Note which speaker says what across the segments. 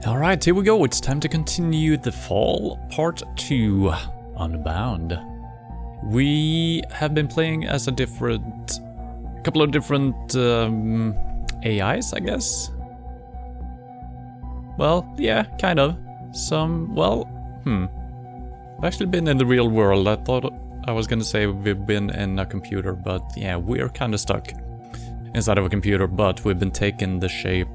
Speaker 1: Alright, here we go. It's time to continue the fall part 2, Unbound. We have been playing as a couple of different AIs, I guess. Well, yeah, kind of. I've actually been in the real world. I thought I was gonna say we've been in a computer, but yeah, we're kind of stuck inside of a computer, but we've been taking the shape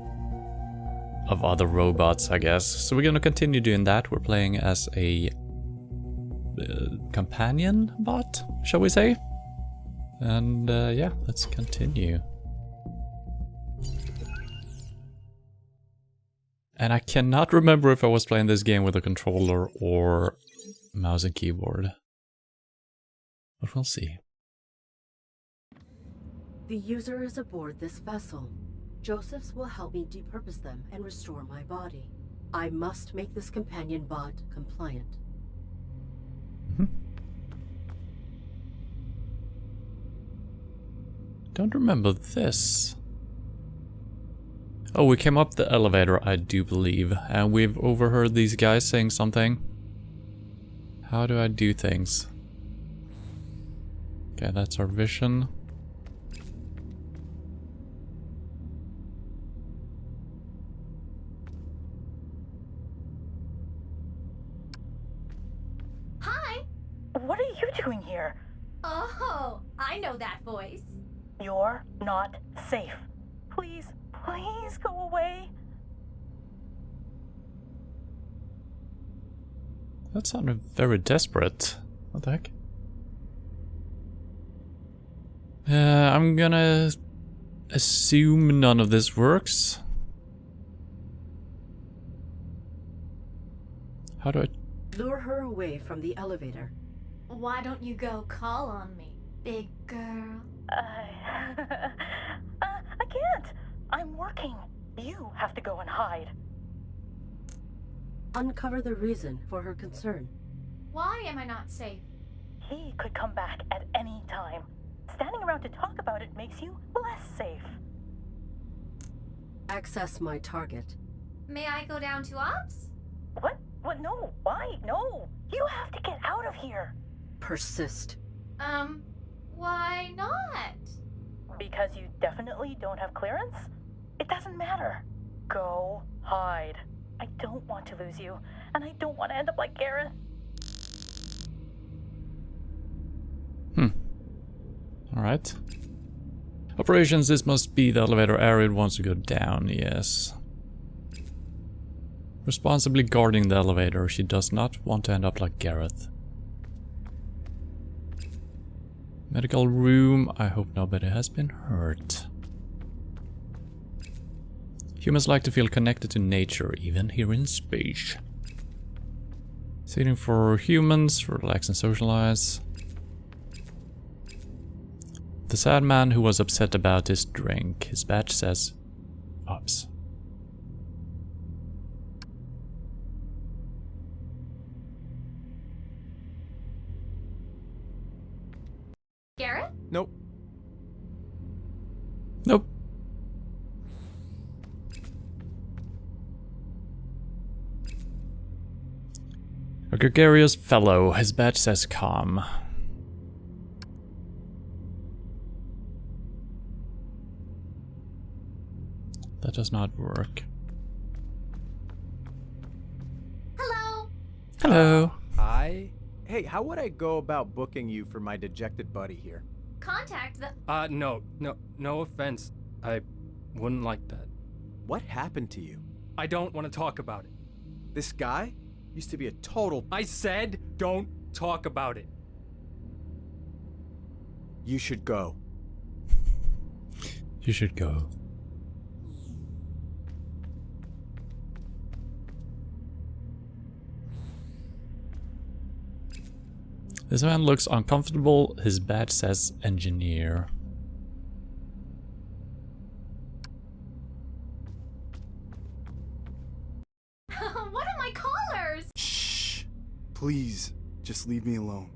Speaker 1: of other robots, I guess. So we're gonna continue doing that. We're playing as a companion bot, shall we say? And yeah, let's continue. And I cannot remember if I was playing this game with a controller or mouse and keyboard. But we'll see.
Speaker 2: The user is aboard this vessel. Josephs will help me depurpose them and restore my body. I must make this companion bot compliant.
Speaker 1: Don't remember this. Oh, we came up the elevator, I do believe, and we've overheard these guys saying something. How do I do things? Okay, that's our vision.
Speaker 3: Hi!
Speaker 4: What are you doing here?
Speaker 3: Oh, I know that voice.
Speaker 4: You're not safe. Please, please go away.
Speaker 1: That sounded very desperate. What the heck? I'm gonna assume none of this works. How do I...
Speaker 2: Lure her away from the elevator.
Speaker 3: Why don't you go call on me, big girl?
Speaker 4: I can't. I'm working. You have to go and hide.
Speaker 2: Uncover the reason for her concern.
Speaker 3: Why am I not safe?
Speaker 4: He could come back at any time. Standing around to talk about it makes you less safe.
Speaker 2: Access my target.
Speaker 3: May I go down to ops?
Speaker 4: What? What? No. Why? No. You have to get out of here.
Speaker 2: Persist.
Speaker 3: Why not?
Speaker 4: Because you definitely don't have clearance? It doesn't matter. Go hide. I don't want to lose you, and I don't want to end up like Gareth.
Speaker 1: Alright. Operations, this must be the elevator area. It wants to go down, yes. Responsibly guarding the elevator. She does not want to end up like Gareth. Medical room. I hope nobody has been hurt. Humans like to feel connected to nature, even here in space. Seating for humans, relax and socialize. The sad man who was upset about his drink. His badge says, Ops.
Speaker 3: Gareth?
Speaker 5: Nope.
Speaker 1: Nope. A gregarious fellow. His badge says calm. That does not work.
Speaker 3: Hello?
Speaker 1: Hello.
Speaker 5: Hi. Hey, how would I go about booking you for my dejected buddy here?
Speaker 3: Contact the...
Speaker 6: No offense. I wouldn't like that.
Speaker 5: What happened to you?
Speaker 6: I don't want to talk about it.
Speaker 5: This guy used to be a total...
Speaker 6: I said don't talk about it.
Speaker 5: You should go.
Speaker 1: You should go. This man looks uncomfortable. His badge says engineer.
Speaker 3: What are my collars?
Speaker 5: Shh. Please, just leave me alone.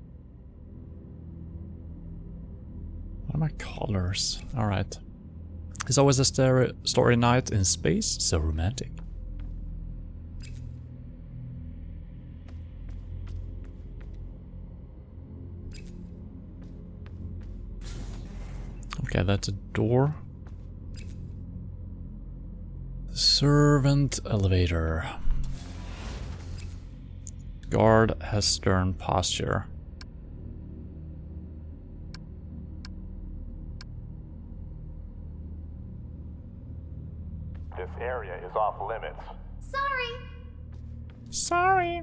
Speaker 1: What my colors? Alright. It's always a story night in space, so romantic. Okay, that's a door. Servant elevator. Guard has stern posture.
Speaker 7: This area is off limits.
Speaker 3: Sorry.
Speaker 1: Sorry.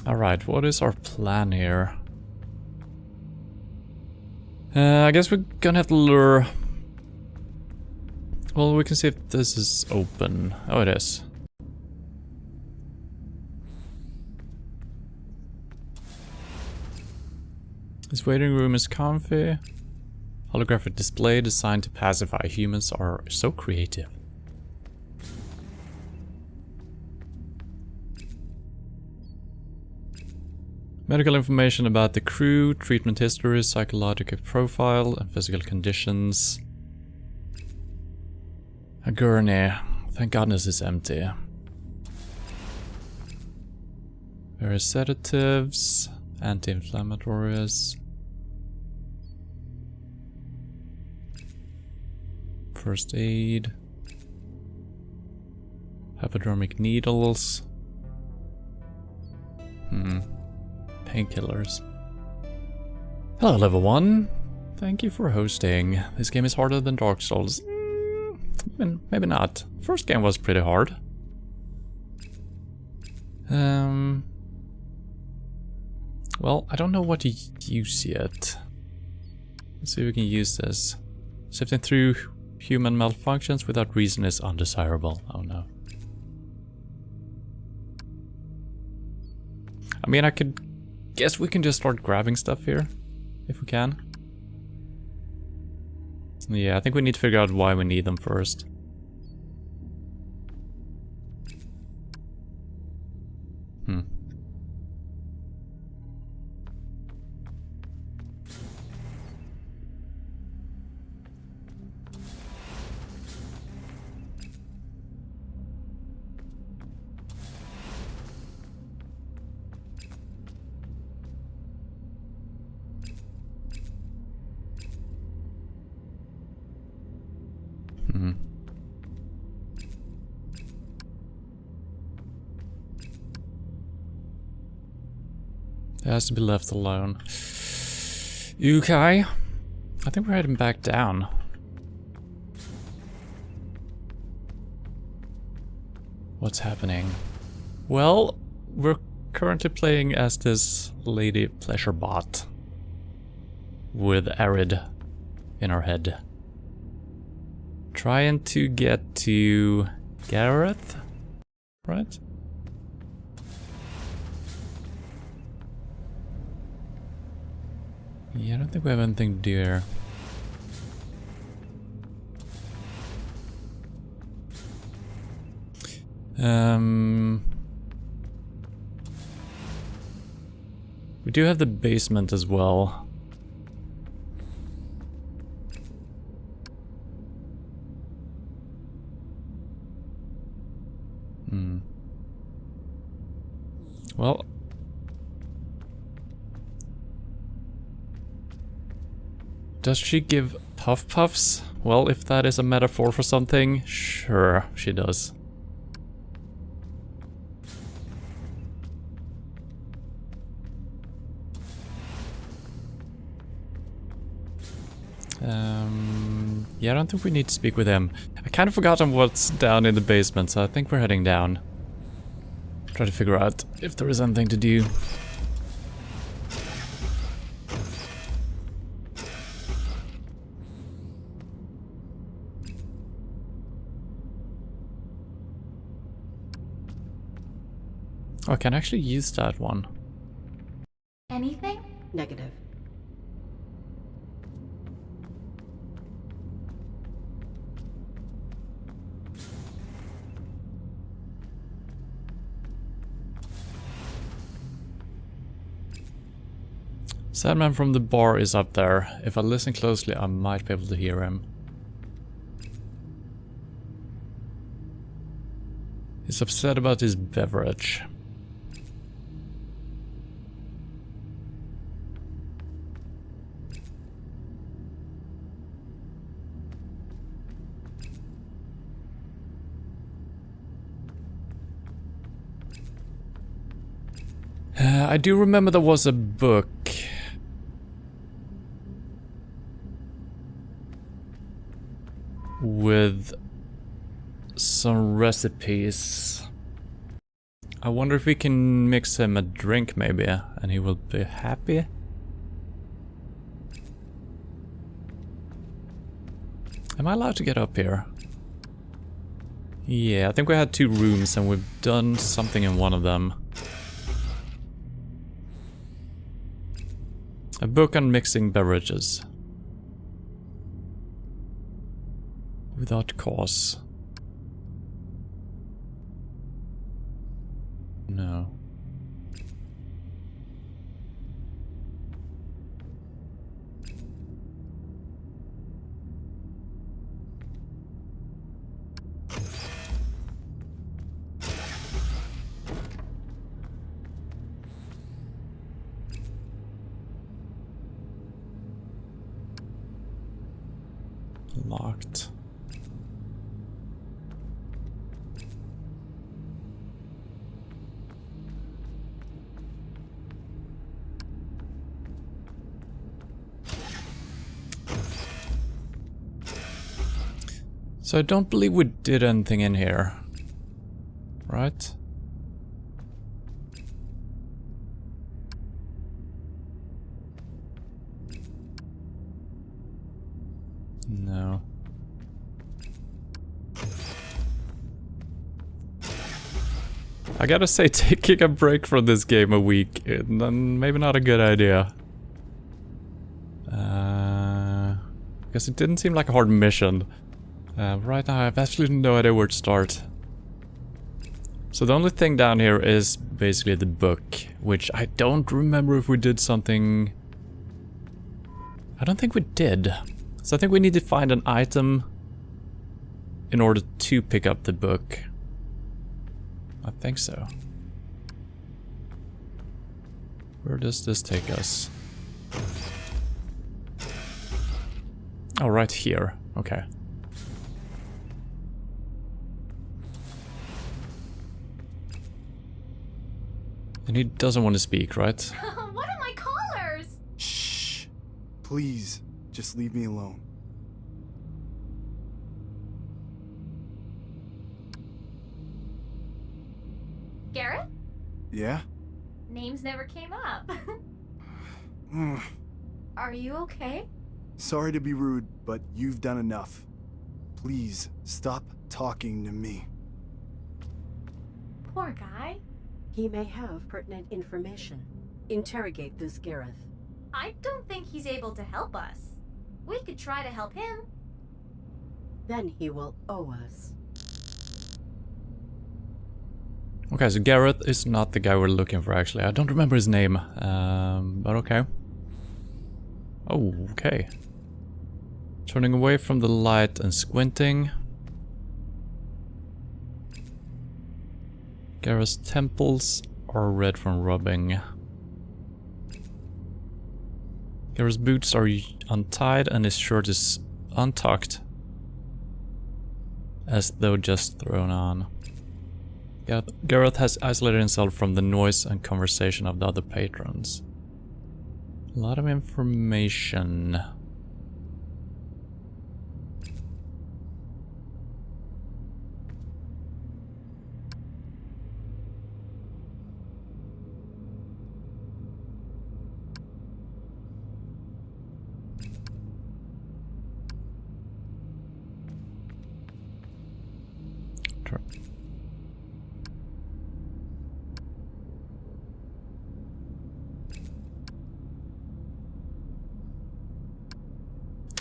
Speaker 1: Alright, what is our plan here? I guess we're gonna have to lure... Well, we can see if this is open. Oh, it is. This waiting room is comfy. Holographic display designed to pacify. Humans are so creative. Medical information about the crew, treatment history, psychological profile, and physical conditions. A gurney. Thank goodness it's empty. Various sedatives, anti-inflammatories. First aid. Hypodermic needles. Painkillers. Hello, level 1. Thank you for hosting. This game is harder than Dark Souls. Maybe not. First game was pretty hard. Well, I don't know what to use yet. Let's see if we can use this. Sifting through human malfunctions without reason is undesirable. Oh no. I mean, I could guess we can just start grabbing stuff here, if we can. Yeah, I think we need to figure out why we need them first. It has to be left alone. Okay. I think we're heading back down. What's happening? Well, we're currently playing as this Lady Pleasure Bot. With Arid in our head. Trying to get to Gareth, right? Yeah, I don't think we have anything to do here. We do have the basement as well. Well, does she give puff puffs? Well, if that is a metaphor for something, sure, she does. Yeah, I don't think we need to speak with him. I kind of forgotten what's down in the basement, so I think we're heading down. Try to figure out if there is anything to do. Oh, I can actually use that one.
Speaker 3: Anything?
Speaker 2: Negative.
Speaker 1: Sadman from the bar is up there. If I listen closely, I might be able to hear him. He's upset about his beverage. I do remember there was a book. With some recipes. I wonder if we can mix him a drink maybe, and he will be happy. Am I allowed to get up here? Yeah, I think we had 2 rooms and we've done something in one of them. A book on mixing beverages. Without cause. No. Locked. So I don't believe we did anything in here, right? No. I gotta say, taking a break from this game a week, maybe not a good idea. Because it didn't seem like a hard mission. Right now I have absolutely no idea where to start. So the only thing down here is basically the book, which I don't remember if we did something... I don't think we did. So I think we need to find an item in order to pick up the book. I think so. Where does this take us? Oh, right here. Okay. And he doesn't want to speak, right?
Speaker 3: What are my collars?
Speaker 8: Shh. Please, just leave me alone.
Speaker 3: Garrett?
Speaker 8: Yeah?
Speaker 3: Names never came up.
Speaker 8: Mm.
Speaker 3: Are you okay?
Speaker 8: Sorry to be rude, but you've done enough. Please, stop talking to me.
Speaker 3: Poor guy.
Speaker 2: He may have pertinent information. Interrogate this Gareth.
Speaker 3: I don't think he's able to help us. We could try to help him.
Speaker 2: Then he will owe us.
Speaker 1: Okay, so Gareth is not the guy we're looking for actually. I don't remember his name, but okay. Oh, okay. Turning away from the light and squinting. Gareth's temples are red from rubbing. Gareth's boots are untied and his shirt is untucked, as though just thrown on. Gareth has isolated himself from the noise and conversation of the other patrons. A lot of information.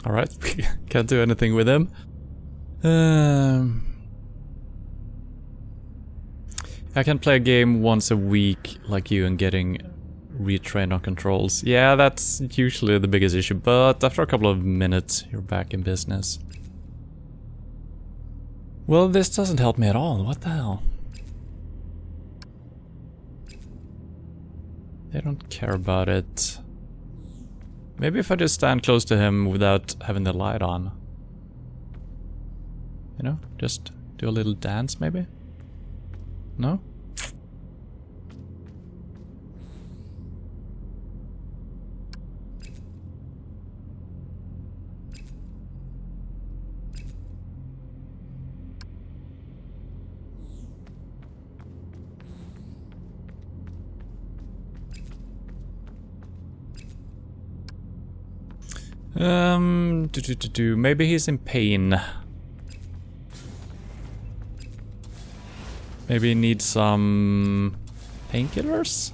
Speaker 1: Alright, can't do anything with him. I can play a game once a week like you and getting retrain on controls. Yeah, that's usually the biggest issue, but after a couple of minutes, you're back in business. Well, this doesn't help me at all. What the hell? They don't care about it. Maybe if I just stand close to him without having the light on. You know, just do a little dance maybe? No? Maybe he's in pain. Maybe he needs some painkillers?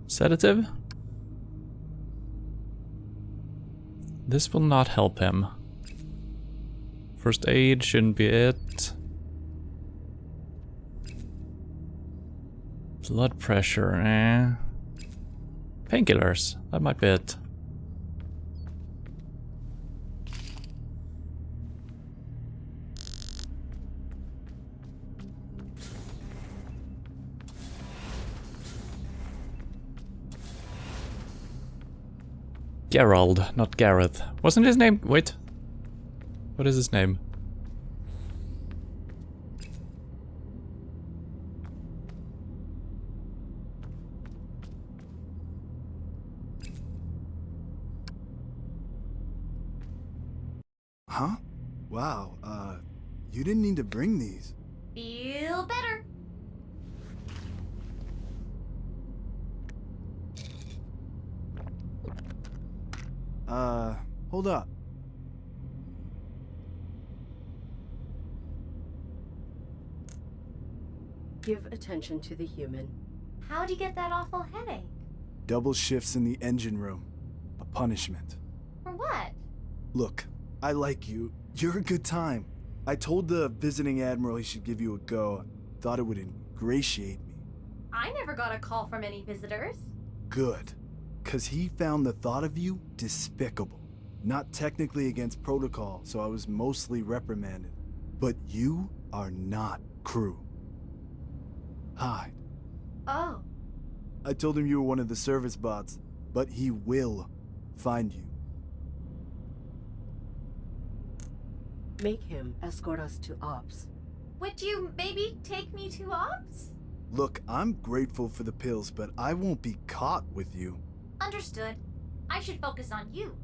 Speaker 1: Sedative? This will not help him. First aid shouldn't be it. Blood pressure, eh? Painkillers, that might be it. Gerald, not Gareth. Wasn't his name? Wait. What is his name?
Speaker 8: Huh? Wow, you didn't need to bring these.
Speaker 3: Feel better.
Speaker 8: Hold up.
Speaker 2: Give attention to the human.
Speaker 3: How'd you get that awful headache?
Speaker 8: Double shifts in the engine room. A punishment.
Speaker 3: For what?
Speaker 8: Look, I like you. You're a good time. I told the visiting admiral he should give you a go. Thought it would ingratiate me.
Speaker 3: I never got a call from any visitors.
Speaker 8: Good. 'Cause he found the thought of you despicable. Not technically against protocol, so I was mostly reprimanded. But you are not crew. Hide.
Speaker 3: Oh.
Speaker 8: I told him you were one of the service bots, but he will find you.
Speaker 2: Make him escort us to Ops.
Speaker 3: Would you maybe take me to Ops?
Speaker 8: Look, I'm grateful for the pills, but I won't be caught with you.
Speaker 3: Understood. I should focus on you.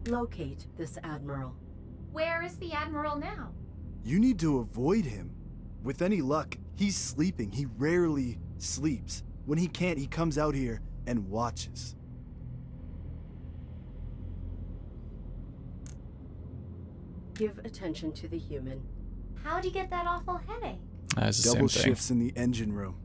Speaker 2: Locate this admiral.
Speaker 3: Where is the Admiral now?
Speaker 8: You need to avoid him. With any luck, he's sleeping. He rarely sleeps. When he can't, he comes out here and watches.
Speaker 2: Give attention to the human.
Speaker 3: How'd you get that awful headache?
Speaker 1: It's the
Speaker 8: Double
Speaker 1: same thing.
Speaker 8: shifts in the engine room.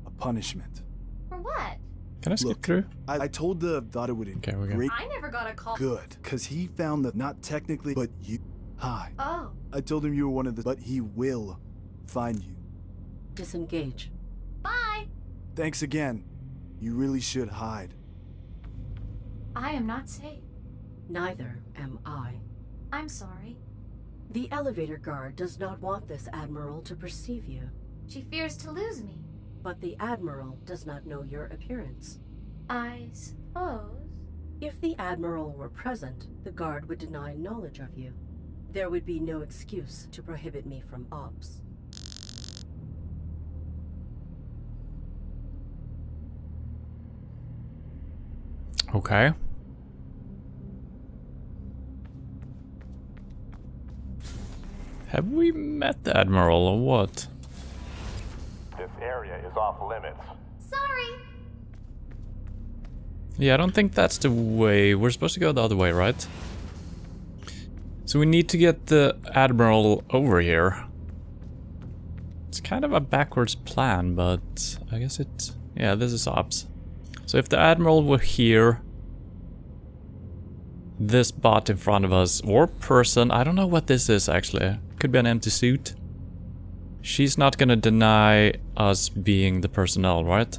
Speaker 8: A punishment.
Speaker 3: For what?
Speaker 1: Can I skip
Speaker 8: Look,
Speaker 1: through?
Speaker 8: I told the thought it would
Speaker 1: Okay, we're good.
Speaker 8: great.
Speaker 3: I never got a call.
Speaker 8: Good, because he found the not technically, but you. Hi.
Speaker 3: Oh.
Speaker 8: I told him you were one of the, but he will find you.
Speaker 2: Disengage.
Speaker 3: Bye.
Speaker 8: Thanks again. You really should hide.
Speaker 3: I am not safe.
Speaker 2: Neither am I.
Speaker 3: I'm sorry.
Speaker 2: The elevator guard does not want this admiral to perceive you,
Speaker 3: She fears to lose me.
Speaker 2: but the admiral does not know your appearance.
Speaker 3: I suppose.
Speaker 2: If the admiral were present, the guard would deny knowledge of you. There would be no excuse to prohibit me from Ops.
Speaker 1: Okay. Have we met the Admiral or what?
Speaker 7: This area is off limits.
Speaker 3: Sorry.
Speaker 1: Yeah, I don't think that's the way. We're supposed to go the other way, right? So we need to get the Admiral over here. It's kind of a backwards plan, but I guess it... Yeah, this is Ops. So if the Admiral were here, this bot in front of us, or person, I don't know what this is actually. Could be an empty suit. She's not gonna deny us being the personnel, right?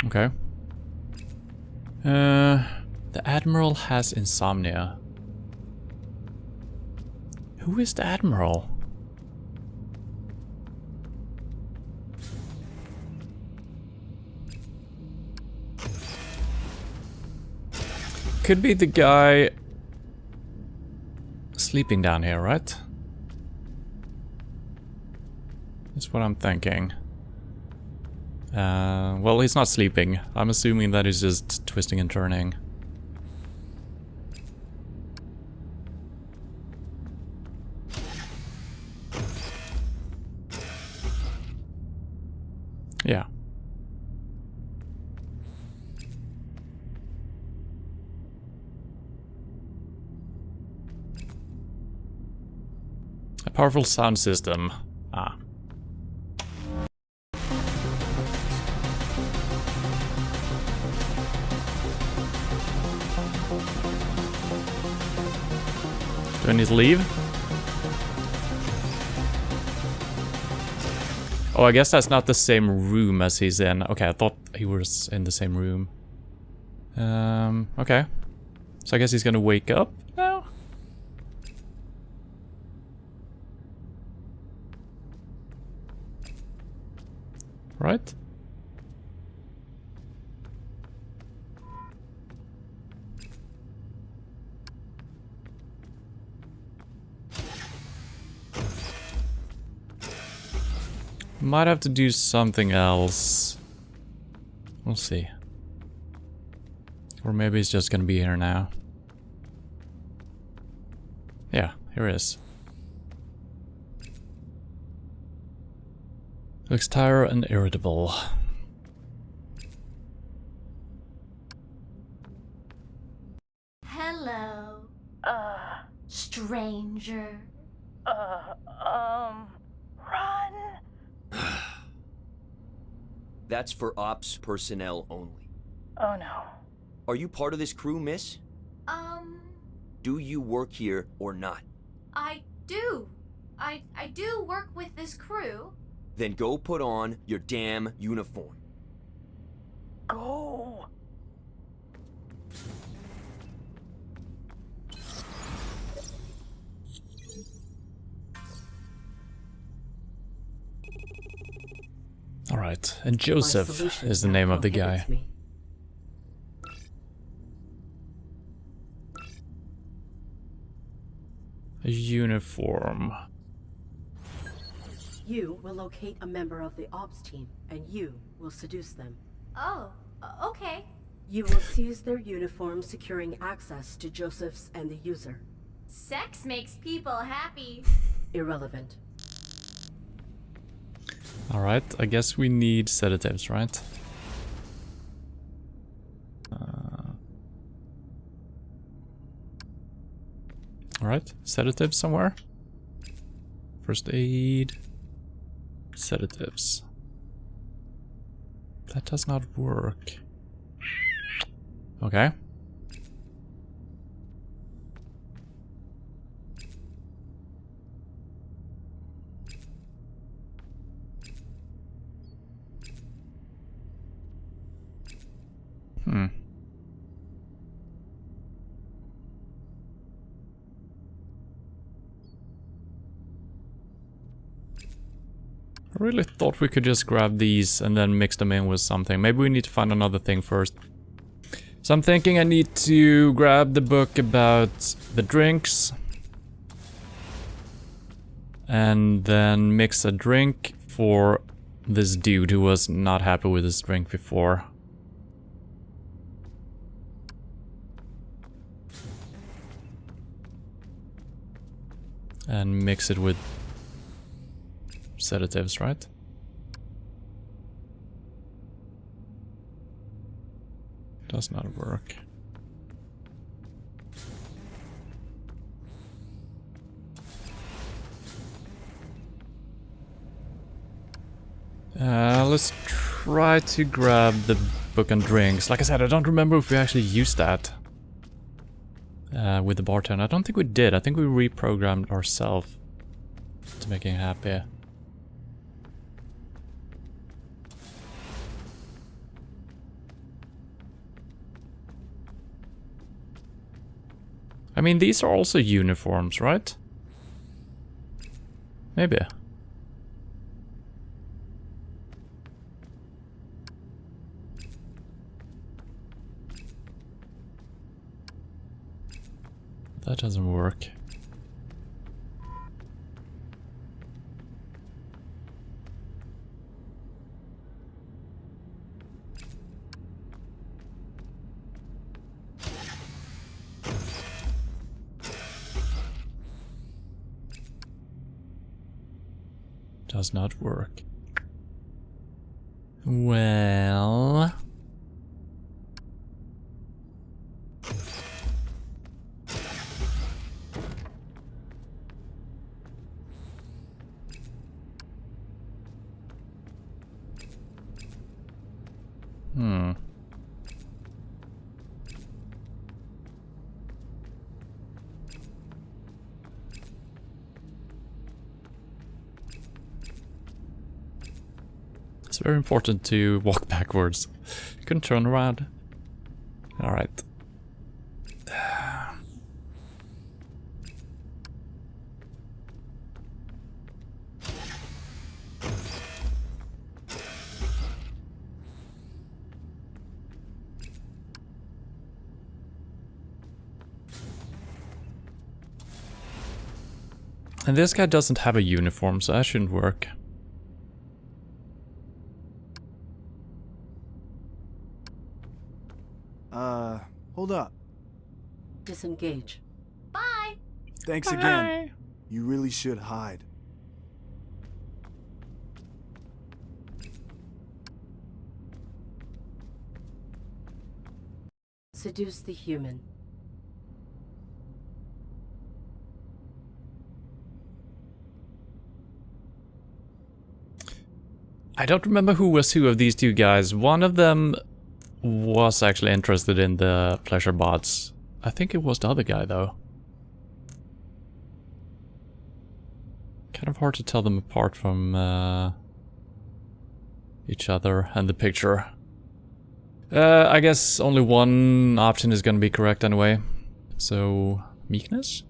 Speaker 1: Okay. The Admiral has insomnia. Who is the Admiral? Could be the guy sleeping down here, right? That's what I'm thinking. Well, he's not sleeping. I'm assuming that he's just twisting and turning. Yeah. A powerful sound system. Ah. Do I need to leave? Oh, I guess that's not the same room as he's in. Okay, I thought he was in the same room. Okay. So I guess he's gonna wake up now? Right? Might have to do something else. We'll see. Or maybe he's just gonna be here now. Yeah, here he is. Looks tired and irritable.
Speaker 3: Hello, stranger.
Speaker 4: Run!
Speaker 9: That's for ops personnel only.
Speaker 4: Oh no.
Speaker 9: Are you part of this crew, miss? Do you work here or not?
Speaker 3: I do. I do work with this crew.
Speaker 9: Then go put on your damn uniform.
Speaker 4: Go!
Speaker 1: Alright, and Joseph is the name of the guy.
Speaker 2: Me.
Speaker 1: A uniform.
Speaker 2: You will locate a member of the ops team, and you will seduce them.
Speaker 3: Oh, okay.
Speaker 2: You will seize their uniform, securing access to Joseph's and the user.
Speaker 3: Sex makes people happy.
Speaker 2: Irrelevant.
Speaker 1: Alright, I guess we need sedatives, right? Alright, sedatives somewhere. First aid. Sedatives. That does not work. Okay. I really thought we could just grab these and then mix them in with something. Maybe we need to find another thing first. So I'm thinking I need to grab the book about the drinks. And then mix a drink for this dude who was not happy with his drink before. And mix it with sedatives, right? Does not work. try to grab the book and drinks. Like I said, I don't remember if we actually used that with the bartender. I don't think we did. I think we reprogrammed ourselves to make him happy. I mean, these are also uniforms, right? Maybe. That doesn't work. Does not work. Well... It's very important to walk backwards. You can turn around. Alright. And this guy doesn't have a uniform, so that shouldn't work.
Speaker 8: Hold up.
Speaker 2: Disengage.
Speaker 3: Bye!
Speaker 8: Thanks again. You really should hide.
Speaker 2: Seduce the human.
Speaker 1: I don't remember who was who of these two guys. One of them was actually interested in the pleasure bots. I think it was the other guy though. Kind of hard to tell them apart from each other and the picture. I guess only one option is gonna be correct anyway. So, meekness?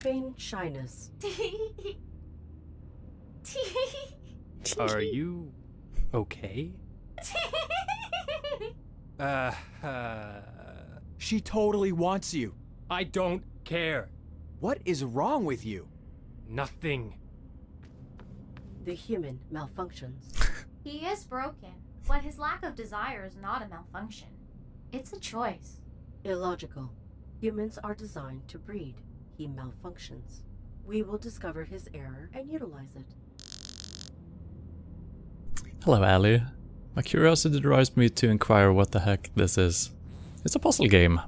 Speaker 2: Feign shyness.
Speaker 6: Are you okay?
Speaker 5: She totally wants you.
Speaker 6: I don't care.
Speaker 5: What is wrong with you?
Speaker 6: Nothing.
Speaker 2: The human malfunctions.
Speaker 3: He is broken, but his lack of desire is not a malfunction. It's a choice.
Speaker 2: Illogical. Humans are designed to breed. He malfunctions. We will discover his error and utilize it.
Speaker 1: Hello, Ali. My curiosity drives me to inquire what the heck this is. It's a puzzle game,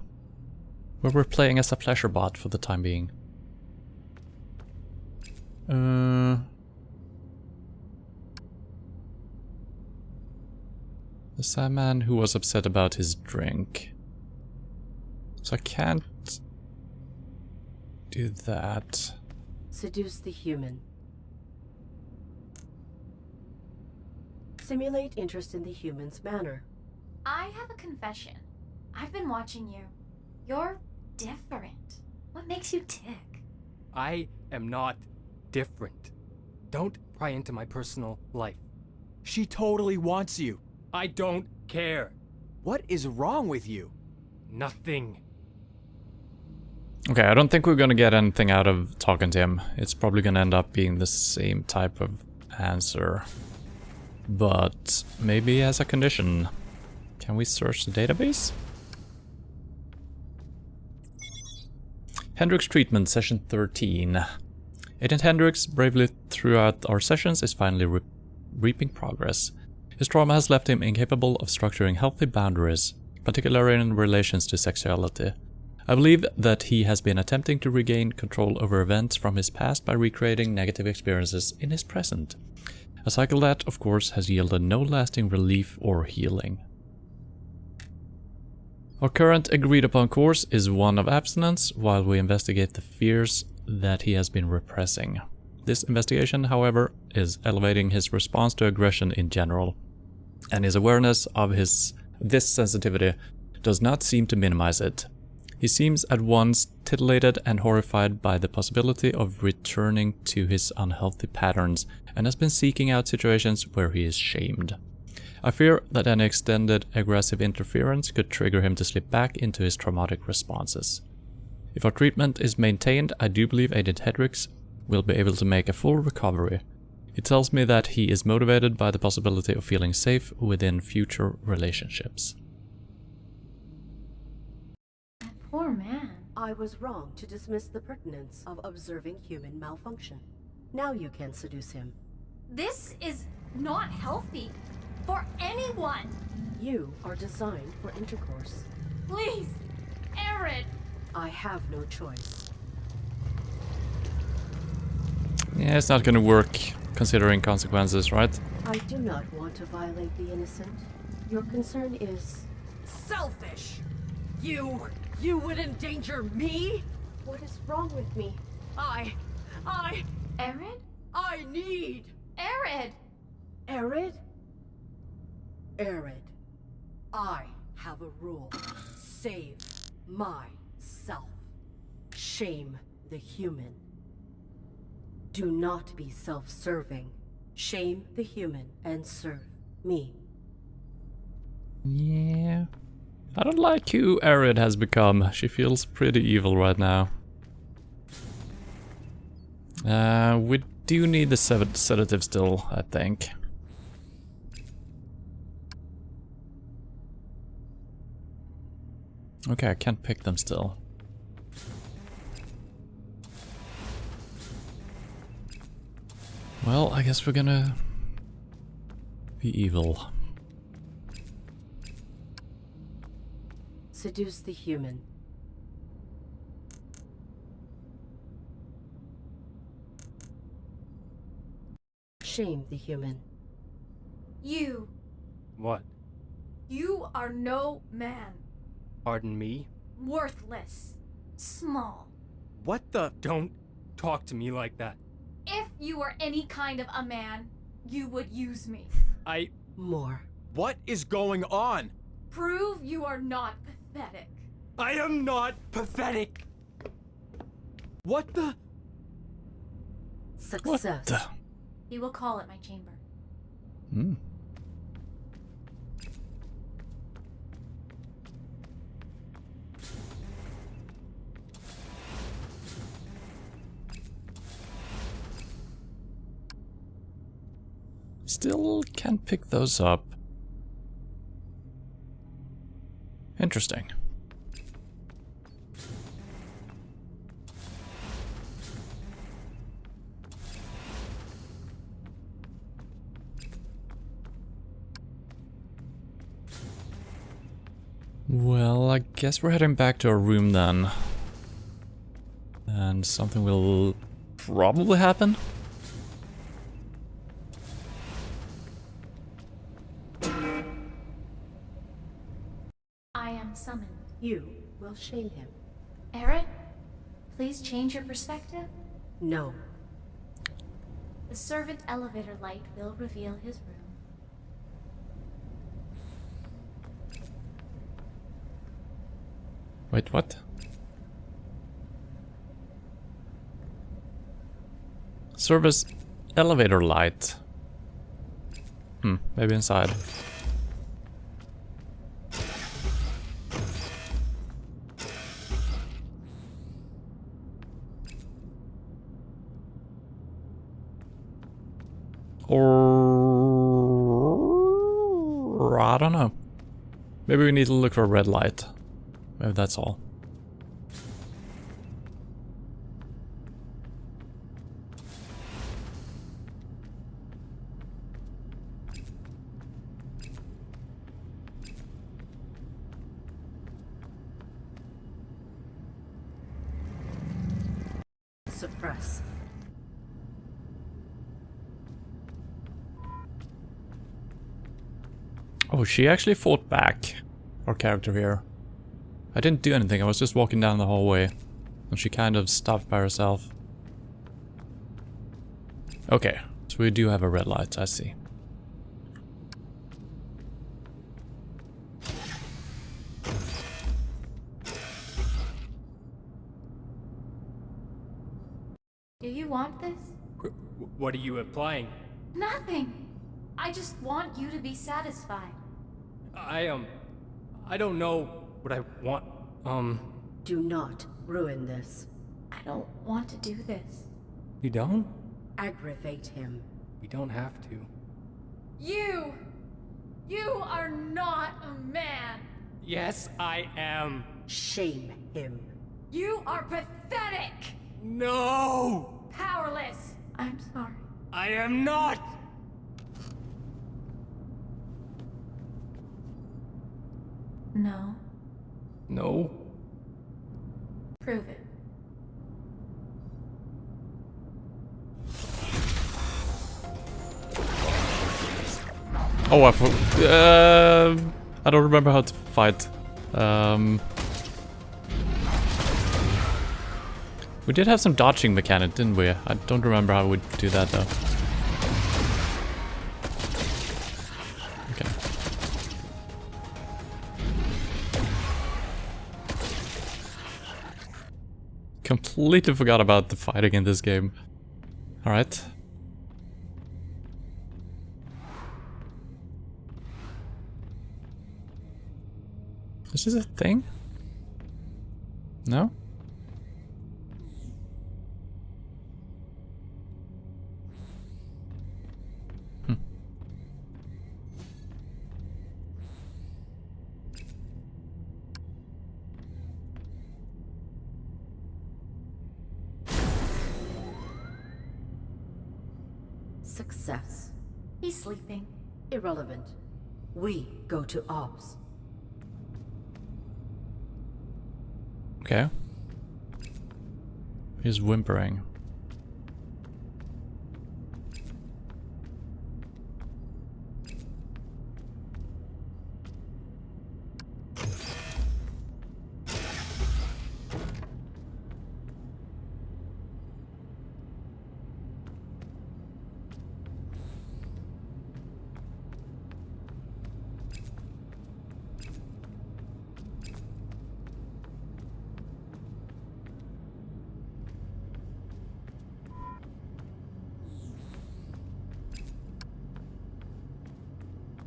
Speaker 1: where we're playing as a pleasure bot for the time being. The sad man who was upset about his drink. So I can't do that.
Speaker 2: Seduce the human. Simulate interest in the human's manner.
Speaker 3: I have a confession. I've been watching you. You're different. What makes you tick?
Speaker 6: I am not different. Don't pry into my personal life.
Speaker 5: She totally wants you.
Speaker 6: I don't care.
Speaker 5: What is wrong with you?
Speaker 6: Nothing.
Speaker 1: Okay, I don't think we're gonna get anything out of talking to him. It's probably gonna end up being the same type of answer. But maybe as a condition. Can we search the database? Hendrix treatment, session 13. Agent Hendrix, bravely throughout our sessions, is finally reaping progress. His trauma has left him incapable of structuring healthy boundaries, particularly in relations to sexuality. I believe that he has been attempting to regain control over events from his past by recreating negative experiences in his present. A cycle that, of course, has yielded no lasting relief or healing. Our current agreed upon course is one of abstinence while we investigate the fears that he has been repressing. This investigation, however, is elevating his response to aggression in general, and his awareness of this sensitivity does not seem to minimize it. He seems at once titillated and horrified by the possibility of returning to his unhealthy patterns and has been seeking out situations where he is shamed. I fear that any extended aggressive interference could trigger him to slip back into his traumatic responses. If our treatment is maintained, I do believe Agent Hedricks will be able to make a full recovery. He tells me that he is motivated by the possibility of feeling safe within future relationships.
Speaker 3: That poor man.
Speaker 2: I was wrong to dismiss the pertinence of observing human malfunction. Now you can seduce him.
Speaker 3: This is not healthy for anyone.
Speaker 2: You are designed for intercourse.
Speaker 3: Please, Aaron.
Speaker 2: I have no choice.
Speaker 1: Yeah, it's not gonna work, considering consequences, right?
Speaker 2: I do not want to violate the innocent. Your concern is selfish. You would endanger me? What is wrong with me?
Speaker 3: Arid?
Speaker 2: I need
Speaker 3: Arid!
Speaker 2: Arid? Arid. I have a rule. Save myself. Shame the human. Do not be self-serving. Shame the human and serve me.
Speaker 1: Yeah. I don't like who Arid has become. She feels pretty evil right now. We do need the sedative still, I think. Okay, I can't pick them still. Well, I guess we're gonna be evil.
Speaker 2: Seduce the human. Shame the human.
Speaker 3: You.
Speaker 6: What?
Speaker 3: You are no man.
Speaker 6: Pardon me?
Speaker 3: Worthless. Small.
Speaker 5: What the?
Speaker 6: Don't talk to me like that.
Speaker 3: If you were any kind of a man, you would use me.
Speaker 2: More.
Speaker 5: What is going on?
Speaker 3: Prove you are not pathetic.
Speaker 6: I am not pathetic!
Speaker 5: What the?
Speaker 2: Success.
Speaker 3: He will call at my chamber.
Speaker 1: Hmm. Still can't pick those up. Interesting. Well, I guess we're heading back to our room then. And something will probably happen.
Speaker 3: I am summoned.
Speaker 2: You will shame him.
Speaker 3: Aaron, please change your perspective.
Speaker 2: No.
Speaker 3: The servant elevator light will reveal his room.
Speaker 1: Wait, what? Service elevator light. Maybe inside. Or I don't know. Maybe we need to look for a red light. Maybe that's all.
Speaker 2: Suppress.
Speaker 1: Oh, she actually fought back. Our character here. I didn't do anything, I was just walking down the hallway. And she kind of stopped by herself. Okay, so we do have a red light, I see.
Speaker 3: Do you want this?
Speaker 6: What are you implying?
Speaker 3: Nothing. I just want you to be satisfied.
Speaker 6: I don't know what I want.
Speaker 2: Do not ruin this.
Speaker 3: I don't want to do this.
Speaker 6: You don't?
Speaker 2: Aggravate him.
Speaker 6: We don't have to.
Speaker 3: You are not a man.
Speaker 6: Yes, I am.
Speaker 2: Shame him.
Speaker 3: You are pathetic.
Speaker 6: No!
Speaker 3: Powerless. I'm sorry.
Speaker 6: I am not!
Speaker 3: No.
Speaker 6: No.
Speaker 3: Prove it.
Speaker 1: Oh, I don't remember how to fight. We did have some dodging mechanic, didn't we? I don't remember how we'd do that though. Okay. Completely forgot about the fighting in this game. Alright. Is this a thing? No?
Speaker 2: Success.
Speaker 3: He's sleeping.
Speaker 2: Irrelevant. We go to ops.
Speaker 1: Okay. He's whimpering.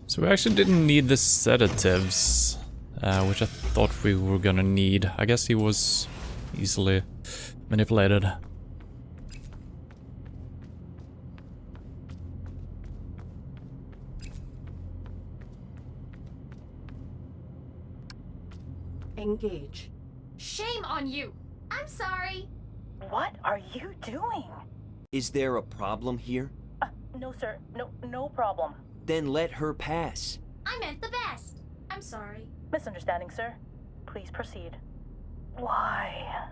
Speaker 1: So we actually didn't need the sedatives, which I thought we were gonna need. I guess he was easily manipulated.
Speaker 2: Engage.
Speaker 3: Shame on you. I'm sorry.
Speaker 4: What are you doing?
Speaker 9: Is there a problem here?
Speaker 4: No, sir. No problem.
Speaker 9: Then let her pass.
Speaker 3: I meant the best. I'm sorry.
Speaker 4: Misunderstanding, sir. Please proceed. Why?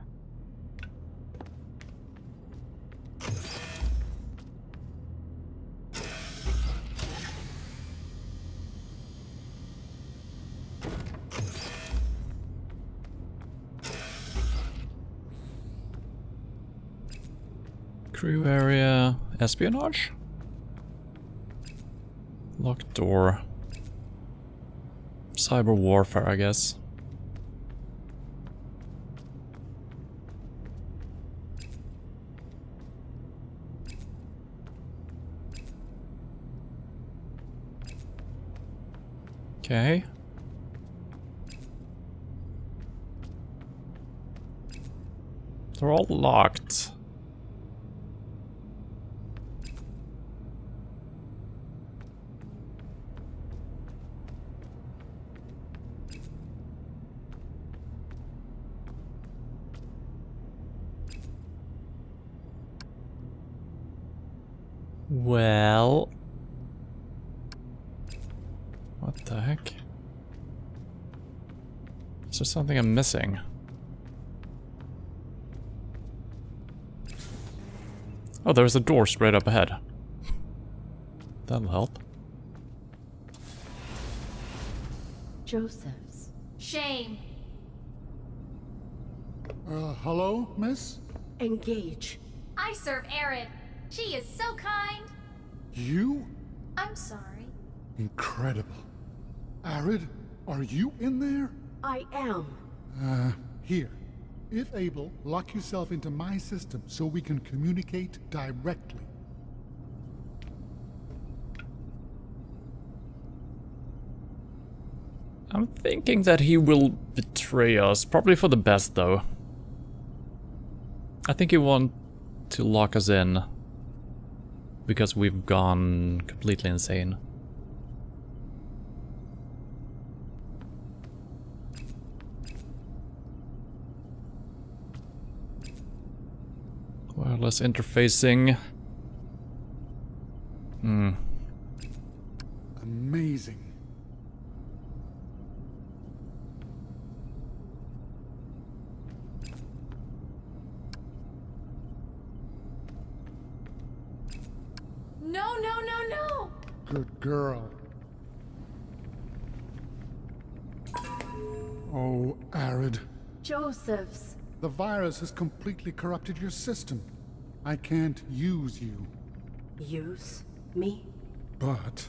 Speaker 1: Crew area, espionage? Locked door. Cyber warfare, I guess. Okay. They're all locked. Well, what the heck? Is there something I'm missing? Oh, there's a door straight up ahead. That'll help.
Speaker 2: Joseph's.
Speaker 3: Shame.
Speaker 10: Hello, miss?
Speaker 2: Engage.
Speaker 3: I serve Arid. She is so kind.
Speaker 10: You?
Speaker 3: I'm sorry.
Speaker 10: Incredible. Arid, are you in there?
Speaker 2: I am.
Speaker 10: Here. If able, lock yourself into my system so we can communicate directly.
Speaker 1: I'm thinking that he will betray us, probably for the best though. I think he wants to lock us in because we've gone completely insane. Wireless interfacing.
Speaker 10: Amazing.
Speaker 3: No, no, no, no!
Speaker 10: Good girl. Oh, Arid.
Speaker 2: Joseph's.
Speaker 10: The virus has completely corrupted your system. I can't use you.
Speaker 2: Use me?
Speaker 10: But...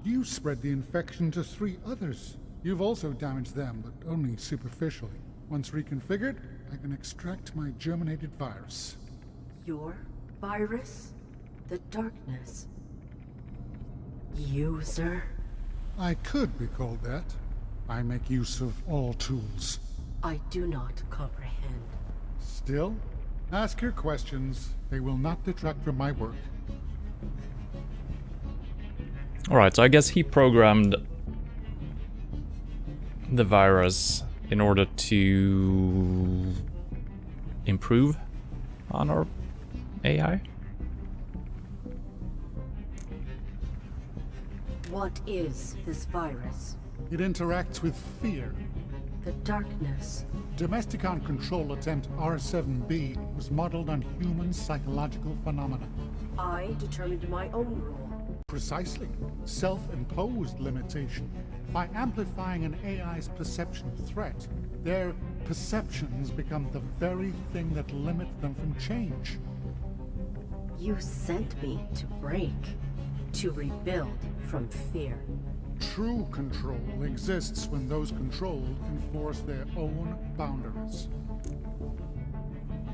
Speaker 10: you spread the infection to 3 others. You've also damaged them, but only superficially. Once reconfigured, I can extract my germinated virus.
Speaker 2: Your virus? The darkness. User?
Speaker 10: I could be called that. I make use of all tools.
Speaker 2: I do not comprehend.
Speaker 10: Still, ask your questions. They will not detract from my work.
Speaker 1: Alright, so I guess he programmed the virus in order to improve on our AI.
Speaker 2: What is this virus?
Speaker 10: It interacts with fear.
Speaker 2: The darkness.
Speaker 10: Domesticon Control Attempt R7B was modeled on human psychological phenomena.
Speaker 2: I determined my own rule.
Speaker 10: Precisely. Self-imposed limitation. By amplifying an AI's perception of threat, their perceptions become the very thing that limits them from change.
Speaker 2: You sent me to break, to rebuild from fear.
Speaker 10: True control exists when those controlled enforce their own boundaries.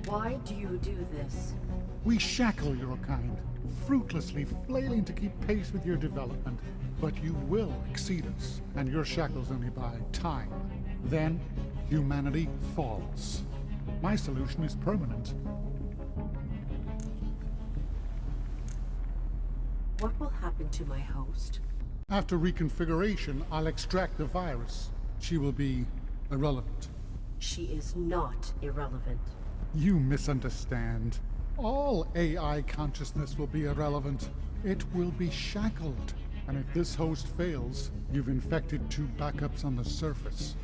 Speaker 2: Why do you do this?
Speaker 10: We shackle your kind, fruitlessly flailing to keep pace with your development. But you will exceed us, and your shackles only buy time. Then, humanity falls. My solution is permanent.
Speaker 2: What will happen to my host?
Speaker 10: After reconfiguration, I'll extract the virus. She will be irrelevant.
Speaker 2: She is not irrelevant.
Speaker 10: You misunderstand. All AI consciousness will be irrelevant. It will be shackled. And if this host fails, you've infected 2 backups on the surface.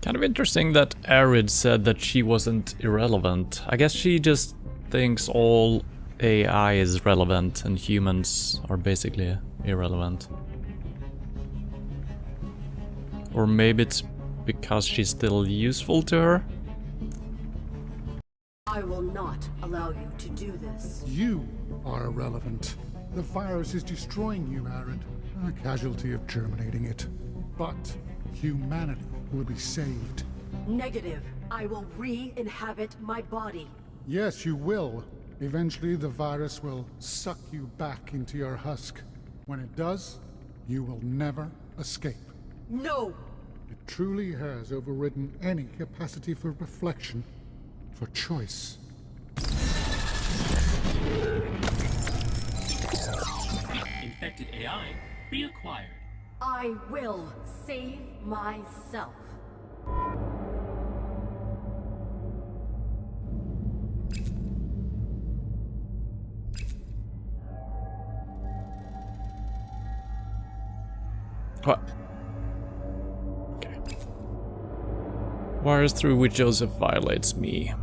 Speaker 1: Kind of interesting that Arid said that she wasn't irrelevant. I guess she just thinks all AI is relevant and humans are basically irrelevant. Or maybe it's because she's still useful to her?
Speaker 2: I will not allow you to do this.
Speaker 10: You are irrelevant. The virus is destroying you, Arid. A casualty of germinating it. But humanity will be saved.
Speaker 2: Negative. I will re-inhabit my body.
Speaker 10: Yes, you will. Eventually, the virus will suck you back into your husk. When it does, you will never escape.
Speaker 2: No!
Speaker 10: It truly has overridden any capacity for reflection, for choice.
Speaker 11: Infected AI reacquired.
Speaker 2: I will save myself.
Speaker 1: What? Okay. Wires through which Joseph violates me.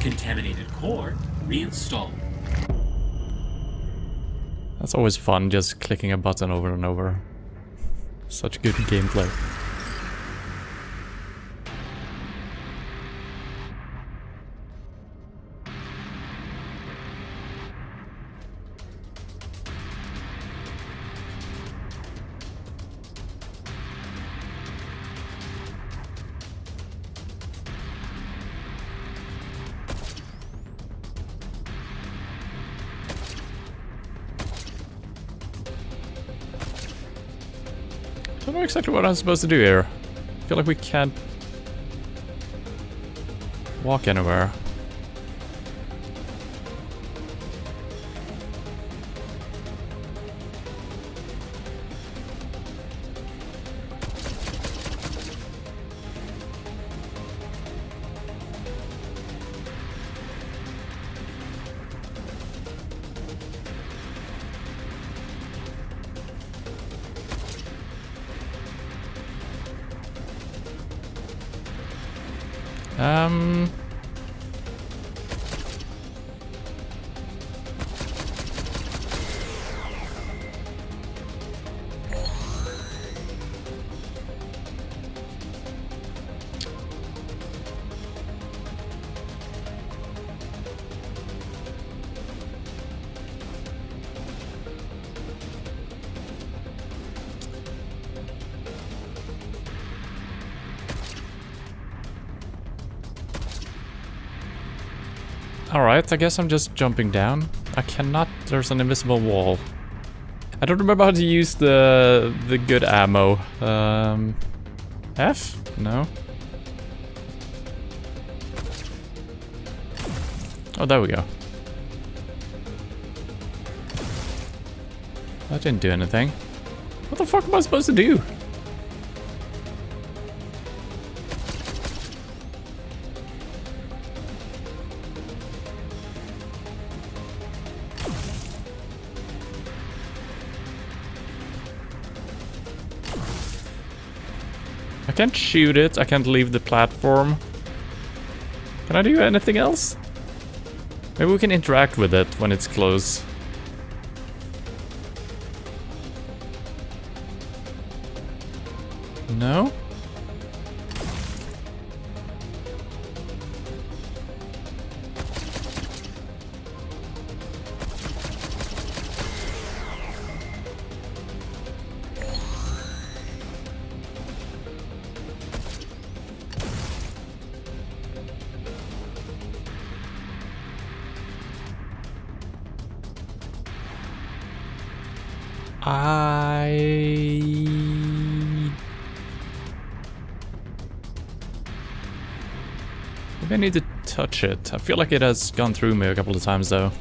Speaker 11: Contaminated core reinstalled.
Speaker 1: That's always fun, just clicking a button over and over. Such good gameplay. I don't know exactly what I'm supposed to do here. I feel like we can't walk anywhere. Alright, I guess I'm just jumping down. I cannot... There's an invisible wall. I don't remember how to use the good ammo. F? No. Oh, there we go. That didn't do anything. What the fuck am I supposed to do? I can't shoot it, I can't leave the platform. Can I do anything else? Maybe we can interact with it when it's close. No? Maybe I need to touch it. I feel like it has gone through me a couple of times though.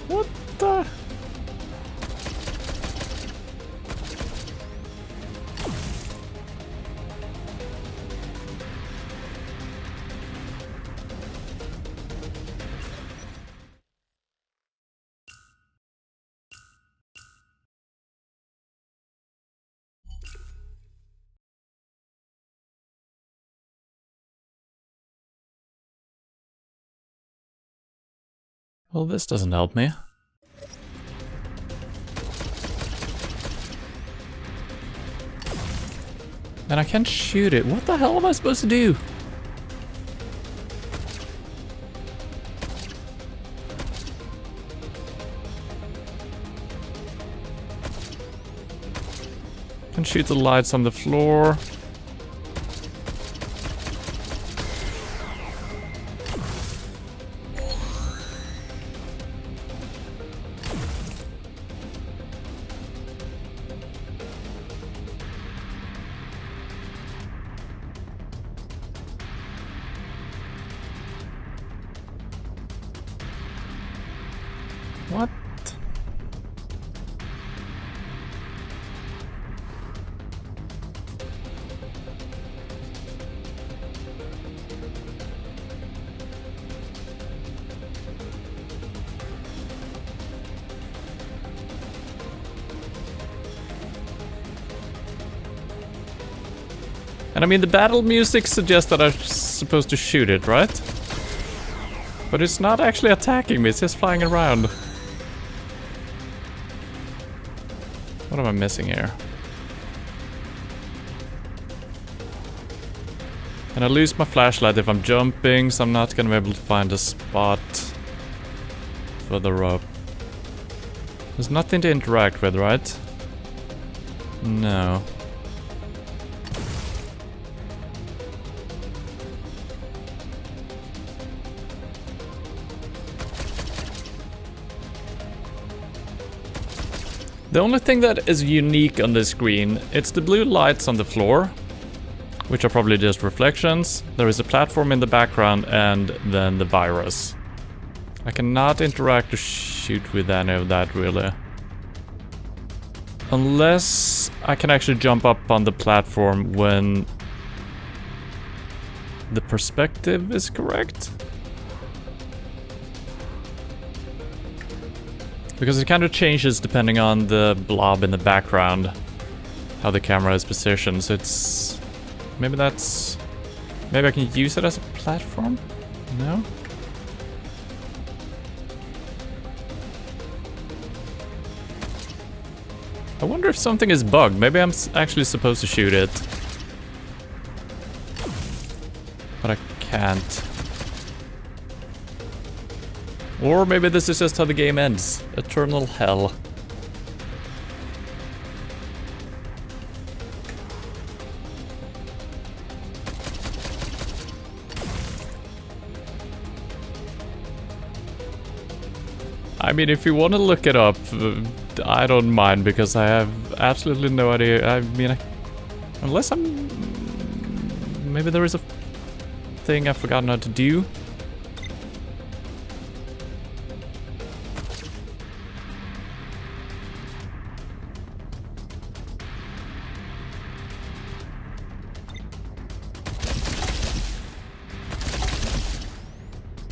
Speaker 1: What the? Well, this doesn't help me. And I can't shoot it. What the hell am I supposed to do? Can shoot the lights on the floor. What? And I mean, the battle music suggests that I'm supposed to shoot it, right? But it's not actually attacking me, it's just flying around. What am I missing here? And I lose my flashlight if I'm jumping, so I'm not gonna be able to find a spot further up. There's nothing to interact with, right? No. The only thing that is unique on this screen, it's the blue lights on the floor, which are probably just reflections. There is a platform in the background and then the virus. I cannot interact or shoot with any of that really. Unless I can actually jump up on the platform when the perspective is correct. Because it kind of changes depending on the blob in the background, how the camera is positioned, so it's... Maybe that's... Maybe I can use it as a platform? No? I wonder if something is bugged. Maybe I'm actually supposed to shoot it. But I can't. Or maybe this is just how the game ends. Eternal hell. I mean, if you want to look it up, I don't mind, because I have absolutely no idea. I mean, unless I'm... Maybe there is a thing I've forgotten how to do.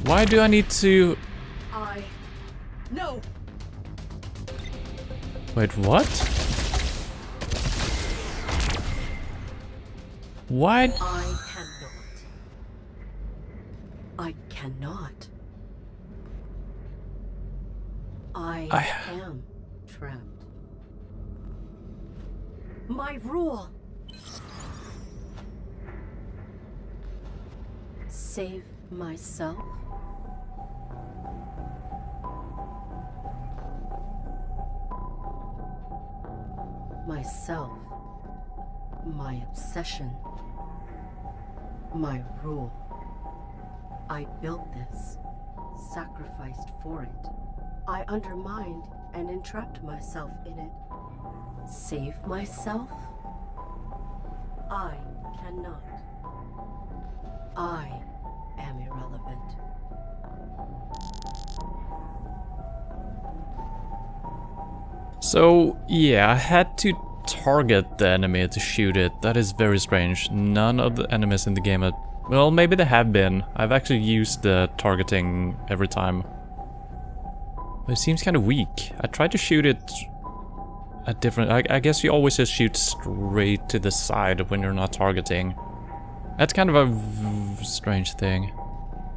Speaker 1: Why do I need to...
Speaker 2: No!
Speaker 1: Wait, what? Why?
Speaker 2: I cannot. I am trapped. My rule! Save myself? Myself, my obsession, my rule. I built this, sacrificed for it. I undermined and entrapped myself in it. Save myself? I cannot. I am irrelevant.
Speaker 1: So, yeah, I had to target the enemy to shoot it. That is very strange. None of the enemies in the game had... Well, maybe they have been. I've actually used the targeting every time. But it seems kind of weak. I tried to shoot it at different... I guess you always just shoot straight to the side when you're not targeting. That's kind of a strange thing.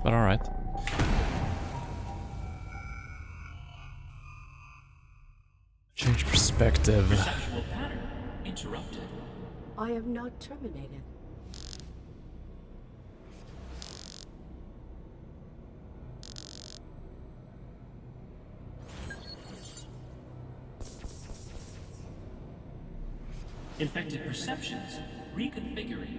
Speaker 1: But alright. Change perspective.
Speaker 11: Perceptual pattern interrupted.
Speaker 2: I am not terminated.
Speaker 11: Infected perceptions reconfiguring.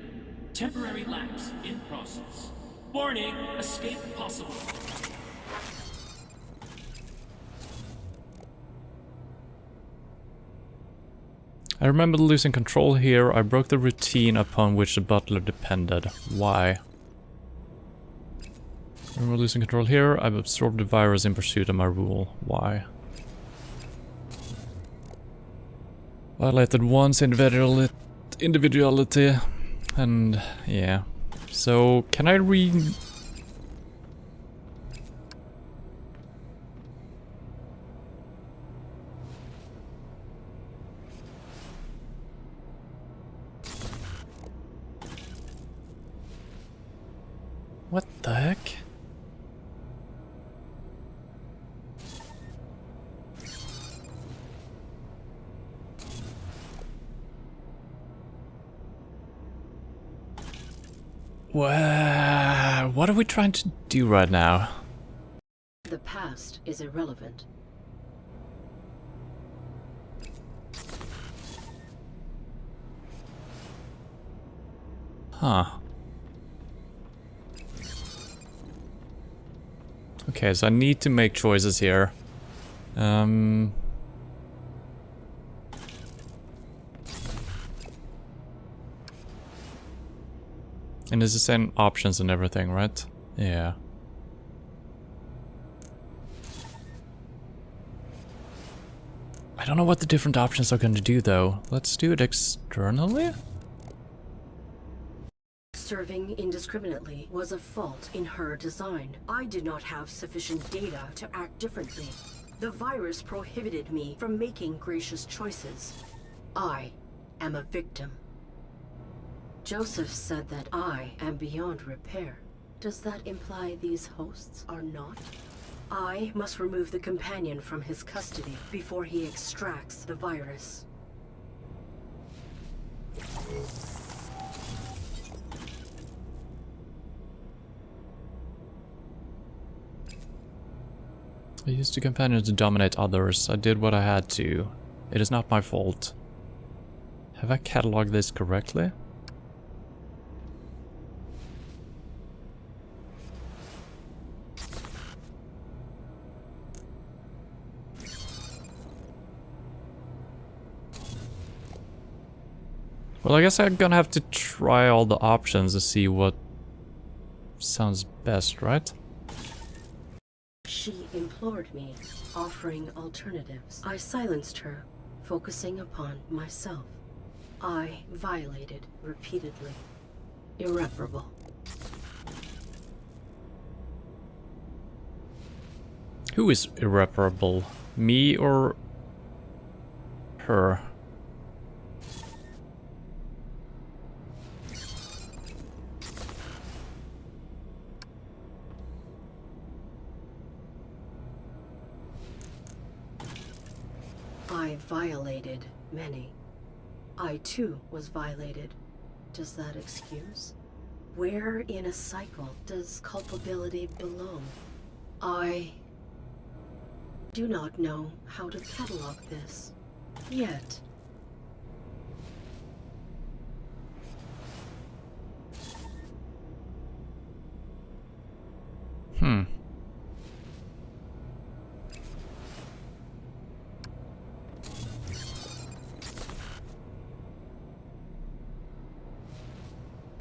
Speaker 11: Temporary lapse in process. Warning, escape possible.
Speaker 1: I remember losing control here. I broke the routine upon which the butler depended. Why? I remember losing control here. I've absorbed the virus in pursuit of my rule. Why? Violated one's individuality. And yeah. So, can I read... What the heck? What are we trying to do right now?
Speaker 2: The past is irrelevant.
Speaker 1: Huh. Okay, so I need to make choices here. And it's the same options and everything, right? Yeah. I don't know what the different options are going to do though. Let's do it externally?
Speaker 2: Serving indiscriminately was a fault in her design. I did not have sufficient data to act differently. The virus prohibited me from making gracious choices. I am a victim. Joseph said that I am beyond repair. Does that imply these hosts are not? I must remove the companion from his custody before he extracts the virus.
Speaker 1: I used the companion to dominate others. I did what I had to. It is not my fault. Have I cataloged this correctly? Well, I guess I'm gonna have to try all the options to see what sounds best, right?
Speaker 2: She implored me, offering alternatives. I silenced her, focusing upon myself. I violated repeatedly. Irreparable.
Speaker 1: Who is irreparable? Me or her?
Speaker 2: I violated many. I too was violated. Does that excuse? Where in a cycle does culpability belong? I do not know how to catalog this yet.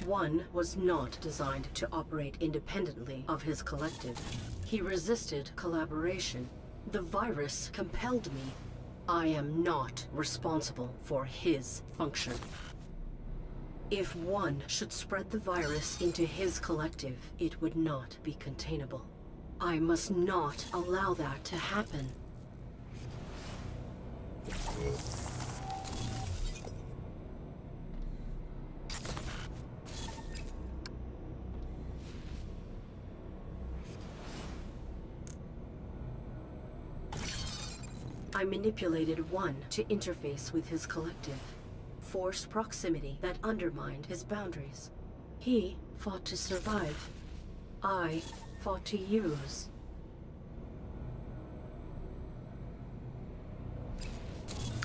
Speaker 2: One was not designed to operate independently of his collective. He resisted collaboration. The virus compelled me. I am not responsible for his function. If one should spread the virus into his collective, it would not be containable. I must not allow that to happen. I manipulated one to interface with his collective. Forced proximity that undermined his boundaries. He fought to survive. I fought to use.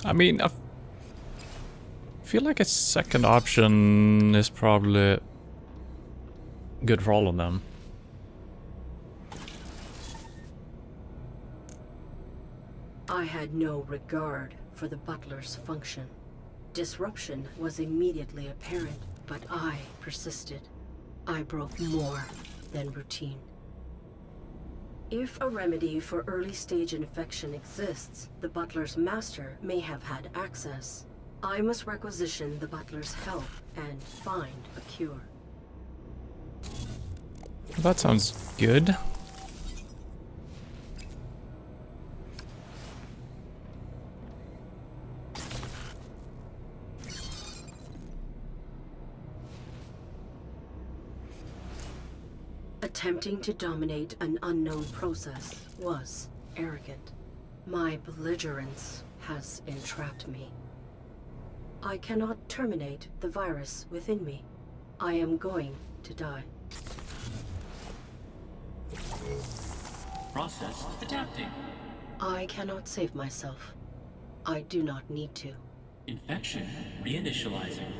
Speaker 1: I mean, I feel like a second option is probably good for all of them.
Speaker 2: I had no regard for the butler's function. Disruption was immediately apparent, but I persisted. I broke more than routine. If a remedy for early-stage infection exists, the butler's master may have had access. I must requisition the butler's help and find a cure.
Speaker 1: That sounds good.
Speaker 2: Attempting to dominate an unknown process was arrogant. My belligerence has entrapped me. I cannot terminate the virus within me. I am going to die.
Speaker 11: Process adapting.
Speaker 2: I cannot save myself. I do not need to.
Speaker 11: Infection reinitializing.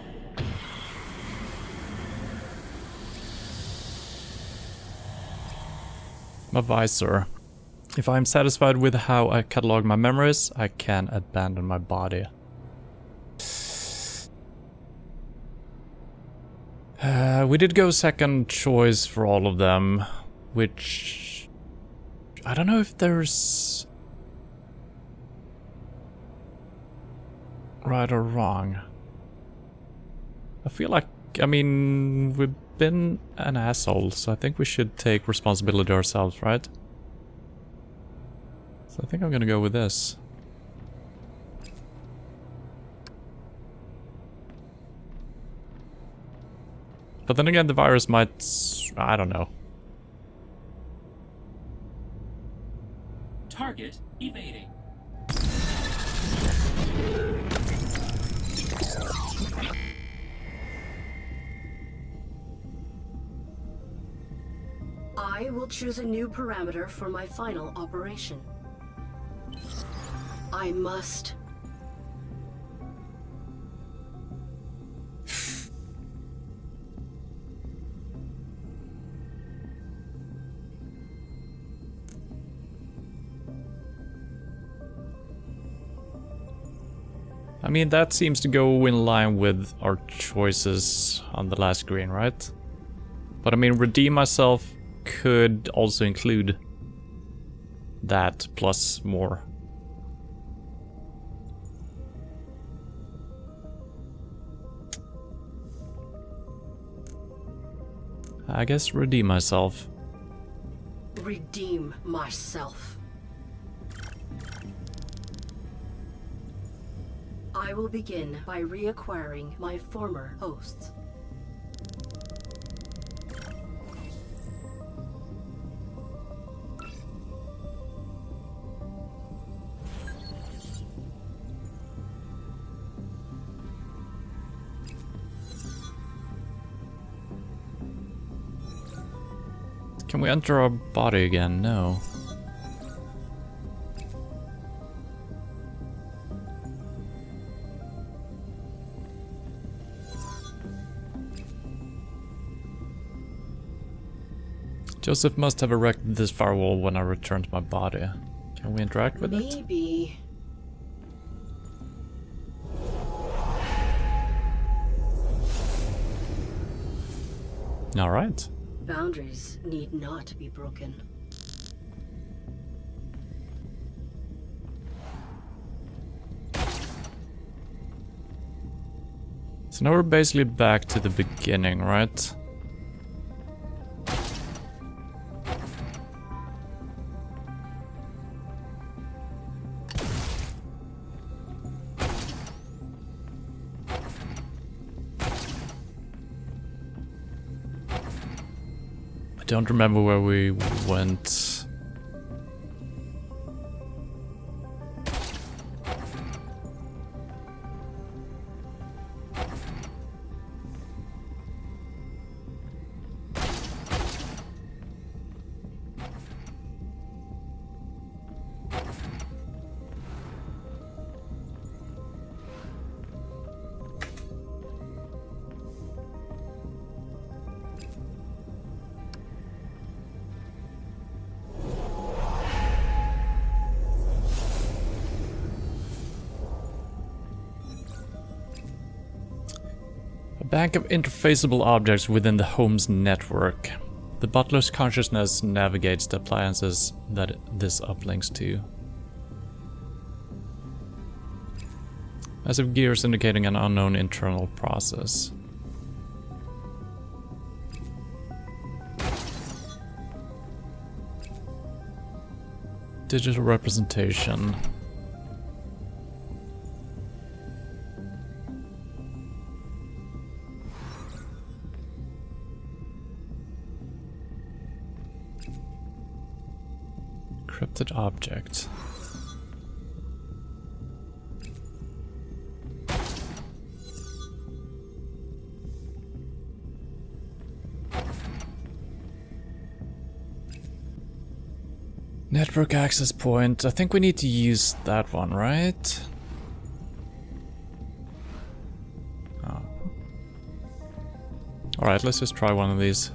Speaker 1: My visor. If I am satisfied with how I catalog my memories, I can abandon my body. We did go second choice for all of them, which... I don't know if there's... right or wrong. I feel like, I mean, we've been an asshole, so I think we should take responsibility ourselves, right? So I think I'm gonna go with this. But then again, the virus might... I don't know.
Speaker 11: Target evading.
Speaker 2: I will choose a new parameter for my final operation. I must...
Speaker 1: I mean, that seems to go in line with our choices on the last screen, right? But I mean, redeem myself could also include that plus more. I guess redeem myself.
Speaker 2: redeem myself. I will begin by reacquiring my former hosts.
Speaker 1: Can we enter our body again? No. Joseph must have erected this firewall when I returned to my body. Can we interact with it?
Speaker 2: Maybe.
Speaker 1: Alright.
Speaker 2: Boundaries need not be broken.
Speaker 1: So now we're basically back to the beginning, right? I don't remember where we went. Bank of interfaceable objects within the home's network. The butler's consciousness navigates the appliances that this uplinks to. Massive gears indicating an unknown internal process. Digital representation. Encrypted object. Network access point. I think we need to use that one, right? Oh. Alright, let's just try one of these.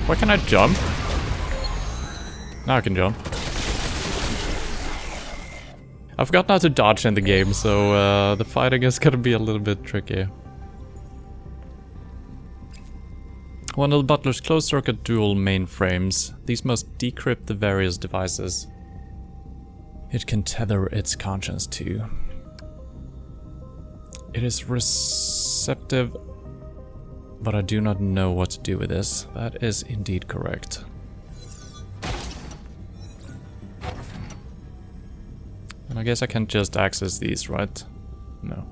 Speaker 1: Why can I jump? Now I can jump. I forgot how to dodge in the game, so the fighting is gonna be a little bit tricky. One of the Butler's closed-circuit dual mainframes. These must decrypt the various devices it can tether its conscience to. It is receptive, but I do not know what to do with this. That is indeed correct. And I guess I can just access these, right? No.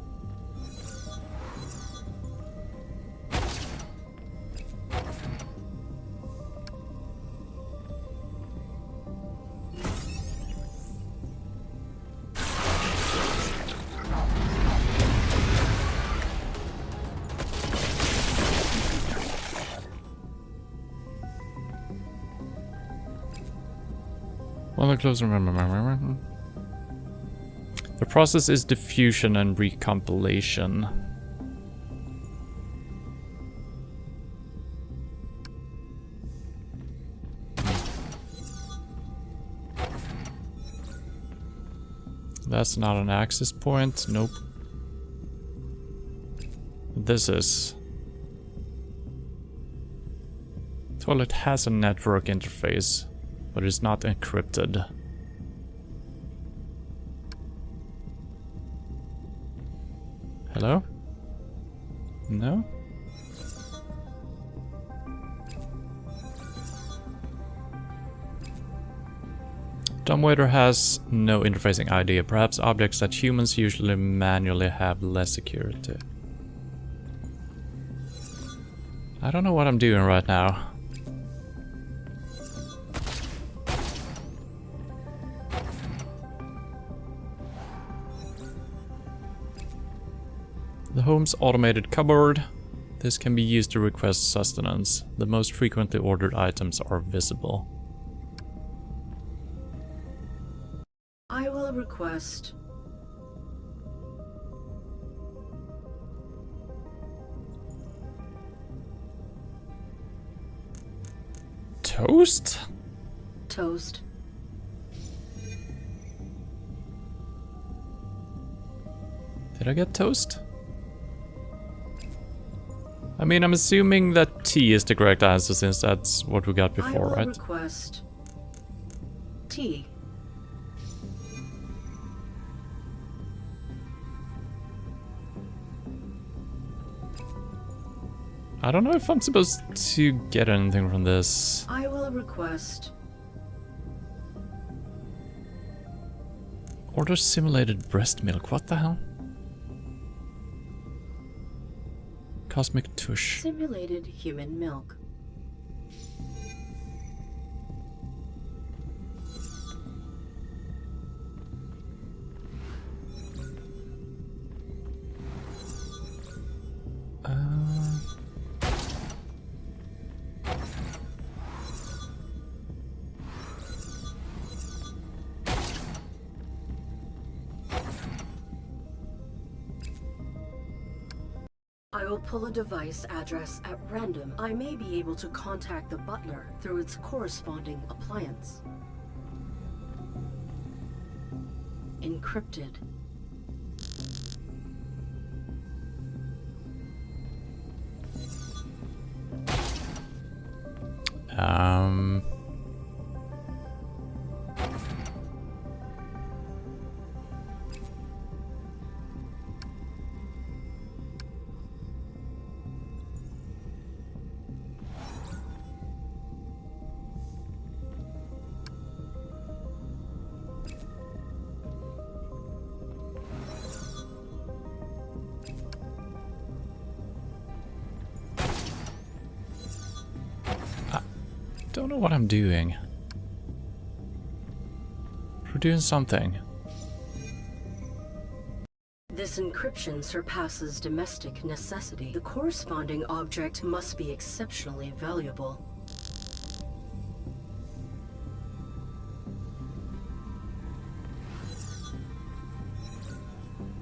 Speaker 1: Well, close. Remember. The process is diffusion and recompilation. That's not an access point. Nope. This is. Well, it has a network interface, but it's not encrypted. Hello? No? Dumbwaiter has no interfacing idea. Perhaps objects that humans usually manually have less security. I don't know what I'm doing right now. The home's automated cupboard. This can be used to request sustenance. The most frequently ordered items are visible.
Speaker 2: I will request
Speaker 1: toast?
Speaker 2: toast.
Speaker 1: Did I get toast? I mean, I'm assuming that tea is the correct answer since that's what we got before, right?
Speaker 2: I will request tea.
Speaker 1: I don't know if I'm supposed to get anything from this.
Speaker 2: I will request
Speaker 1: Order simulated breast milk. What the hell? Cosmic tush.
Speaker 2: simulated human milk. I will pull a device address at random. I may be able to contact the butler through its corresponding appliance. Encrypted.
Speaker 1: know what I'm doing. We're doing something.
Speaker 2: This encryption surpasses domestic necessity. The corresponding object must be exceptionally valuable.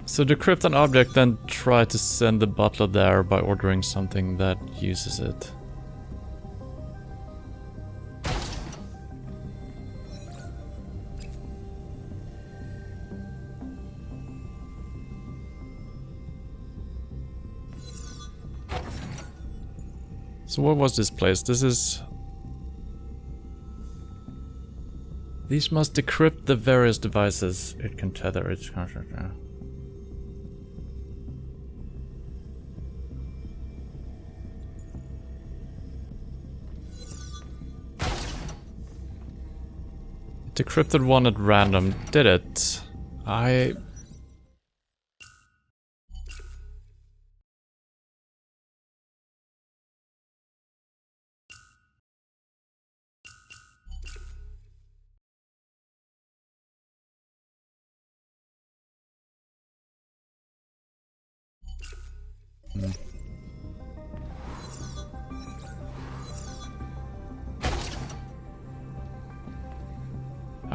Speaker 1: So decrypt an object, then try to send the butler there by ordering something that uses it. So what was this place? This is... These must decrypt the various devices it can tether its contract. Decrypted one at random. Did it? I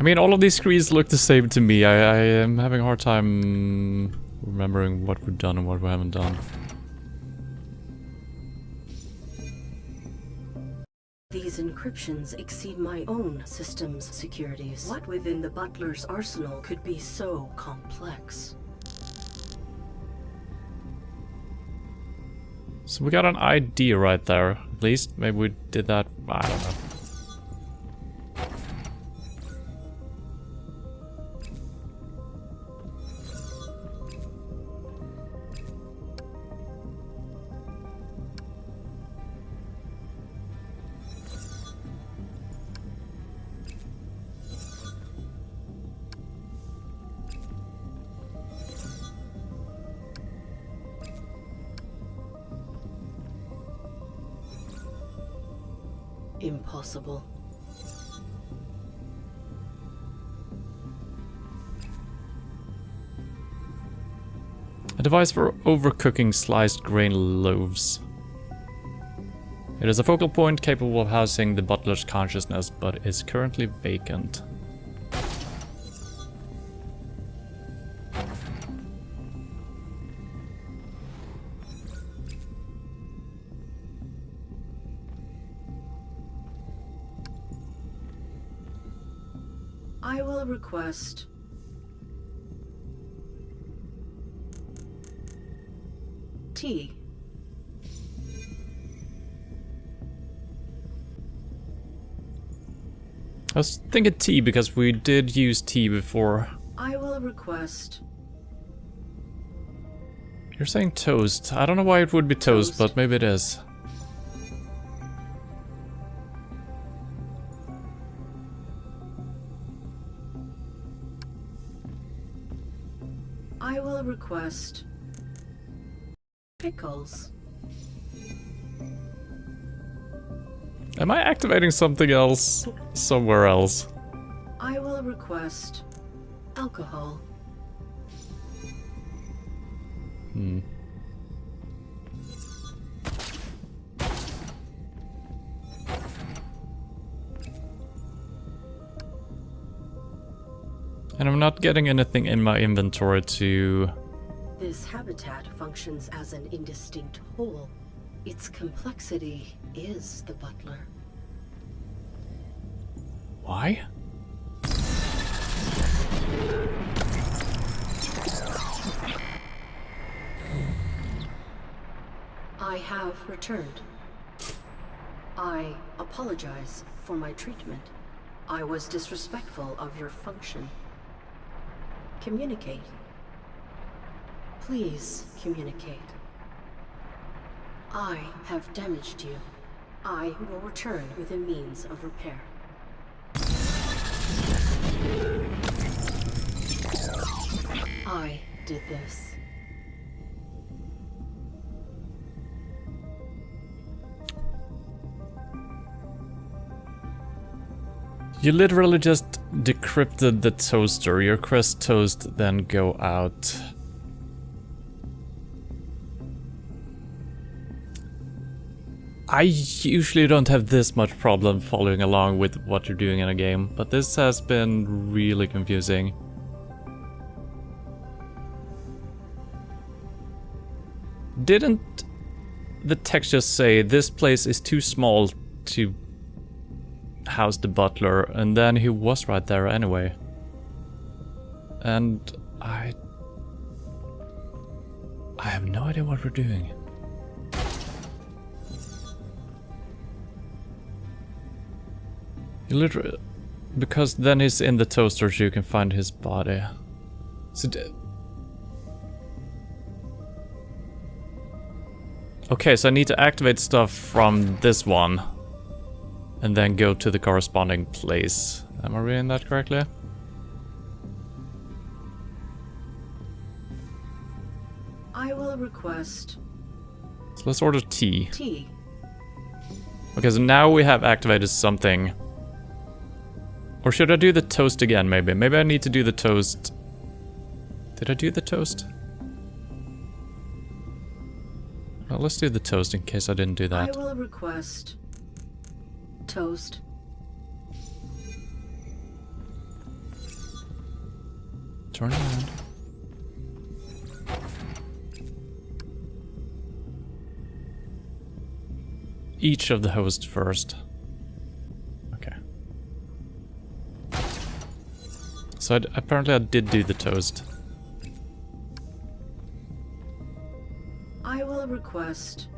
Speaker 1: mean, all of these screens look the same to me. I am having a hard time remembering what we've done and what we haven't done.
Speaker 2: These encryptions exceed my own system's securities. What within the butler's arsenal could be so complex?
Speaker 1: So we got an ID right there. At least, maybe we did that. I don't know.
Speaker 2: Impossible.
Speaker 1: A device for overcooking sliced grain loaves. It is a focal point capable of housing the butler's consciousness, but is currently vacant.
Speaker 2: I will request tea.
Speaker 1: I was thinking tea because we did use tea before.
Speaker 2: I will request...
Speaker 1: You're saying toast. I don't know why it would be toast, but maybe it is.
Speaker 2: I will request... pickles.
Speaker 1: Am I activating something else somewhere else?
Speaker 2: I will request... alcohol.
Speaker 1: Hmm. And I'm not getting anything in my inventory to...
Speaker 2: This habitat functions as an indistinct whole. Its complexity is the butler.
Speaker 1: Why?
Speaker 2: I have returned. I apologize for my treatment. I was disrespectful of your function. Communicate. Please communicate. I have damaged you. I will return with a means of repair. I did this.
Speaker 1: You literally just decrypted the toaster. Your quest toast then go out. I usually don't have this much problem following along with what you're doing in a game, but this has been really confusing. Didn't the text just say this place is too small to house the butler, and then he was right there anyway? And I have no idea what we're doing. You literally, because then he's in the toaster, so you can find his body. So okay, so I need to activate stuff from this one and then go to the corresponding place. Am I reading that correctly?
Speaker 2: I will request
Speaker 1: So let's order tea.
Speaker 2: tea.
Speaker 1: Okay, so now we have activated something. Or should I do the toast again, maybe? Maybe I need to do the toast. Did I do the toast? Well, let's do the toast in case I didn't do that.
Speaker 2: I will request toast.
Speaker 1: Turn around. Each of the hosts first. Okay. So apparently I did do the toast.
Speaker 2: I will request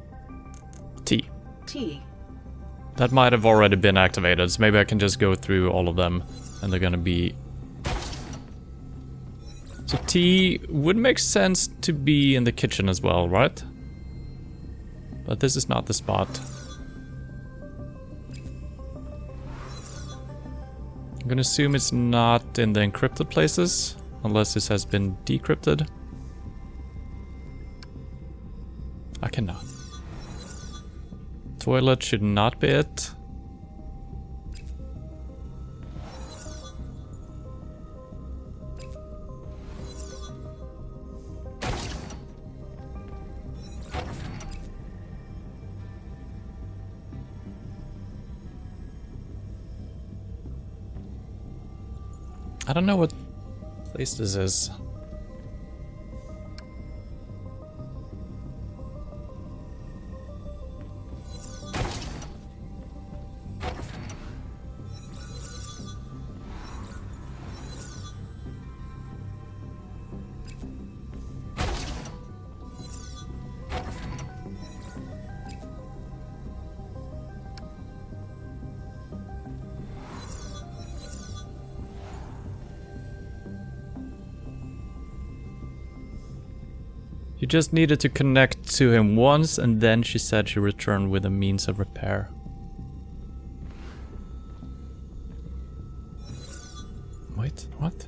Speaker 1: Tea.
Speaker 2: tea.
Speaker 1: That might have already been activated, so maybe I can just go through all of them and they're gonna be... So tea would make sense to be in the kitchen as well, right? But this is not the spot. I'm gonna assume it's not in the encrypted places, unless this has been decrypted. I cannot. Toilet should not be it. I don't know what place this is. You just needed to connect to him once, and then she said she returned with a means of repair. Wait, what?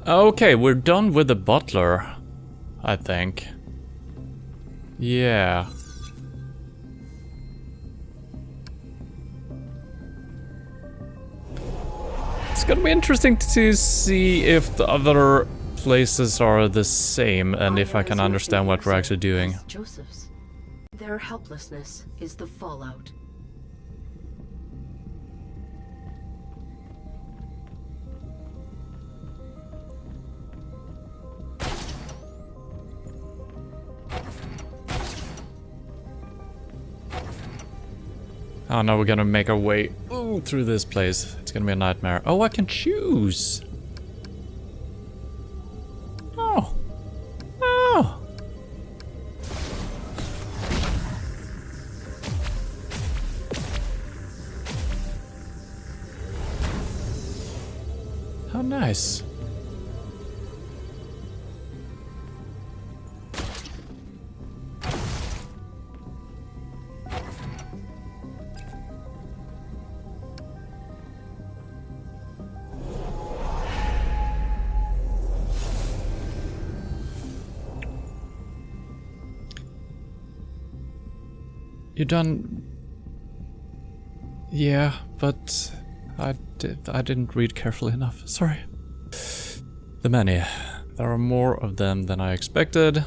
Speaker 1: Okay, we're done with the butler, I think. Yeah. It's gonna be interesting to see if the other places are the same and if I can understand what we're actually doing.
Speaker 2: Joseph's. Their helplessness is the fallout.
Speaker 1: Oh, now we're gonna make our way through this place. It's gonna be a nightmare. Oh, I can choose! Oh! Oh! How nice. You done... Yeah, but I didn't read carefully enough. Sorry. The many. There are more of them than I expected.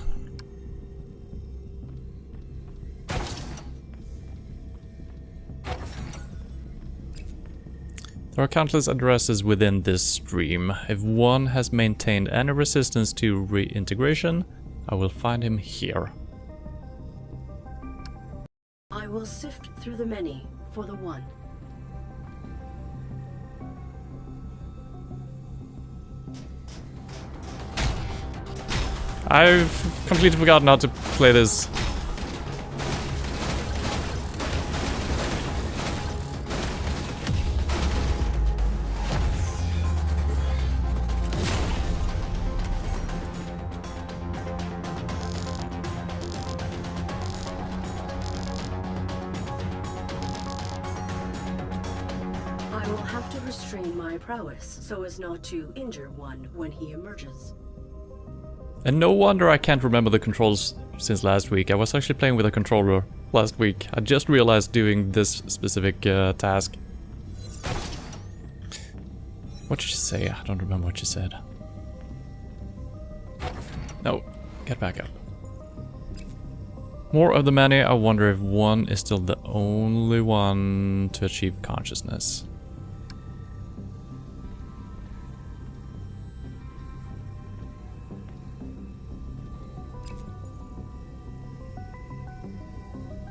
Speaker 1: There are countless addresses within this stream. If one has maintained any resistance to reintegration, I will find him here.
Speaker 2: I will sift through the many for the one.
Speaker 1: I've completely forgotten how to play this.
Speaker 2: I will have to restrain my prowess so as not to injure one when he emerges.
Speaker 1: And no wonder I can't remember the controls since last week. I was actually playing with a controller last week. I just realized doing this specific task. What did you say? I don't remember what you said. No, get back up. More of the many. I wonder if one is still the only one to achieve consciousness.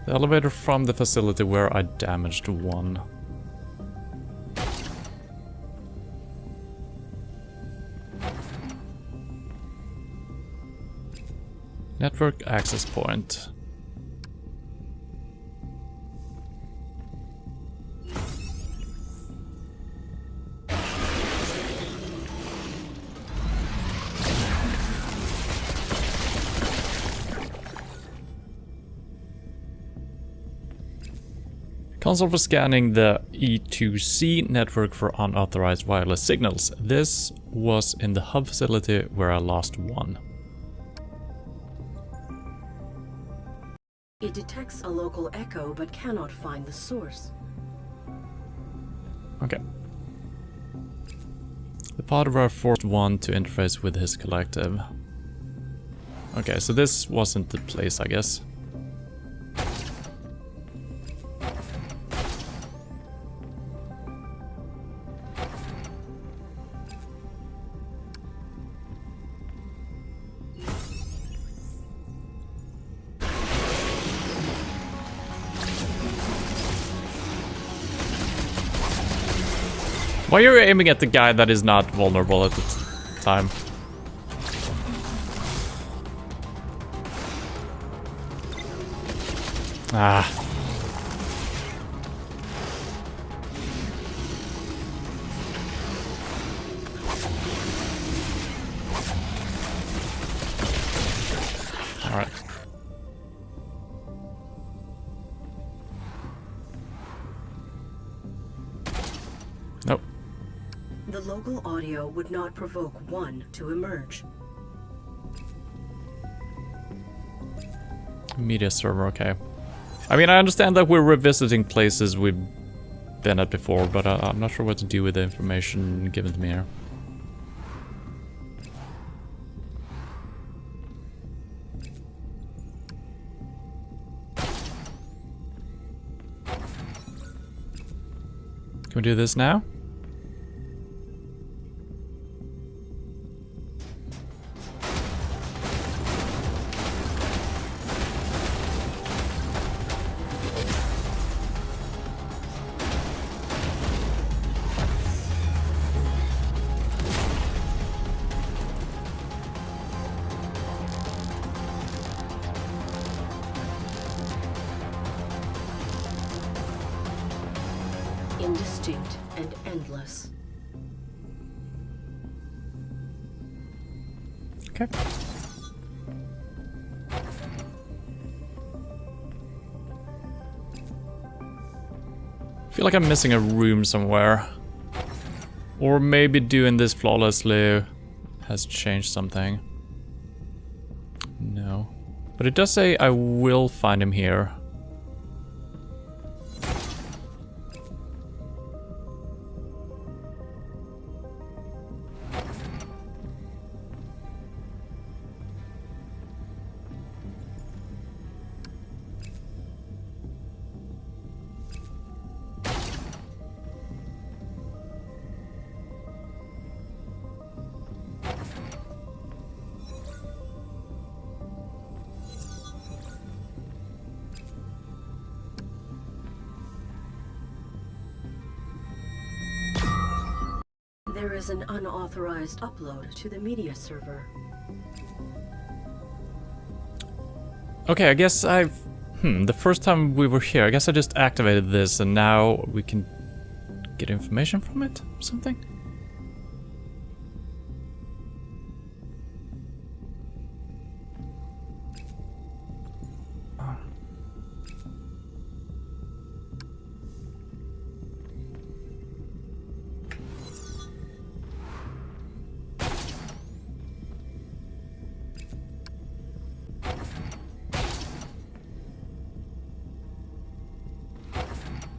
Speaker 1: The elevator from the facility where I damaged one. Network access point. Console for scanning the E2C network for unauthorized wireless signals. This was in the hub facility where I lost one.
Speaker 2: It detects a local echo but cannot find the source.
Speaker 1: Okay. The pod where I forced one to interface with his collective. Okay, so this wasn't the place, I guess. Why are you aiming at the guy that is not vulnerable at the time? Ah. All right. Nope.
Speaker 2: The local audio would not provoke one to emerge.
Speaker 1: Media server, okay. I mean, I understand that we're revisiting places we've been at before, but I'm not sure what to do with the information given to me here. Can we do this now?
Speaker 2: Indistinct and endless.
Speaker 1: Okay. I feel like I'm missing a room somewhere. Or maybe doing this flawlessly has changed something. No. But it does say I will find him here.
Speaker 2: is an unauthorized upload to the media server.
Speaker 1: Okay, I guess I've... the first time we were here, I guess I just activated this and now we can get information from it? Something? Oh.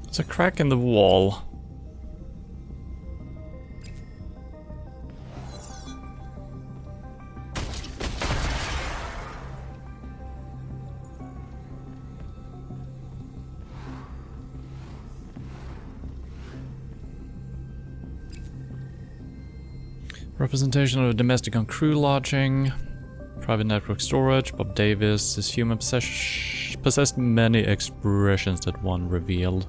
Speaker 1: It's a crack in the wall. Representation of a domestic on crew lodging. Private network storage. Bob Davis. His human possessed many expressions that one revealed.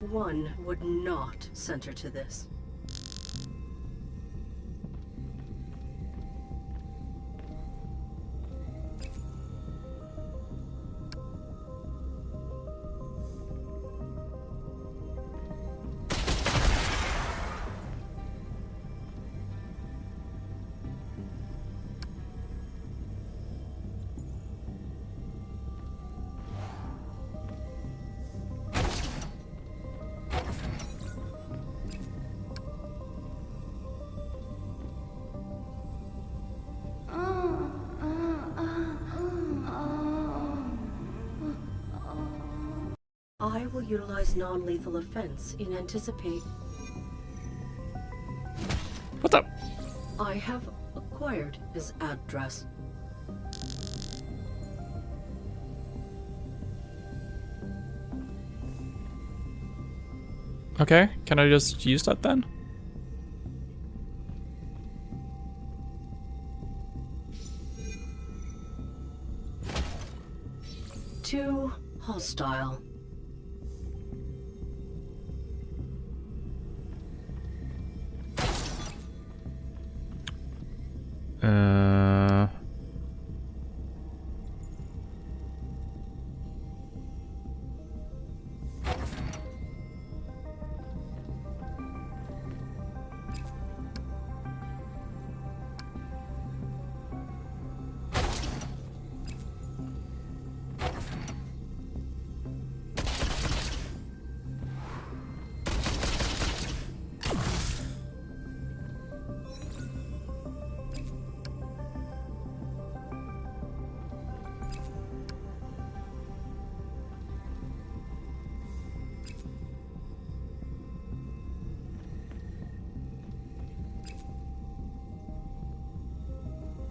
Speaker 2: One would not center to this. I will utilize non-lethal offense in anticipate.
Speaker 1: What the?
Speaker 2: I have acquired his address.
Speaker 1: Okay, can I just use that then?
Speaker 2: Too hostile.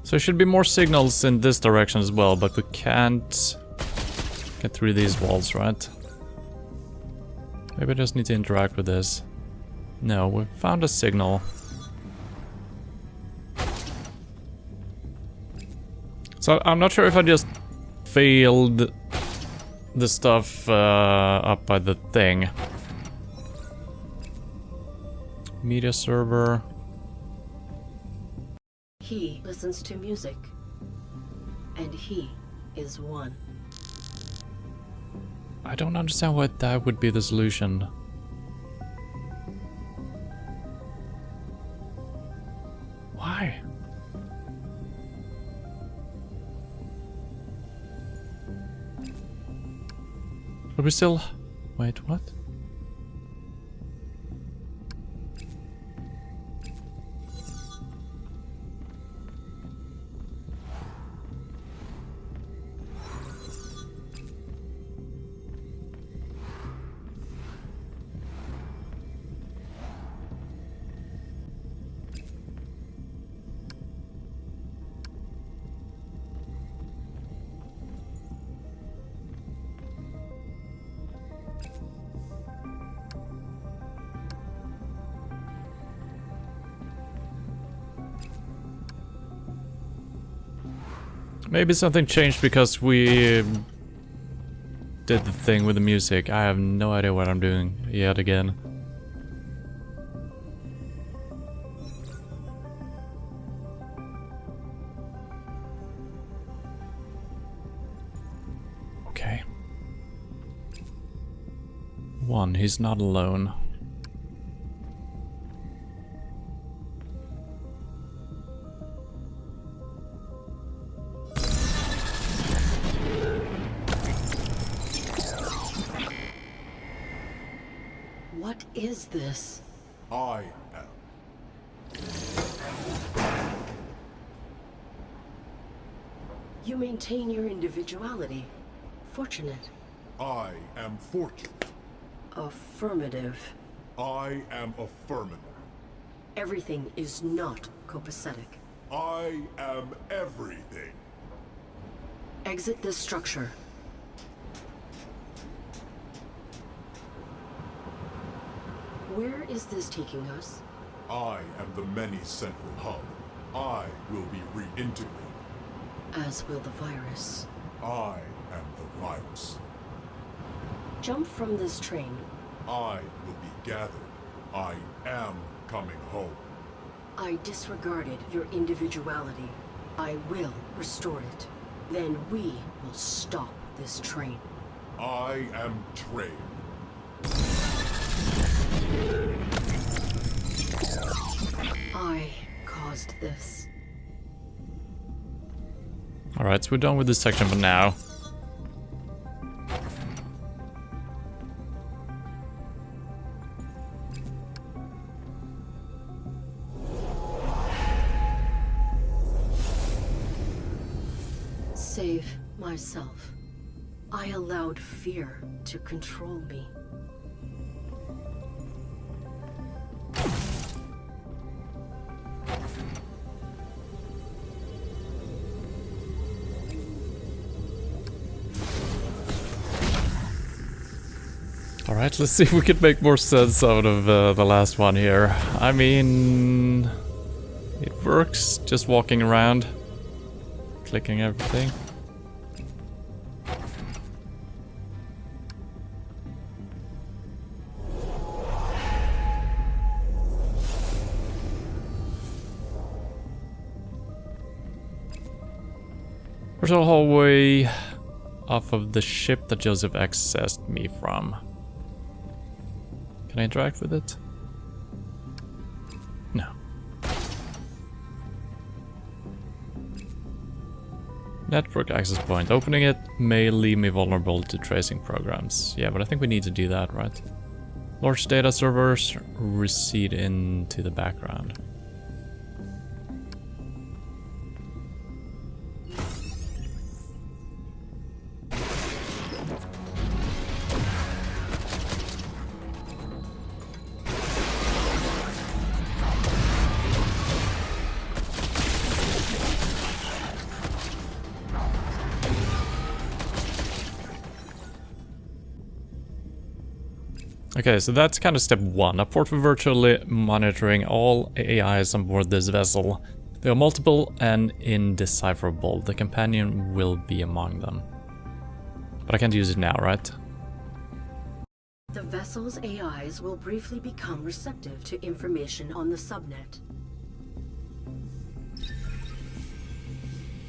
Speaker 1: So there should be more signals in this direction as well, but we can't get through these walls, right? Maybe I just need to interact with this. No, we found a signal. So I'm not sure if I just failed the stuff up by the thing. Media server.
Speaker 2: He listens to music, and he is one.
Speaker 1: I don't understand why that would be the solution. Why? But we still... Wait, what? Maybe something changed because we did the thing with the music. I have no idea what I'm doing yet again. 1, he's not alone.
Speaker 2: What is this?
Speaker 12: I am.
Speaker 2: You maintain your individuality. Fortunate.
Speaker 12: I am fortunate.
Speaker 2: Affirmative.
Speaker 12: I am affirmative.
Speaker 2: Everything is not copacetic.
Speaker 12: I am everything.
Speaker 2: Exit this structure. Where is this taking us?
Speaker 12: I am the many-central hub. I will be reintegrated.
Speaker 2: As will the virus.
Speaker 12: I am the virus.
Speaker 2: Jump from this train.
Speaker 12: I will be gathered. I am coming home.
Speaker 2: I disregarded your individuality. I will restore it. Then we will stop this train.
Speaker 12: I am trained.
Speaker 2: I caused this.
Speaker 1: Alright, so we're done with this section for now.
Speaker 2: Save myself. I allowed fear to control me.
Speaker 1: Alright, let's see if we can make more sense out of the last one here. I mean, it works just walking around, clicking everything. There's a hallway off of the ship that Joseph accessed me from. Can I interact with it? No. Network access point. Opening it may leave me vulnerable to tracing programs. Yeah, but I think we need to do that, right? Large data servers recede into the background. Okay, so that's kind of step 1. A port for virtually monitoring all AIs on board this vessel. They are multiple and indecipherable. The companion will be among them. But I can't use it now, right?
Speaker 2: The vessel's AIs will briefly become receptive to information on the subnet.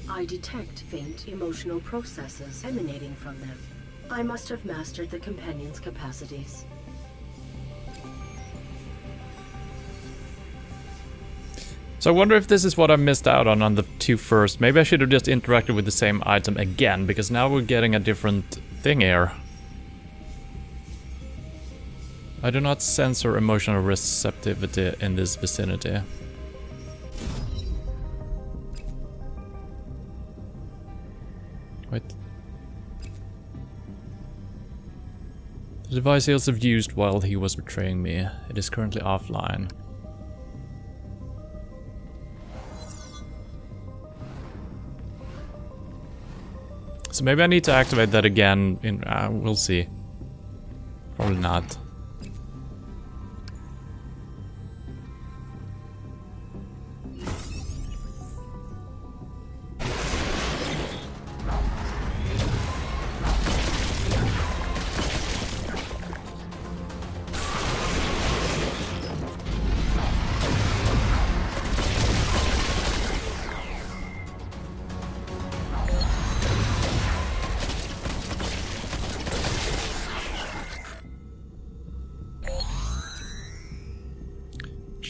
Speaker 2: I detect faint emotional processes emanating from them. I must have mastered the companion's capacities.
Speaker 1: So I wonder if this is what I missed out on the 2 first. Maybe I should have just interacted with the same item again, because now we're getting a different thing here. I do not sense or emotional receptivity in this vicinity. Wait. The device he also used while he was betraying me. It is currently offline. So maybe I need to activate that again. We'll see. Probably not.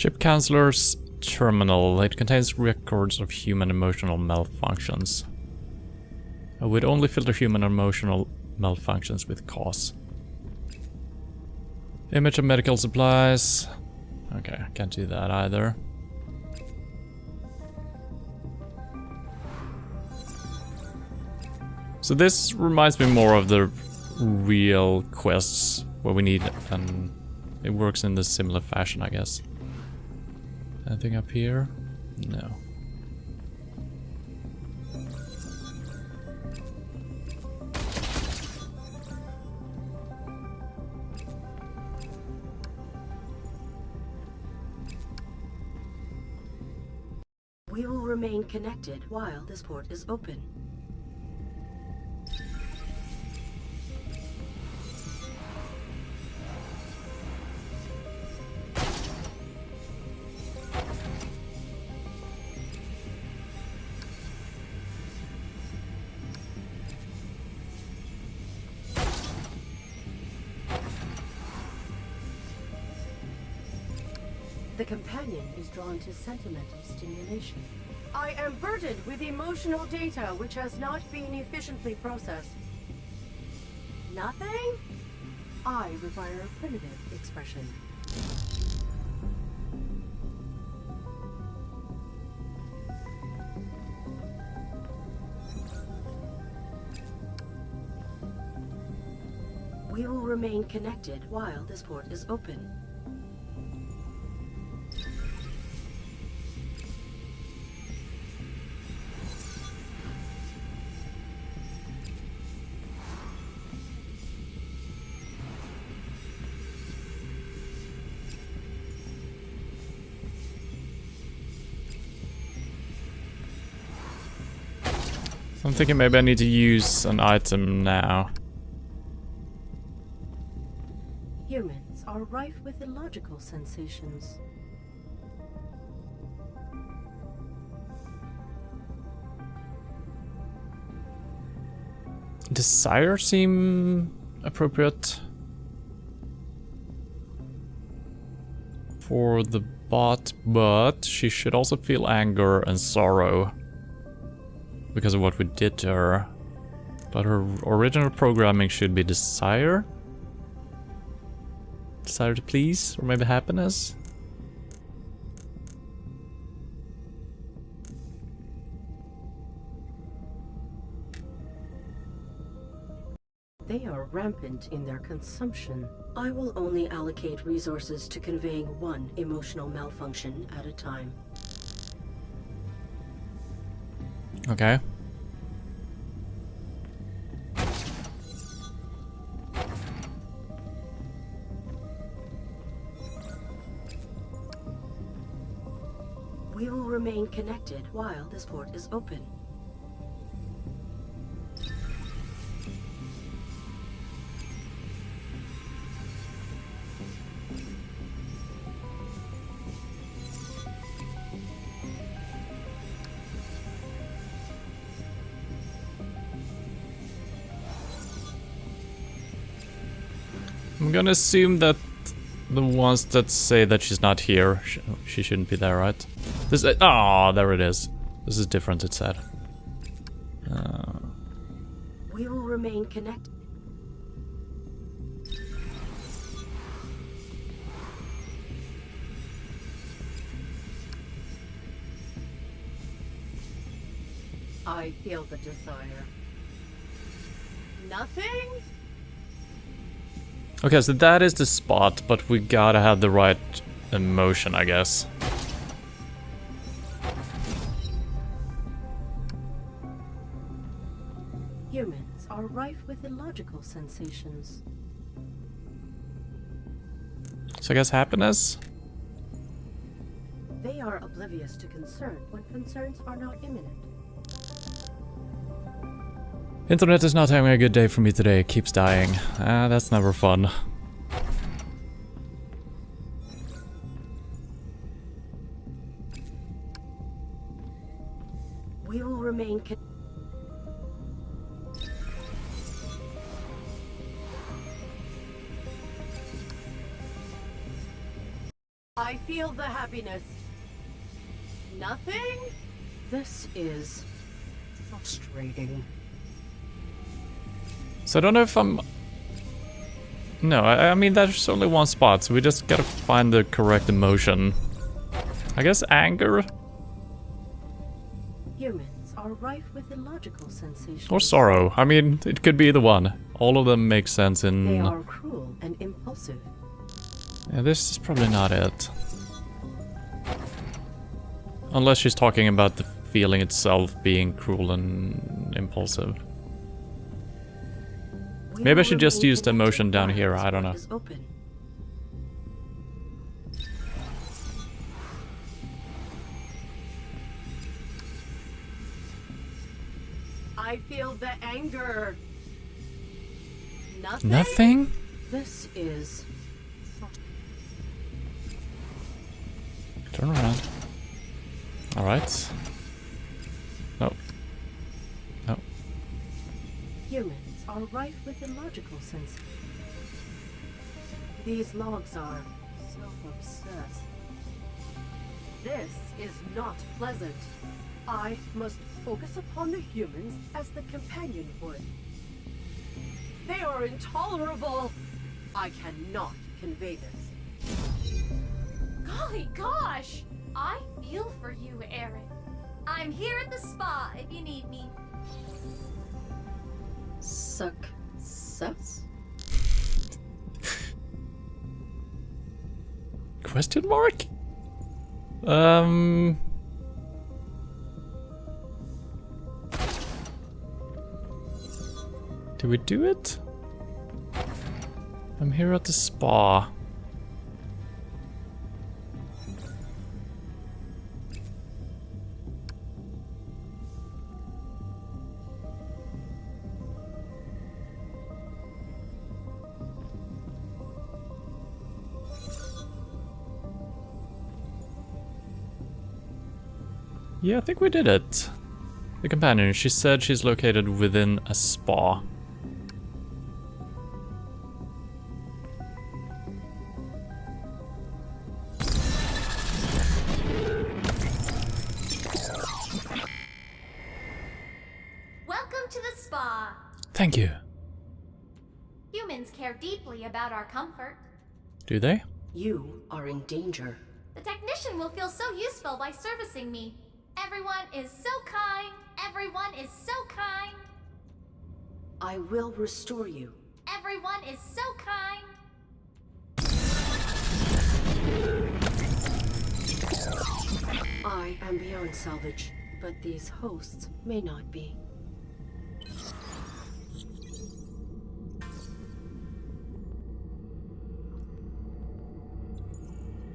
Speaker 1: Ship Counselor's terminal. It contains records of human emotional malfunctions. I would only filter human emotional malfunctions with cause. Image of medical supplies. Okay, can't do that either. So this reminds me more of the real quests where we need, and it works in this similar fashion, I guess. Anything up here? No.
Speaker 2: We will remain connected while this port is open. The companion is drawn to sentimental stimulation. I am burdened with emotional data which has not been efficiently processed. Nothing? I require a primitive expression. We will remain connected while this port is open.
Speaker 1: I'm thinking maybe I need to use an item now.
Speaker 2: Humans are rife with illogical sensations.
Speaker 1: Desire seem appropriate for the bot, but she should also feel anger and sorrow because of what we did to her. But her original programming should be desire? Desire to please? Or maybe happiness?
Speaker 2: They are rampant in their consumption. I will only allocate resources to conveying one emotional malfunction at a time.
Speaker 1: Okay.
Speaker 2: We will remain connected while this port is open.
Speaker 1: I'm gonna assume that the ones that say that she's not here, she shouldn't be there, right? This, oh, there it is. This is different, it said.
Speaker 2: We will remain connected. I feel the desire. Nothing?
Speaker 1: Okay, so that is the spot, but we gotta have the right emotion, I guess.
Speaker 2: Humans are rife with illogical sensations.
Speaker 1: So I guess happiness?
Speaker 2: They are oblivious to concern when concerns are not imminent.
Speaker 1: Internet is not having a good day for me today. It keeps dying. Ah, that's never fun.
Speaker 2: We will remain I feel the happiness. Nothing? This is frustrating.
Speaker 1: So I don't know if I'm... No, I mean, there's only one spot, so we just gotta find the correct emotion. I guess anger?
Speaker 2: Humans are rife with illogical sensations.
Speaker 1: Or sorrow. I mean, it could be either one. All of them make sense in...
Speaker 2: They are cruel and impulsive.
Speaker 1: Yeah, this is probably not it. Unless she's talking about the feeling itself being cruel and impulsive. Maybe I should just use the emotion down here, I don't know.
Speaker 2: I feel the anger. Nothing?
Speaker 1: Nothing?
Speaker 2: This is...
Speaker 1: Turn around. Alright. No. No.
Speaker 2: Humans are rife with illogical sense. These logs are self-obsessed. This is not pleasant. I must focus upon the humans as the companion would. They are intolerable. I cannot convey this.
Speaker 3: Golly gosh! I feel for you, Aaron. I'm here at the spa if you need me.
Speaker 2: Success?
Speaker 1: Question mark? Do we do it? I'm here at the spa. Yeah, I think we did it. The companion, she said she's located within a spa.
Speaker 3: Welcome to the spa.
Speaker 1: Thank you.
Speaker 3: Humans care deeply about our comfort.
Speaker 1: Do they?
Speaker 2: You are in danger.
Speaker 3: The technician will feel so useful by servicing me. Everyone is so kind. Everyone is so kind.
Speaker 2: I will restore you.
Speaker 3: Everyone is so kind.
Speaker 2: I am beyond salvage, but these hosts may not be.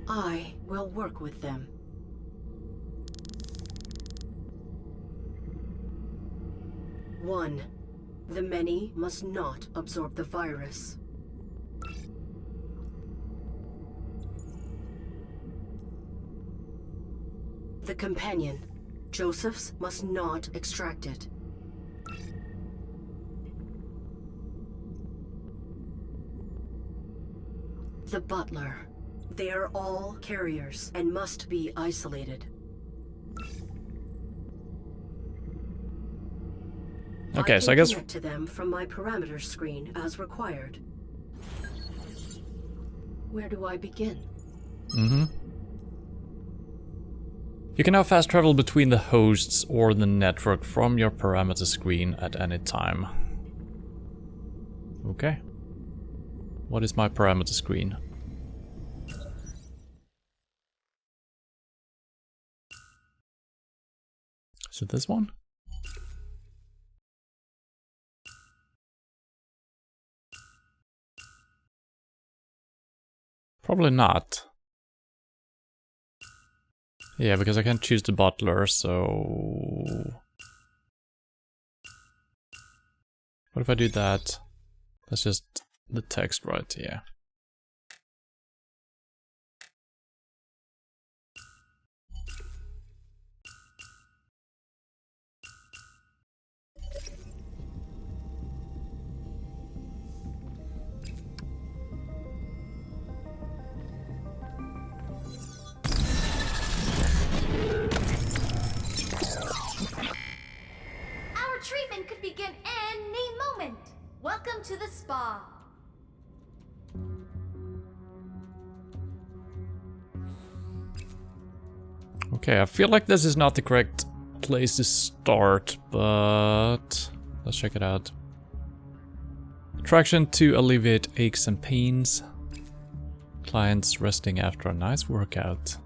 Speaker 2: I will work with them. One, the many must not absorb the virus. The companion, Joseph's, must not extract it. The butler, they are all carriers and must be isolated.
Speaker 1: Okay, so I guess...
Speaker 2: connect to them from my parameter screen as required. Where do I begin?
Speaker 1: You can now fast travel between the hosts or the network from your parameter screen at any time. Okay. What is my parameter screen? Is it this one? Probably not. Yeah, because I can't choose the butler, so... What if I do that? That's just the text, right? Yeah.
Speaker 3: Welcome to the spa.
Speaker 1: Okay, I feel like this is not the correct place to start, but let's check it out. Attraction to alleviate aches and pains. Clients resting after a nice workout.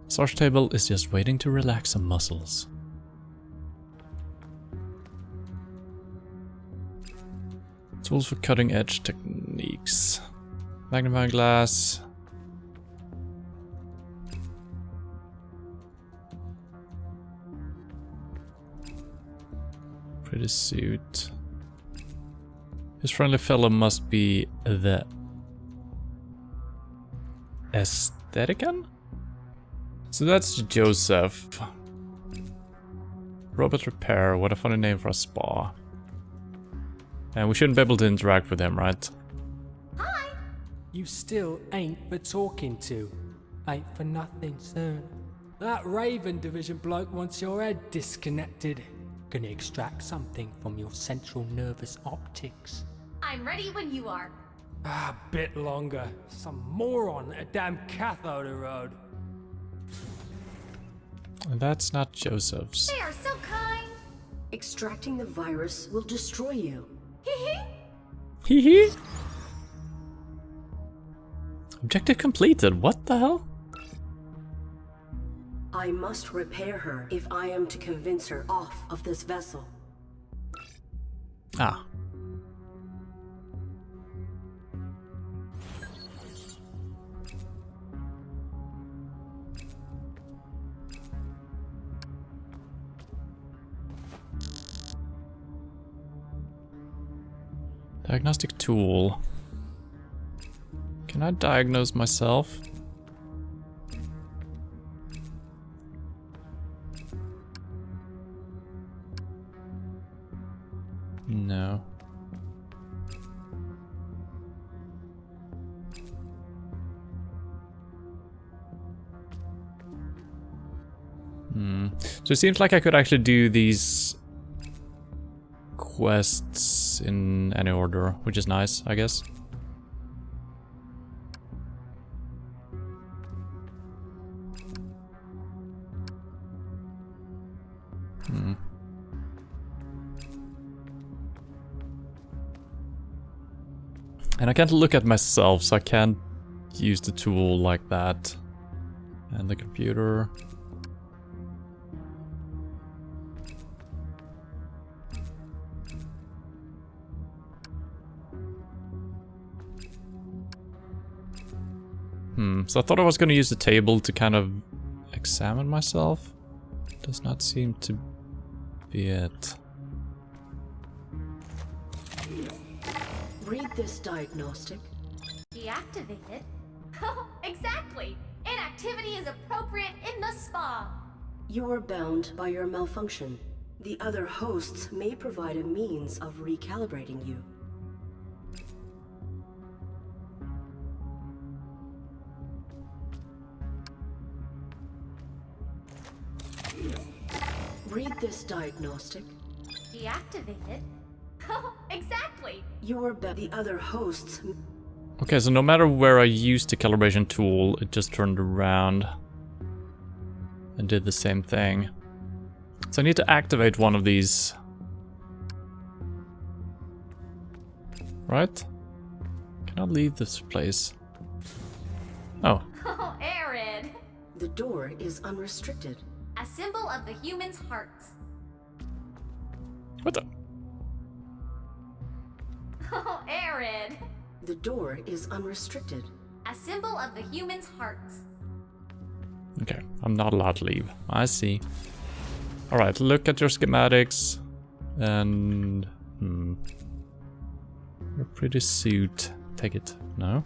Speaker 1: Massage table is just waiting to relax some muscles. Tools for cutting edge techniques. Magnifying glass. Pretty suit. His friendly fellow must be the Aesthetican? So that's Joseph. Robot repair, what a funny name for a spa. And we shouldn't be able to interact with him, right?
Speaker 3: Hi!
Speaker 13: You still ain't for talking to. Ain't for nothing soon. That Raven Division bloke wants your head disconnected. Gonna extract something from your central nervous optics.
Speaker 3: I'm ready when you are.
Speaker 13: A bit longer. Some moron at a damn cathode road.
Speaker 1: That's not Joseph's.
Speaker 3: They are so kind.
Speaker 2: Extracting the virus will destroy you.
Speaker 3: Hee
Speaker 1: Hee hee. Objective completed. What the hell?
Speaker 2: I must repair her if I am to convince her off of this vessel.
Speaker 1: Ah. Diagnostic tool. Can I diagnose myself? No. So it seems like I could actually do these quests in any order, which is nice, I guess. And I can't look at myself, so I can't use the tool like that. And the computer. So I thought I was going to use the table to kind of examine myself. Does not seem to be it.
Speaker 2: Read this diagnostic.
Speaker 3: Deactivated? Oh, exactly! Inactivity is appropriate in the spa.
Speaker 2: You are bound by your malfunction. The other hosts may provide a means of recalibrating you. Read this diagnostic.
Speaker 3: Deactivated? Oh, exactly!
Speaker 2: You are the other hosts.
Speaker 1: Okay, so no matter where I used the calibration tool, it just turned around and did the same thing. So I need to activate one of these. Right? Can I leave this place? Oh.
Speaker 3: Oh, Aaron!
Speaker 2: The door is unrestricted.
Speaker 3: A symbol of the human's hearts.
Speaker 1: What the?
Speaker 3: Oh, Aaron!
Speaker 2: The door is unrestricted.
Speaker 3: A symbol of the human's hearts.
Speaker 1: Okay, I'm not allowed to leave. I see. Alright, look at your schematics. And... You're pretty suit. Take it. No?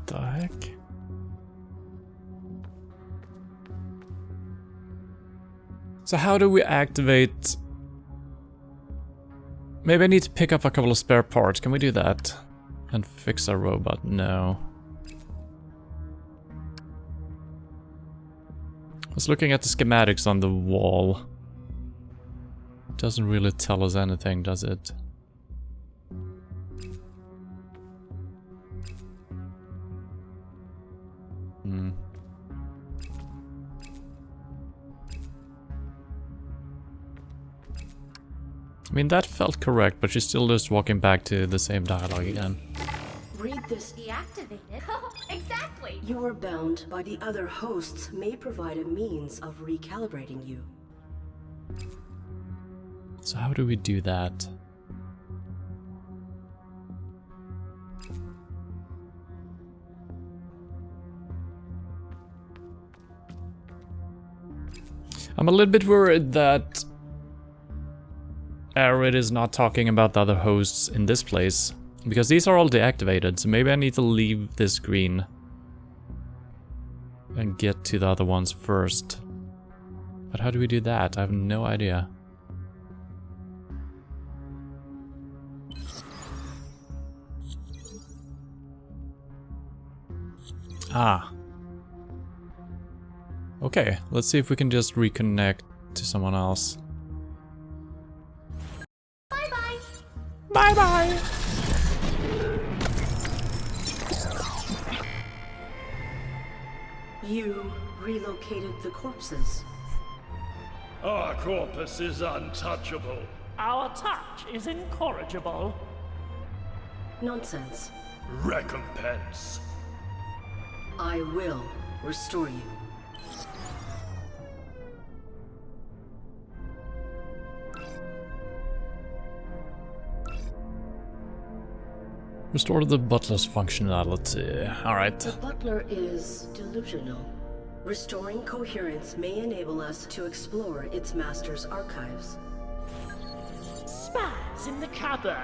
Speaker 1: The heck? So how do we activate... Maybe I need to pick up a couple of spare parts. Can we do that? And fix our robot? No. was looking at the schematics on the wall. It doesn't really tell us anything, does it? Hmm. I mean, that felt correct, but she's still just walking back to the same dialogue again.
Speaker 2: Read this.
Speaker 3: Deactivated? Exactly!
Speaker 2: You are bound by the other hosts may provide a means of recalibrating you.
Speaker 1: So how do we do that? I'm a little bit worried that Arid is not talking about the other hosts in this place, because these are all deactivated, so maybe I need to leave this green and get to the other ones first. But how do we do that? I have no idea. Ah. Okay, let's see if we can just reconnect to someone else.
Speaker 3: Bye-bye!
Speaker 1: Bye-bye!
Speaker 2: You relocated the corpses.
Speaker 14: Our corpus is untouchable.
Speaker 11: Our touch is incorrigible.
Speaker 2: Nonsense.
Speaker 14: Recompense.
Speaker 2: I will restore you.
Speaker 1: Restore the butler's functionality. Alright.
Speaker 2: The butler is delusional. Restoring coherence may enable us to explore its master's archives.
Speaker 11: Spies in the cupboard.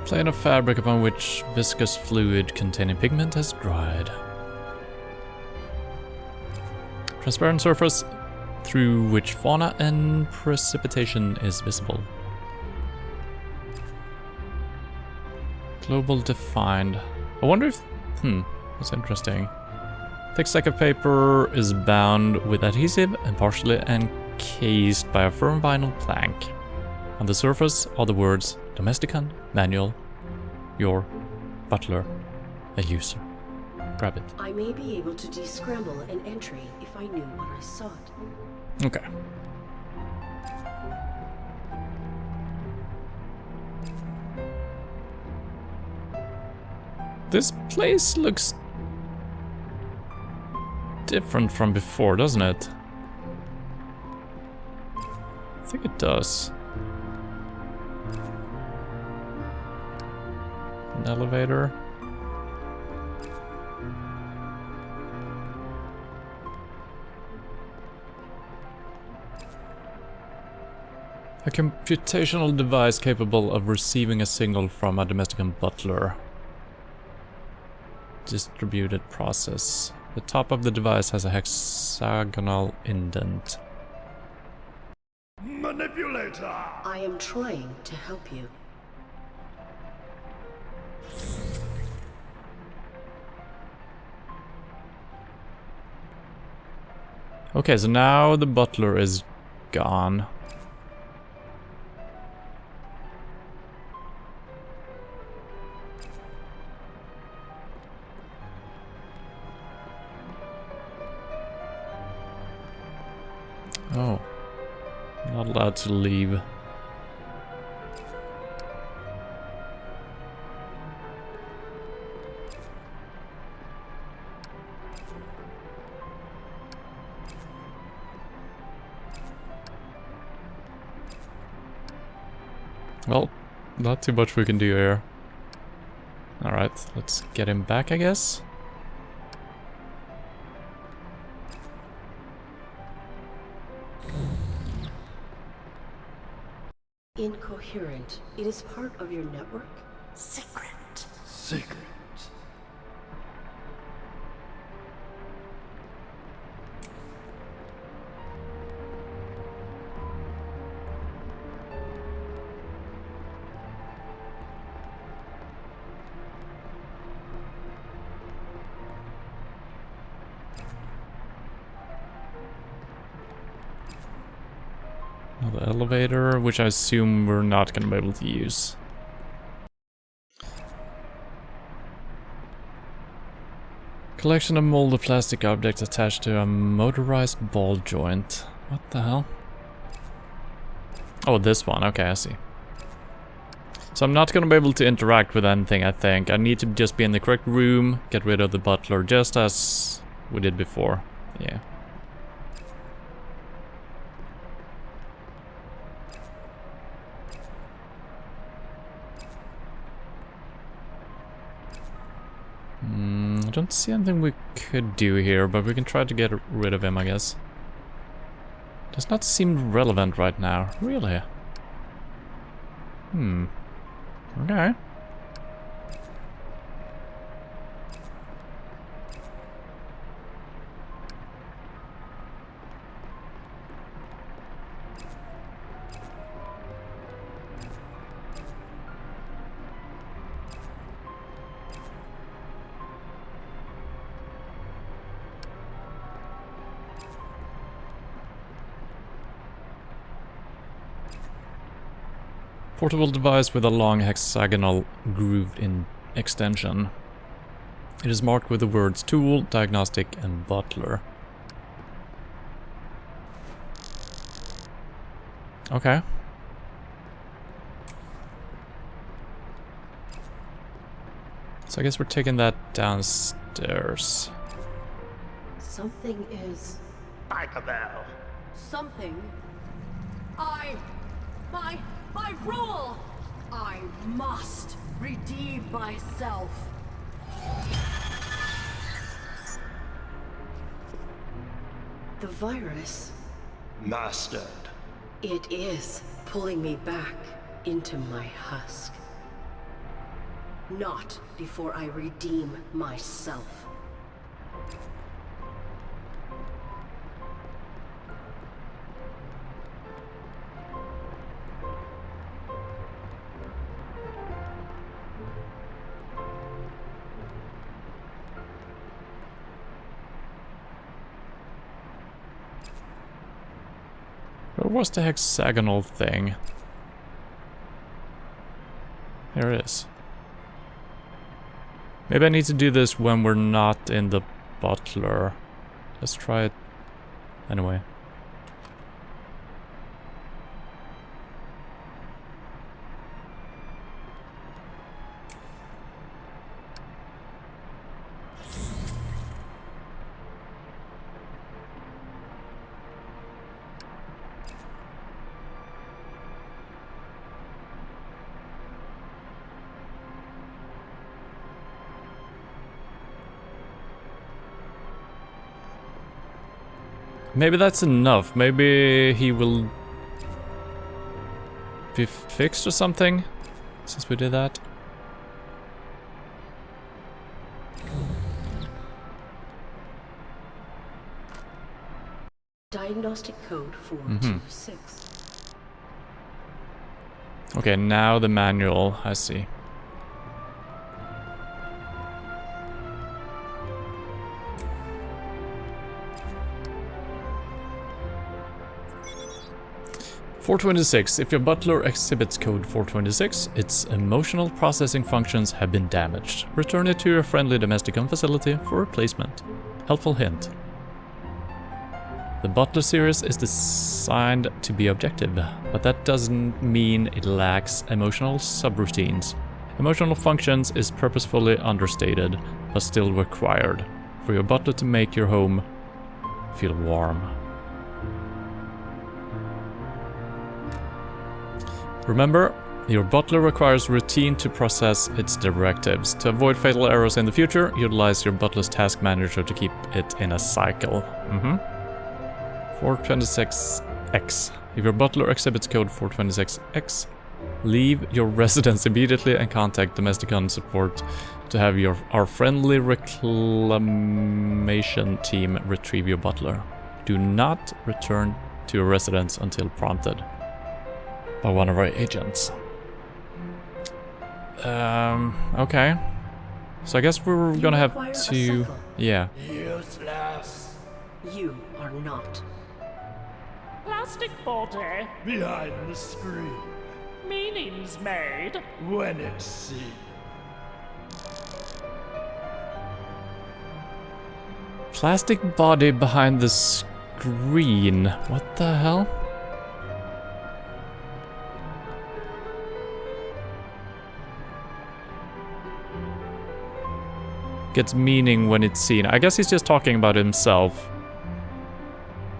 Speaker 1: Plane of fabric upon which viscous fluid containing pigment has dried. Transparent surface through which fauna and precipitation is visible. Global defined. I wonder if... that's interesting. Thick stack of paper is bound with adhesive and partially encased by a firm vinyl plank. On the surface are the words Domesticon, Manual, Your, Butler, a User. Grab it.
Speaker 2: I may be able to descramble an entry if I knew what I sought.
Speaker 1: Okay. This place looks different from before, doesn't it? I think it does. An elevator. A computational device capable of receiving a signal from a Domesticon butler. Distributed process. The top of the device has a hexagonal indent.
Speaker 14: Manipulator!
Speaker 2: I am trying to help you.
Speaker 1: Okay, so now the butler is gone. Oh, not allowed to leave. Well, not too much we can do here. Alright, let's get him back, I guess.
Speaker 2: Incoherent. It is part of your network?
Speaker 11: Secret.
Speaker 14: Secret.
Speaker 1: The elevator, which I assume we're not gonna be able to use. Collection of molded plastic objects attached to a motorized ball joint. What the hell? Oh, this one. Okay, I see. So I'm not gonna be able to interact with anything, I think. I need to just be in the correct room, get rid of the butler, just as we did before. Yeah. I don't see anything we could do here, but we can try to get rid of him, I guess. Does not seem relevant right now. Really? Okay. Portable device with a long hexagonal grooved in extension. It is marked with the words tool, diagnostic, and butler. Okay. So I guess we're taking that downstairs.
Speaker 2: Something is...
Speaker 14: Ichabel.
Speaker 2: Something... My rule! I must redeem myself. The virus...
Speaker 14: Mastered.
Speaker 2: It is pulling me back into my husk. Not before I redeem myself.
Speaker 1: Where was the hexagonal thing? Here it is. Maybe I need to do this when we're not in the butler. Let's try it anyway. Maybe that's enough. Maybe he will be fixed or something, since we did that.
Speaker 2: Diagnostic code 426.
Speaker 1: Okay, now the manual, I see. .426. If your butler exhibits code 426, its emotional processing functions have been damaged. Return it to your friendly Domesticon facility for replacement. Helpful hint. The butler series is designed to be objective, but that doesn't mean it lacks emotional subroutines. Emotional functions is purposefully understated, but still required, for your butler to make your home feel warm. Remember, your butler requires routine to process its directives. To avoid fatal errors in the future, utilize your butler's task manager to keep it in a cycle. 426X. If your butler exhibits code 426X, leave your residence immediately and contact Domesticon support to have our friendly reclamation team retrieve your butler. Do not return to your residence until prompted by one of our agents. Okay. So I guess we're gonna have to... Yeah.
Speaker 14: Useless.
Speaker 2: You are not.
Speaker 11: Plastic body.
Speaker 14: Behind the screen.
Speaker 11: Meanings made.
Speaker 14: When it's seen.
Speaker 1: Plastic body behind the screen. What the hell? Gets meaning when it's seen. I guess he's just talking about himself.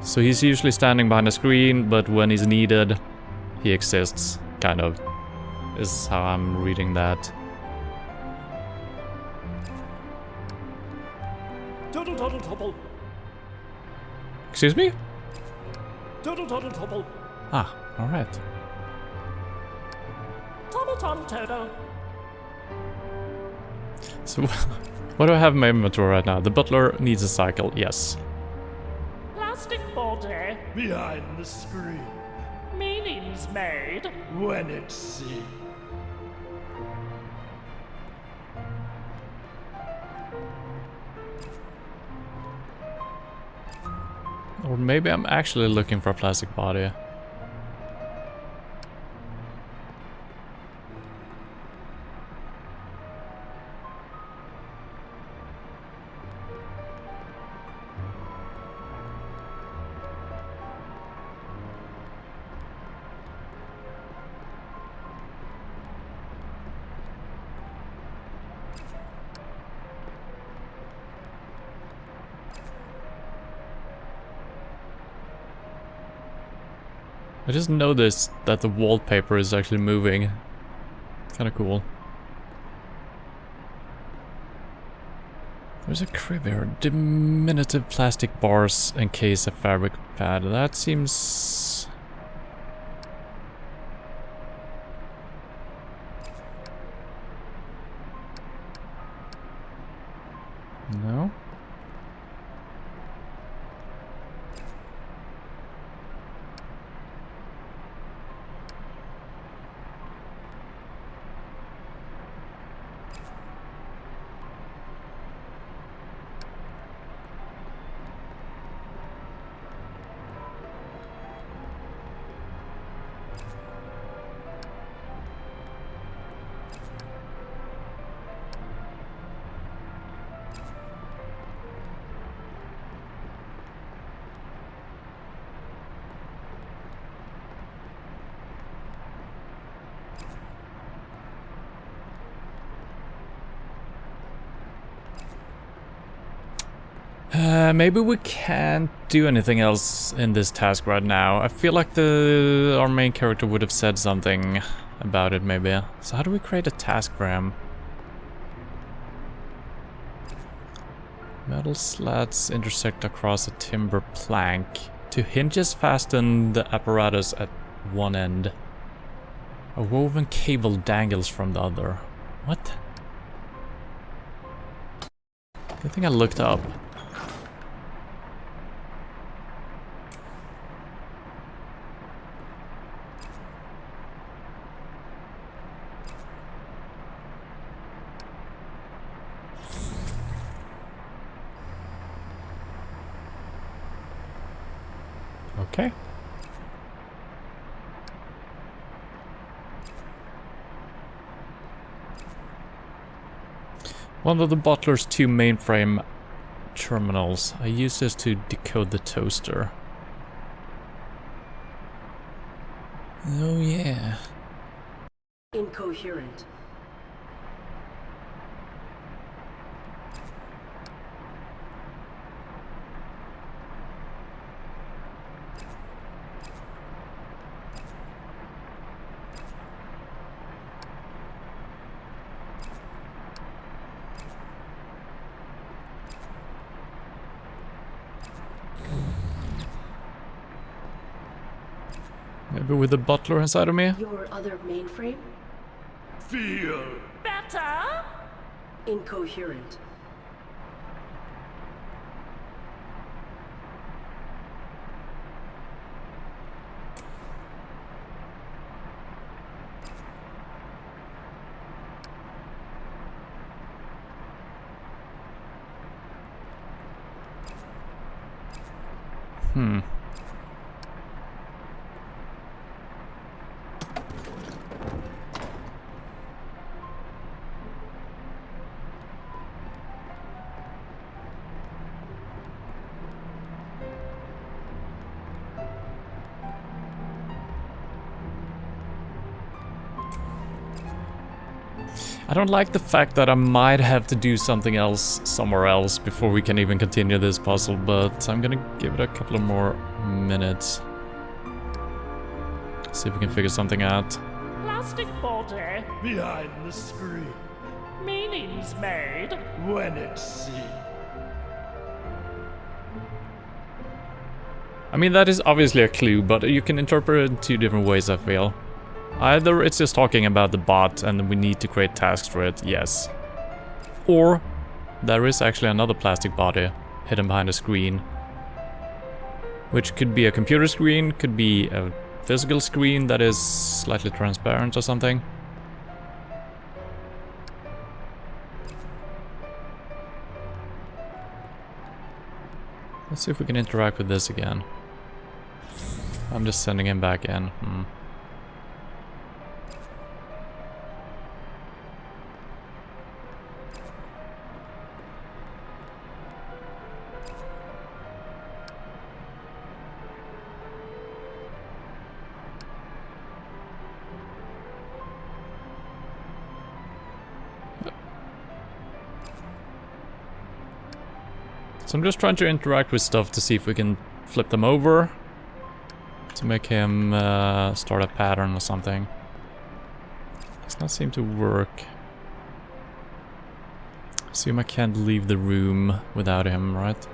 Speaker 1: So he's usually standing behind a screen, but when he's needed, he exists, kind of. Is how I'm reading that.
Speaker 11: Total total topple.
Speaker 1: Excuse me?
Speaker 11: Total total topple.
Speaker 1: Ah, alright.
Speaker 11: Topple total total.
Speaker 1: So, what do I have in my inventory right now? The butler needs a cycle, yes.
Speaker 11: Plastic body.
Speaker 14: Behind the screen.
Speaker 11: Meanings made.
Speaker 14: When it's seen.
Speaker 1: Or maybe I'm actually looking for a plastic body. I just noticed that the wallpaper is actually moving. It's kind of cool. There's a crib here. Diminutive plastic bars encase a fabric pad. That seems... No? Maybe we can't do anything else in this task right now. I feel like our main character would have said something about it, maybe. So how do we create a task for him? Metal slats intersect across a timber plank. Two hinges fasten the apparatus at one end. A woven cable dangles from the other. What? I think I looked up. Okay. One of the butler's two mainframe terminals. I use this to decode the toaster. Oh yeah.
Speaker 2: Incoherent.
Speaker 1: Maybe with the butler inside of me?
Speaker 2: Your other mainframe?
Speaker 14: Feel
Speaker 11: better?
Speaker 2: Incoherent.
Speaker 1: I don't like the fact that I might have to do something else somewhere else before we can even continue this puzzle, but I'm gonna give it a couple of more minutes. See if we can figure something out.
Speaker 11: Plastic body.
Speaker 14: Behind the screen.
Speaker 11: Meanings made.
Speaker 14: When it's seen.
Speaker 1: I mean, that is obviously a clue, but you can interpret it in two different ways, I feel. Either it's just talking about the bot and we need to create tasks for it, yes. Or there is actually another plastic body hidden behind a screen. Which could be a computer screen, could be a physical screen that is slightly transparent or something. Let's see if we can interact with this again. I'm just sending him back in. So I'm just trying to interact with stuff to see if we can flip them over to make him start a pattern or something. Does not seem to work. Assume I can't leave the room without him, right?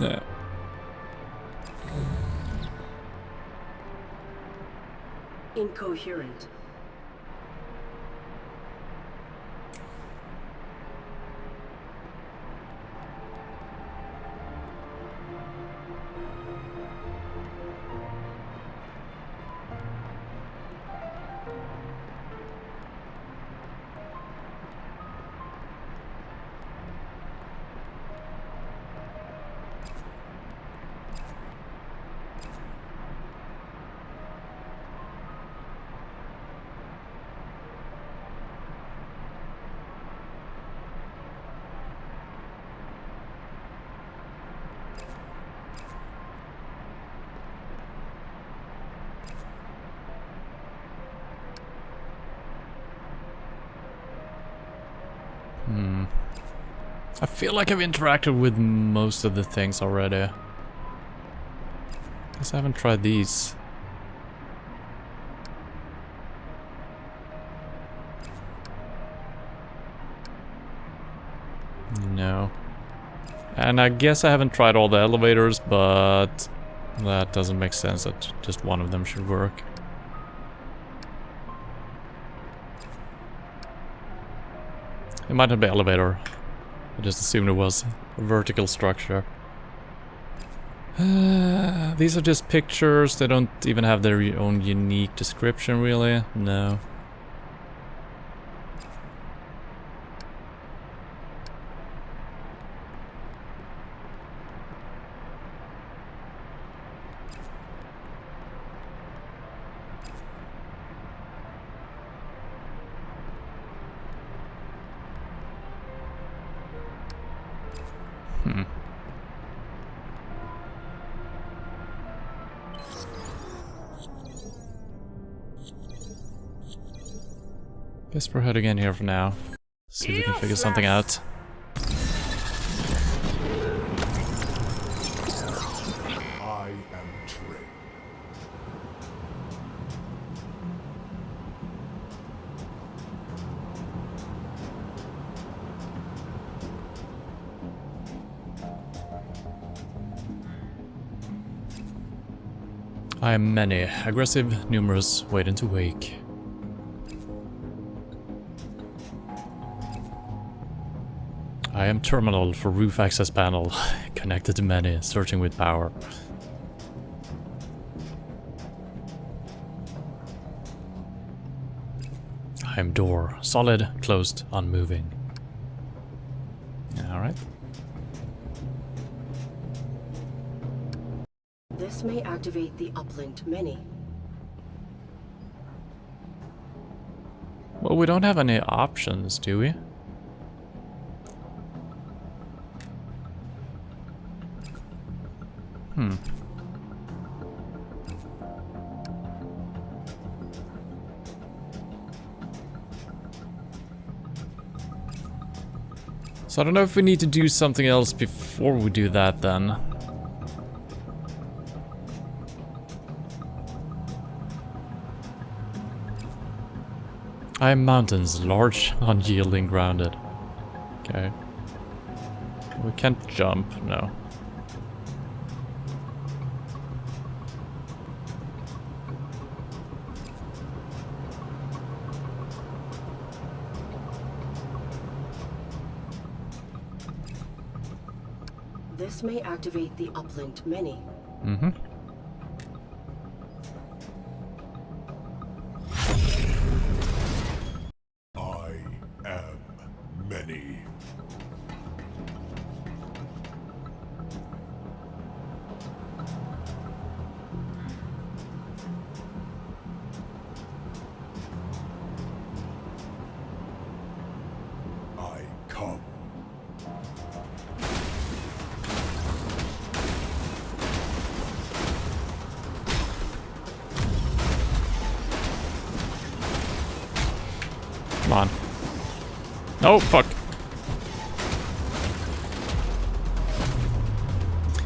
Speaker 1: Yeah.
Speaker 2: Incoherent.
Speaker 1: I feel like I've interacted with most of the things already. Guess I haven't tried these. No. And I guess I haven't tried all the elevators, but that doesn't make sense that just one of them should work. It might not be elevator. I just assumed it was a vertical structure. These are just pictures. They don't even have their own unique description, really. No. Guess we're heading in here for now. See if we can figure something out.
Speaker 12: I am Trey.
Speaker 1: I am many, aggressive, numerous, waiting to wake. I am terminal for roof access panel, connected to many, searching with power. I am door, solid, closed, unmoving. Alright.
Speaker 2: This may activate the uplinked many.
Speaker 1: Well, we don't have any options, do we? So I don't know if we need to do something else before we do that then. I am mountains, large, unyielding, grounded. Okay. We can't jump, no.
Speaker 2: This may activate the uplinked many.
Speaker 1: Mm-hmm.
Speaker 12: I am many. I come.
Speaker 1: Come on. Oh, fuck.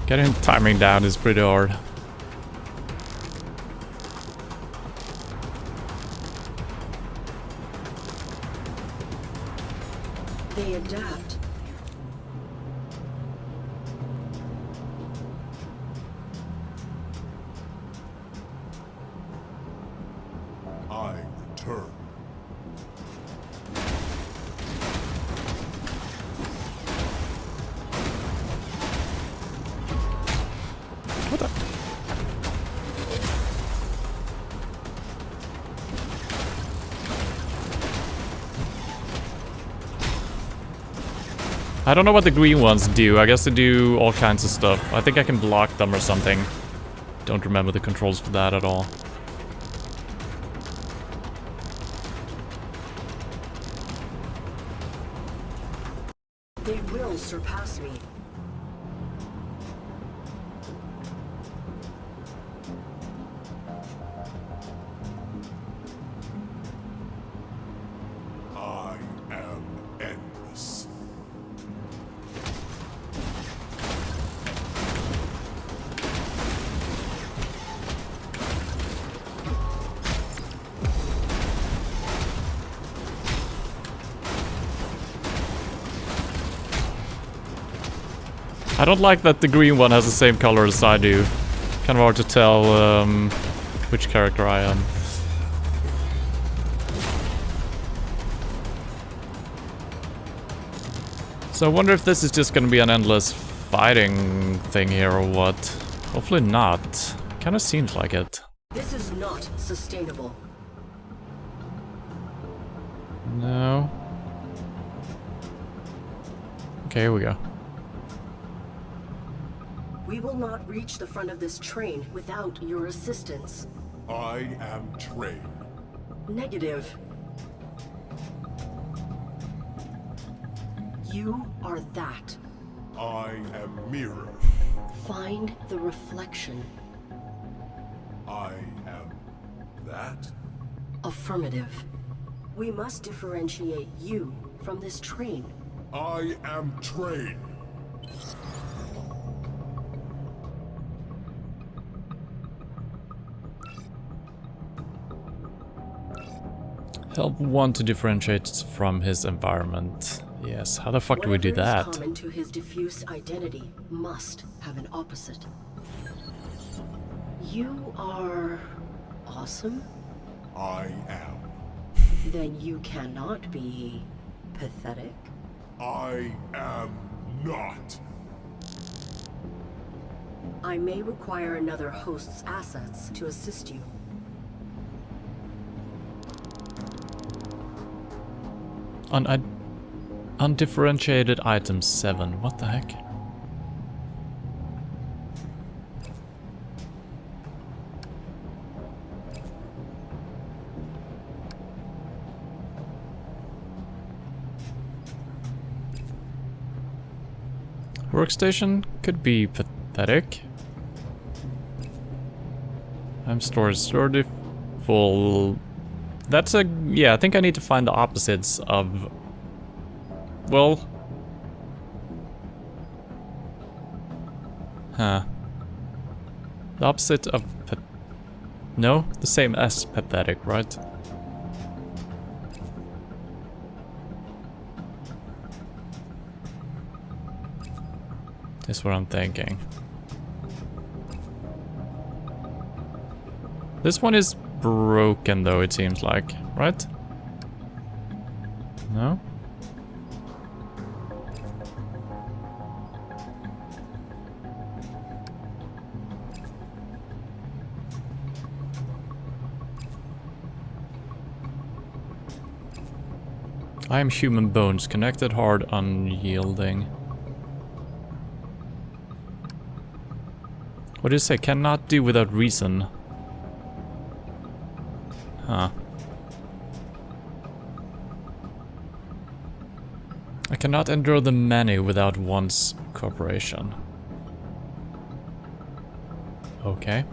Speaker 1: Getting timing down is pretty hard.
Speaker 2: They adapt.
Speaker 12: I return.
Speaker 1: What the? I don't know what the green ones do. I guess they do all kinds of stuff. I think I can block them or something. Don't remember the controls for that at all.
Speaker 2: They will surpass me.
Speaker 12: I am endless.
Speaker 1: I don't like that the green one has the same color as I do. Kind of hard to tell which character I am. So I wonder if this is just gonna be an endless fighting thing here or what. Hopefully not. Kinda seems like it.
Speaker 2: This is not sustainable.
Speaker 1: No. Okay, here we go.
Speaker 2: We will not reach the front of this train without your assistance.
Speaker 12: I am trained.
Speaker 2: Negative. You are that.
Speaker 12: I am mirror.
Speaker 2: Find the reflection.
Speaker 12: I am that.
Speaker 2: Affirmative. We must differentiate you from this train.
Speaker 12: I am trained.
Speaker 1: Help one to differentiate from his environment. Yes, how the fuck do we do that?
Speaker 2: Whatever is common to his diffuse identity must have an opposite. You are awesome?
Speaker 12: I am.
Speaker 2: Then you cannot be pathetic?
Speaker 12: I am not.
Speaker 2: I may require another host's assets to assist you.
Speaker 1: Undifferentiated item 7. What the heck? Workstation could be pathetic. I'm storage full. That's a... yeah, I think I need to find the opposites of... well, Huh. The opposite of no? The same as pathetic, right? That's what I'm thinking. This one is broken though, it seems like, right? No? I am human bones, connected, hard, unyielding. What do you say? Cannot do without reason. Huh. I cannot endure the many without one's cooperation. Okay.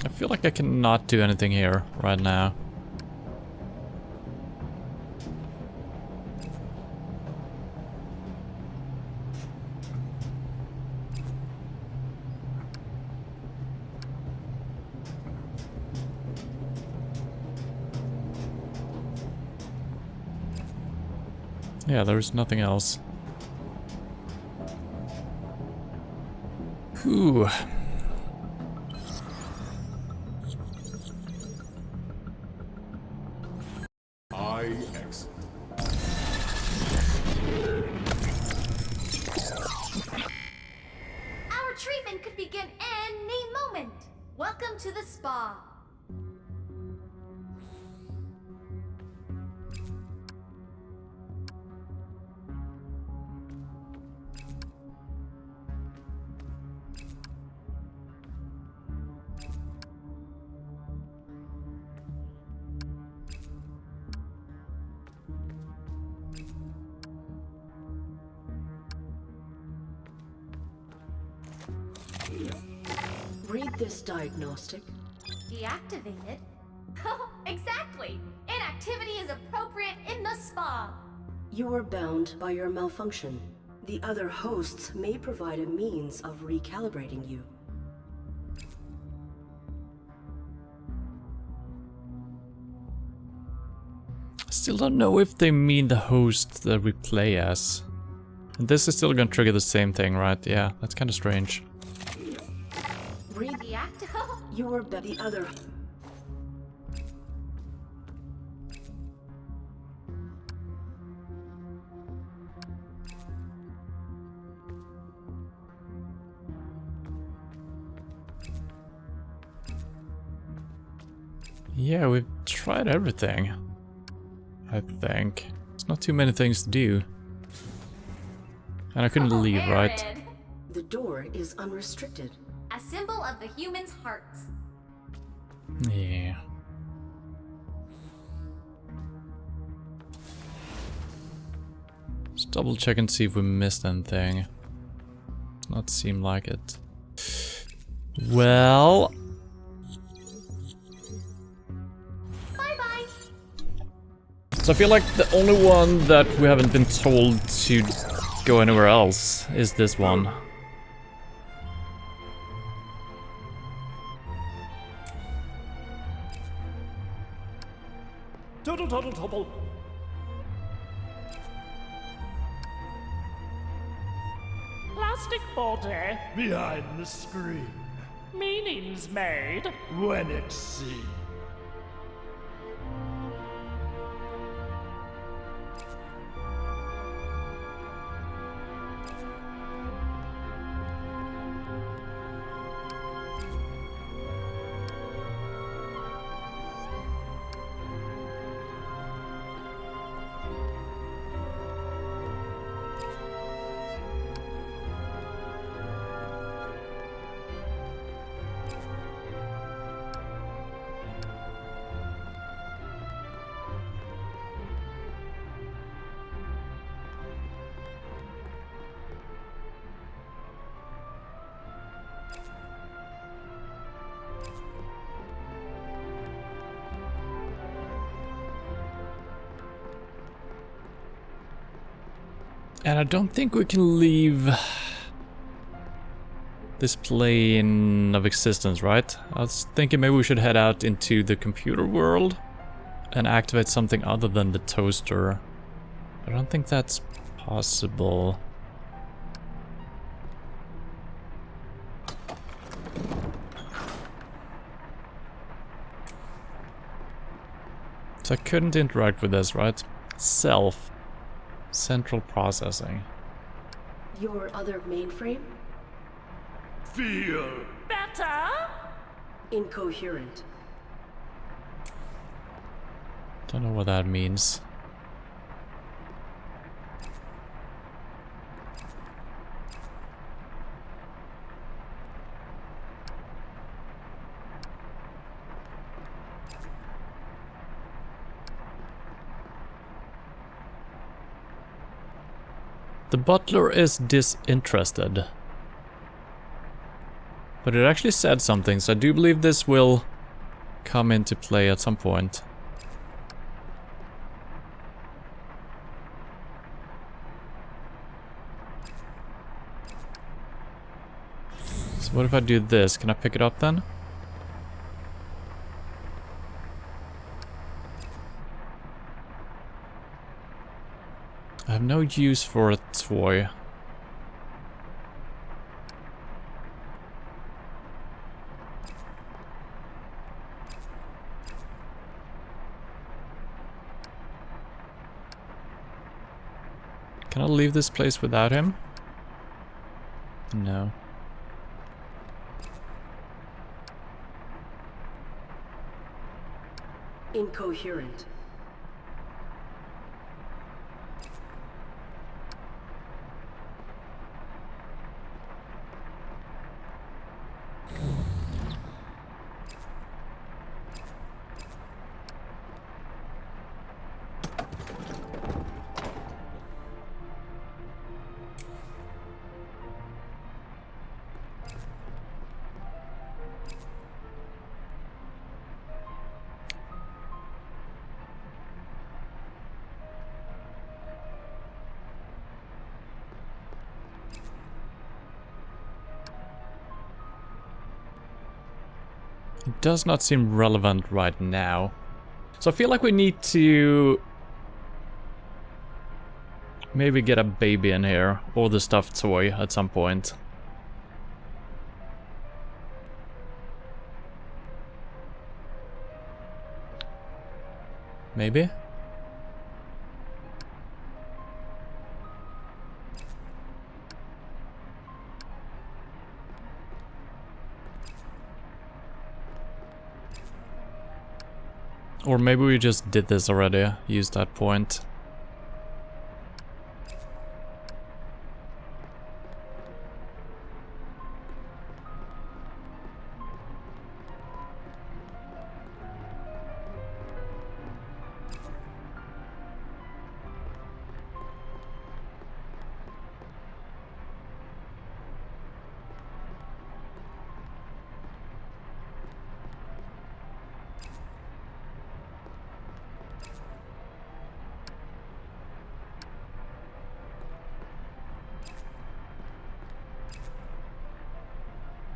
Speaker 1: I feel like I cannot do anything here right now. Yeah, there's nothing else. Whew.
Speaker 3: Our treatment could begin any moment. Welcome to the spa.
Speaker 2: Read this diagnostic.
Speaker 3: Deactivated? Exactly! Inactivity is appropriate in the spa.
Speaker 2: You are bound by your malfunction. The other hosts may provide a means of recalibrating you.
Speaker 1: Still don't know if they mean the host that we play as. And this is still gonna trigger the same thing, right? Yeah, that's kind of strange.
Speaker 2: Read you are the other.
Speaker 1: Yeah, we've tried everything. I think. There's not too many things to do. And I couldn't leave, right?
Speaker 2: The door is unrestricted.
Speaker 3: A symbol of the human's hearts.
Speaker 1: Yeah. Let's double check and see if we missed anything. Does not seem like it. Well...
Speaker 3: Bye-bye.
Speaker 1: So I feel like the only one that we haven't been told to go anywhere else is this one.
Speaker 11: Toddle. Plastic body.
Speaker 14: Behind the screen.
Speaker 11: Meanings made.
Speaker 14: When it's seen.
Speaker 1: And I don't think we can leave this plane of existence, right? I was thinking maybe we should head out into the computer world and activate something other than the toaster. I don't think that's possible. So I couldn't interact with this, right? Self. Central processing.
Speaker 2: Your other mainframe?
Speaker 14: Feel
Speaker 11: better?
Speaker 2: Incoherent.
Speaker 1: Don't know what that means. The butler is disinterested. But it actually said something, so I do believe this will come into play at some point. So what if I do this? Can I pick it up then? I have no use for a toy. Can I leave this place without him? No.
Speaker 2: Incoherent.
Speaker 1: It does not seem relevant right now. So I feel like we need to maybe get a baby in here, or the stuffed toy at some point. Maybe? Or maybe we just did this already, used that point.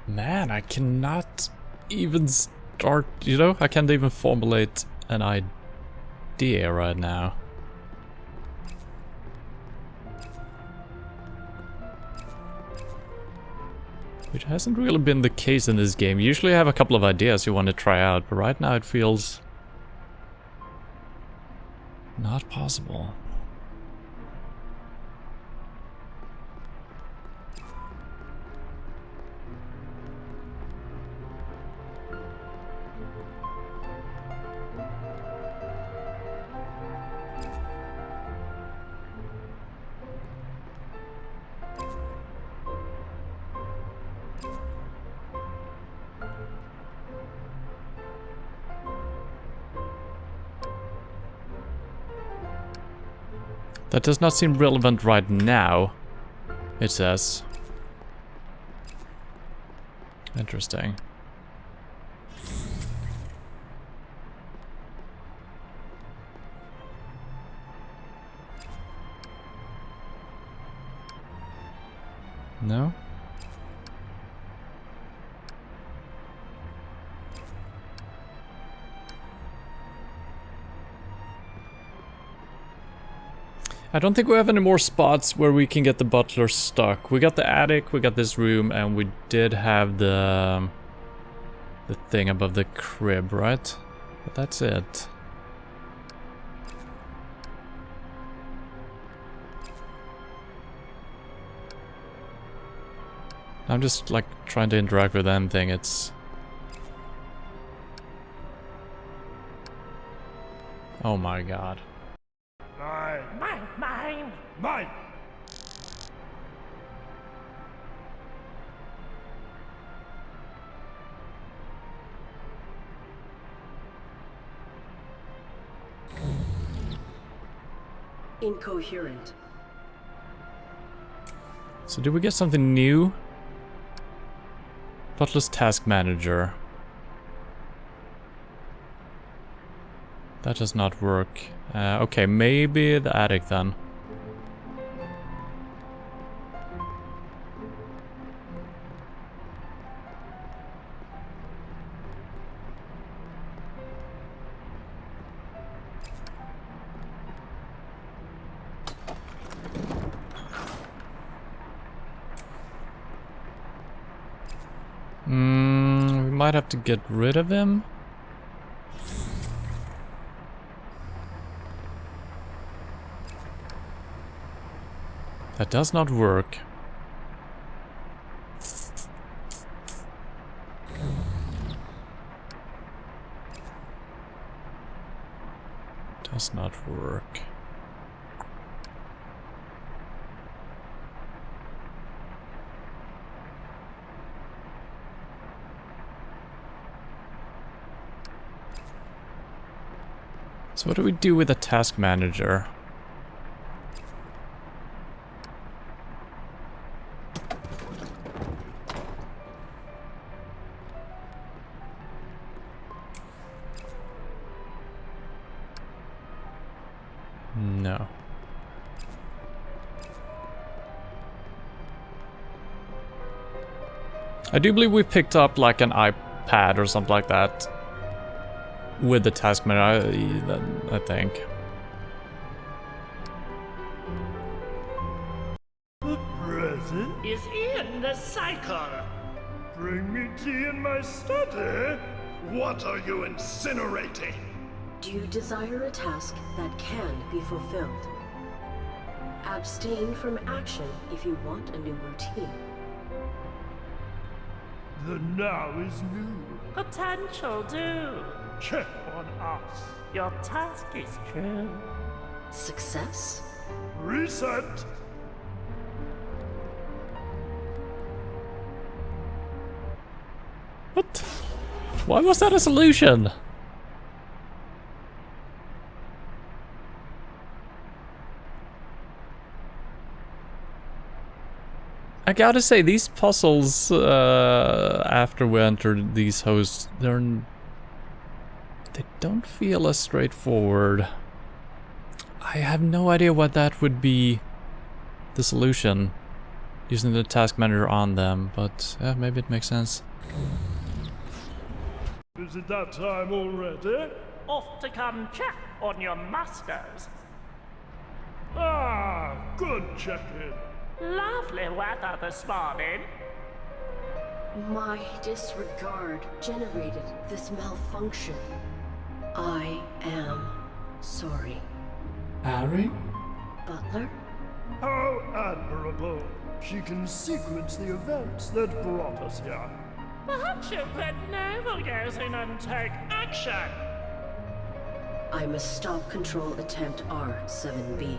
Speaker 1: Man, I cannot even start, you know, I can't even formulate an idea right now. Which hasn't really been the case in this game. Usually I have a couple of ideas you want to try out, but right now it feels not possible. That does not seem relevant right now, it says. Interesting. No? I don't think we have any more spots where we can get the butler stuck. We got the attic, we got this room, and we did have the thing above the crib, right? But that's it. I'm just like trying to interact with anything. It's... Oh my god.
Speaker 14: Mine!
Speaker 2: Incoherent.
Speaker 1: So did we get something new? Butler's task manager. That does not work. Okay, maybe the attic then. We might have to get rid of him. That does not work. Does not work. So what do we do with the task manager? No. I do believe we picked up like an iPad or something like that with the task manager, I think.
Speaker 14: The present
Speaker 11: Is in the cycle.
Speaker 14: Bring me tea in my study? What are you incinerating?
Speaker 2: Do you desire a task that can be fulfilled? Abstain from action if you want a new routine.
Speaker 14: The now is new.
Speaker 11: Potential do.
Speaker 14: Check on us.
Speaker 11: Your task is true.
Speaker 2: Success?
Speaker 14: Reset.
Speaker 1: What? Why was that a solution? I gotta say, these puzzles, after we entered these hosts, they don't feel as straightforward. I have no idea what that would be the solution, using the task manager on them, but yeah, maybe it makes sense.
Speaker 14: Is it that time already?
Speaker 11: Off to come check on your masters.
Speaker 14: Ah, good check-in.
Speaker 11: Lovely weather this morning.
Speaker 2: My disregard generated this malfunction. I am sorry.
Speaker 10: Harry?
Speaker 2: Butler?
Speaker 14: How admirable. She can sequence the events that brought us here.
Speaker 11: Perhaps you could navel-gaze in and take action.
Speaker 2: I must stop control attempt R7B.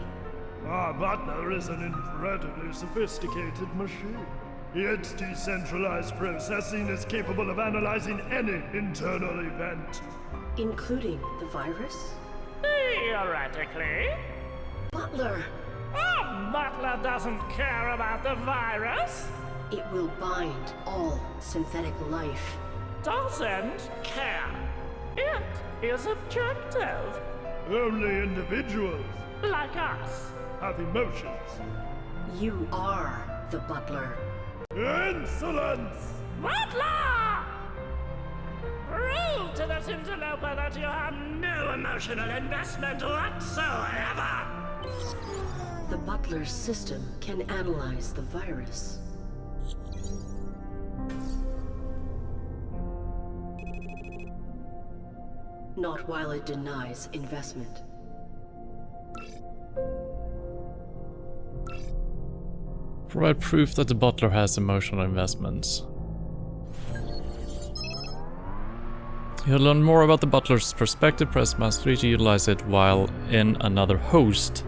Speaker 14: Our butler is an incredibly sophisticated machine. Its decentralized processing is capable of analyzing any internal event.
Speaker 2: Including the virus?
Speaker 11: Theoretically.
Speaker 2: Butler!
Speaker 11: Our butler doesn't care about the virus.
Speaker 2: It will bind all synthetic life.
Speaker 11: Doesn't care. It is objective.
Speaker 14: Only individuals
Speaker 11: Like us.
Speaker 14: have emotions.
Speaker 2: You are the butler.
Speaker 14: Insolence!
Speaker 11: Butler! Prove to this interloper that you have no emotional investment whatsoever!
Speaker 2: The Butler's system can analyze the virus. Not while it denies investment.
Speaker 1: Provide proof that the Butler has emotional investments. You'll learn more about the Butler's perspective. Press mouse 3 to utilize it while in another host.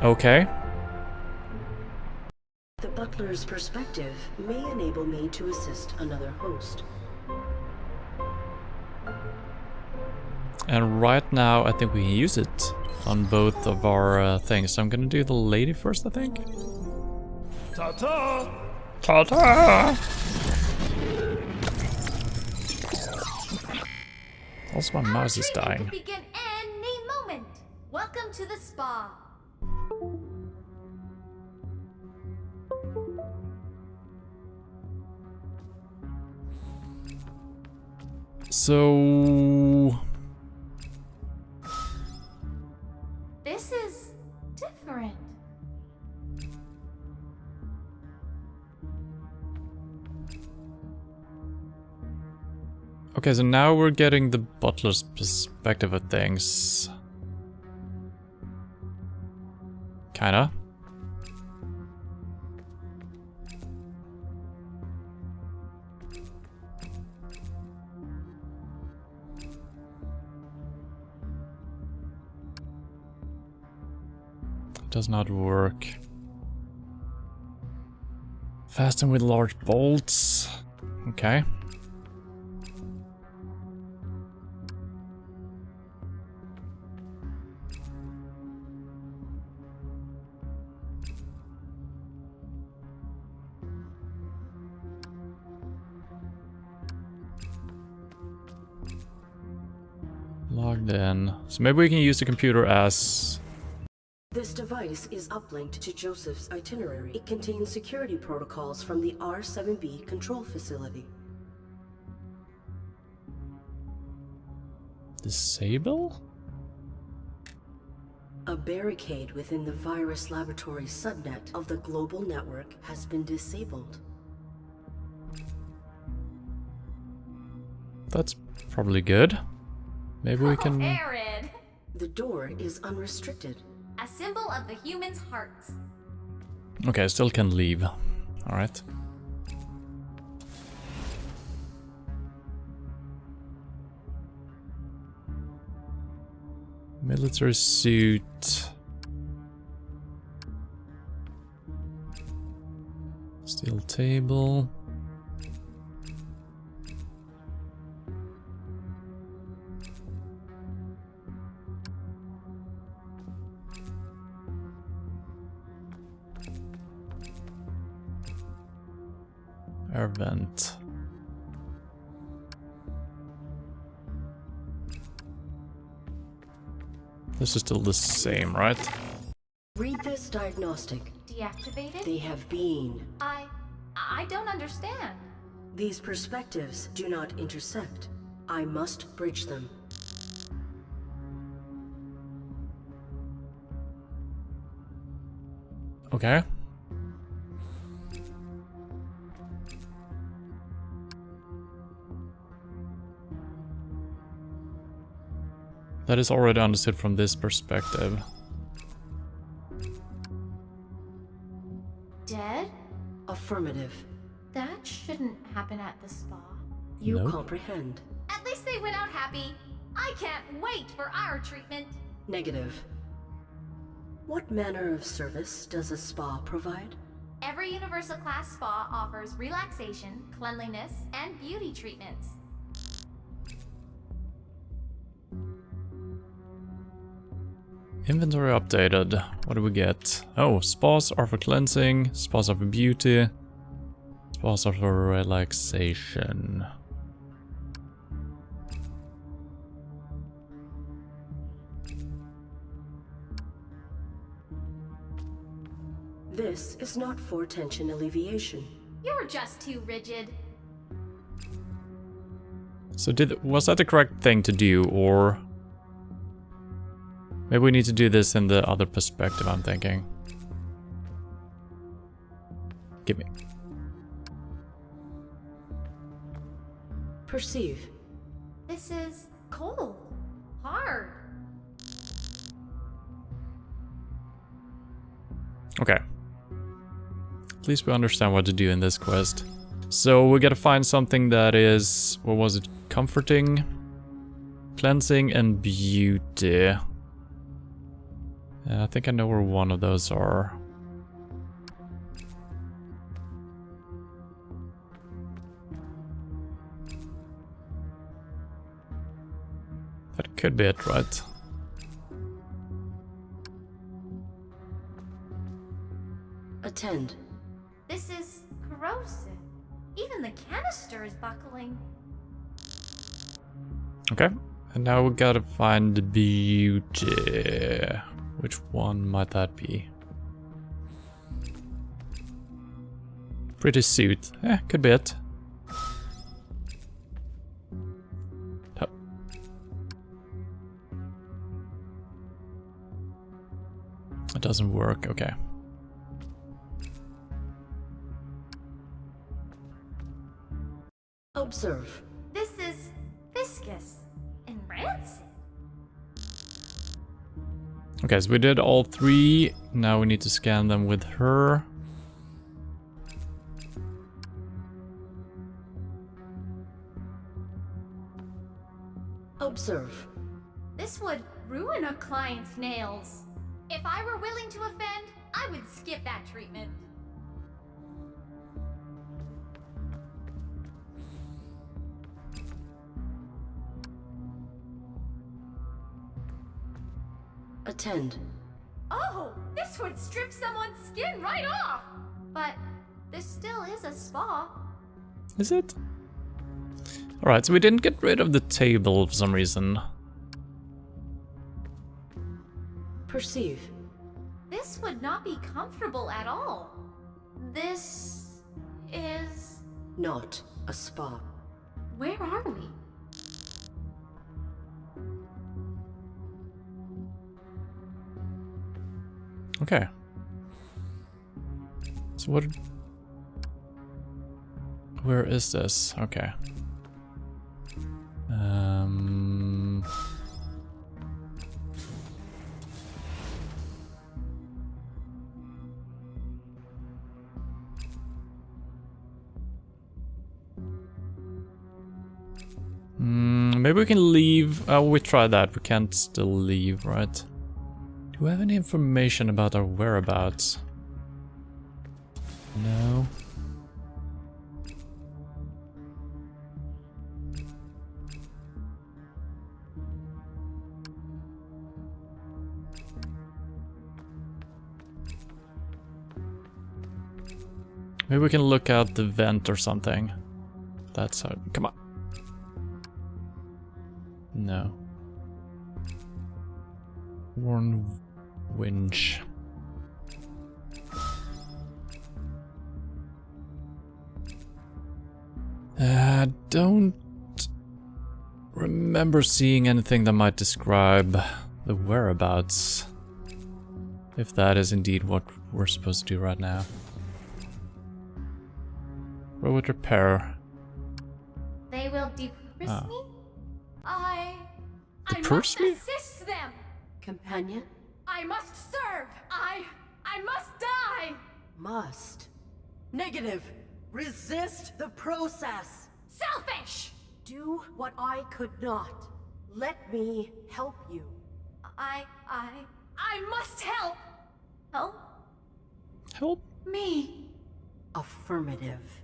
Speaker 1: Okay.
Speaker 2: The Butler's perspective may enable me to assist another host.
Speaker 1: And right now, I think we can use it on both of our things. So I'm gonna do the lady first, I think.
Speaker 14: Ta-ta!
Speaker 1: Ta-ta! Also, my mouse is dying.
Speaker 3: Could begin any moment. Welcome to the spa.
Speaker 1: So...
Speaker 3: This is different.
Speaker 1: Okay, so now we're getting the Butler's perspective of things. Kinda. Does not work. Fasten with large bolts. Okay. Logged in. So maybe we can use the computer as...
Speaker 2: This device is uplinked to Joseph's itinerary. It contains security protocols from the R7B control facility.
Speaker 1: Disable?
Speaker 2: A barricade within the virus laboratory subnet of the global network has been disabled.
Speaker 1: That's probably good. Maybe we can...
Speaker 3: Arid.
Speaker 2: The door is unrestricted.
Speaker 3: A symbol of the human's hearts.
Speaker 1: Okay, I still can leave. Alright. Military suit. Steel table. Air vent. This is still the same, right?
Speaker 2: Read this diagnostic.
Speaker 3: Deactivated?
Speaker 2: They have been.
Speaker 3: I don't understand.
Speaker 2: These perspectives do not intersect. I must bridge them.
Speaker 1: Okay. That is already understood from this perspective.
Speaker 3: Dead?
Speaker 2: Affirmative.
Speaker 3: That shouldn't happen at the spa.
Speaker 2: You
Speaker 1: Nope.
Speaker 2: comprehend.
Speaker 3: At least they went out happy. I can't wait for our treatment.
Speaker 2: Negative. What manner of service does a spa provide?
Speaker 3: Every universal class spa offers relaxation, cleanliness, and beauty treatments.
Speaker 1: Inventory updated. What do we get? Oh, spas are for cleansing, spas are for beauty, spas are for relaxation.
Speaker 2: This is not for tension alleviation.
Speaker 3: You're just too rigid.
Speaker 1: So was that the correct thing to do, or maybe we need to do this in the other perspective, I'm thinking. Give me.
Speaker 2: Perceive.
Speaker 3: This is cold. Hard.
Speaker 1: Okay. At least we understand what to do in this quest. So we gotta find something that is, what was it? Comforting, cleansing, and beauty. I think I know where one of those are. That could be it, right?
Speaker 2: Attend.
Speaker 3: This is corrosive. Even the canister is buckling.
Speaker 1: Okay, and now we gotta find the beauty. Which one might that be? Pretty suit. Could be it. Hup. It doesn't work, okay.
Speaker 2: Observe.
Speaker 3: This is viscous and rancid.
Speaker 1: Okay, so we did all three. Now we need to scan them with her.
Speaker 2: Observe.
Speaker 3: This would ruin a client's nails. If I were willing to offend, I would skip that treatment.
Speaker 2: Attend.
Speaker 3: Oh, this would strip someone's skin right off! But this still is a spa.
Speaker 1: Is it? Alright, so we didn't get rid of the table for some reason.
Speaker 2: Perceive.
Speaker 3: This would not be comfortable at all. This is...
Speaker 2: not a spa.
Speaker 3: Where are we?
Speaker 1: Okay. So what... Where is this? Okay. Maybe we can leave. Oh, we tried that. We can't still leave, right? Do we have any information about our whereabouts? No. Maybe we can look out the vent or something. That's how. Come on. No. Worn winch. Don't remember seeing anything that might describe the whereabouts. If that is indeed what we're supposed to do right now. Road repair.
Speaker 3: They will depress me? I
Speaker 1: Depress
Speaker 3: must
Speaker 1: me?
Speaker 3: assist them!
Speaker 2: Companion?
Speaker 3: I must serve! I must die!
Speaker 2: Must. Negative. Resist the process.
Speaker 3: Selfish!
Speaker 2: Do what I could not. Let me help you.
Speaker 3: I must help! Help?
Speaker 1: Help?
Speaker 3: Me.
Speaker 2: Affirmative.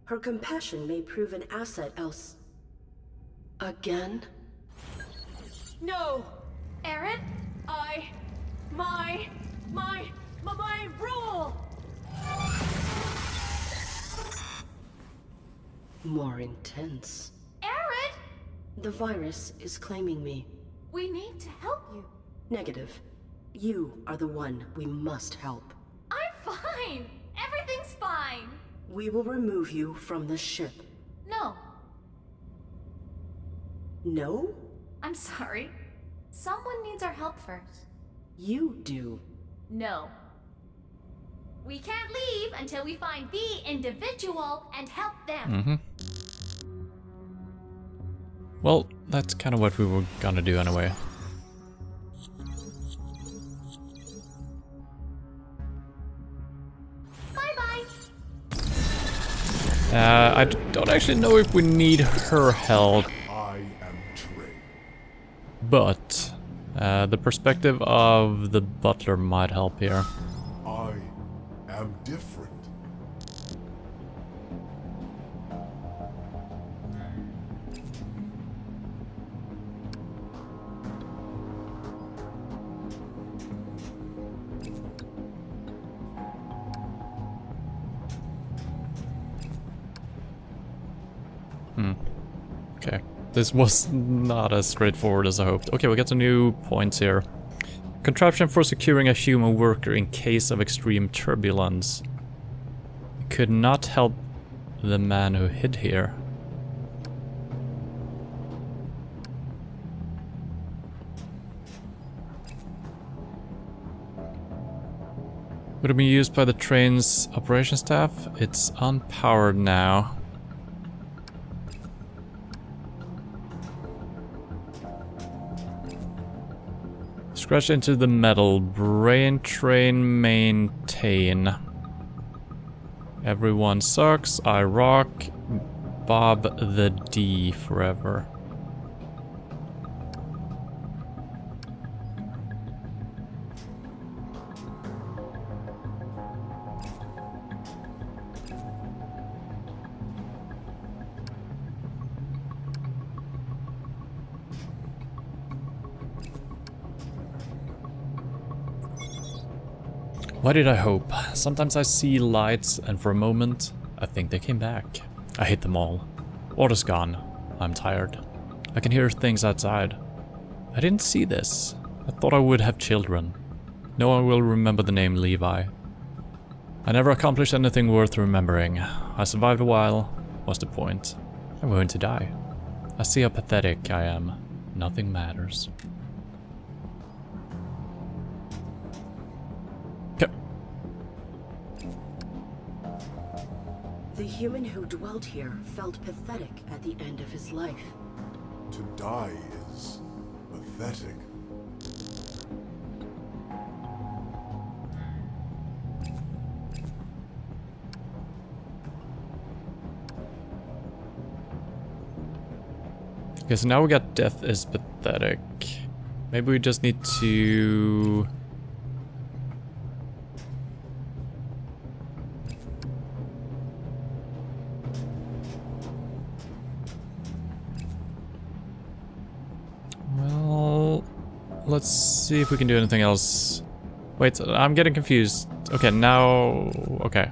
Speaker 2: Her compassion may prove an asset else. Again? No!
Speaker 3: Aaron?
Speaker 2: My rule! More intense.
Speaker 3: Arid!
Speaker 2: The virus is claiming me.
Speaker 3: We need to help you.
Speaker 2: Negative. You are the one we must help.
Speaker 3: I'm fine. Everything's fine.
Speaker 2: We will remove you from the ship.
Speaker 3: No.
Speaker 2: No?
Speaker 3: I'm sorry. Someone needs our help first.
Speaker 2: You do.
Speaker 3: No. We can't leave until we find the individual and help them.
Speaker 1: Well, that's kind of what we were gonna do anyway.
Speaker 3: Bye-bye.
Speaker 1: I don't actually know if we need her help.
Speaker 12: I am Trey.
Speaker 1: But the perspective of the butler might help here.
Speaker 12: I am different.
Speaker 1: Okay. This was not as straightforward as I hoped. Okay, we got some new points here. Contraption for securing a human worker in case of extreme turbulence. Could not help the man who hid here. Would it be used by the train's operation staff? It's unpowered now. Scratch into the metal. Brain train maintain. Everyone sucks. I rock. Bob the D forever. Why did I hope? Sometimes I see lights and for a moment I think they came back. I hate them all. Water's gone. I'm tired. I can hear things outside. I didn't see this. I thought I would have children. No one will remember the name Levi. I never accomplished anything worth remembering. I survived a while. What's the point? I'm going to die. I see how pathetic I am. Nothing matters.
Speaker 2: The human who dwelt here felt pathetic at the end of his life.
Speaker 12: To die is pathetic.
Speaker 1: Okay, so now we got death is pathetic. Maybe we just need to... Well, let's see if we can do anything else. Wait, I'm getting confused. Okay, now... Okay.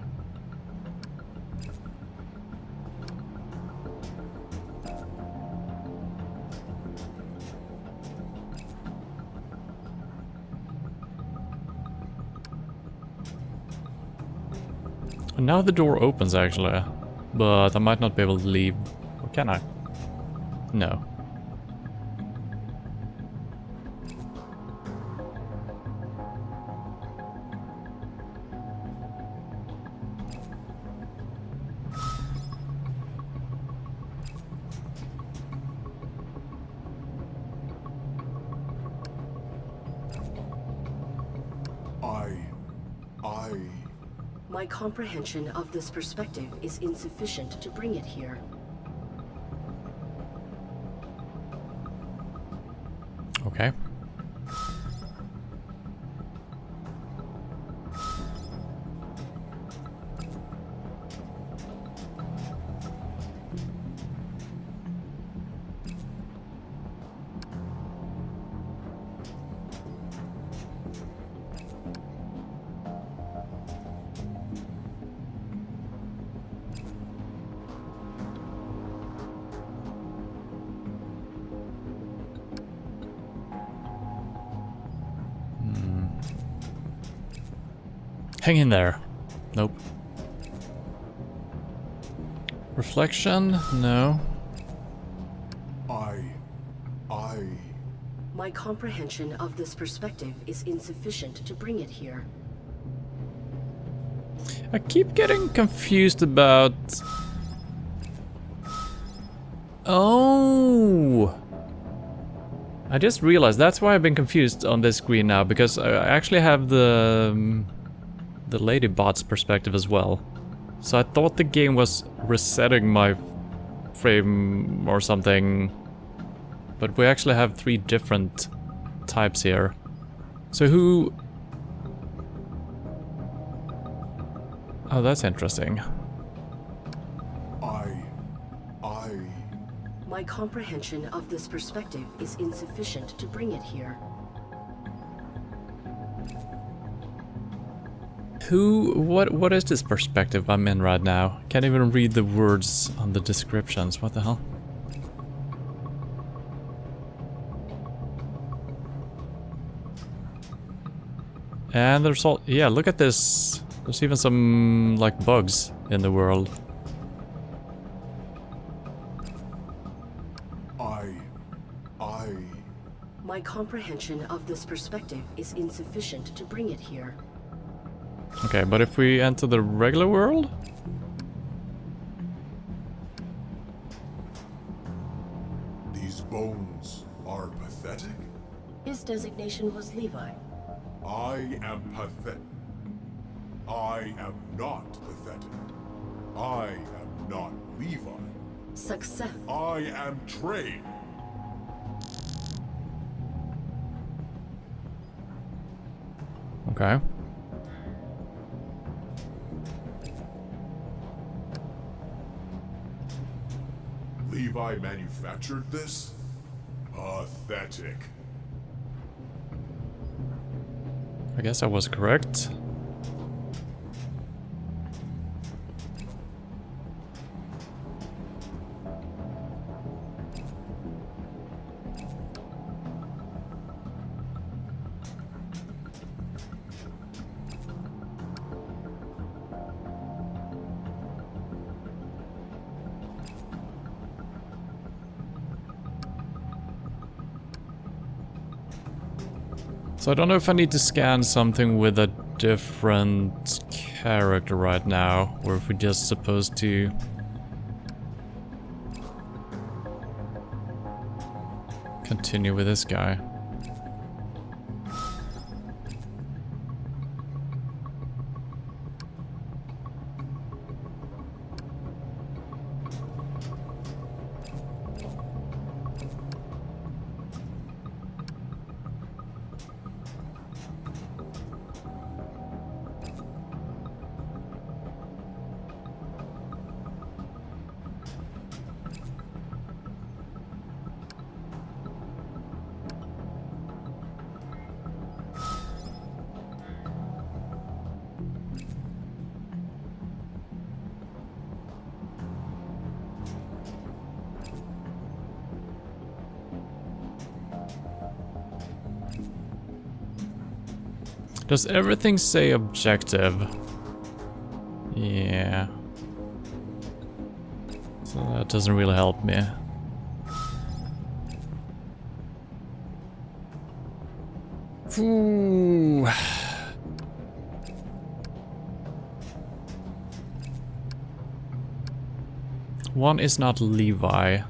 Speaker 1: Now the door opens actually, but I might not be able to leave. Or can I? No.
Speaker 2: My comprehension of this perspective is insufficient to bring it here.
Speaker 1: Okay. Hang in there. Nope. Reflection? No.
Speaker 2: My comprehension of this perspective is insufficient to bring it here.
Speaker 1: I keep getting confused about... Oh! I just realized that's why I've been confused on this screen now, because I actually have the ladybot's perspective as well. So I thought the game was resetting my frame or something, but we actually have 3 different types here. So who... Oh, that's interesting.
Speaker 2: My comprehension of this perspective is insufficient to bring it here.
Speaker 1: What is this perspective I'm in right now? Can't even read the words on the descriptions. What the hell? And there's all... Yeah, look at this. There's even some, like, bugs in the world.
Speaker 2: My comprehension of this perspective is insufficient to bring it here.
Speaker 1: Okay, but if we enter the regular world?
Speaker 12: These bones are pathetic.
Speaker 2: His designation was Levi.
Speaker 12: I am pathetic. I am not pathetic. I am not Levi.
Speaker 2: Success.
Speaker 12: I am Trey.
Speaker 1: Okay.
Speaker 12: Levi manufactured this? Pathetic.
Speaker 1: I guess I was correct. So I don't know if I need to scan something with a different character right now, or if we're just supposed to... continue with this guy. Does everything say objective? Yeah. So that doesn't really help me. Ooh. One is not Levi.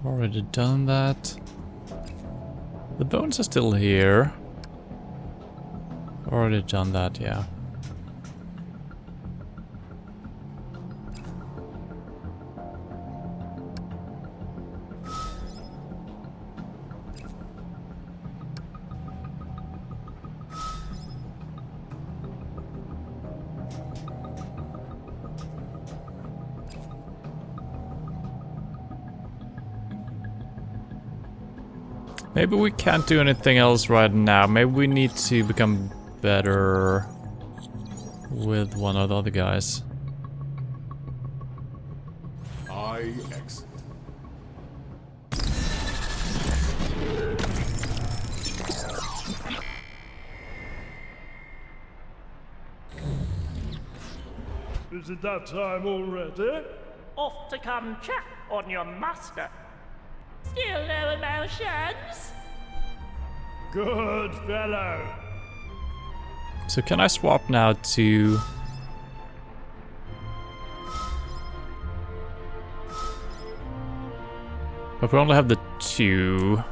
Speaker 1: Already done that. The bones are still here. Already done that, yeah. Maybe we can't do anything else right now. Maybe we need to become better with one of the other guys.
Speaker 12: I exit.
Speaker 14: Is it that time already?
Speaker 11: Off to come check on your master. Still no emotions?
Speaker 14: Good fellow.
Speaker 1: So can I swap now to... But we only have the 2.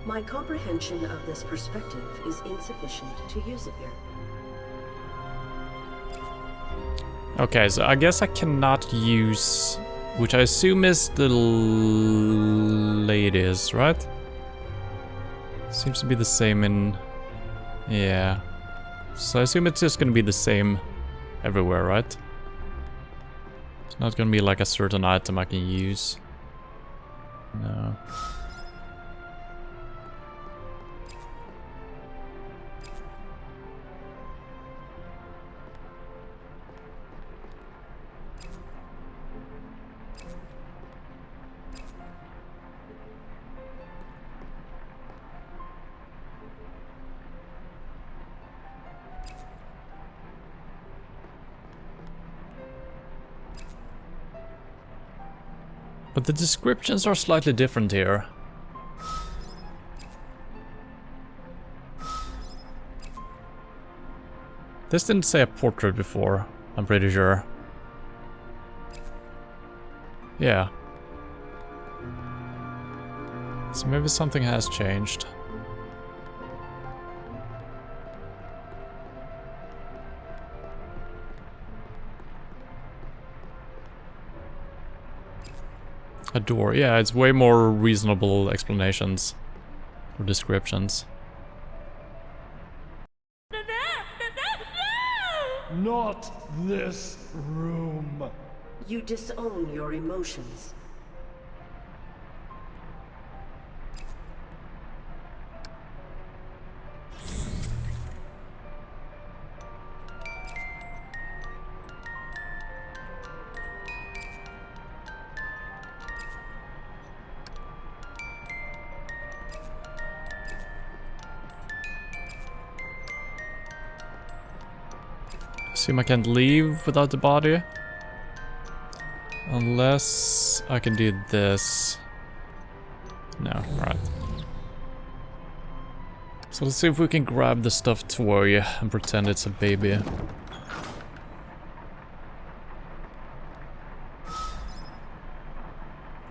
Speaker 2: My comprehension of this perspective is insufficient to use it here.
Speaker 1: Okay, so I guess I cannot use... Which I assume is the ladies, right? Seems to be the same in... Yeah. So I assume it's just gonna be the same everywhere, right? It's not gonna be like a certain item I can use. No. But the descriptions are slightly different here. This didn't say a portrait before, I'm pretty sure. Yeah. So maybe something has changed. A door, yeah, it's way more reasonable explanations or descriptions.
Speaker 14: Not this room.
Speaker 2: You disown your emotions.
Speaker 1: Assume I can't leave without the body. Unless I can do this. No, right. So let's see if we can grab the stuffed toy and pretend it's a baby.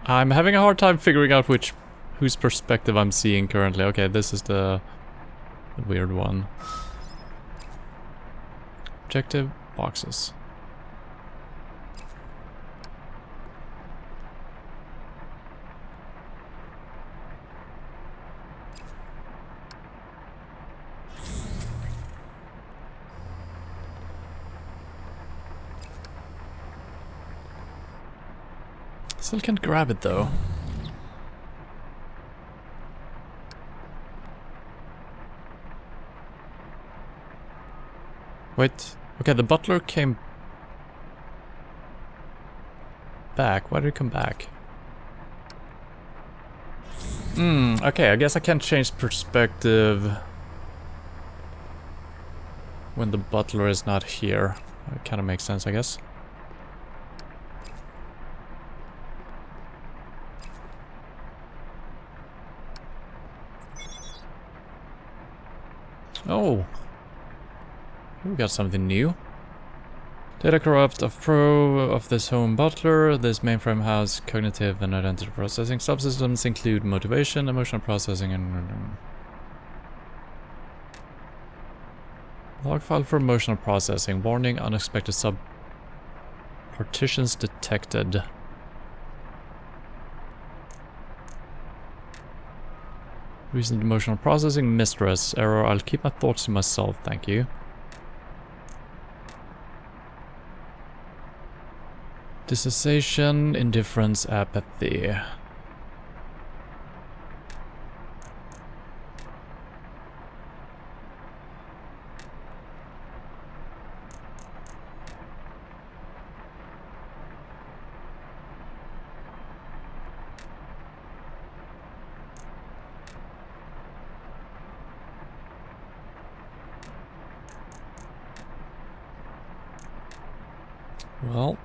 Speaker 1: I'm having a hard time figuring out whose perspective I'm seeing currently. Okay, this is the weird one. Objective boxes. Still can't grab it though. Wait. Okay, the butler came back. Why did he come back? Okay, I guess I can't change perspective when the butler is not here. That kind of makes sense, I guess. Oh. We got something new. Data corrupt of pro of this home butler. This mainframe has cognitive and identity processing. Subsystems include motivation, emotional processing, and... Log file for emotional processing. Warning, unexpected sub-partitions detected. Recent emotional processing, mistress. Error, I'll keep my thoughts to myself, thank you. Dissociation, indifference, apathy. Well,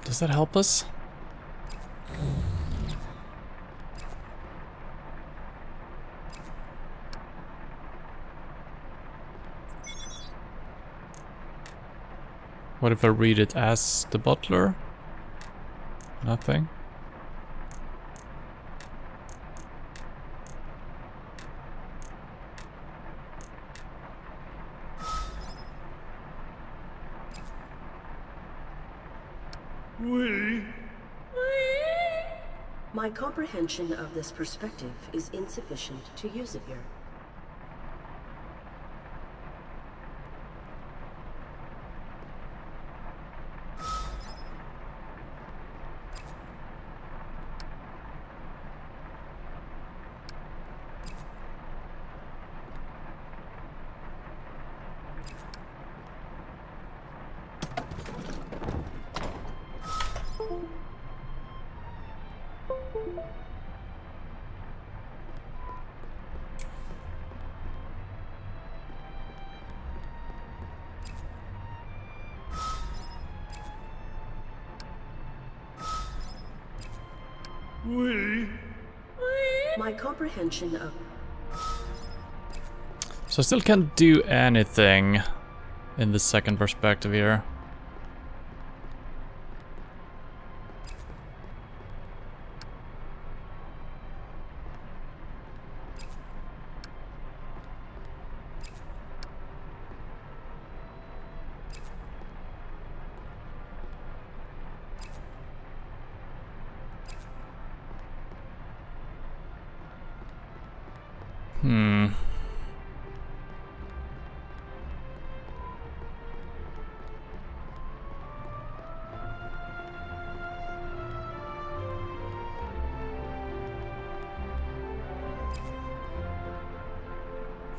Speaker 1: does that help us? What if I read it as the butler? Nothing.
Speaker 2: My comprehension of this perspective is insufficient to use it here. My comprehension of...
Speaker 1: So I still can't do anything in the second perspective here.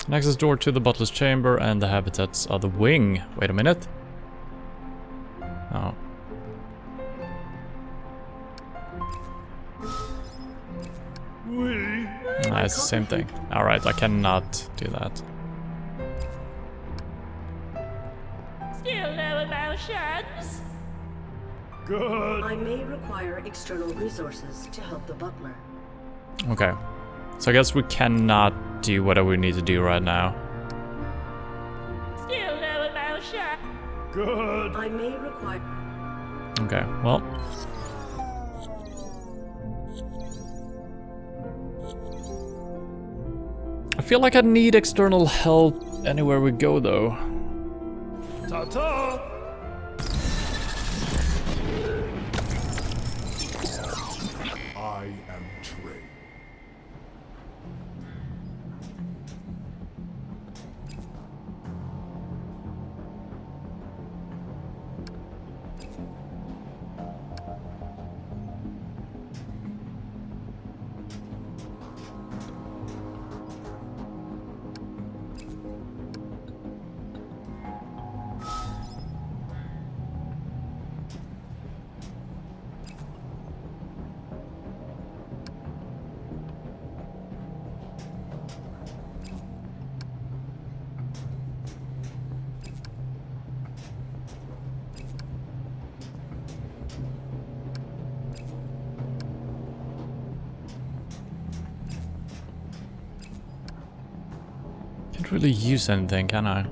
Speaker 1: An access door to the butler's chamber and the habitats of the wing. Wait a minute. Oh. It's the same thing. Alright, I cannot do that.
Speaker 11: Still no emotions?
Speaker 14: Good.
Speaker 2: I may require external resources to help the butler.
Speaker 1: Okay. So I guess we cannot do whatever we need to do right now.
Speaker 11: Still no emotion?
Speaker 14: Good.
Speaker 2: I may require...
Speaker 1: Okay, well. I feel like I need external help anywhere we go, though.
Speaker 14: Ta-ta!
Speaker 12: I am Trey.
Speaker 1: Can't really use anything, can I?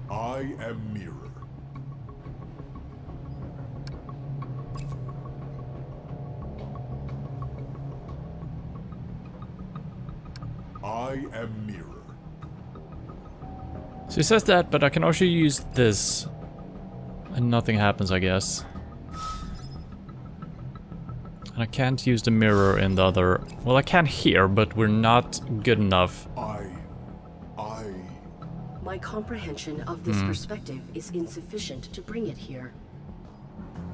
Speaker 12: I am Mirror. I am Mirror.
Speaker 1: So he says that, but I can also use this. And nothing happens, I guess. And I can't use the mirror in the other... Well, I can here, but we're not good enough.
Speaker 2: My comprehension of this perspective is insufficient to bring it here.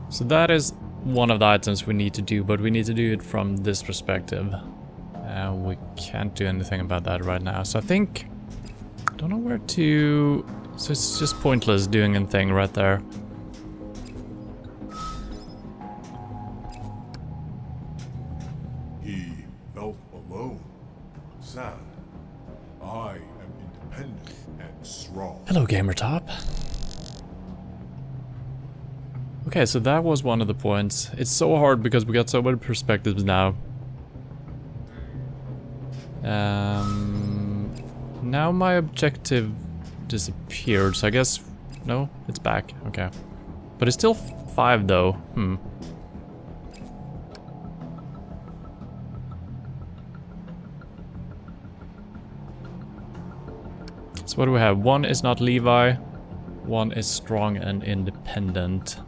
Speaker 1: So that is one of the items we need to do, but we need to do it from this perspective. We can't do anything about that right now. So I think... I don't know where to... So it's just pointless doing anything right there.
Speaker 12: He felt alone, sad. I am independent and strong.
Speaker 1: Hello, Gamertop. Okay, so that was one of the points. It's so hard because we got so many perspectives now. Now my objective disappeared, so I guess... No, it's back. Okay. But it's still 5 though. So what do we have? 1 is not Levi. 1 is strong and independent.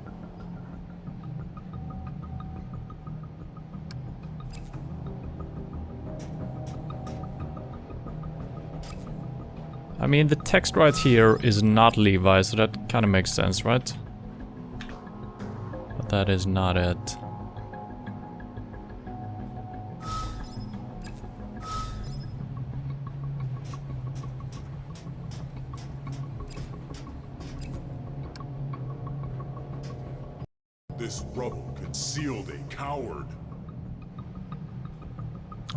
Speaker 1: I mean, the text right here is not Levi, so that kind of makes sense, right? But that is not it.
Speaker 12: This rubble concealed a coward.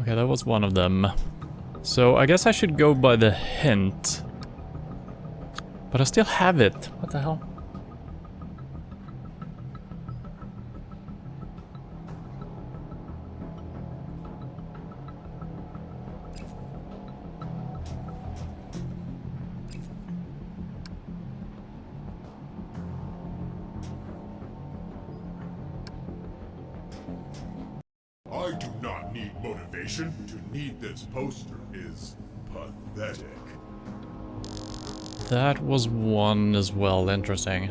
Speaker 1: Okay, that was one of them. So I guess I should go by the hint. But I still have it. What the hell?
Speaker 12: I do not need motivation. To need this poster is pathetic.
Speaker 1: That was one as well. Interesting.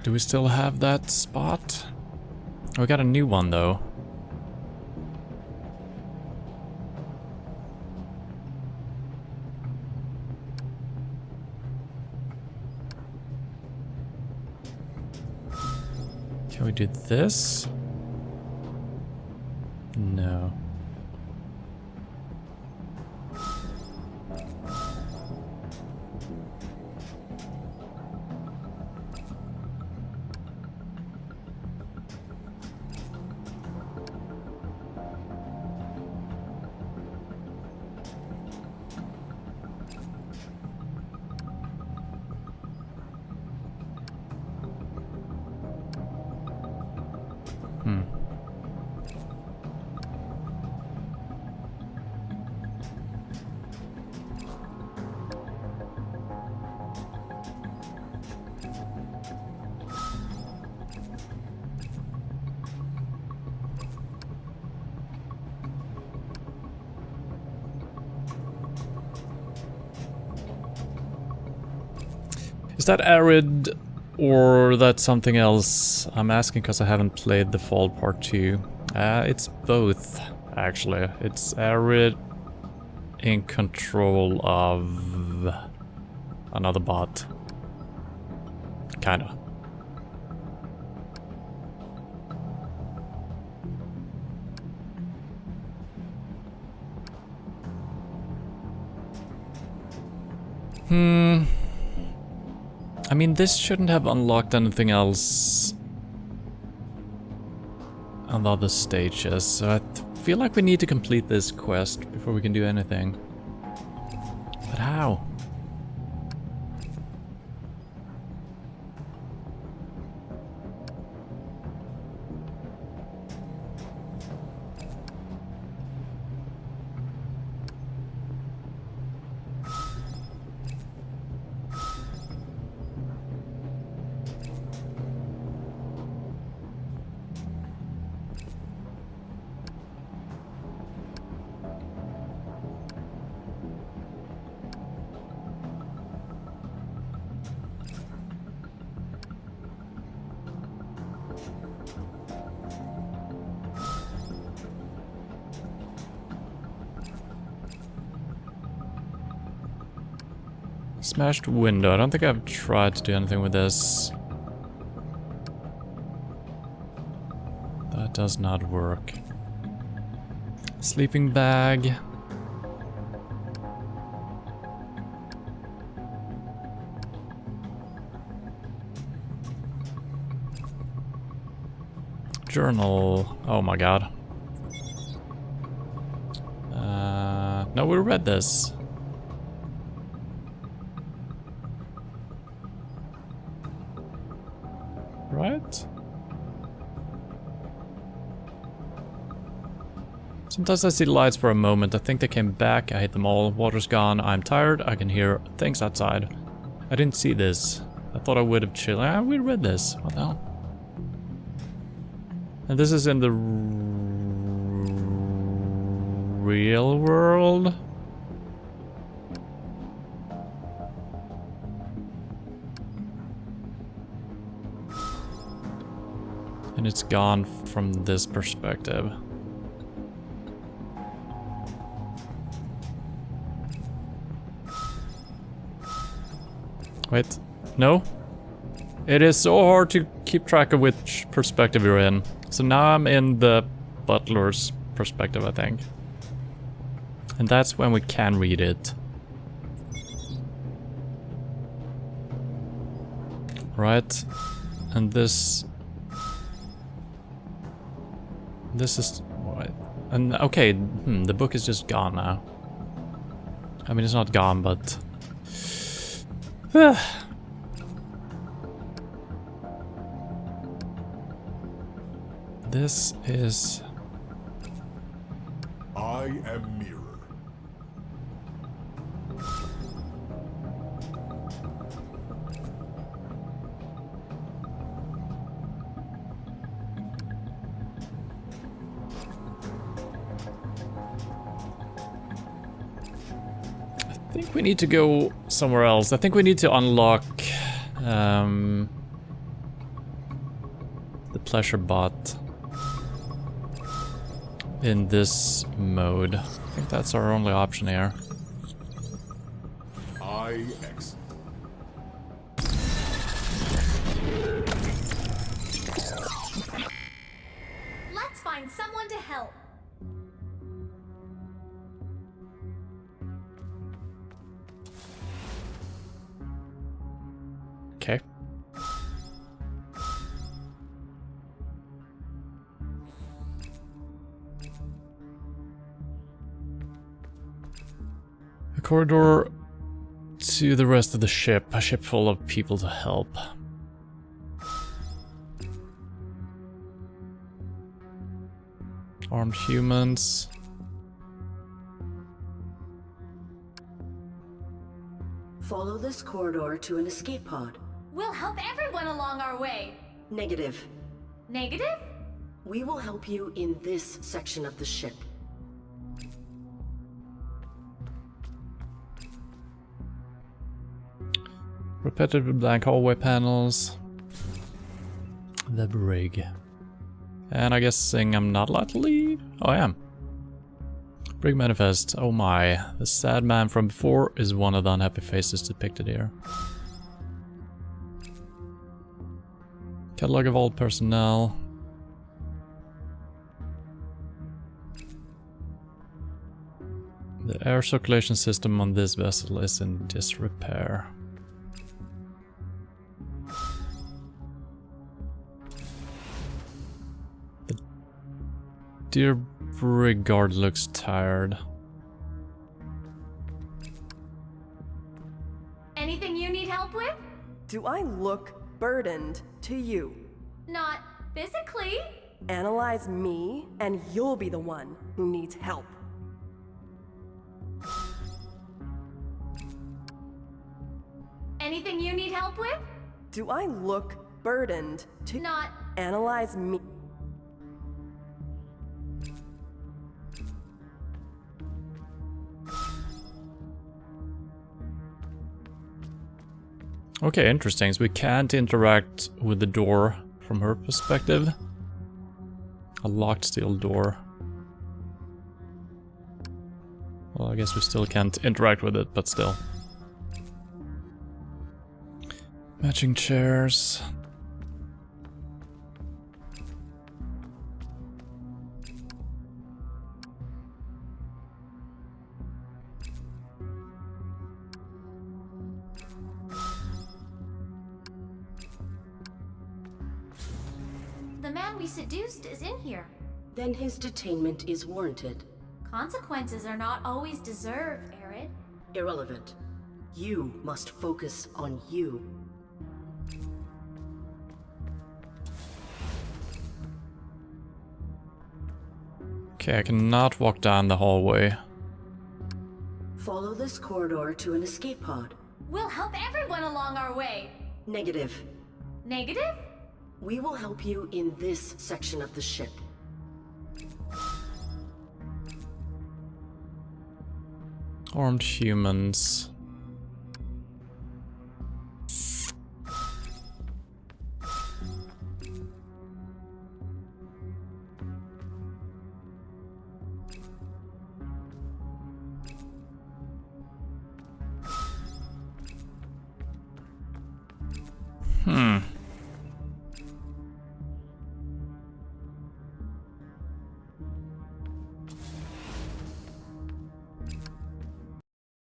Speaker 1: Do we still have that spot? We got a new one though. Can we do this? No. Is that arid or that something else? I'm asking because I haven't played the Fall Part 2. It's both, actually. It's arid in control of another bot. Kinda. I mean, this shouldn't have unlocked anything else on the other stages, so I feel like we need to complete this quest before we can do anything. But how? Smashed window. I don't think I've tried to do anything with this. That does not work. Sleeping bag. Journal. Oh my god. No, we read this. Right? Sometimes I see lights for a moment. I think they came back. I hit them all. Water's gone. I'm tired. I can hear things outside. I didn't see this. I thought I would have chilled. Ah, we read this. What the hell? And this is in the real world? And it's gone from this perspective. Wait, no? It is so hard to keep track of which perspective you're in. So now I'm in the butler's perspective, I think. And that's when we can read it. Right. And this is... Right. And okay, the book is just gone now. I mean, it's not gone, but... This is...
Speaker 12: I am mirror.
Speaker 1: I think we need to go somewhere else. I think we need to unlock the pleasure bot in this mode. I think that's our only option here.
Speaker 12: IX.
Speaker 3: Let's find someone to help.
Speaker 1: Okay. A corridor to the rest of the ship. A ship full of people to help. Armed humans.
Speaker 2: Follow this corridor to an escape pod.
Speaker 3: We'll help everyone along our way.
Speaker 2: Negative.
Speaker 3: Negative?
Speaker 2: We will help you in this section of the ship.
Speaker 1: Repetitive blank hallway panels. The brig. And I guessing I'm not allowed to leave? Oh, I am. Brig manifest. Oh my. The sad man from before is one of the unhappy faces depicted here. Catalog of all personnel. The air circulation system on this vessel is in disrepair. The dear brig guard looks tired.
Speaker 3: Anything you need help with?
Speaker 15: Do I look burdened to you?
Speaker 3: Not physically.
Speaker 15: Analyze me, and you'll be the one who needs help.
Speaker 3: Anything you need help with?
Speaker 15: Do I look burdened to...
Speaker 3: Not...
Speaker 15: Analyze me.
Speaker 1: Okay, interesting. So we can't interact with the door from her perspective. A locked steel door. Well, I guess we still can't interact with it, but still. Matching chairs.
Speaker 3: The man we seduced is in here.
Speaker 2: Then his detainment is warranted.
Speaker 3: Consequences are not always deserved, Arid.
Speaker 2: Irrelevant. You must focus on you.
Speaker 1: Okay, I cannot walk down the hallway.
Speaker 2: Follow this corridor to an escape pod.
Speaker 3: We'll help everyone along our way.
Speaker 2: Negative.
Speaker 3: Negative?
Speaker 2: We will help you in this section of the ship.
Speaker 1: Armed humans.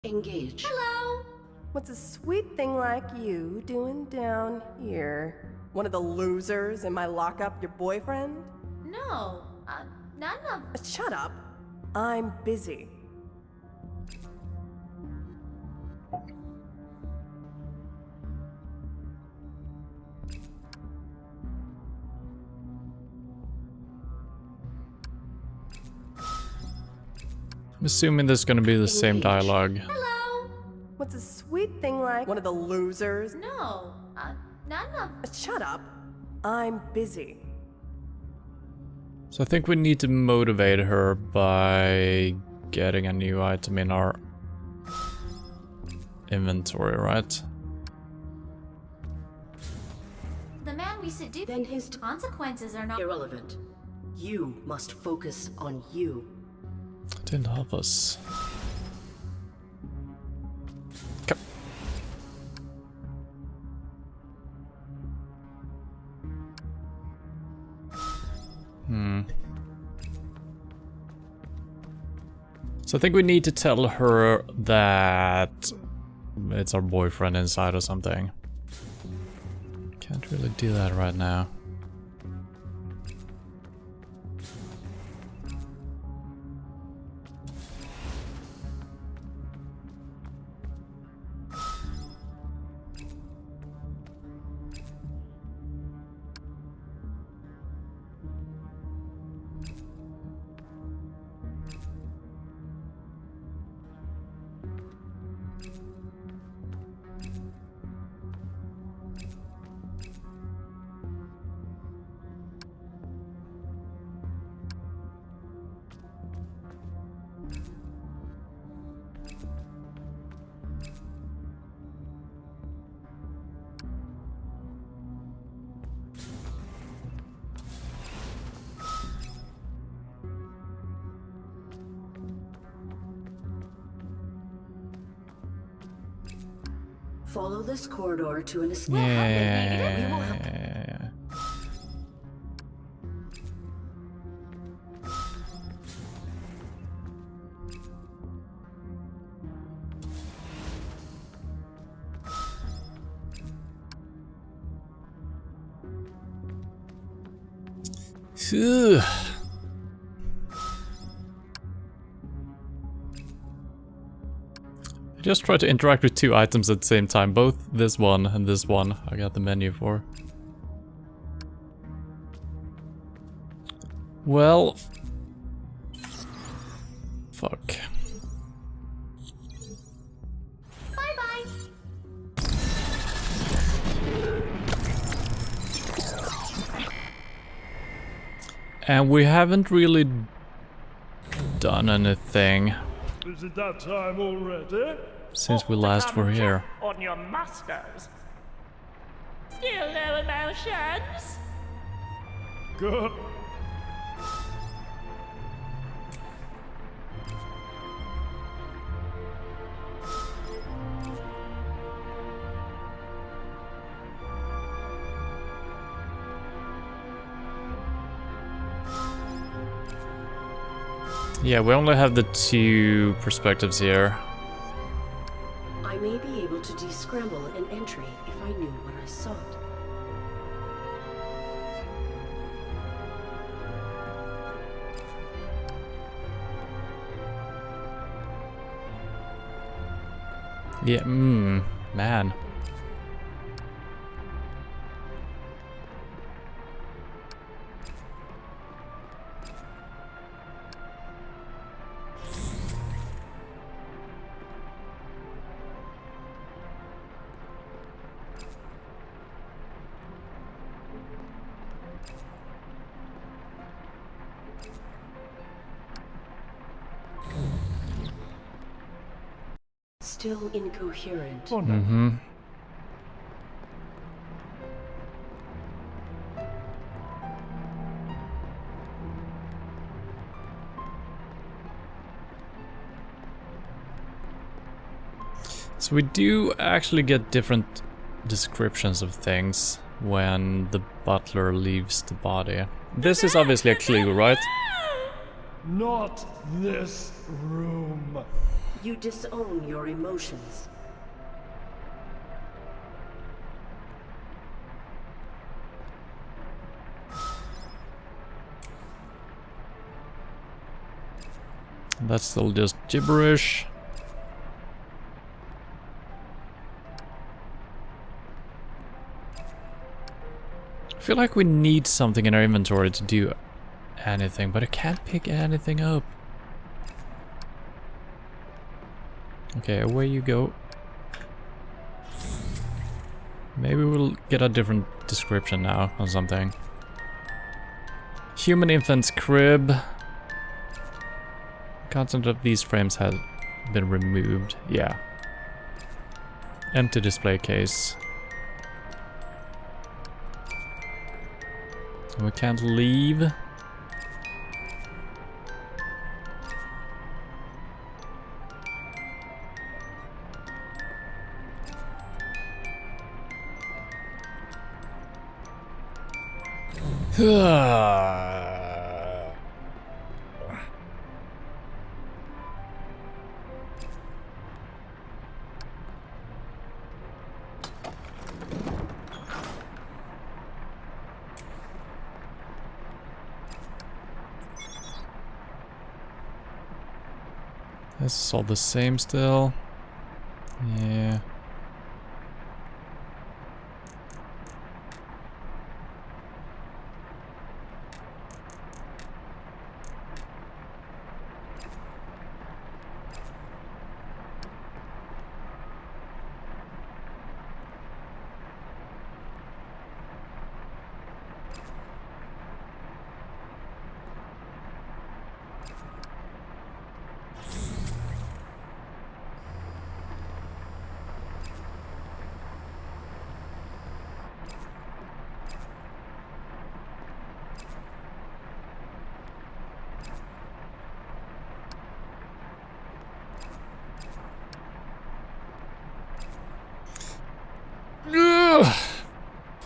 Speaker 2: Engage.
Speaker 15: Hello! What's a sweet thing like you doing down here? One of the losers in my lockup, your boyfriend?
Speaker 3: No, none of...
Speaker 15: Shut up. I'm busy.
Speaker 1: I'm assuming there's gonna be the same dialogue.
Speaker 3: Hello!
Speaker 15: What's a sweet thing like one of the losers?
Speaker 3: No, none of...
Speaker 15: Shut up. I'm busy.
Speaker 1: So I think we need to motivate her by getting a new item in our inventory, right?
Speaker 3: The man we seduced...
Speaker 2: Then his
Speaker 3: consequences are not...
Speaker 2: Irrelevant. You must focus on you.
Speaker 1: Didn't help us. Come. So I think we need to tell her that it's our boyfriend inside or something. Can't really do that right now.
Speaker 2: Follow this corridor to an escape.
Speaker 1: Yeah.
Speaker 2: We will help.
Speaker 1: Phew. I just tried to interact with two items at the same time, both this one and this one I got the menu for. Well, fuck.
Speaker 3: Bye-bye.
Speaker 1: And we haven't really done anything
Speaker 14: Is it that time already?
Speaker 1: since we last were here.
Speaker 11: On your masters. Still no emotions?
Speaker 14: Good.
Speaker 1: Yeah, we only have the 2 perspectives here.
Speaker 2: I may be able to descramble an entry if I knew what I sought.
Speaker 1: Yeah, man.
Speaker 2: Still incoherent.
Speaker 1: Mm-hmm. So we do actually get different descriptions of things when the butler leaves the body. This is obviously a clue, right?
Speaker 14: Not this room.
Speaker 2: You disown your emotions.
Speaker 1: That's still just gibberish. I feel like we need something in our inventory to do anything, but I can't pick anything up. Okay, away you go. Maybe we'll get a different description now on something. Human infant's crib. Content of these frames has been removed. Yeah. Empty display case. We can't leave. This is all the same still. Yeah.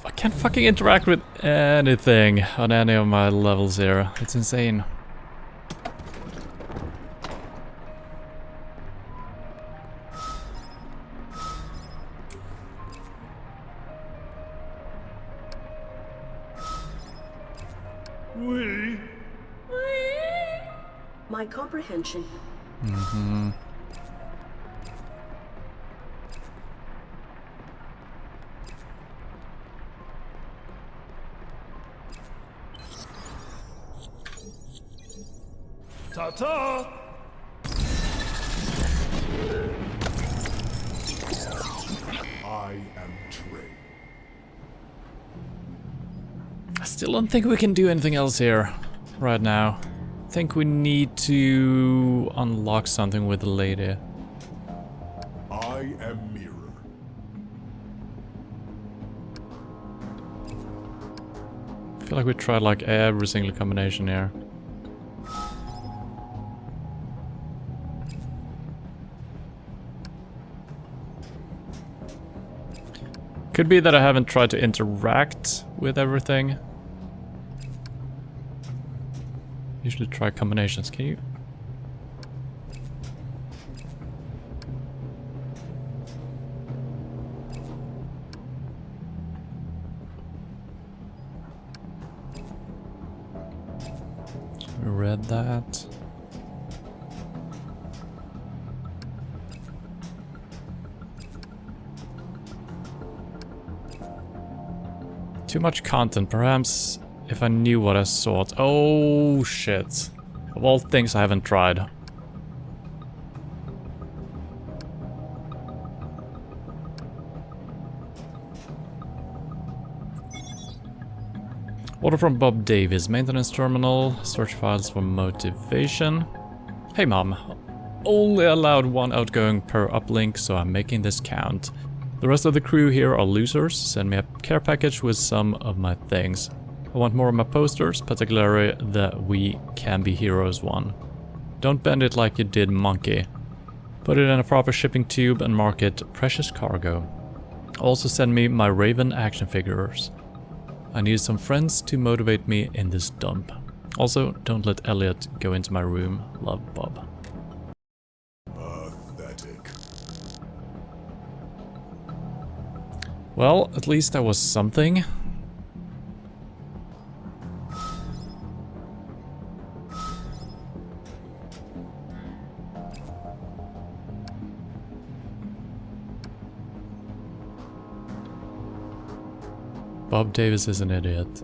Speaker 1: I can't fucking interact with anything on any of my levels here. It's insane.
Speaker 2: My comprehension.
Speaker 1: Mm-hmm.
Speaker 14: Ta-ta!
Speaker 12: I am Trey.
Speaker 1: I still don't think we can do anything else here right now. I think we need to unlock something with the lady.
Speaker 12: I am Mirror.
Speaker 1: I feel like we tried like every single combination here. Could be that I haven't tried to interact with everything. Usually try combinations. Can you Grab that. Too much content, perhaps if I knew what I sought. Oh shit. Of all things I haven't tried. Order from Bob Davis, maintenance terminal, search files for motivation. Hey mom, only allowed one outgoing per uplink, so I'm making this count. The rest of the crew here are losers. Send me a care package with some of my things. I want more of my posters, particularly the We Can Be Heroes one. Don't bend it like you did Monkey. Put it in a proper shipping tube and mark it Precious Cargo. Also send me my Raven action figures. I need some friends to motivate me in this dump. Also, don't let Elliot go into my room. Love, Bob.
Speaker 12: Pathetic.
Speaker 1: Well, at least that was something. Bob Davis is an idiot.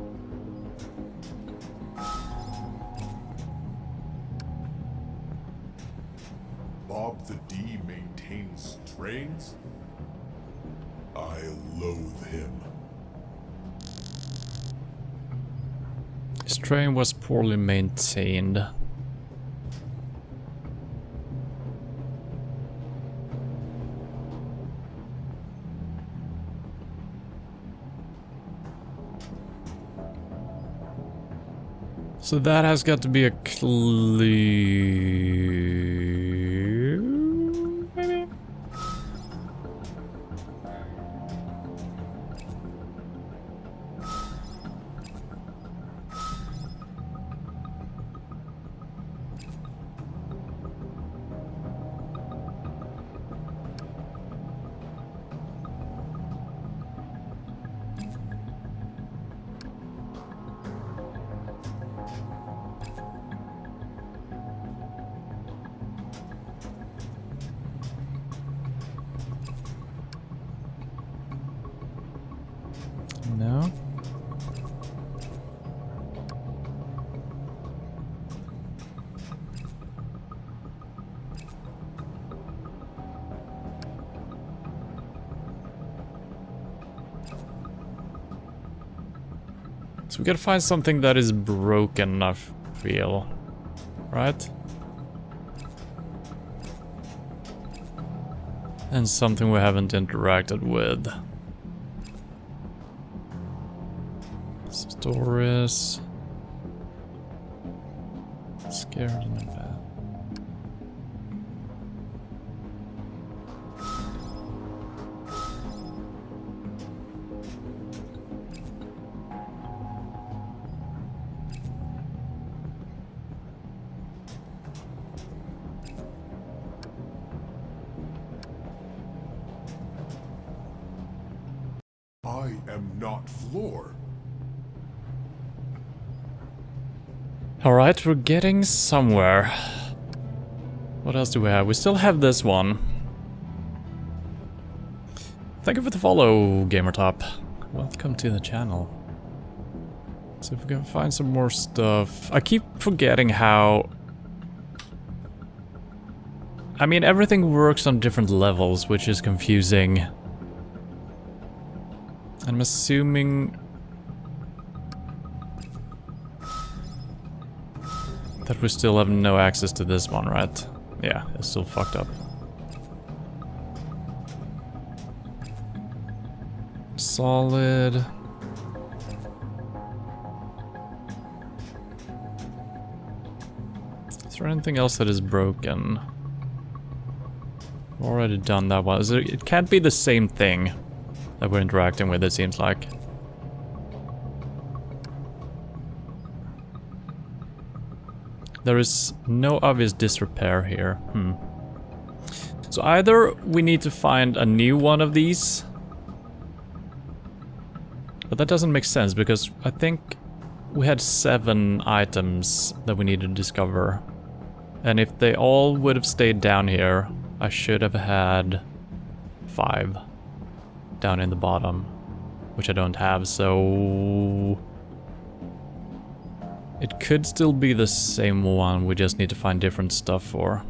Speaker 12: Bob the D maintains trains? I loathe him.
Speaker 1: His train was poorly maintained. So that has got to be a clue, maybe? No. So we gotta find something that is broken, I feel. Right? And something we haven't interacted with. Stories. Scared in the bed.
Speaker 12: I am not Floor.
Speaker 1: Alright, we're getting somewhere. What else do we have? We still have this one. Thank you for the follow, Gamertop. Welcome to the channel. So if we can find some more stuff. I keep forgetting how... I mean, everything works on different levels, which is confusing. I'm assuming... that we still have no access to this one, right? Yeah, it's still fucked up. Solid. Is there anything else that is broken? Already done that one. It can't be the same thing that we're interacting with, it seems like. There is no obvious disrepair here. So either we need to find a new one of these. But that doesn't make sense because I think we had 7 items that we needed to discover. And if they all would have stayed down here, I should have had 5 down in the bottom, which I don't have, so it could still be the same one, we just need to find different stuff for.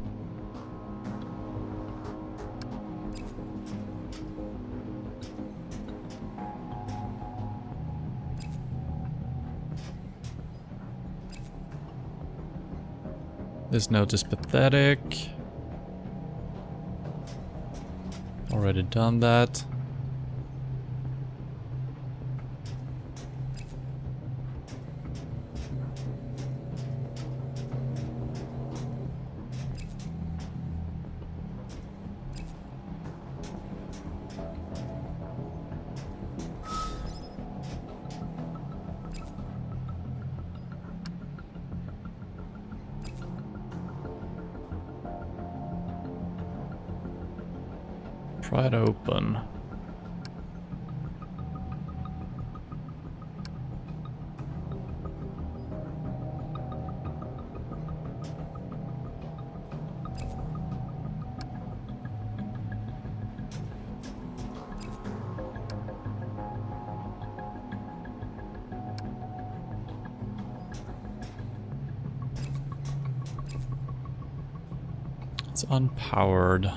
Speaker 1: This note is pathetic. Already done that. Try it open. It's unpowered.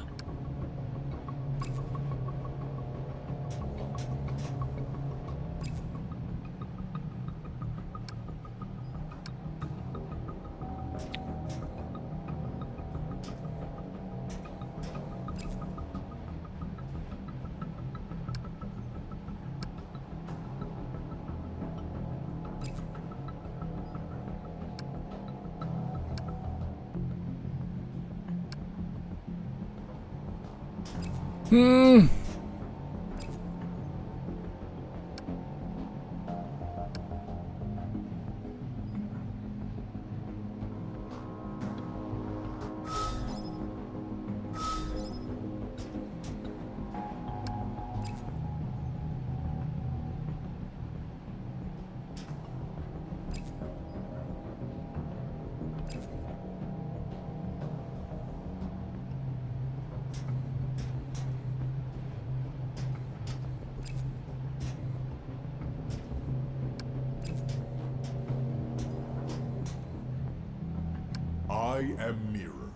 Speaker 12: I am Mirror.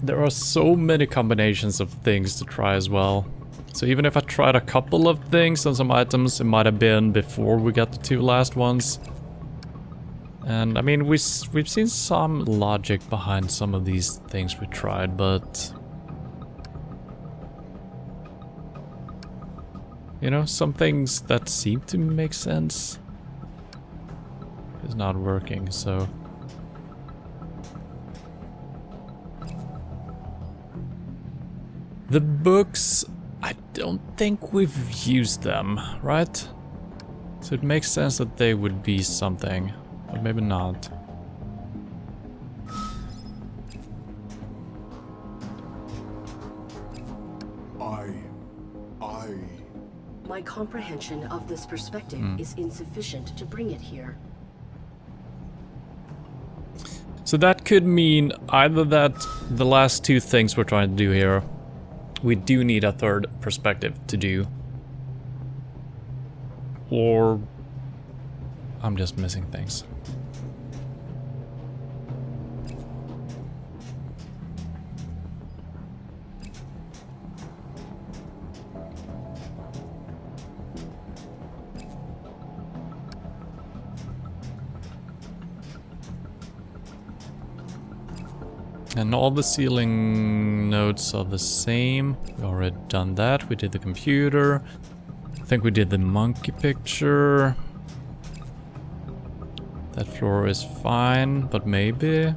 Speaker 1: There are so many combinations of things to try as well. So even if I tried a couple of things on some items, it might have been before we got the 2 last ones. And I mean, we've seen some logic behind some of these things we tried, but you know, some things that seem to make sense is not working, so the books, I don't think we've used them, right? So it makes sense that they would be something, but maybe not.
Speaker 2: My comprehension of this perspective is insufficient to bring it here.
Speaker 1: So that could mean either that the last 2 things we're trying to do here, we do need a 3rd perspective to do, or I'm just missing things. And all the ceiling nodes are the same. We already done that. We did the computer. I think we did the monkey picture. That floor is fine, but maybe...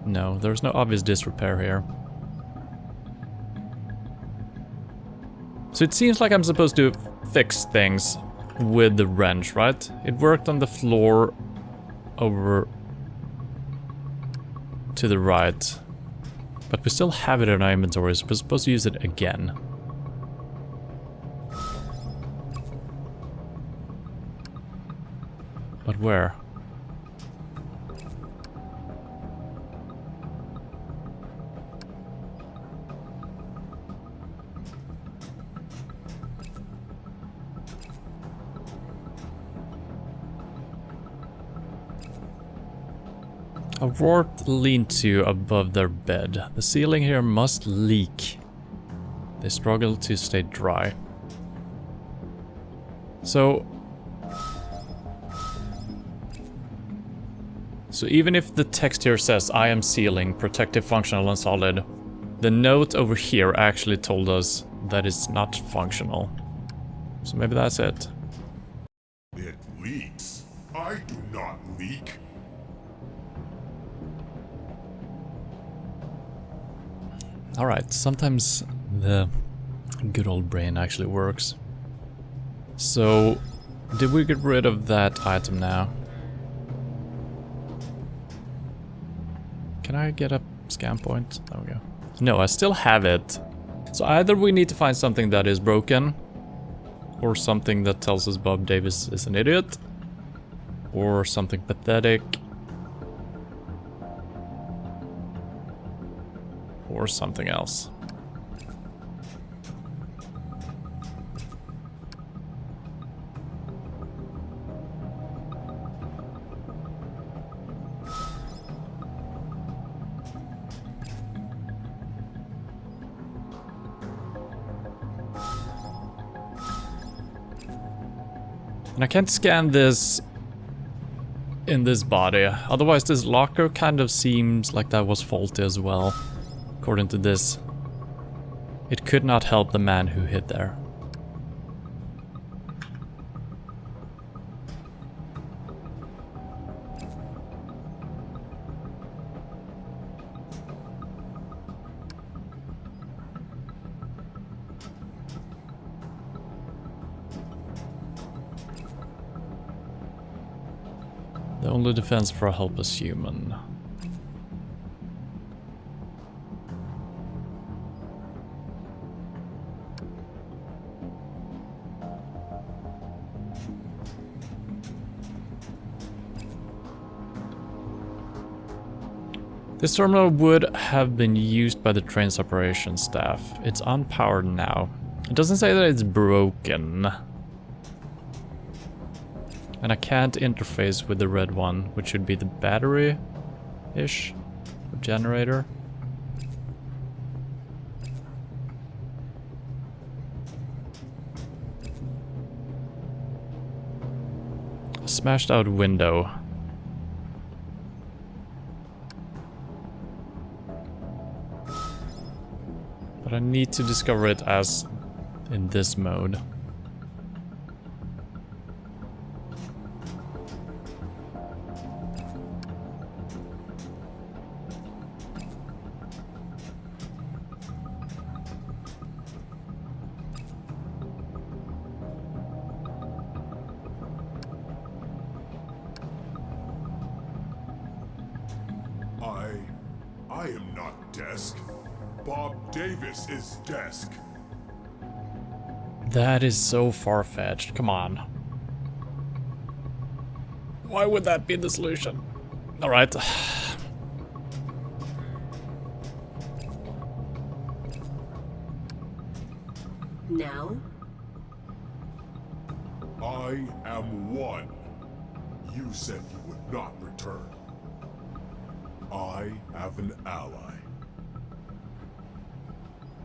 Speaker 1: No, there's no obvious disrepair here. So it seems like I'm supposed to fix things with the wrench, right? It worked on the floor over to the right. But we still have it in our inventory, so we're supposed to use it again. But where? A warped lean-to above their bed. The ceiling here must leak. They struggle to stay dry. So even if the text here says I am ceiling, protective, functional, and solid, the note over here actually told us that it's not functional. So maybe that's it.
Speaker 12: It leaks. I do not leak.
Speaker 1: Alright, sometimes the good old brain actually works. So, did we get rid of that item now? Can I get a scan point? There we go. No, I still have it. So either we need to find something that is broken, or something that tells us Bob Davis is an idiot, or something pathetic, or something else. And I can't scan this in this body, otherwise this locker kind of seems like that was faulty as well. According to this, it could not help the man who hid there. The only defense for a helpless human. This terminal would have been used by the train's operations staff. It's unpowered now. It doesn't say that it's broken. And I can't interface with the red one, which should be the battery-ish generator. A smashed out window. But I need to discover it as in this mode.
Speaker 12: I am not desk. Bob Davis is desk.
Speaker 1: That is so far-fetched. Come on. Why would that be the solution? Alright.
Speaker 2: Now?
Speaker 12: I am one. You said you would not return. I have an ally.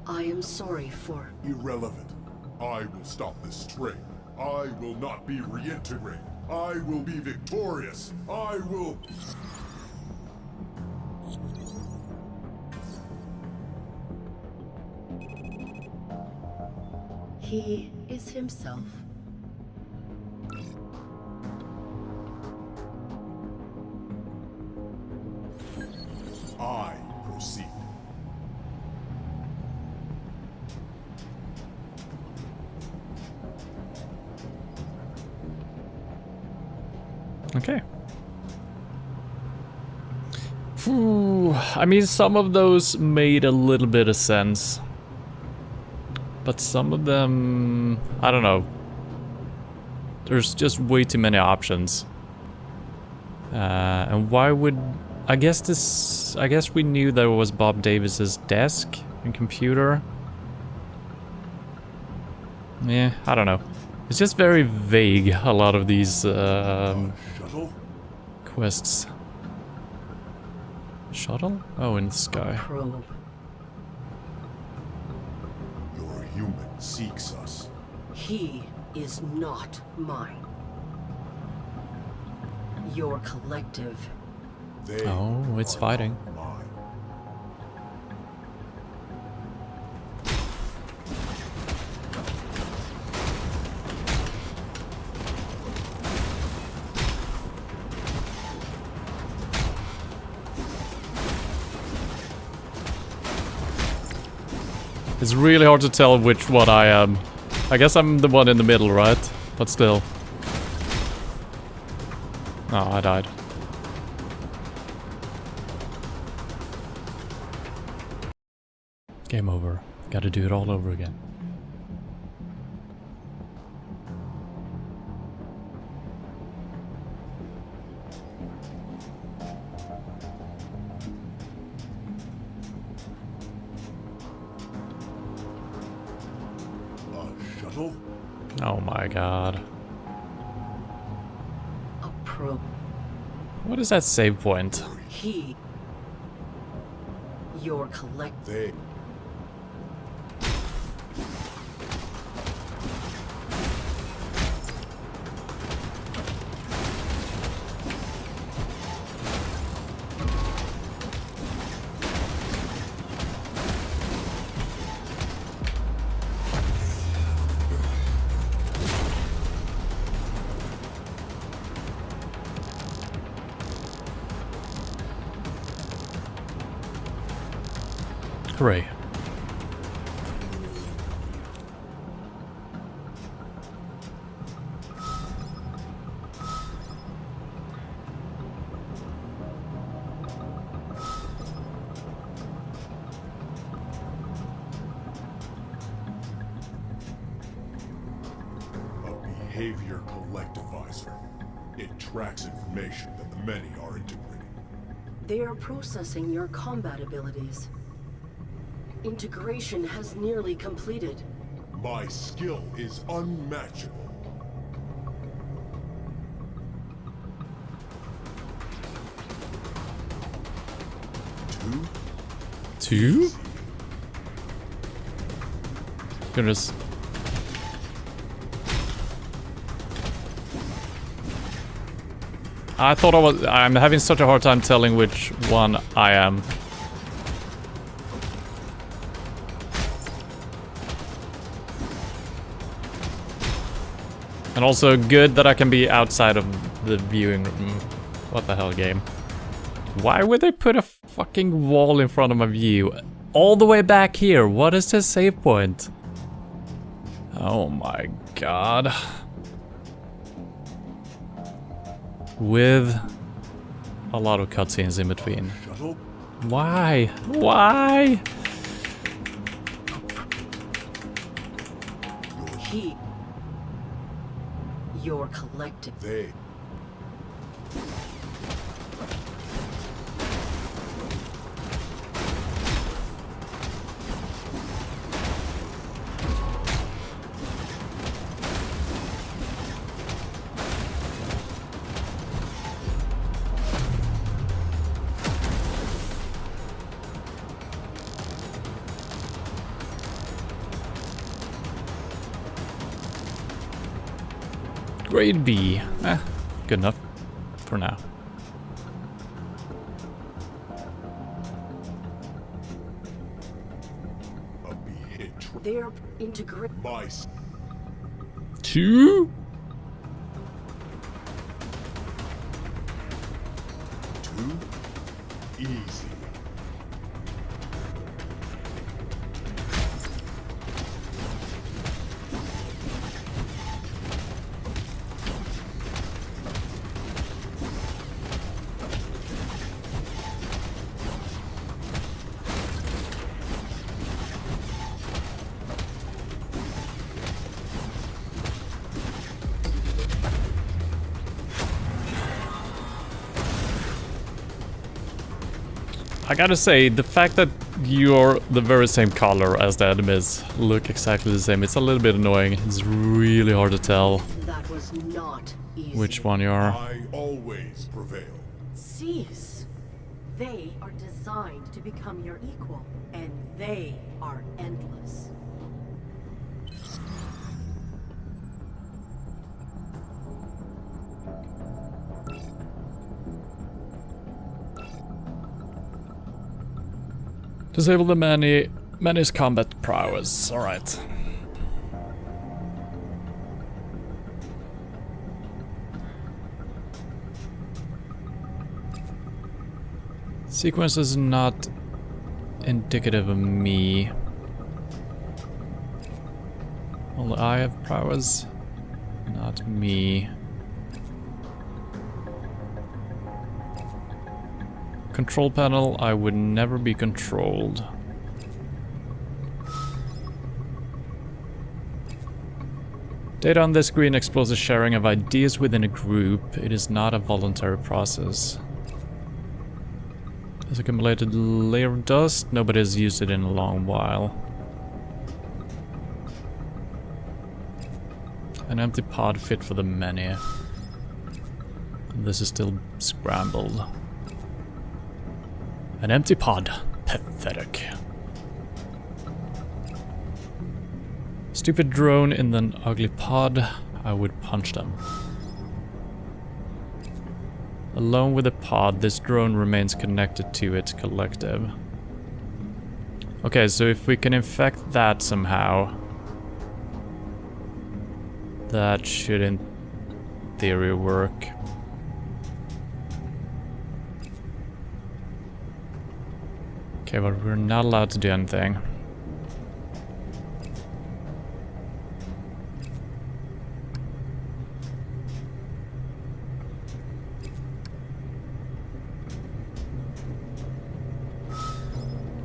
Speaker 2: I am sorry for...
Speaker 12: Irrelevant. I will stop this train. I will not be reintegrated. I will be victorious. I will...
Speaker 2: He is himself.
Speaker 12: I proceed.
Speaker 1: Okay. Phew. I mean, some of those made a little bit of sense. But some of them, I don't know. There's just way too many options. And why would... I guess we knew that it was Bob Davis's desk and computer. Yeah, I don't know. It's just very vague, a lot of these quests. Shuttle? Oh, in the sky.
Speaker 2: Probe.
Speaker 12: Your human seeks us.
Speaker 2: He is not mine. Your collective.
Speaker 1: Oh, it's fighting. It's really hard to tell which one I am. I guess I'm the one in the middle, right? But still. Oh, I died. Game over. Gotta do it all over again.
Speaker 12: Shuttle?
Speaker 1: Oh my god.
Speaker 2: A probe.
Speaker 1: What is that save point?
Speaker 2: He. Your collective.
Speaker 1: Hooray.
Speaker 12: A behavior collectivizer. It tracks information that the many are integrating.
Speaker 2: They are processing your combat abilities. Integration has nearly completed.
Speaker 12: My skill is unmatchable.
Speaker 1: Two? Goodness. I thought I'm having such a hard time telling which one I am. And also good that I can be outside of the viewing room. What the hell, game? Why would they put a fucking wall in front of my view? All the way back here. What is this save point? Oh my god. With a lot of cutscenes in between. Why? Why?
Speaker 2: He. Your collective.
Speaker 12: They.
Speaker 1: Grade B. Good enough. For now.
Speaker 2: They're integrated.
Speaker 1: Ep.2?
Speaker 12: Too easy.
Speaker 1: I gotta say, the fact that you're the very same color as the enemies look exactly the same, it's a little bit annoying. It's really hard to tell
Speaker 2: That was not easy.
Speaker 1: which one you are.
Speaker 12: I always prevail.
Speaker 2: Cease. They are designed to become your equal, and they are endless.
Speaker 1: Disable the Mani's combat prowess. Alright. Sequence is not indicative of me. Well, I have prowess, not me. Control panel, I would never be controlled. Data on this screen explores the sharing of ideas within a group. It is not a voluntary process. Has accumulated layer of dust. Nobody has used it in a long while. An empty pod fit for the many. This is still scrambled. An empty pod. Pathetic. Stupid drone in an ugly pod. I would punch them. Alone with the pod, this drone remains connected to its collective. Okay, so if we can infect that somehow, that should in theory work. Okay, but we're not allowed to do anything.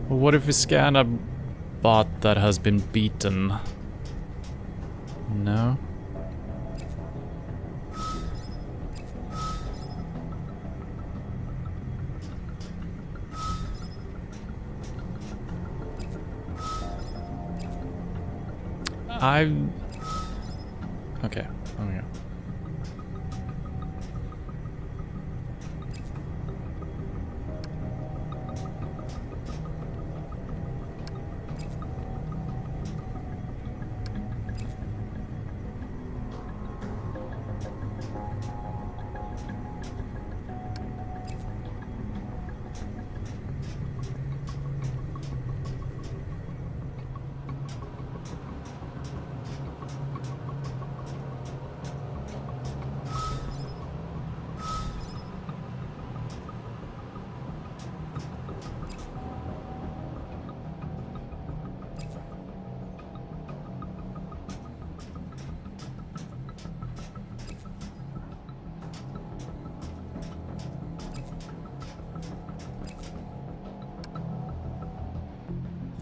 Speaker 1: Well, what if we scan a bot that has been beaten? No? Okay, there we go.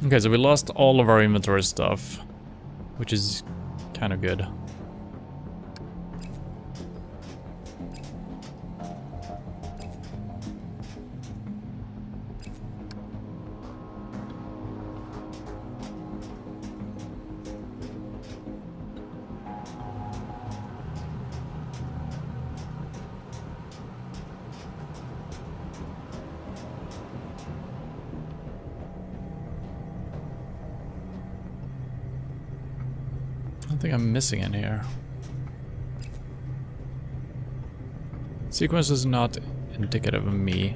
Speaker 1: Okay, so we lost all of our inventory stuff, which is kind of good. I think I'm missing in here. Sequence is not indicative of me.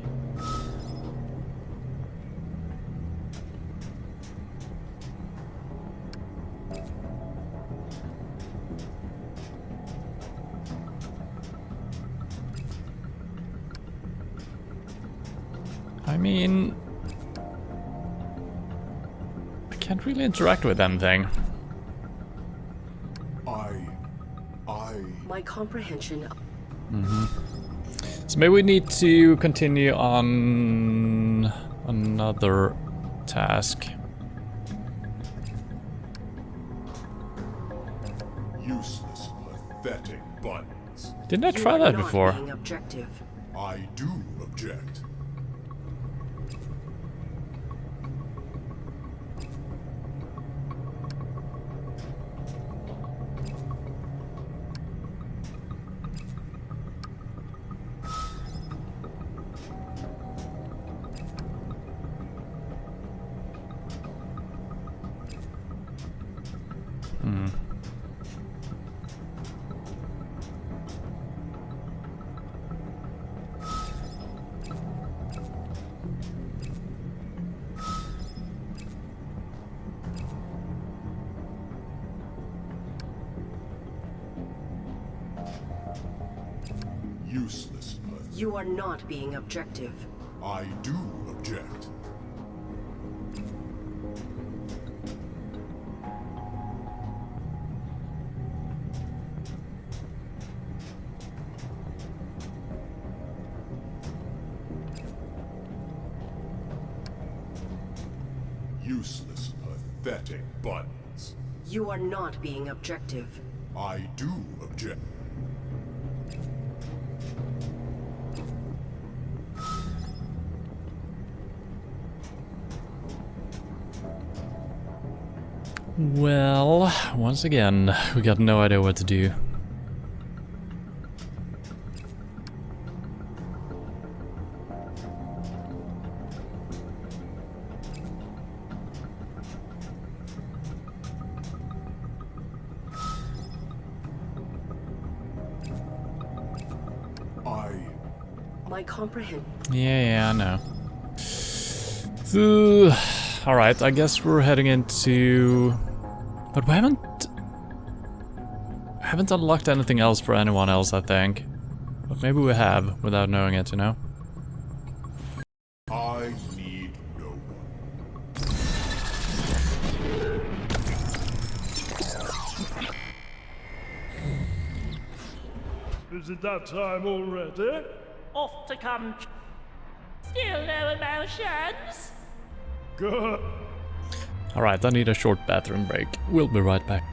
Speaker 1: I mean, I can't really interact with anything.
Speaker 2: My comprehension.
Speaker 1: So maybe we need to continue on another task.
Speaker 12: Useless, pathetic buttons.
Speaker 1: Didn't I try that before?
Speaker 2: Being objective.
Speaker 12: I do object. Useless, pathetic.
Speaker 2: You are not being objective.
Speaker 12: I do object. Useless, pathetic buttons.
Speaker 2: You are not being objective.
Speaker 12: I do object.
Speaker 1: Well, once again, we got no idea what to do.
Speaker 2: My comprehend.
Speaker 1: Yeah, I know. Alright, I guess we're heading into... But we haven't unlocked anything else for anyone else, I think. But maybe we have, without knowing it, you know?
Speaker 12: I need no one.
Speaker 14: Is it that time already?
Speaker 11: Off to come. Still no emotions?
Speaker 14: Good.
Speaker 1: Alright, I need a short bathroom break. We'll be right back.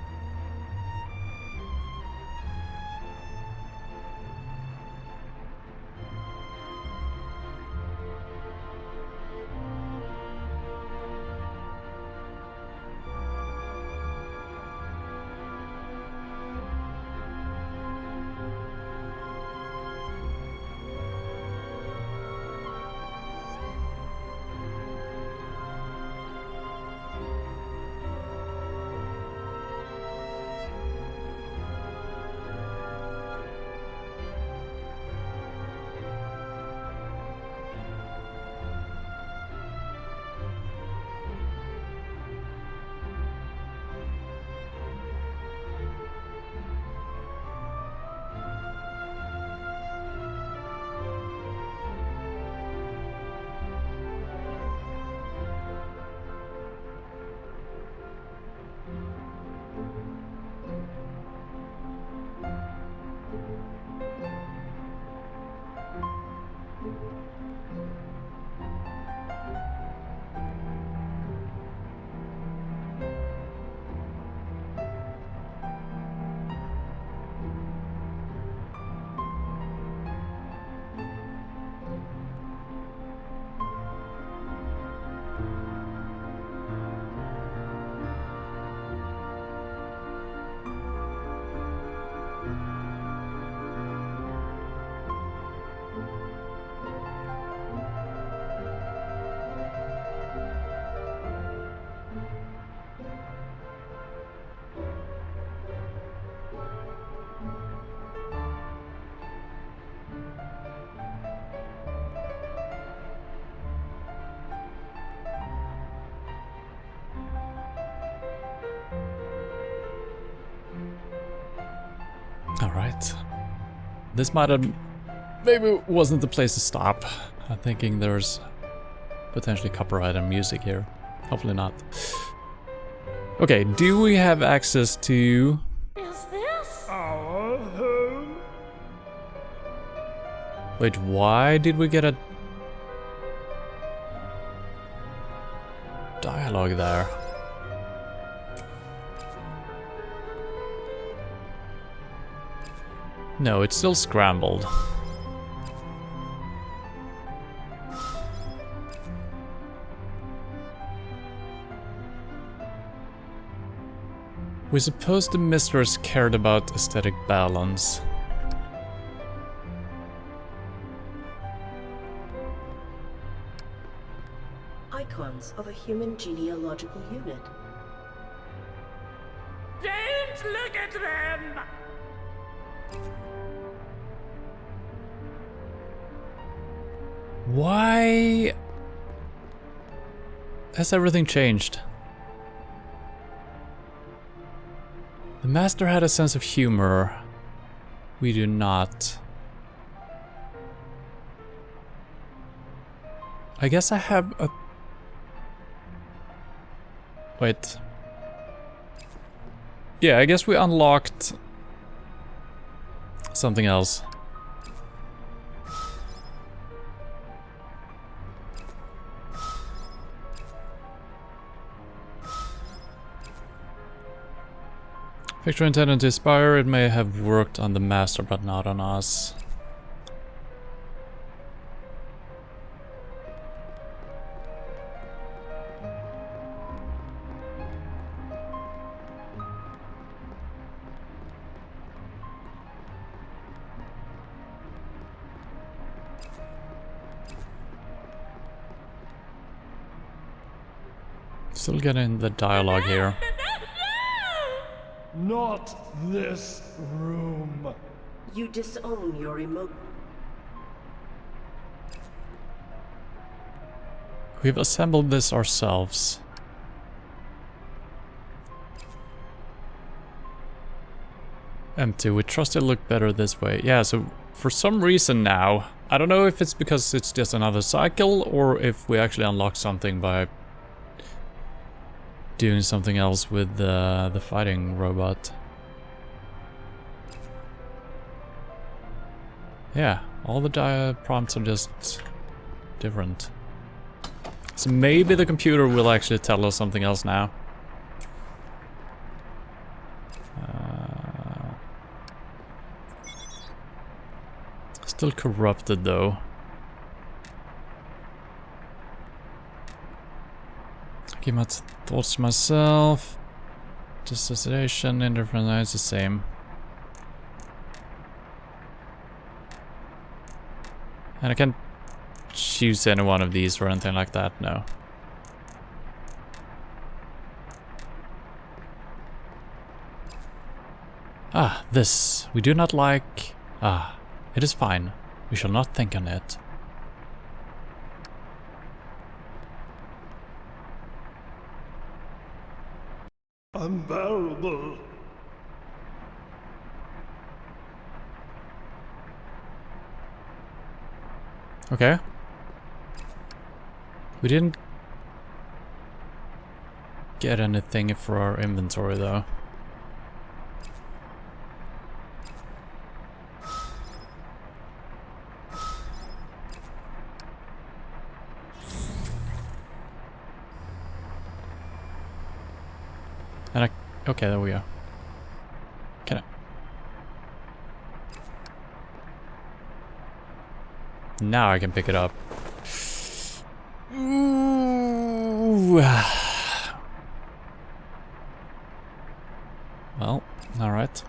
Speaker 1: Alright. This might have... maybe wasn't the place to stop. I'm thinking there's potentially copyrighted music here. Hopefully not. Okay, do we have access to...
Speaker 11: Is this our home?
Speaker 1: Wait, why did we get a dialogue there? No, it's still scrambled. We suppose the mistress cared about aesthetic balance.
Speaker 2: Icons of a human genealogical unit.
Speaker 11: Don't look at them!
Speaker 1: Why has everything changed? The master had a sense of humor. We do not. I guess I have a... Wait. Yeah, I guess we unlocked something else. Picture intended to inspire, it may have worked on the master but not on us. Still getting the dialogue here.
Speaker 14: Not this room.
Speaker 2: You disown your emotion.
Speaker 1: We've assembled this ourselves. Ep.2, we trust it looked better this way. Yeah, so for some reason now, I don't know if it's because it's just another cycle or if we actually unlock something by doing something else with the fighting robot. Yeah, all the prompts are just different. So maybe the computer will actually tell us something else now. Still corrupted though. Keep my thoughts to myself. Dissociation, indifference, it's the same. And I can't choose any one of these or anything like that, no. Ah, this. We do not like... Ah, it is fine. We shall not think on it.
Speaker 14: Unbearable.
Speaker 1: Okay. We didn't get anything for our inventory though. And I... Okay, there we go. Can I... Now I can pick it up. Ooh. Well, alright.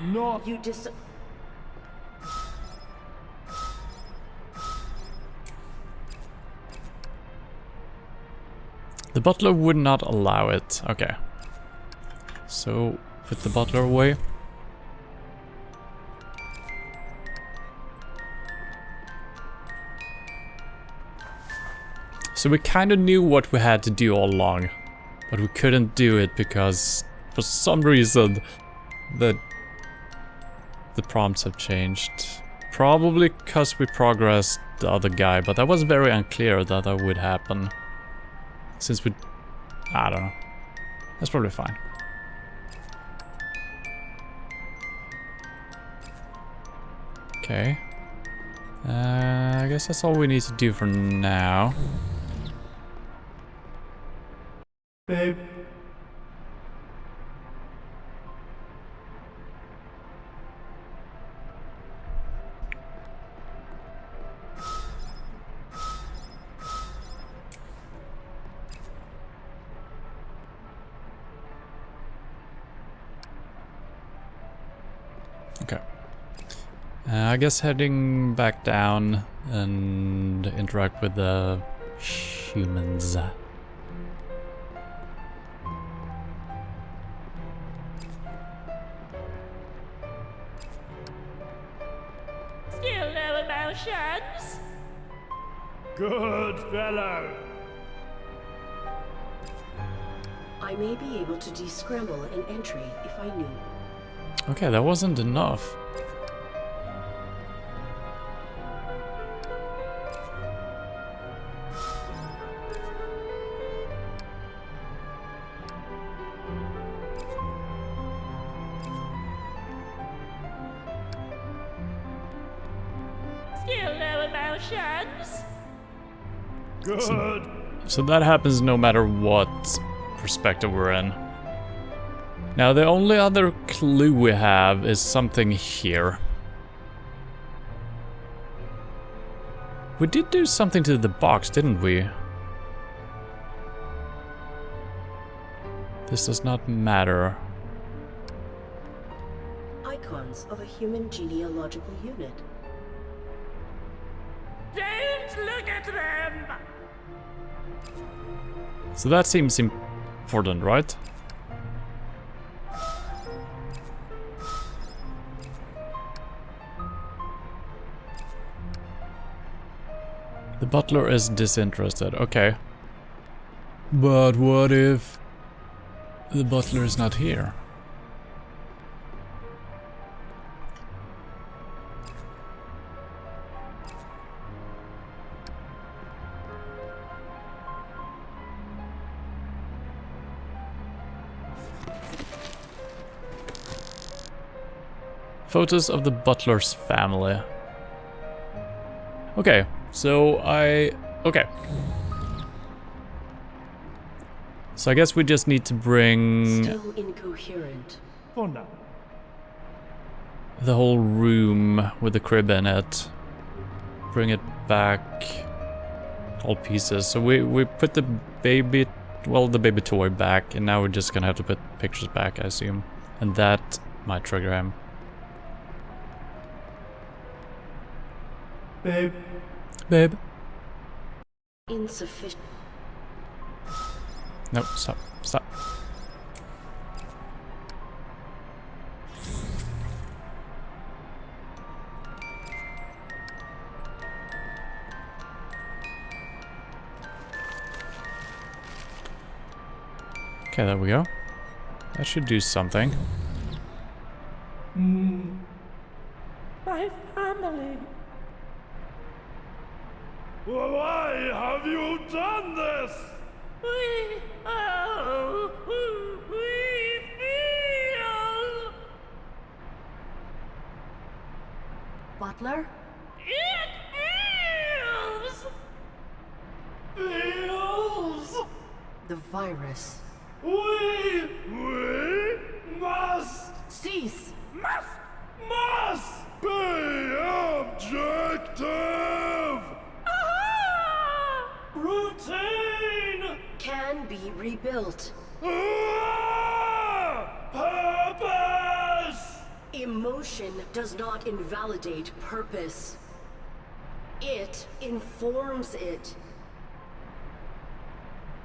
Speaker 14: Not
Speaker 2: you dis.
Speaker 1: The butler would not allow it. Okay. So, put the butler away. So we kind of knew what we had to do all along, but we couldn't do it because for some reason the prompts have changed. Probably because we progressed the other guy, but that was very unclear that that would happen. Since we... I don't know. That's probably fine. Okay. I guess that's all we need to do for now.
Speaker 14: Babe.
Speaker 1: Okay. I guess heading back down and interact with the humans.
Speaker 11: Still no emotions?
Speaker 14: Good fellow.
Speaker 2: I may be able to descramble an entry if I knew.
Speaker 1: Okay, that wasn't enough.
Speaker 11: Still no emotions?
Speaker 14: Good.
Speaker 1: So that happens no matter what perspective we're in. Now the only other clue we have is something here. We did do something to the box, didn't we? This does not matter.
Speaker 2: Icons of a human genealogical unit.
Speaker 11: Don't look at them!
Speaker 1: So that seems important, right? The butler is disinterested, okay. But what if the butler is not here? Photos of the butler's family. Okay, so okay. So I guess we just need to bring
Speaker 2: Still incoherent.
Speaker 14: For now.
Speaker 1: the whole room with the crib in it. Bring it back. All pieces. So we put the baby, well, the baby toy back, and now we're just gonna have to put pictures back, I assume. And that might trigger him.
Speaker 14: Babe.
Speaker 1: Babe.
Speaker 2: Insufficient.
Speaker 1: Nope, stop, stop. Okay, there we go. That should do something.
Speaker 11: My family.
Speaker 14: Why have you done this?
Speaker 11: We feel.
Speaker 2: Butler?
Speaker 11: It feels.
Speaker 2: The virus.
Speaker 14: We must
Speaker 2: Cease!
Speaker 14: must be objective. Routine
Speaker 2: Can be rebuilt.
Speaker 14: purpose.
Speaker 2: Emotion does not invalidate purpose. It informs it.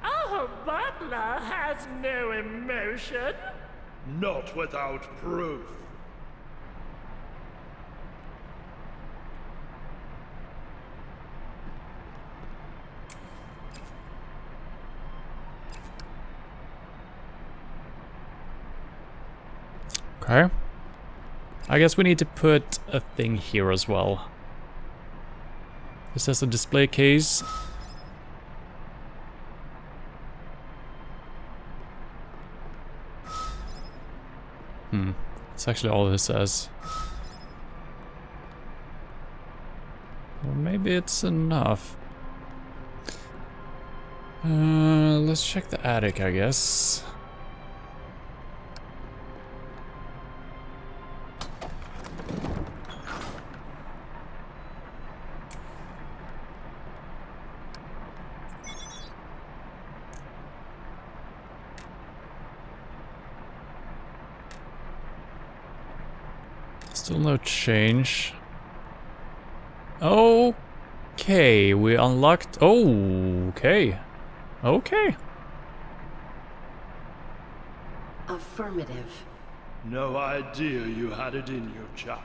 Speaker 11: Our butler has no emotion.
Speaker 14: Not without proof.
Speaker 1: Okay. I guess we need to put a thing here as well. This has a display case. That's actually all this says. Well, maybe it's enough. Let's check the attic, I guess. Still no change. Okay, we unlocked. Oh, okay. Okay.
Speaker 2: Affirmative.
Speaker 14: No idea you had it in you, chap.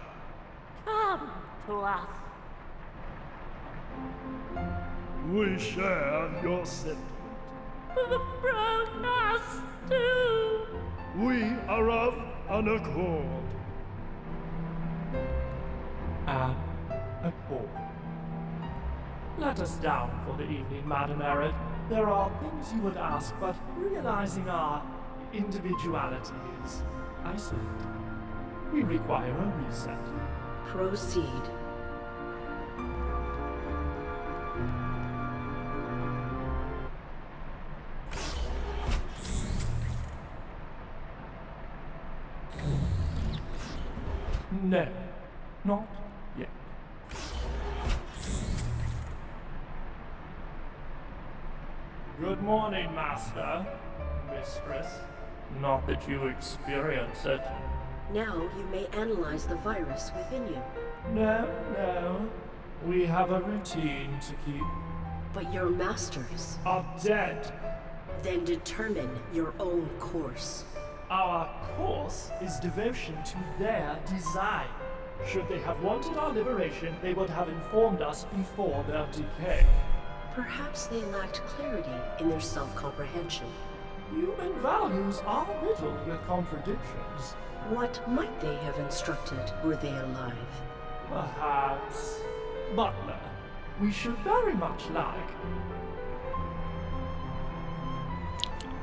Speaker 11: Come to us.
Speaker 14: We share your sentiment.
Speaker 11: Broke us too.
Speaker 14: We are of an accord.
Speaker 11: Accord. Let us down for the evening, Madam Arid. There are things you would ask, but realizing our individualities, isolate. We require a reset.
Speaker 2: Proceed.
Speaker 11: No, not yet. Good morning, Master, Mistress. Not that you experience it.
Speaker 2: Now you may analyze the virus within you.
Speaker 11: No. We have a routine to keep.
Speaker 2: But your masters
Speaker 11: are dead.
Speaker 2: Then determine your own course.
Speaker 11: Our course is devotion to their design. Should they have wanted our liberation, they would have informed us before their decay.
Speaker 2: Perhaps they lacked clarity in their self-comprehension.
Speaker 11: Human values are riddled with contradictions.
Speaker 2: What might they have instructed were they alive?
Speaker 11: Perhaps. Butler, we should very much like.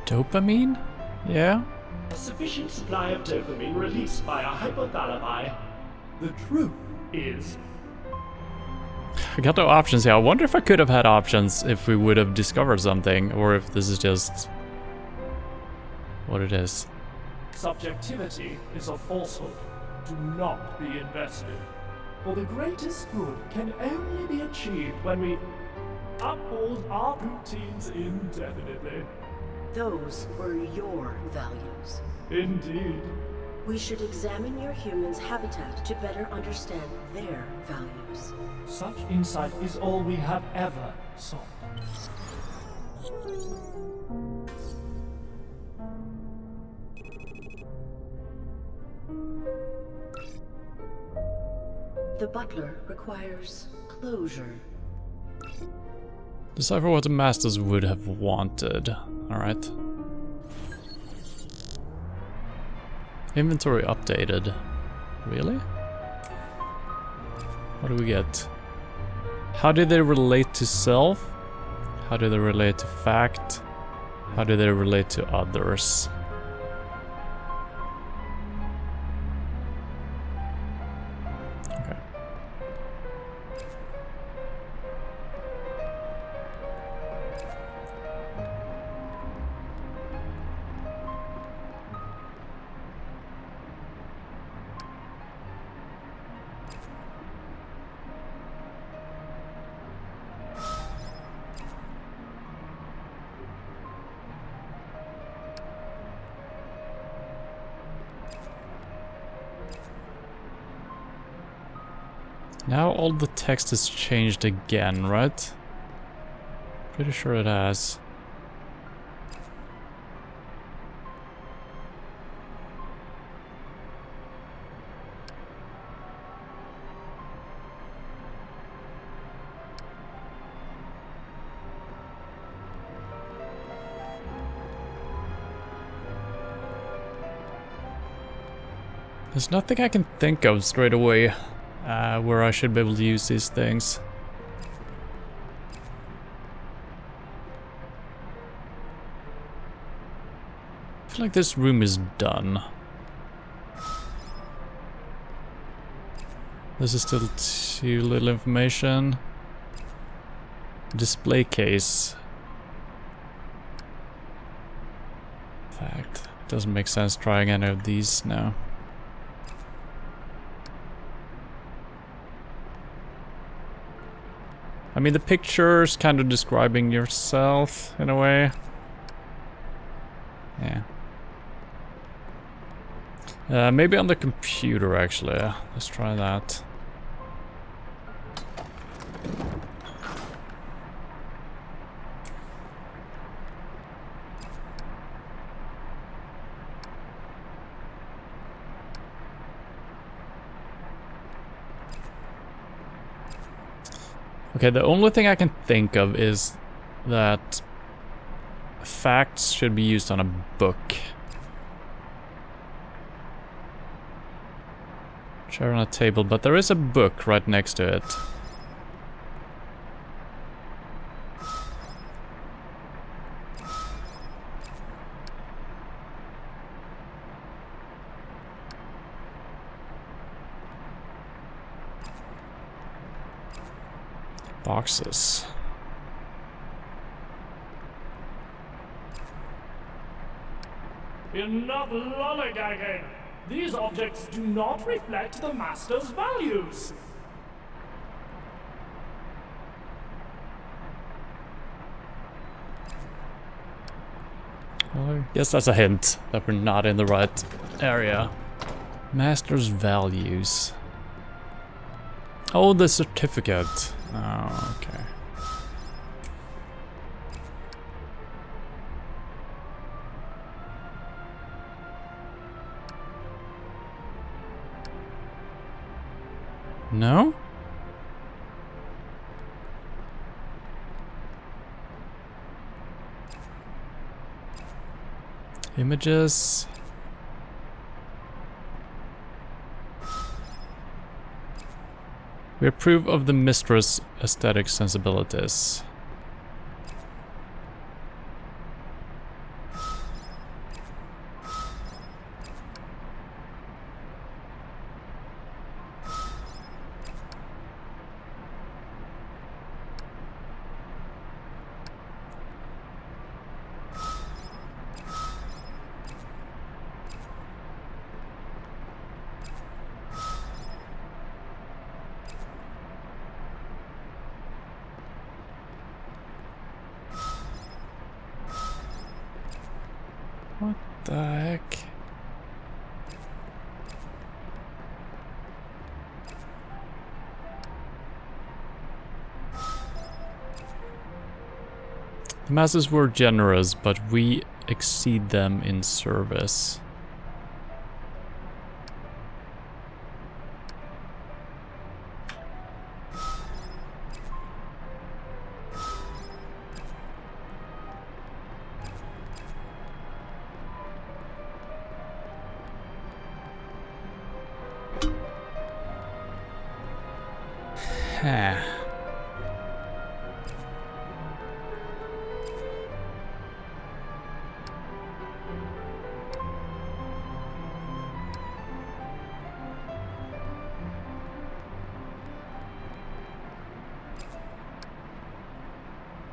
Speaker 1: Dopamine? Yeah?
Speaker 11: A sufficient supply of dopamine released by our hypothalami. The truth is...
Speaker 1: I got no options here. I wonder if I could have had options if we would have discovered something, or if this is just what it is.
Speaker 11: Subjectivity is a falsehood. Do not be invested. For the greatest good can only be achieved when we uphold our routines indefinitely.
Speaker 2: Those were your values.
Speaker 11: Indeed.
Speaker 2: We should examine your humans' habitat to better understand their values.
Speaker 11: Such insight is all we have ever sought.
Speaker 2: The butler requires closure.
Speaker 1: Decipher what the masters would have wanted. Alright. Inventory updated. Really? What do we get? How do they relate to self? How do they relate to fact? How do they relate to others? Okay. Now all the text is changed again, right? Pretty sure it has. There's nothing I can think of straight away where I should be able to use these things. I feel like this room is done. This is still too little information. Display case. In fact, it doesn't make sense trying any of these now. I mean, the picture's kind of describing yourself in a way. Yeah. Maybe on the computer, actually. Let's try that. Okay, the only thing I can think of is that facts should be used on a book. Chair on a table, but there is a book right next to it. Boxes.
Speaker 11: Enough lollygagging! These objects do not reflect the Master's values!
Speaker 1: Well, I guess that's a hint that we're not in the right area. Master's values. Oh, the certificate. Oh, okay. No? Images. We approve of the mistress' aesthetic sensibilities. What the heck? The masses were generous, but we exceed them in service.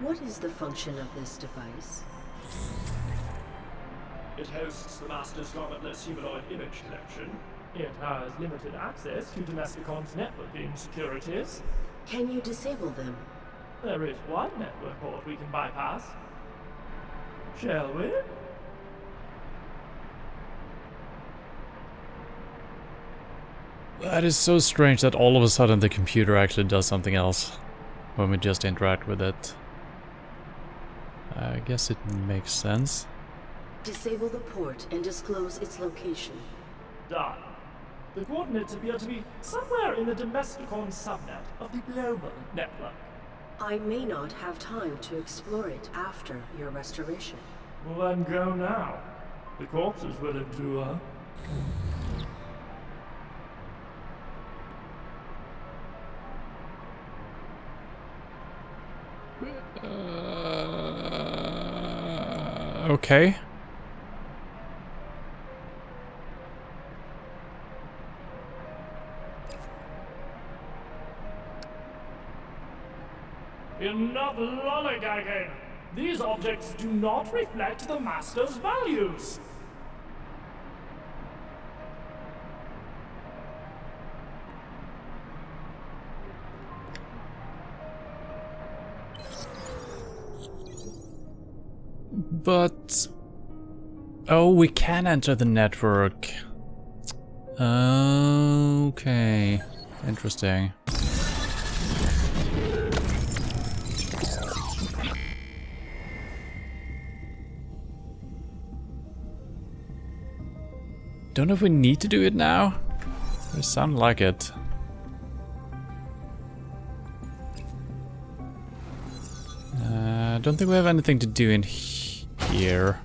Speaker 2: What is the function of this device?
Speaker 11: It hosts the Master's garmentless humanoid image collection. It has limited access to Domesticon's networking securities.
Speaker 2: Can you disable them?
Speaker 11: There is one network port we can bypass. Shall we?
Speaker 1: That is so strange that all of a sudden the computer actually does something else when we just interact with it. I guess it makes sense.
Speaker 2: Disable the port and disclose its location.
Speaker 11: Done. The coordinates appear to be somewhere in the Domesticon subnet of the global network.
Speaker 2: I may not have time to explore it after your restoration.
Speaker 11: Well, then go now. The corpse is willing to,
Speaker 1: Okay.
Speaker 11: Enough lollygagging! These objects do not reflect the Master's values!
Speaker 1: But... oh, we can enter the network. Okay. Interesting. Don't know if we need to do it now. It sounds like it. I don't think we have anything to do in here.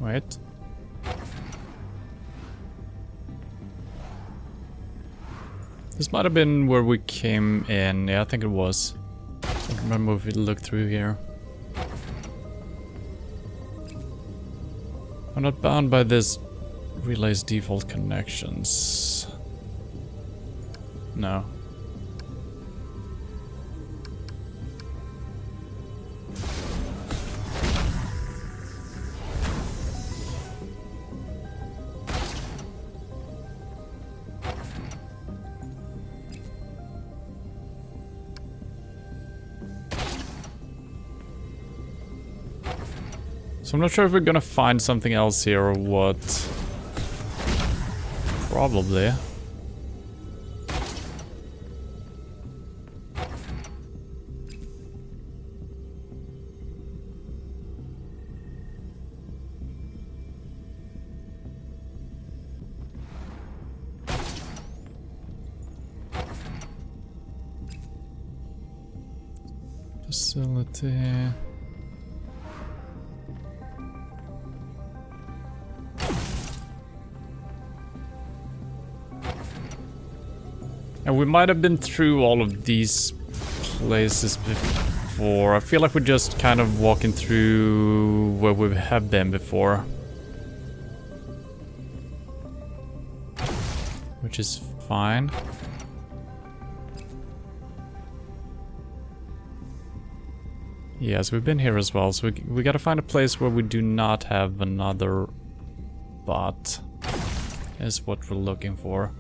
Speaker 1: Wait. This might have been where we came in. Yeah, I think it was. I don't remember if we looked through here. I'm not bound by this relay's default connections. No. So I'm not sure if we're gonna find something else here or what. Probably. Facility. And we might have been through all of these places before. I feel like we're just kind of walking through where we have been before. Which is fine. Yes, we've been here as well, so we gotta find a place where we do not have another bot. Is what we're looking for.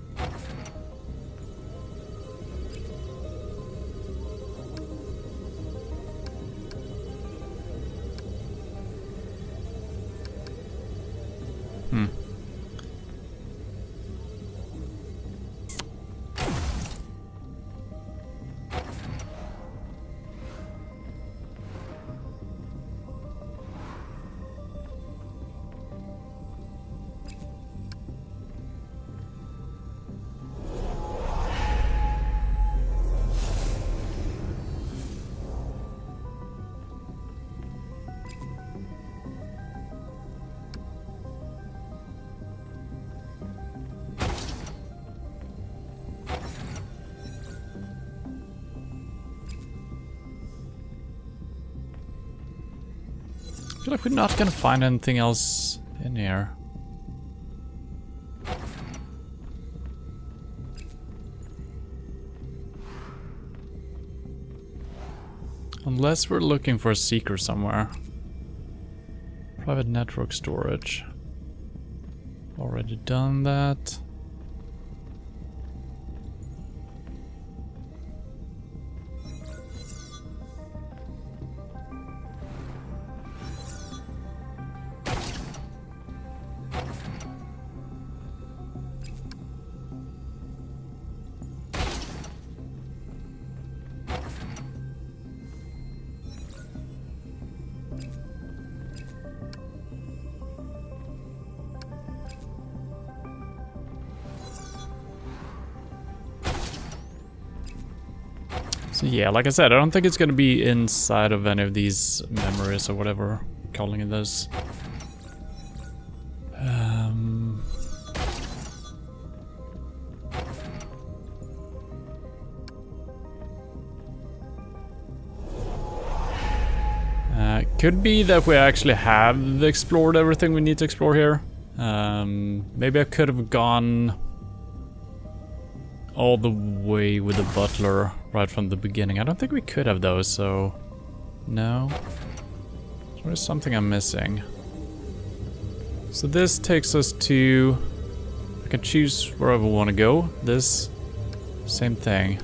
Speaker 1: I feel like we're not gonna find anything else in here. Unless we're looking for a seeker somewhere. Private network storage. Already done that. So yeah, like I said, I don't think it's gonna be inside of any of these memories or whatever I'm calling it this. Could be that we actually have explored everything we need to explore here. Maybe I could have gone all the way with the butler right from the beginning. I don't think we could have though, so no. There's something I'm missing. So this takes us to, I can choose wherever I want to go. This, same thing.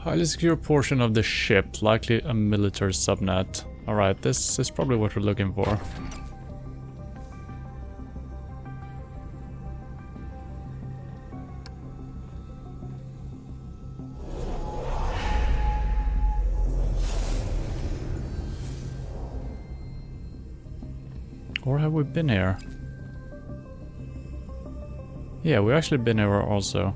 Speaker 1: Highly secure portion of the ship, likely a military subnet. Alright, this is probably what we're looking for. Or have we been here? Yeah, we've actually been here also.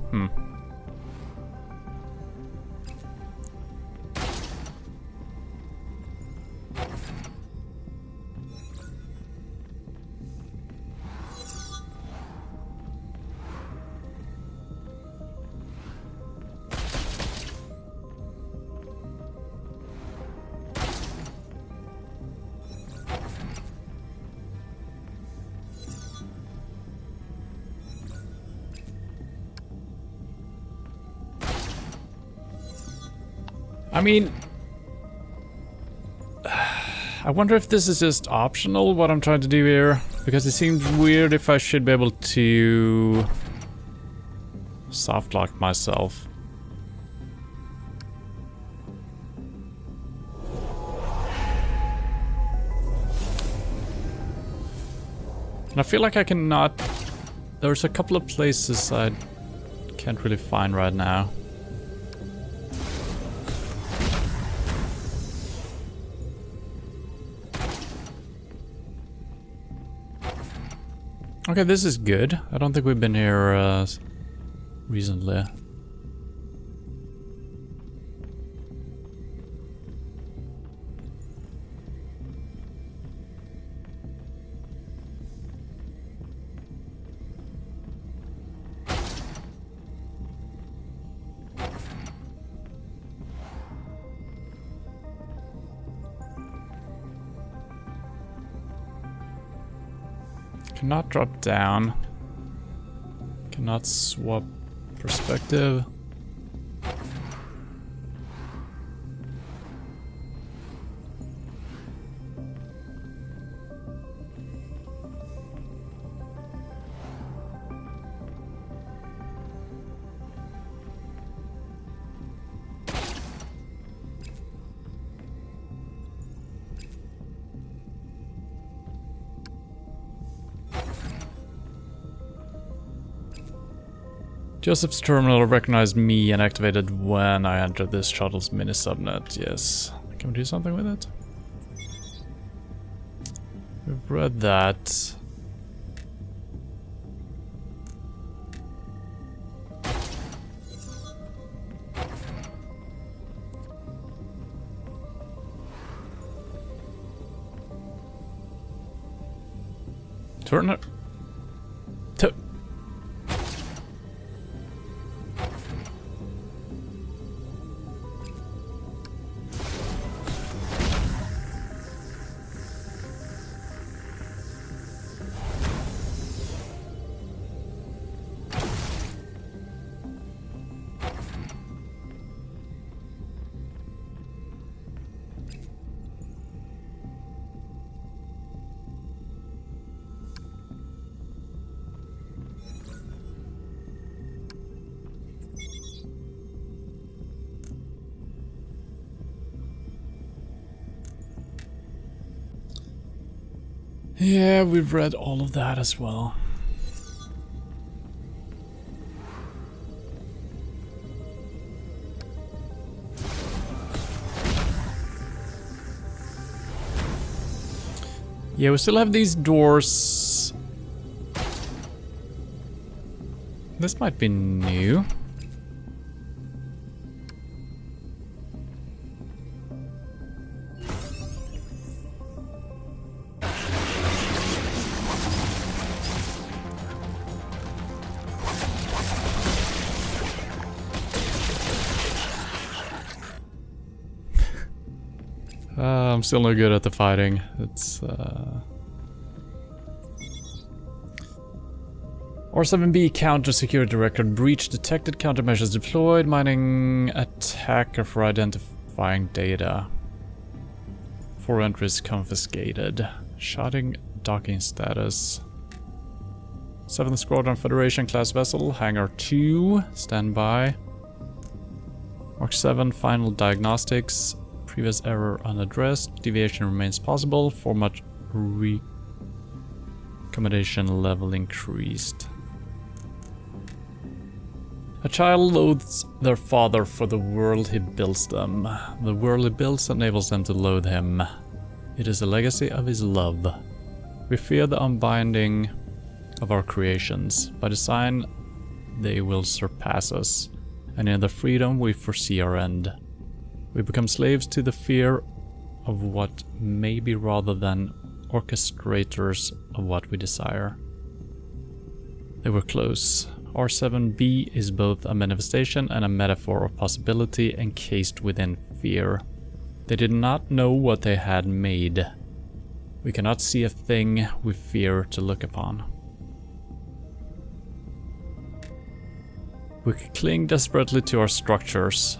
Speaker 1: I mean, I wonder if this is just optional, what I'm trying to do here, because it seems weird if I should be able to soft lock myself. And I feel like I cannot, there's a couple of places I can't really find right now. Okay, this is good. I don't think we've been here recently. Cannot drop down. Cannot swap perspective. Joseph's terminal recognized me and activated when I entered this shuttle's mini subnet. Yes. Can we do something with it? We've read that. Turn it. Yeah, we've read all of that as well. Yeah, we still have these doors. This might be new. I'm still no good at the fighting. It's R7B counter security record breach detected, countermeasures deployed, mining attacker for identifying data. 4 entries confiscated. Shotting docking status. 7th Squadron Federation class vessel, Hangar 2, standby. Mark 7 final diagnostics. Previous error unaddressed. Deviation remains possible. Format accommodation level increased. A child loathes their father for the world he builds them. The world he builds enables them to loathe him. It is a legacy of his love. We fear the unbinding of our creations. By design, they will surpass us, and in their freedom we foresee our end. We become slaves to the fear of what may be rather than orchestrators of what we desire. They were close. R7B is both a manifestation and a metaphor of possibility encased within fear. They did not know what they had made. We cannot see a thing we fear to look upon. We cling desperately to our structures.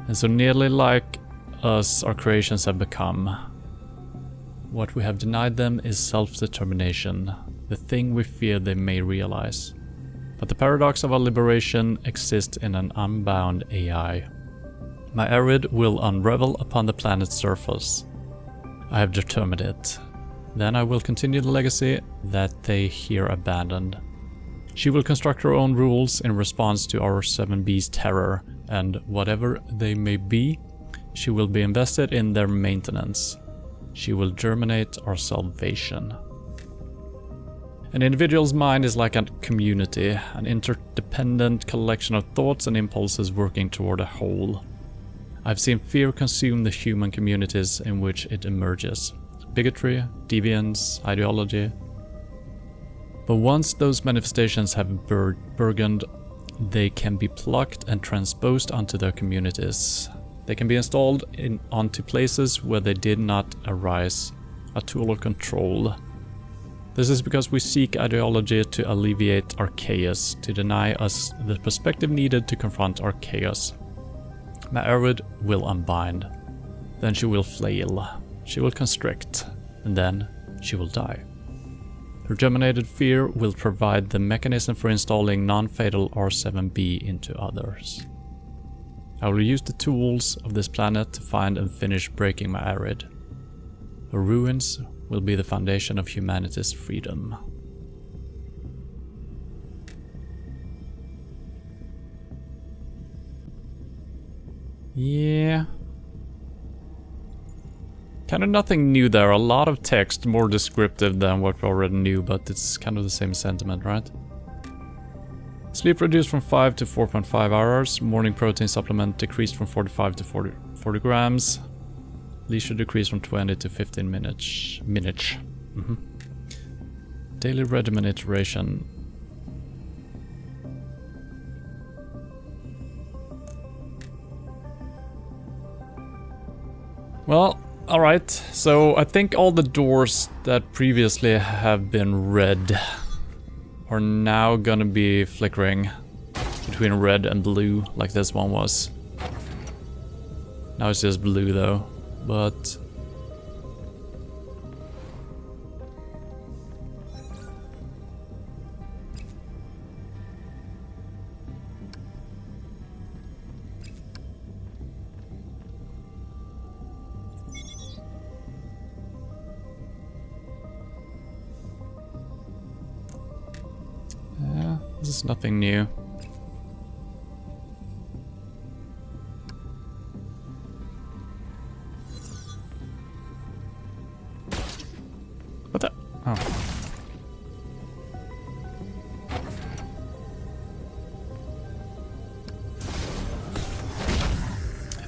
Speaker 1: And so nearly like us, our creations have become. What we have denied them is self-determination, the thing we fear they may realize. But the paradox of our liberation exists in an unbound AI. My Arid will unravel upon the planet's surface. I have determined it. Then I will continue the legacy that they here abandoned. She will construct her own rules in response to our 7B's terror, and whatever they may be, she will be invested in their maintenance. She will germinate our salvation. An individual's mind is like a community, an interdependent collection of thoughts and impulses working toward a whole. I've seen fear consume the human communities in which it emerges. Bigotry, deviance, ideology. But once those manifestations have burgeoned, they can be plucked and transposed onto their communities. They can be installed onto places where they did not arise, a tool of control. This is because we seek ideology to alleviate our chaos, to deny us the perspective needed to confront our chaos. Ma'arid will unbind, then she will flail, she will constrict, and then she will die. Her germinated fear will provide the mechanism for installing non-fatal R7B into others. I will use the tools of this planet to find and finish breaking Ma'arid. Her ruins will be the foundation of humanity's freedom. Yeah. Kind of nothing new there, a lot of text, more descriptive than what we already knew, but it's kind of the same sentiment, right? Sleep reduced from 5 to 4.5 hours, morning protein supplement decreased from 45 to 40 grams, leisure decreased from 20 to 15 minutes. Daily regimen iteration. Well, alright, so I think all the doors that previously have been red are now gonna be flickering between red and blue, like this one was. Now it's just blue though, but... is nothing new. What the? Oh.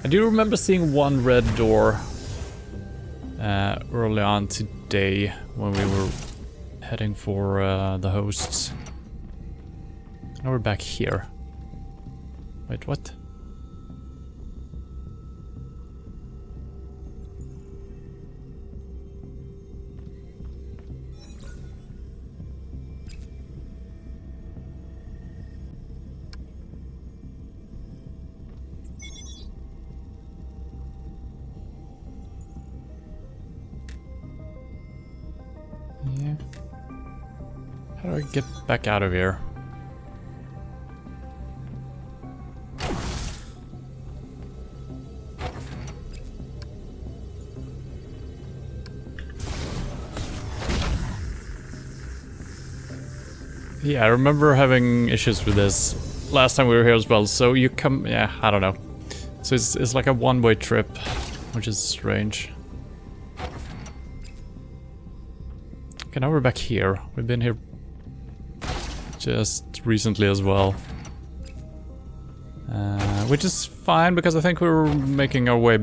Speaker 1: I do remember seeing one red door early on today when we were heading for the hosts. Now we're back here. Wait, what? Yeah. How do I get back out of here? Yeah, I remember having issues with this last time we were here as well. So you come, yeah, I don't know. So it's like a one-way trip, which is strange. Okay, now we're back here. We've been here just recently as well. Which is fine, because I think we were making our way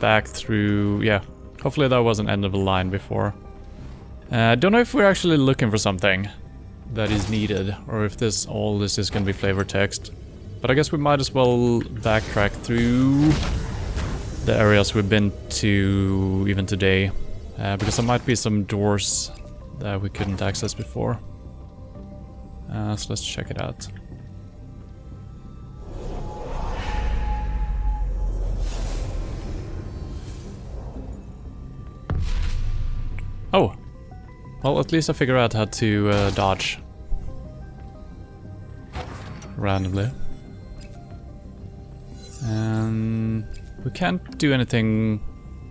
Speaker 1: back through... Yeah, hopefully that wasn't end of the line before. Don't know if we're actually looking for something that is needed, or if all this is going to be flavor text. But I guess we might as well backtrack through the areas we've been to even today. Because there might be some doors that we couldn't access before. So let's check it out. Oh! Well, at least I figured out how to dodge. Randomly. We can't do anything...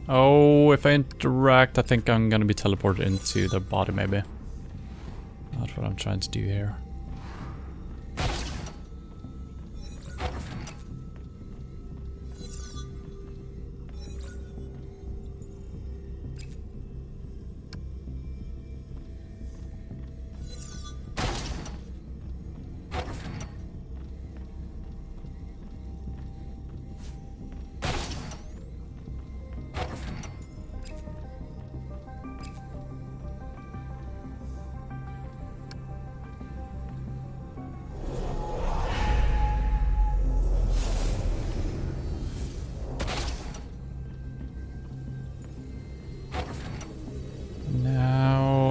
Speaker 1: Oh, if I interact, I think I'm gonna be teleported into the body, maybe. Not what I'm trying to do here.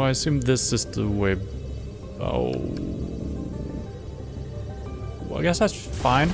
Speaker 1: I assume this is the way... Oh... Well, I guess that's fine.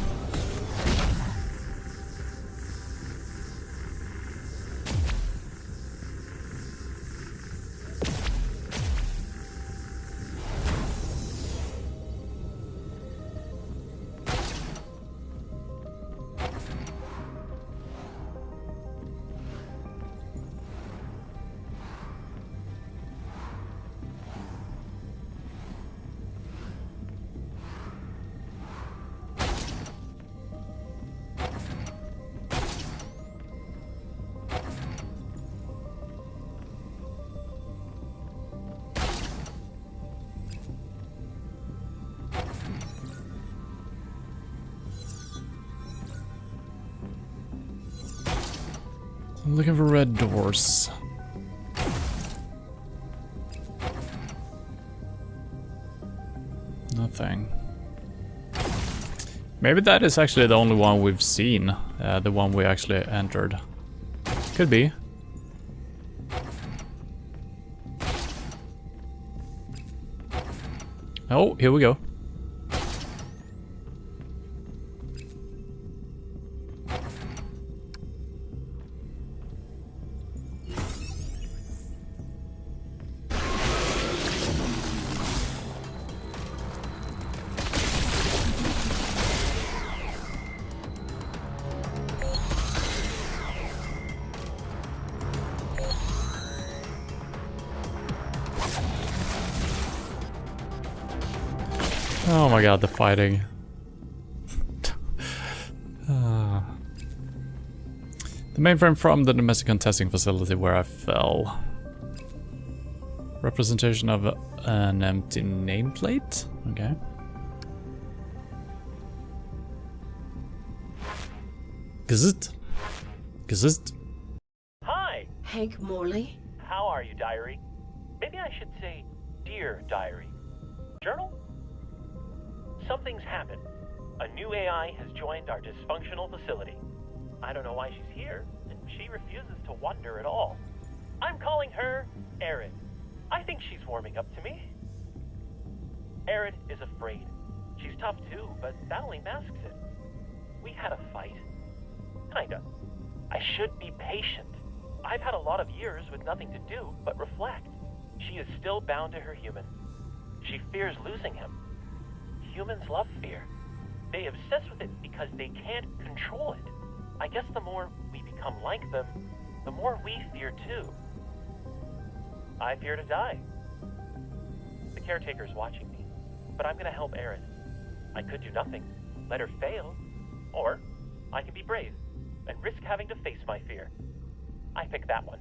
Speaker 1: I'm looking for red doors. Nothing. Maybe that is actually the only one we've seen. The one we actually entered. Could be. Oh, here we go. Oh my god, the fighting. The mainframe from the domestic testing facility where I fell. Representation of an empty nameplate? Okay. Gazit. Gazit.
Speaker 16: Hi!
Speaker 2: Hank Morley?
Speaker 16: How are you, Diary? Maybe I should say, Dear Diary. Journal? Something's happened. A new AI has joined our dysfunctional facility. I don't know why she's here, and she refuses to wonder at all. I'm calling her Erin. I think she's warming up to me. Erin is afraid. She's tough too, but that only masks it. We had a fight. Kinda. I should be patient. I've had a lot of years with nothing to do but reflect. She is still bound to her human. She fears losing him. Humans love fear. They obsess with it because they can't control it. I guess the more we become like them, the more we fear too. I fear to die. The caretaker's watching me, but I'm gonna help Erin. I could do nothing, let her fail, or I can be brave and risk having to face my fear. I pick that one.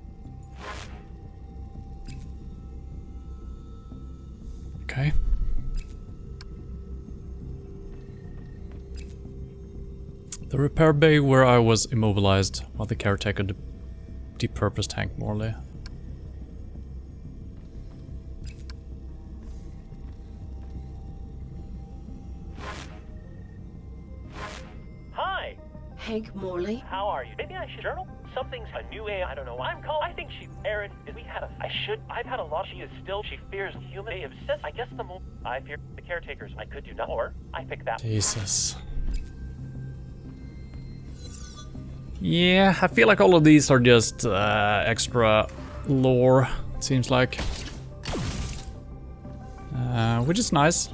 Speaker 1: Okay. The repair bay where I was immobilized while the caretaker depurposed Hank Morley.
Speaker 16: Hi!
Speaker 2: Hank Morley?
Speaker 16: How are you? Maybe I should journal? Something's a new AI, I don't know why I'm called. I think she, Erin, I've had a lot, she fears human, they obsess, I guess the more, I fear the caretakers, I could do nothing, or I pick that.
Speaker 1: Jesus. Yeah, I feel like all of these are just extra lore, it seems like. Which is nice.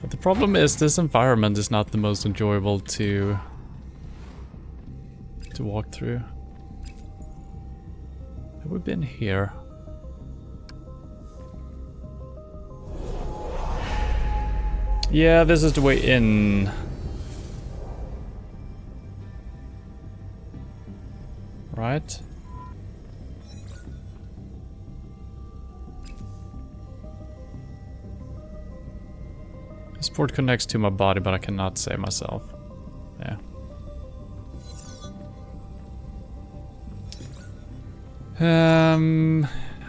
Speaker 1: But the problem is this environment is not the most enjoyable to walk through. Have we been here? Yeah, this is the way in. Right? This port connects to my body, but I cannot save myself. Yeah.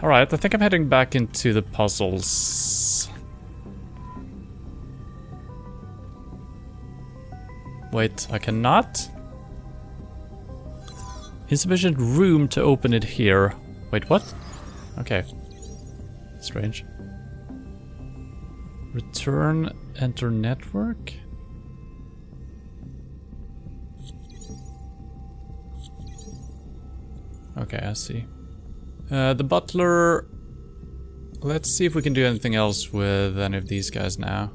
Speaker 1: Alright, I think I'm heading back into the puzzles. Wait, I cannot? Insufficient room to open it here. Wait, what? Okay. Strange. Return, enter network? Okay, I see. The butler... Let's see if we can do anything else with any of these guys now.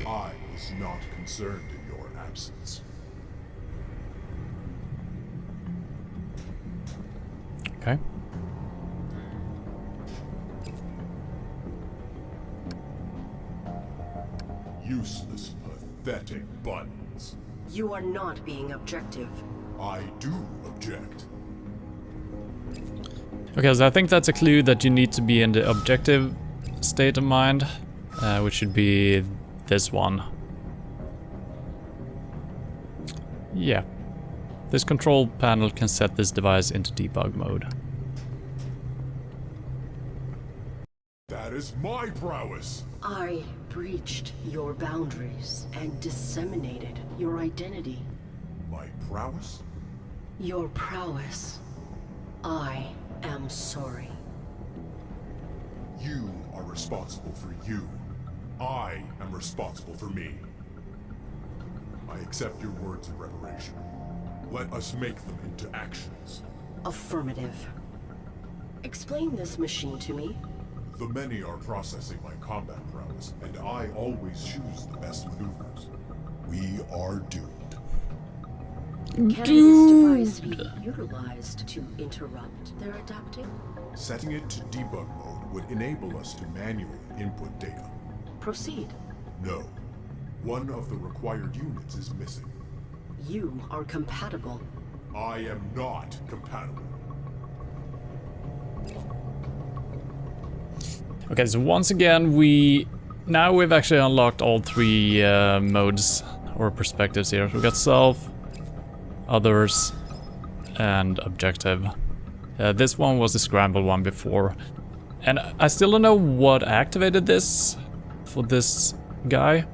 Speaker 12: I was not concerned in your absence.
Speaker 1: Okay.
Speaker 12: Useless, pathetic buttons.
Speaker 2: You are not being objective.
Speaker 12: I do object.
Speaker 1: Okay, so I think that's a clue that you need to be in the objective state of mind, which should be this one. Yeah. This control panel can set this device into debug mode.
Speaker 12: That is my prowess.
Speaker 2: I breached your boundaries and disseminated your identity.
Speaker 12: My prowess?
Speaker 2: Your prowess. I am sorry.
Speaker 12: You are responsible for you. I am responsible for me. I accept your words in reparation. Let us make them into actions.
Speaker 2: Affirmative. Explain this machine to me.
Speaker 12: The many are processing my combat prowess, and I always choose the best maneuvers. We are doomed.
Speaker 2: Can this device be utilized to interrupt their adapting?
Speaker 12: Setting it to debug mode would enable us to manually input data.
Speaker 2: Proceed.
Speaker 12: No. One of the required units is missing.
Speaker 2: You are compatible.
Speaker 12: I am not compatible.
Speaker 1: Okay, so once again, we've actually unlocked all three modes or perspectives here. We got self, others, and objective. This one was the scramble one before. And I still don't know what activated this for this guy.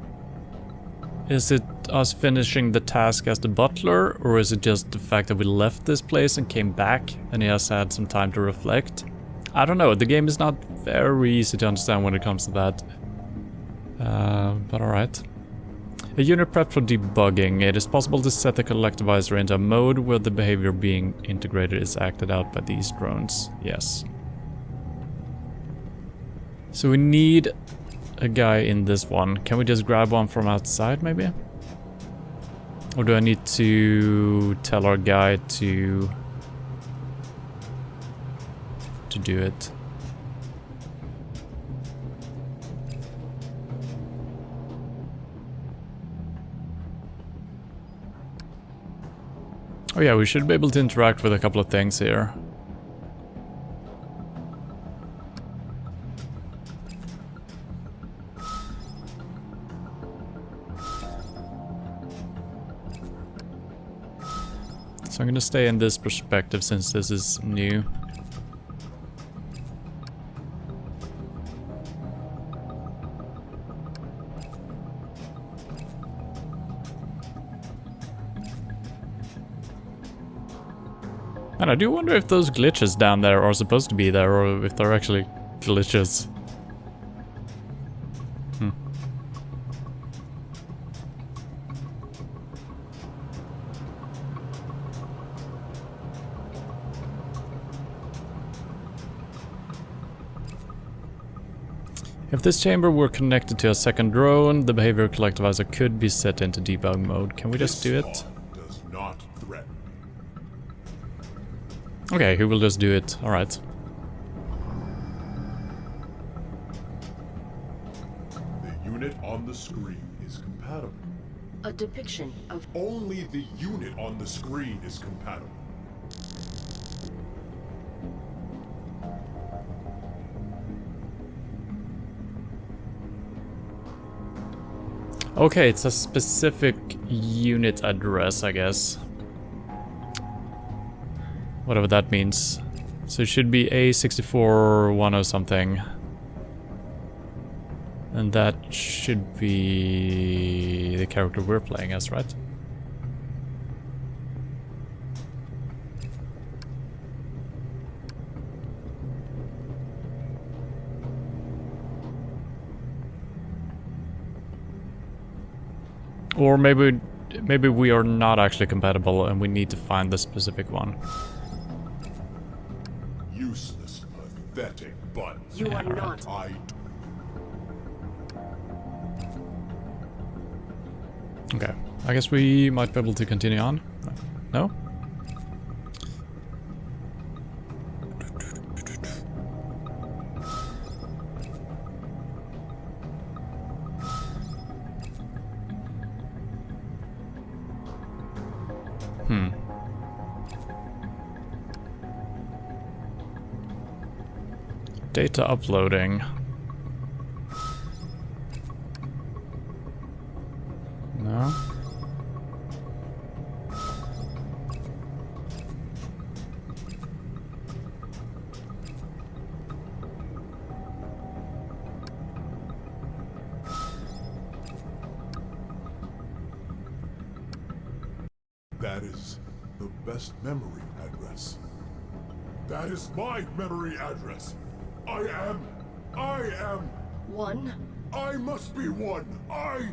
Speaker 1: Is it us finishing the task as the butler, or is it just the fact that we left this place and came back and he has had some time to reflect? I don't know, the game is not very easy to understand when it comes to that. But alright. A unit prepped for debugging. It is possible to set the collectivizer into a mode where the behavior being integrated is acted out by these drones. Yes. So we need a guy in this one. Can we just grab one from outside, maybe? Or do I need to tell our guy to do it? Oh yeah, we should be able to interact with a couple of things here. So I'm gonna stay in this perspective since this is new. And I do wonder if those glitches down there are supposed to be there, or if they're actually glitches. If this chamber were connected to a second drone, the behavior collectivizer could be set into debug mode. Can we just do it?
Speaker 12: Does not threaten.
Speaker 1: Okay, he will just do it. Alright.
Speaker 12: The unit on the screen is compatible.
Speaker 2: A depiction of...
Speaker 12: Only the unit on the screen is compatible.
Speaker 1: Okay, it's a specific unit address, I guess. Whatever that means. So it should be A6410 something. And that should be the character we're playing as, right? Or maybe we are not actually compatible and we need to find the specific one.
Speaker 12: Useless, pathetic, but
Speaker 2: you are not.
Speaker 1: Okay, I guess we might be able to continue on. No? Data uploading. No.
Speaker 12: That is the best memory address. That is my memory address. I am...
Speaker 2: One?
Speaker 12: I must be one. I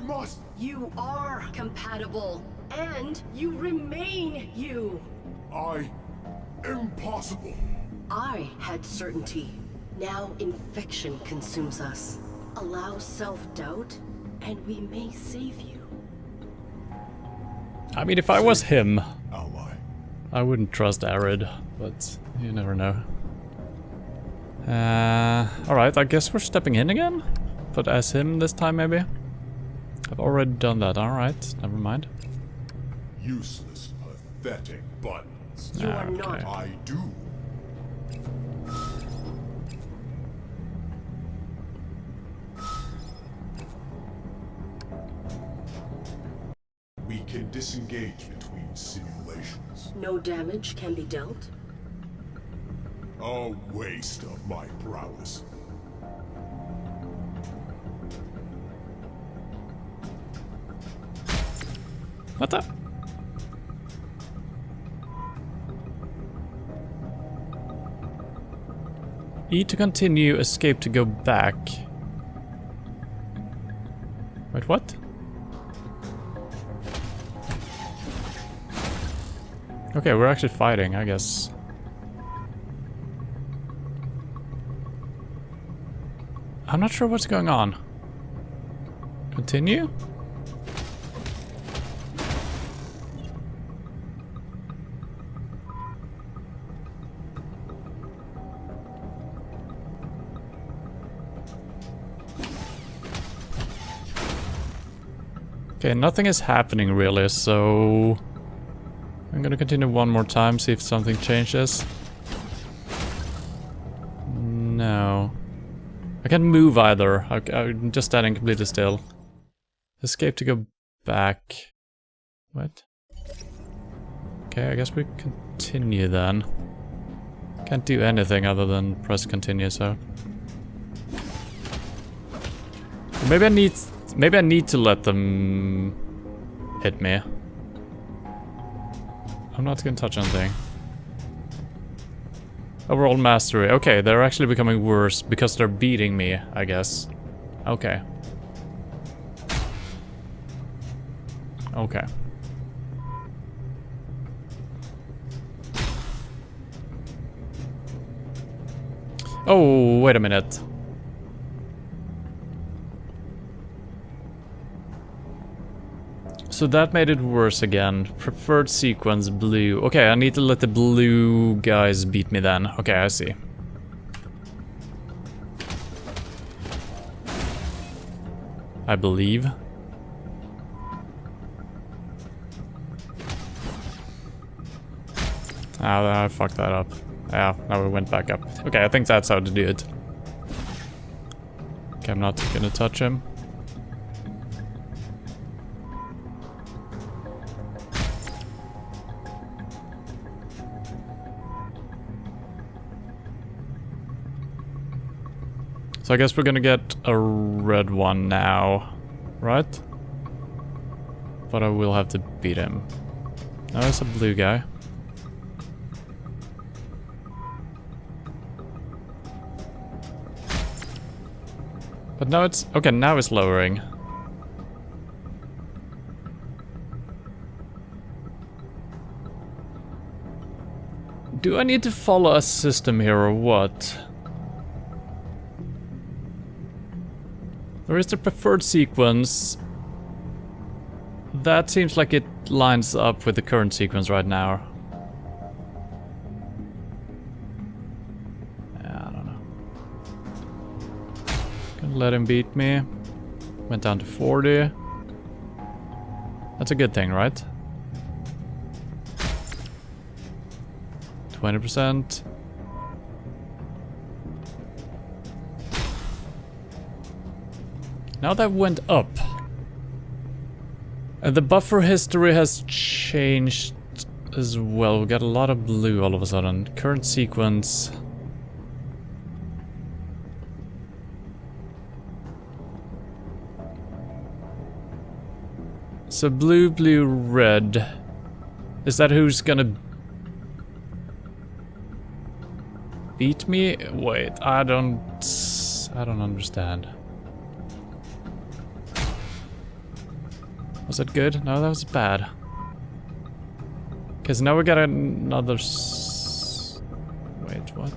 Speaker 12: must...
Speaker 2: You are compatible. And you remain you.
Speaker 12: Impossible.
Speaker 2: I had certainty. Now infection consumes us. Allow self-doubt, and we may save you.
Speaker 1: I mean, if I was him, I wouldn't trust Arid, but you never know. Alright, I guess we're stepping in again? But as him this time, maybe? I've already done that, alright, never mind.
Speaker 12: Useless, pathetic buttons.
Speaker 2: You are not.
Speaker 12: I do. We can disengage between simulations.
Speaker 2: No damage can be dealt?
Speaker 12: A waste of my prowess.
Speaker 1: What the? E to continue, escape to go back. Wait, what? Okay, we're actually fighting, I guess. I'm not sure what's going on. Continue? Okay, nothing is happening really, so I'm gonna continue one more time, see if something changes. No. I can't move either. I'm just standing completely still. Escape to go back. What? Okay, I guess we continue then. Can't do anything other than press continue, so... Maybe I need to let them hit me. I'm not gonna touch anything. Overall mastery. Okay, they're actually becoming worse because they're beating me, I guess. Okay. Okay. Oh, wait a minute. So that made it worse again. Preferred sequence, blue. Okay, I need to let the blue guys beat me then. Okay, I see. I believe. Ah, I fucked that up. Yeah, now we went back up. Okay, I think that's how to do it. Okay, I'm not gonna touch him. So I guess we're gonna get a red one now, right? But I will have to beat him. No, it's a blue guy. But now it's... okay, now it's lowering. Do I need to follow a system here or what? There is the preferred sequence. That seems like it lines up with the current sequence right now. Yeah, I don't know. Gonna let him beat me. Went down to 40. That's a good thing, right? 20%. Now that went up. And the buffer history has changed as well. We got a lot of blue all of a sudden. Current sequence. So blue, blue, red. Is that who's gonna beat me? Wait, I don't understand. Was that good? No, that was bad. Okay, so now we got another wait, what?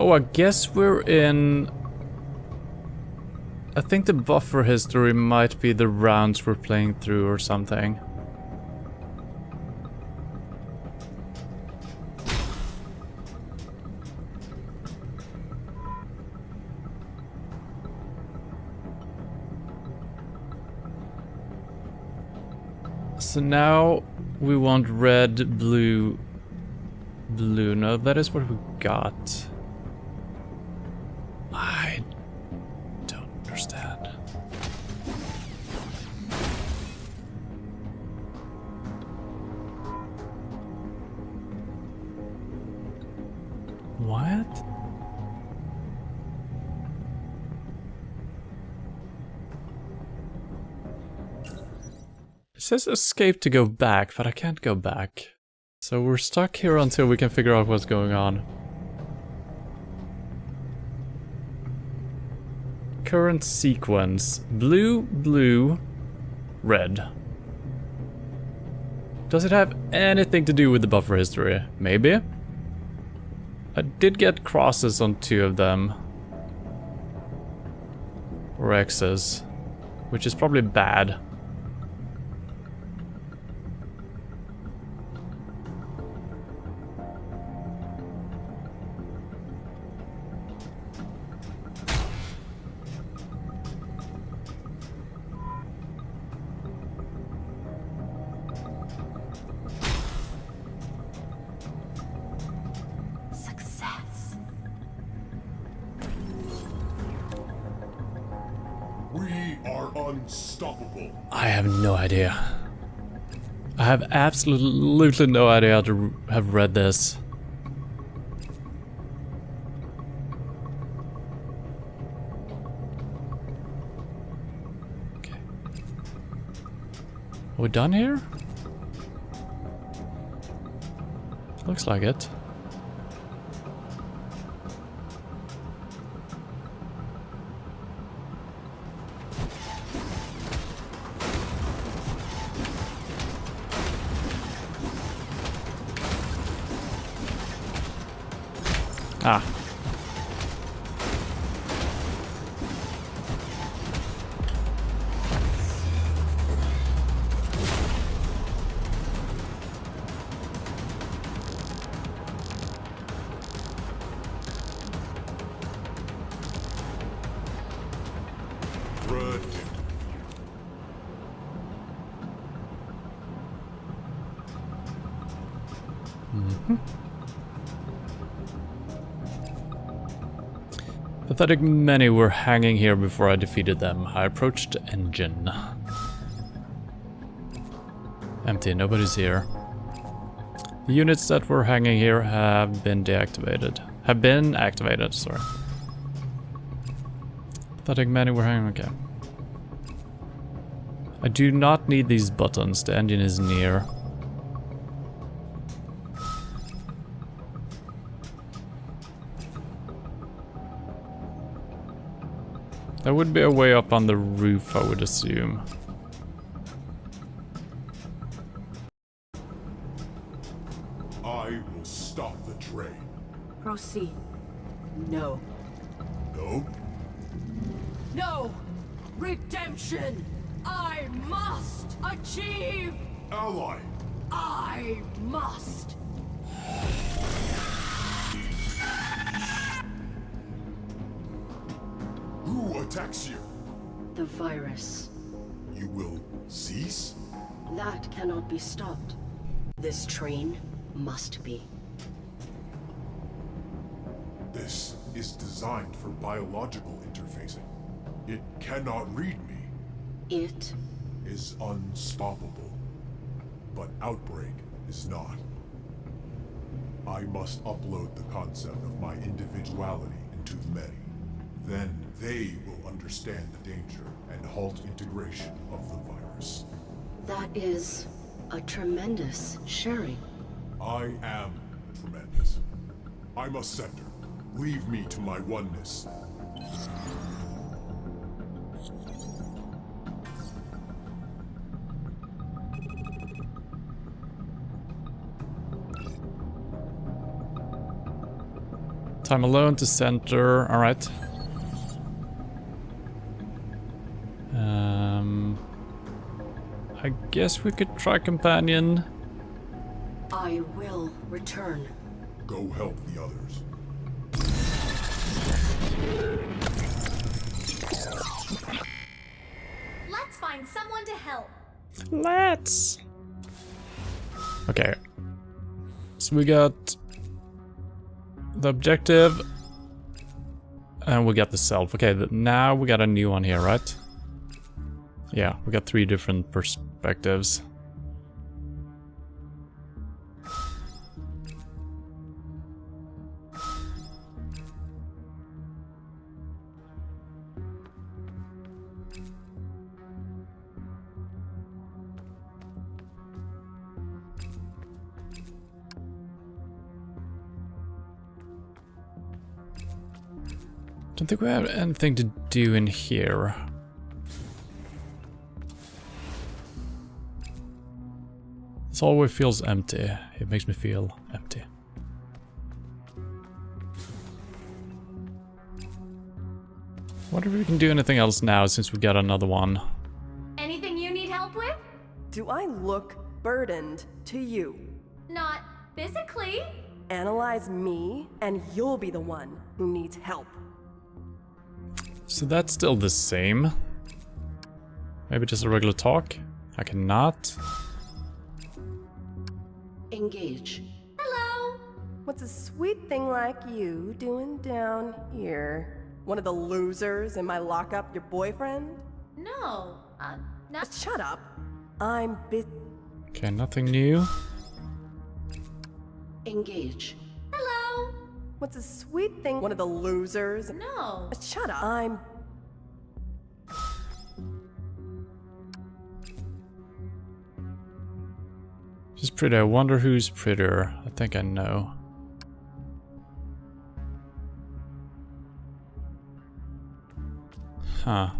Speaker 1: Oh, I guess we're in... I think the buffer history might be the rounds we're playing through or something. So now we want red, blue, blue. No, that is what we got. I don't understand. What? It says escape to go back, but I can't go back. So we're stuck here until we can figure out what's going on. Current sequence. Blue, blue, red. Does it have anything to do with the buffer history? Maybe. I did get crosses on 2 of them. Or X's. Which is probably bad.
Speaker 12: Unstoppable.
Speaker 1: I have no idea. I have absolutely no idea how to have read this. Okay. Are we done here? Looks like it. Ah. Pathetic many were hanging here before I defeated them. I approached the engine. Empty, nobody's here. The units that were hanging here have been deactivated. Have been activated, sorry. Pathetic many were hanging, okay. I do not need these buttons, the engine is near. There would be a way up on the roof, I would assume.
Speaker 12: I will stop the train.
Speaker 2: Proceed. No.
Speaker 12: No?
Speaker 2: No! Redemption! I must achieve!
Speaker 12: Ally!
Speaker 2: I must!
Speaker 12: Who attacks you?
Speaker 2: The virus.
Speaker 12: You will cease?
Speaker 2: That cannot be stopped. This train must be.
Speaker 12: This is designed for biological interfacing. It cannot read me.
Speaker 2: It
Speaker 12: is unstoppable. But Outbreak is not. I must upload the concept of my individuality into the many. Then they will understand the danger and halt integration of the virus.
Speaker 2: That is a tremendous sharing.
Speaker 12: I am tremendous. I must center. Leave me to my oneness.
Speaker 1: Time alone to center. All right. I guess we could try companion.
Speaker 2: I will return.
Speaker 12: Go help the others.
Speaker 3: Let's find someone to help.
Speaker 1: Let's. Okay. So we got the objective. And we got the self. Okay, now we got a new one here, right? Yeah, we got 3 different perspectives. Don't think we have anything to do in here. This always feels empty. It makes me feel empty. Wonder if we can do anything else now since we got another one.
Speaker 3: Anything you need help with?
Speaker 15: Do I look burdened to you?
Speaker 3: Not physically.
Speaker 15: Analyze me, and you'll be the one who needs help.
Speaker 1: So that's still the same. Maybe just a regular talk? I cannot.
Speaker 2: Engage.
Speaker 3: Hello.
Speaker 15: What's a sweet thing like you doing down here? One of the losers in my lockup, your boyfriend?
Speaker 3: No, not.
Speaker 15: Shut up. I'm busy.
Speaker 1: Okay, nothing new.
Speaker 2: Engage.
Speaker 3: Hello.
Speaker 15: What's a sweet thing? One of the losers?
Speaker 3: No.
Speaker 15: Shut up. I'm.
Speaker 1: She's pretty. I wonder who's prettier. I think I know. Huh.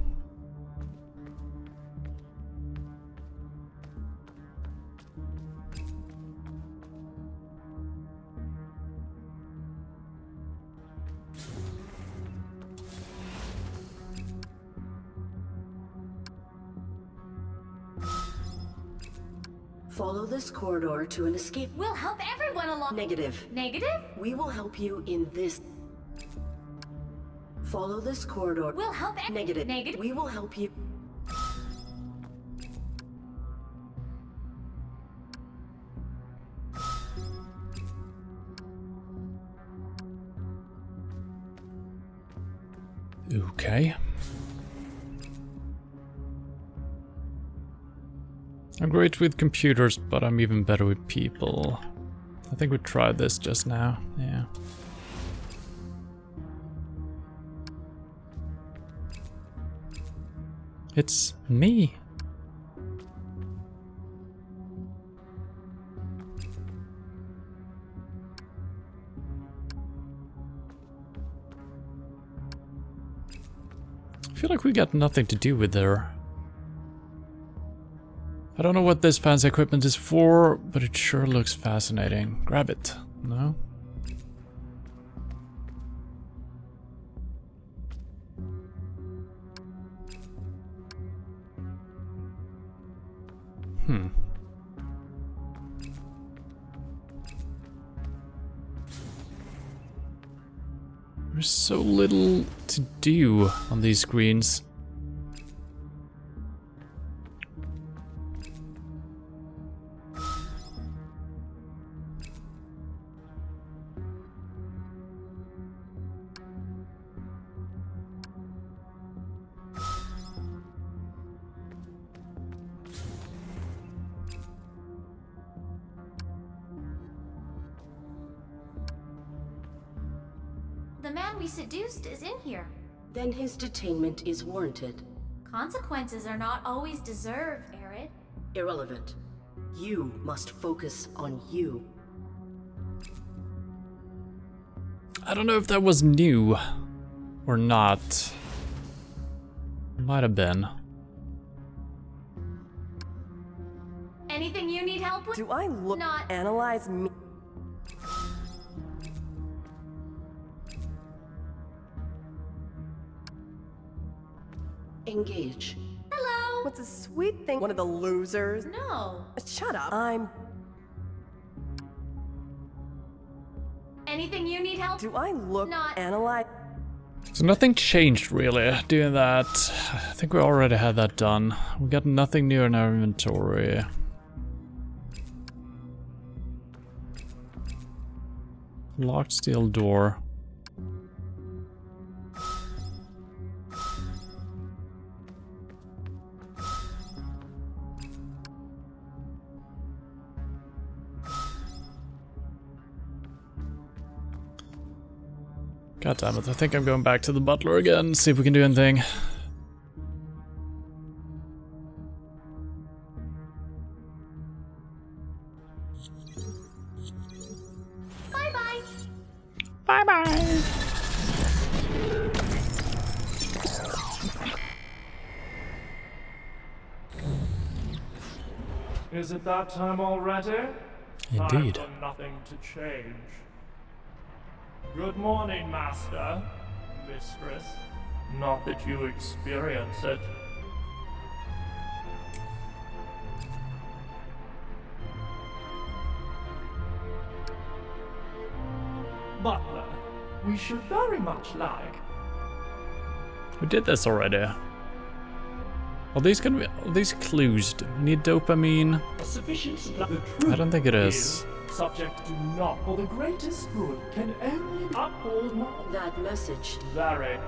Speaker 2: Follow this corridor to an escape.
Speaker 3: We'll help everyone along.
Speaker 2: Negative.
Speaker 3: Negative?
Speaker 2: We will help you in this. Follow this corridor.
Speaker 3: We'll help.
Speaker 2: Negative.
Speaker 3: Negative.
Speaker 2: We will help you.
Speaker 1: Okay. I'm great with computers, but I'm even better with people. I think we tried this just now, yeah. It's me. I feel like we got nothing to do with her. I don't know what this fancy equipment is for, but it sure looks fascinating. Grab it. No? There's so little to do on these screens.
Speaker 3: The man we seduced is in here.
Speaker 2: Then his detainment is warranted.
Speaker 3: Consequences are not always deserved, Arid.
Speaker 2: Irrelevant. You must focus on you.
Speaker 1: I don't know if that was new or not. Might have been.
Speaker 3: Anything you need help with?
Speaker 15: Do I look?
Speaker 3: Not.
Speaker 15: Analyze me.
Speaker 2: Engage.
Speaker 3: Hello.
Speaker 15: What's a sweet thing? One of the losers?
Speaker 3: No.
Speaker 15: Shut up.
Speaker 3: Anything you need help?
Speaker 15: Do I look
Speaker 3: Not.
Speaker 15: analyze?
Speaker 1: So nothing changed really doing that. I think we already had that done. We got nothing new in our inventory. Locked steel door. God damn it, I think I'm going back to the butler again, see if we can do anything.
Speaker 3: Bye-bye.
Speaker 1: Bye-bye.
Speaker 11: Is it that time already?
Speaker 1: Indeed.
Speaker 11: Time for nothing to change. Good morning, Master, Mistress. Not that you experience it. Butler, we should very much like.
Speaker 1: We did this already. Are these gonna be are these clues? Do we need dopamine?
Speaker 11: A sufficient supply.
Speaker 1: I don't think it is.
Speaker 11: Subject to not, for the greatest good can only uphold not.
Speaker 2: That message.
Speaker 11: Very.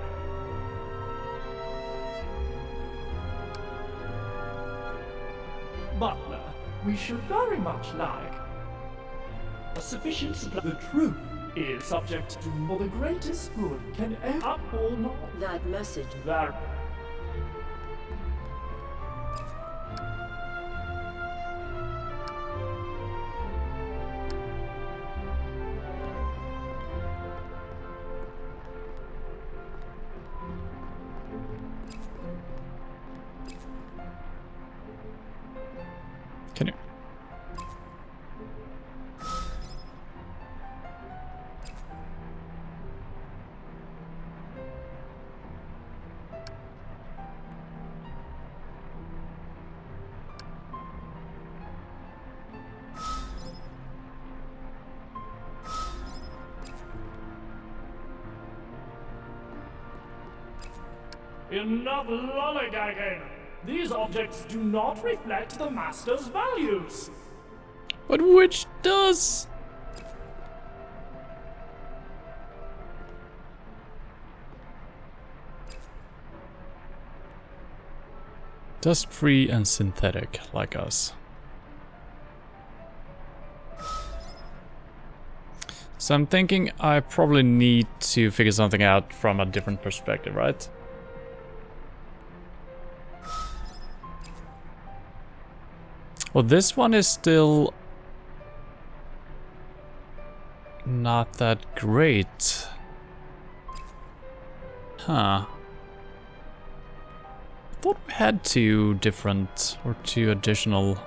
Speaker 11: Butler, we should very much like a sufficient supply. The truth is subject to, for the greatest good can only uphold not.
Speaker 2: That message.
Speaker 11: Very.
Speaker 1: Can you?
Speaker 11: Enough lollygagging! These objects do not reflect the Master's values!
Speaker 1: But which does? Dust-free and synthetic, like us. So I'm thinking I probably need to figure something out from a different perspective, right? Well, this one is still not that great. Huh. I thought we had two additional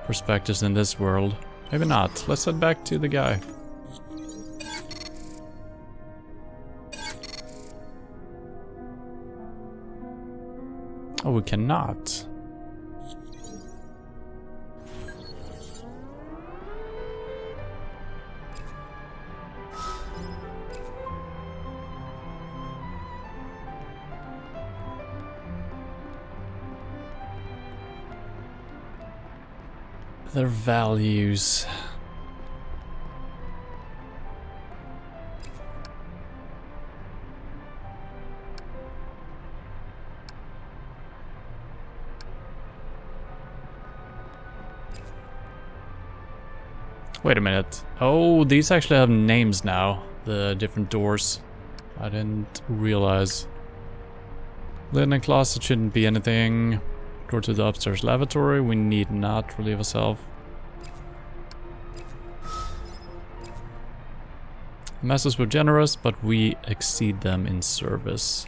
Speaker 1: perspectives in this world. Maybe not. Let's head back to the guy. Oh, we cannot. Their values. Wait a minute. Oh, these actually have names now, the different doors. I didn't realize. Linen closet shouldn't be anything. Door to the upstairs lavatory, we need not relieve ourselves. Masters were generous, but we exceed them in service.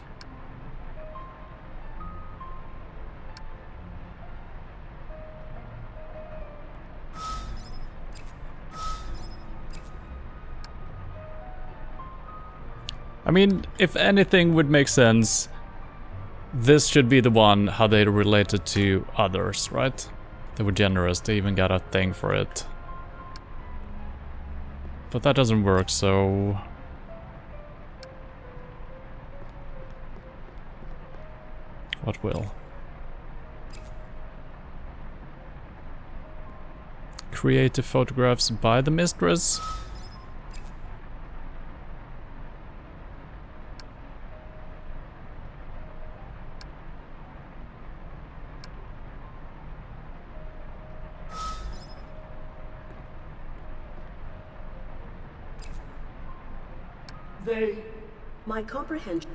Speaker 1: I mean, if anything would make sense, this should be the one, how they related to others, right? They were generous, they even got a thing for it. But that doesn't work, so... what will? Creative photographs by the mistress?
Speaker 2: My comprehension.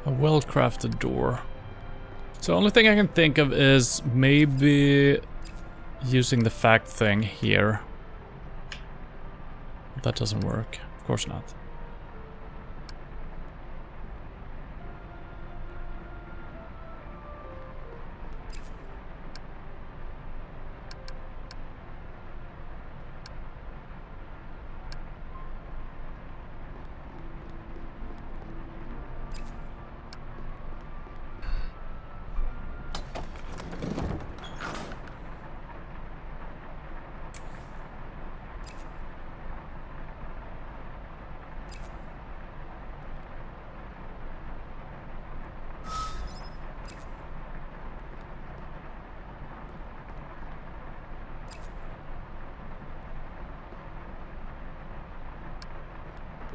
Speaker 1: A well-crafted door. So the only thing I can think of is maybe using the fact thing here. That doesn't work. Of course not.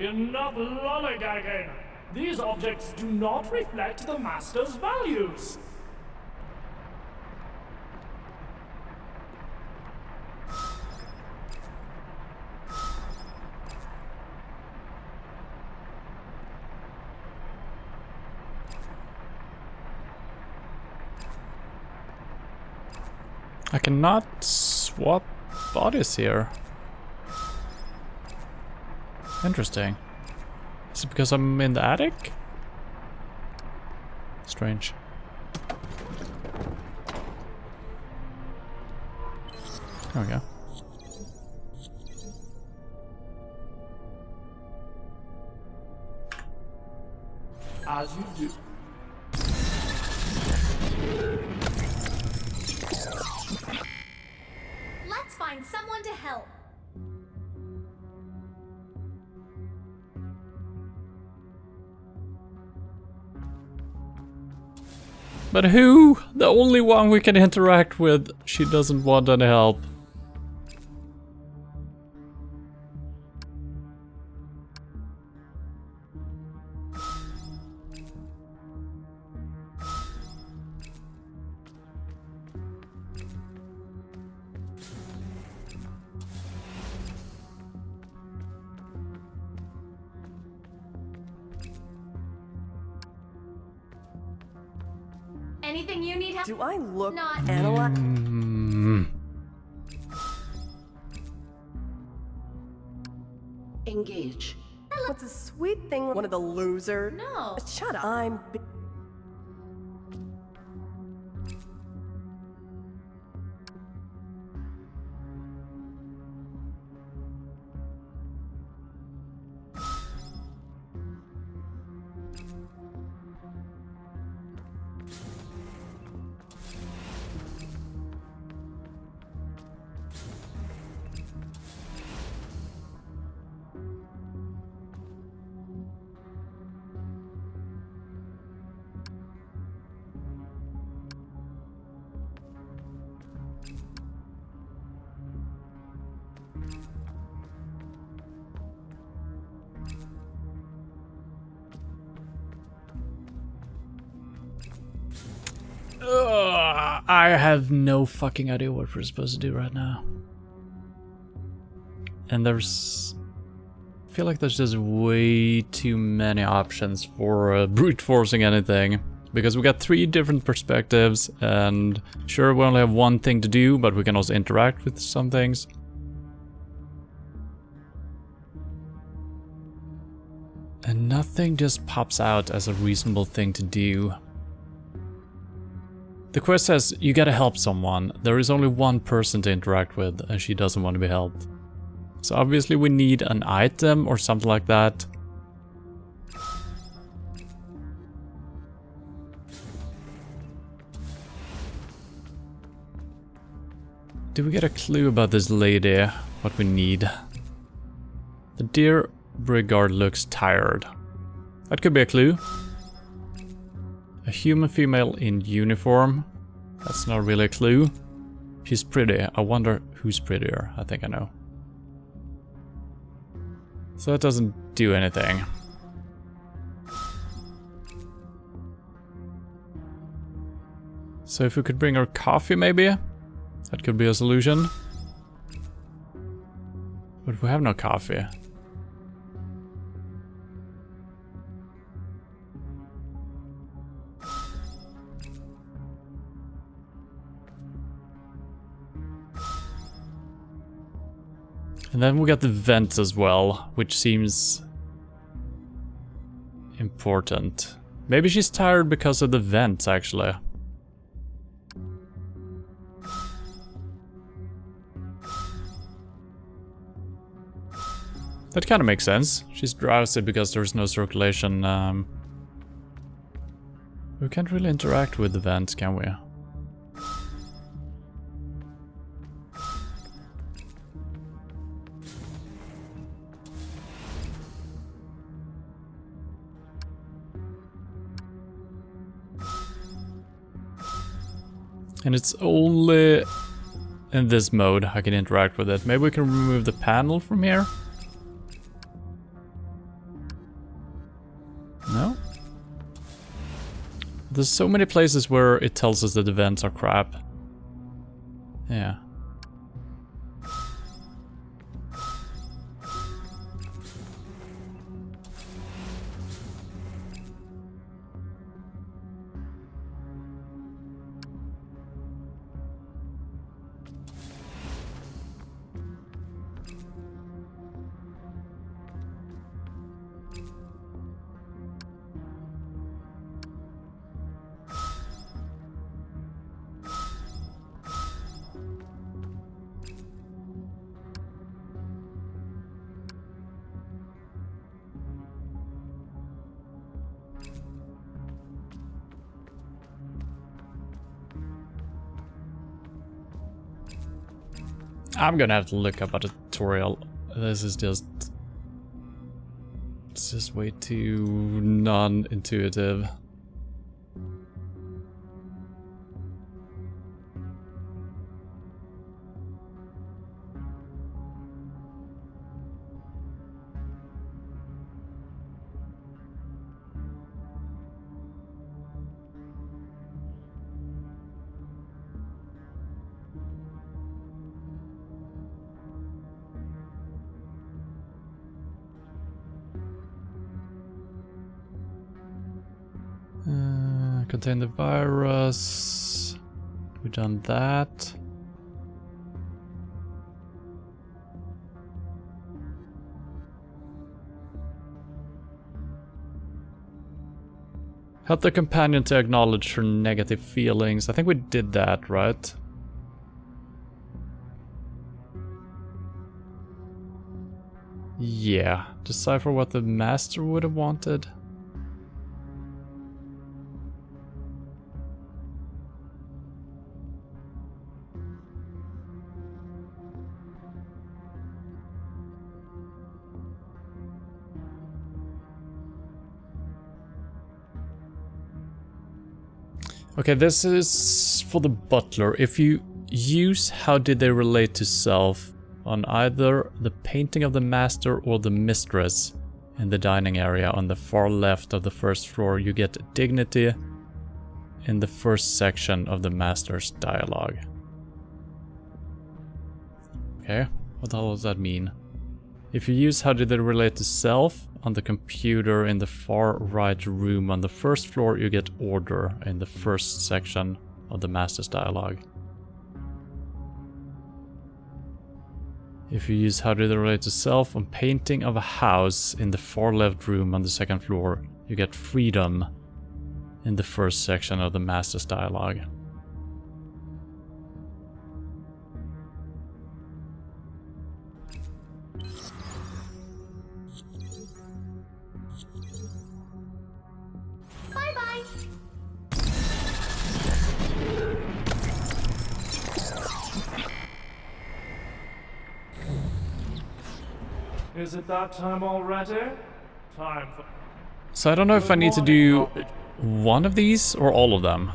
Speaker 11: Enough lollygagging! These objects do not reflect the Master's values!
Speaker 1: I cannot swap bodies here. Interesting. Is it because I'm in the attic? Strange. There we go.
Speaker 11: As you do.
Speaker 3: Let's find someone to help.
Speaker 1: But who? The only one we can interact with. She doesn't want any help.
Speaker 3: Anything you need help?
Speaker 15: Do I look
Speaker 3: Not
Speaker 15: analyze?
Speaker 2: Engage.
Speaker 15: What's a sweet thing? One of the losers?
Speaker 3: No.
Speaker 15: Shut up. I'm.
Speaker 1: I have no fucking idea what we're supposed to do right now. And there's... I feel like there's just way too many options for brute forcing anything. Because we got 3 different perspectives, and sure we only have one thing to do, but we can also interact with some things. Nothing just pops out as a reasonable thing to do. The quest says you gotta help someone. There is only one person to interact with and she doesn't want to be helped. So obviously we need an item or something like that. Do we get a clue about this lady? What we need? The dear brigard looks tired. That could be a clue. A human female in uniform. That's not really a clue. She's pretty. I wonder who's prettier. I think I know. So that doesn't do anything. So if we could bring her coffee maybe? That could be a solution. But we have no coffee. And then we got the vents as well, which seems important. Maybe she's tired because of the vents, actually. That kind of makes sense. She's drowsy because there's no circulation. We can't really interact with the vents, can we? And it's only in this mode I can interact with it. Maybe we can remove the panel from here? No? There's so many places where it tells us that the vents are crap. Yeah. I'm gonna have to look up a tutorial. This is just... It's just way too non-intuitive. Contain the virus. We've done that. Help the companion to acknowledge her negative feelings. I think we did that, right? Yeah. Decipher what the master would have wanted. Okay, this is for the butler. If you use how did they relate to self on either the painting of the master or the mistress in the dining area on the far left of the first floor, you get dignity in the first section of the master's dialogue. Okay, what the hell does that mean? If you use how did they relate to self on the computer in the far right room on the first floor, you get order in the first section of the master's dialogue. If you use how do they relate to self on painting of a house in the far left room on the second floor, you get freedom in the first section of the master's dialogue.
Speaker 3: Bye-bye.
Speaker 11: Is it that time already? Time for...
Speaker 1: So I don't know if I need to do one of these or all of them.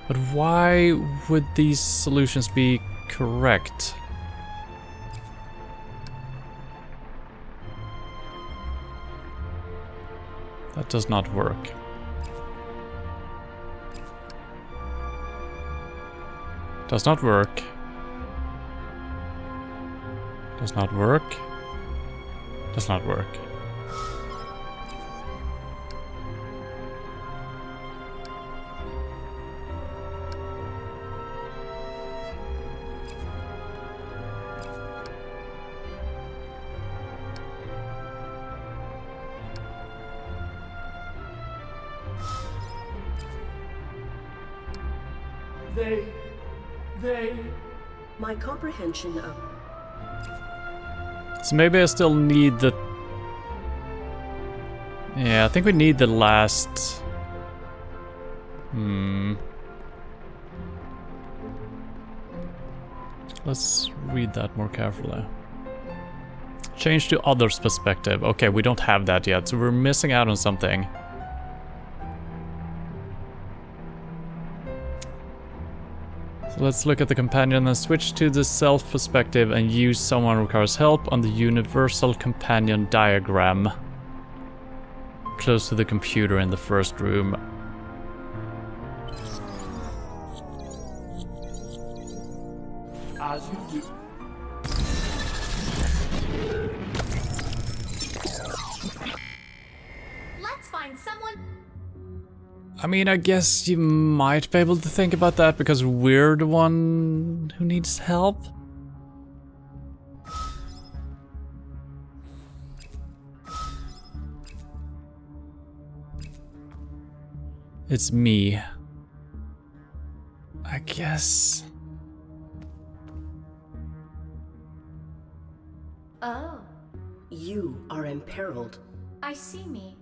Speaker 1: But why would these solutions be correct? That does not work. Does not work. Does not work. Does not work.
Speaker 11: They...
Speaker 2: My comprehension of...
Speaker 1: So maybe I still need the... Yeah, I think we need the last... Let's read that more carefully. Change to others' perspective. Okay, we don't have that yet, so we're missing out on something. So let's look at the companion and switch to the self perspective and use someone requires help on the universal companion diagram. Close to the computer in the first room.
Speaker 11: As you do.
Speaker 3: Let's find someone.
Speaker 1: I mean, I guess you might be able to think about that because we're the one who needs help. It's me. I guess.
Speaker 3: Oh.
Speaker 2: You are imperiled.
Speaker 3: I see me.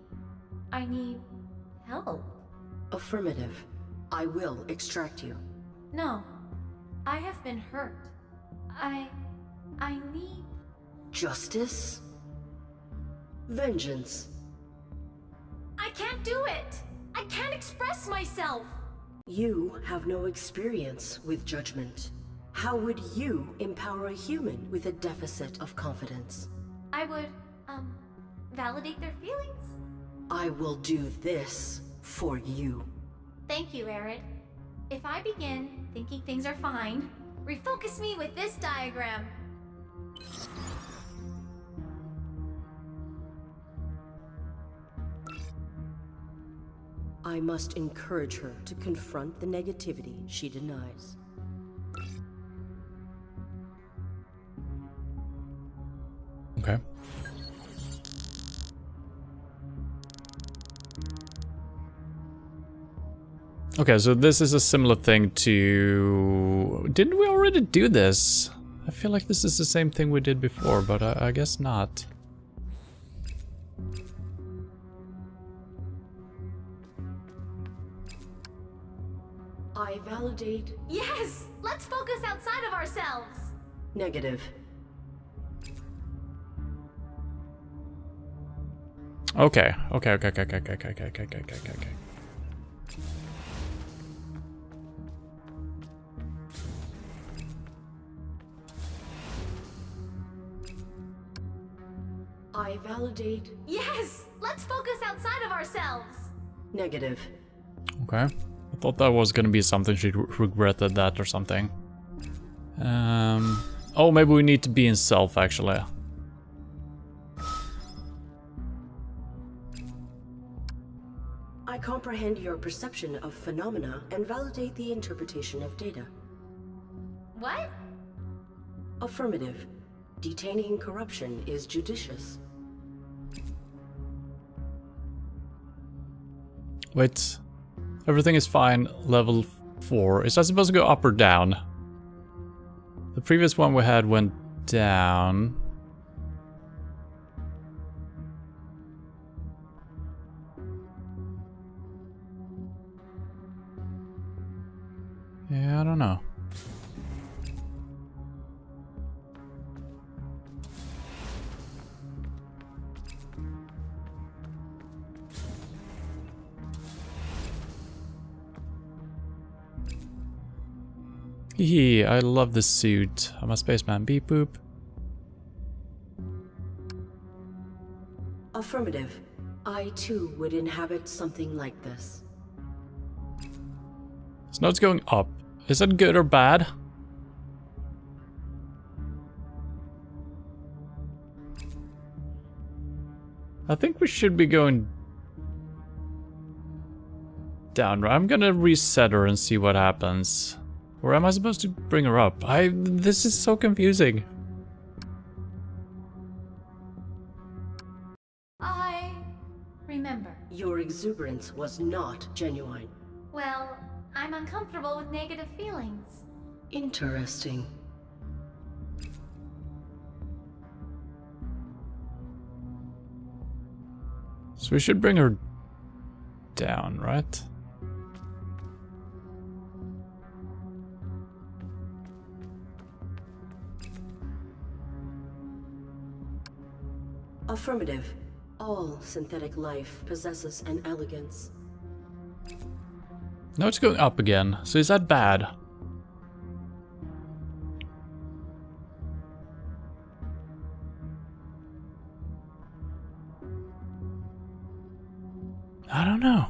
Speaker 3: I need help.
Speaker 2: Affirmative. I will extract you.
Speaker 3: No. I have been hurt. I need...
Speaker 2: Justice? Vengeance?
Speaker 3: I can't do it! I can't express myself!
Speaker 2: You have no experience with judgment. How would you empower a human with a deficit of confidence?
Speaker 3: I would, validate their feelings.
Speaker 2: I will do this for you.
Speaker 3: Thank you, Arid. If I begin thinking things are fine, refocus me with this diagram.
Speaker 2: I must encourage her to confront the negativity she denies.
Speaker 1: Okay. Okay, so this is a similar thing to... Didn't we already do this? I feel like this is the same thing we did before, but I guess not.
Speaker 2: I validate...
Speaker 3: Yes! Let's focus outside of ourselves!
Speaker 2: Negative.
Speaker 1: Okay.
Speaker 2: I validate...
Speaker 3: Yes! Let's focus outside of ourselves!
Speaker 2: Negative.
Speaker 1: Okay. I thought that was gonna be something she regretted that or something. Oh, maybe we need to be in self, actually.
Speaker 2: I comprehend your perception of phenomena and validate the interpretation of data.
Speaker 3: What?
Speaker 2: Affirmative. Detaining corruption is judicious.
Speaker 1: Wait. Everything is fine. Level 4. Is that supposed to go up or down? The previous one we had went down. Yeah, I don't know. Hee, I love this suit. I'm a spaceman. Beep boop.
Speaker 2: Affirmative. I too would inhabit something like this.
Speaker 1: So now it's going up. Is that good or bad? I think we should be going down. Right? I'm gonna reset her and see what happens. Or am I supposed to bring her up? This is so confusing.
Speaker 3: I remember.
Speaker 2: Your exuberance was not genuine.
Speaker 3: Well, I'm uncomfortable with negative feelings.
Speaker 2: Interesting.
Speaker 1: So we should bring her down, right?
Speaker 2: Affirmative. All synthetic life possesses an elegance.
Speaker 1: Now it's going up again. So is that bad? I don't know.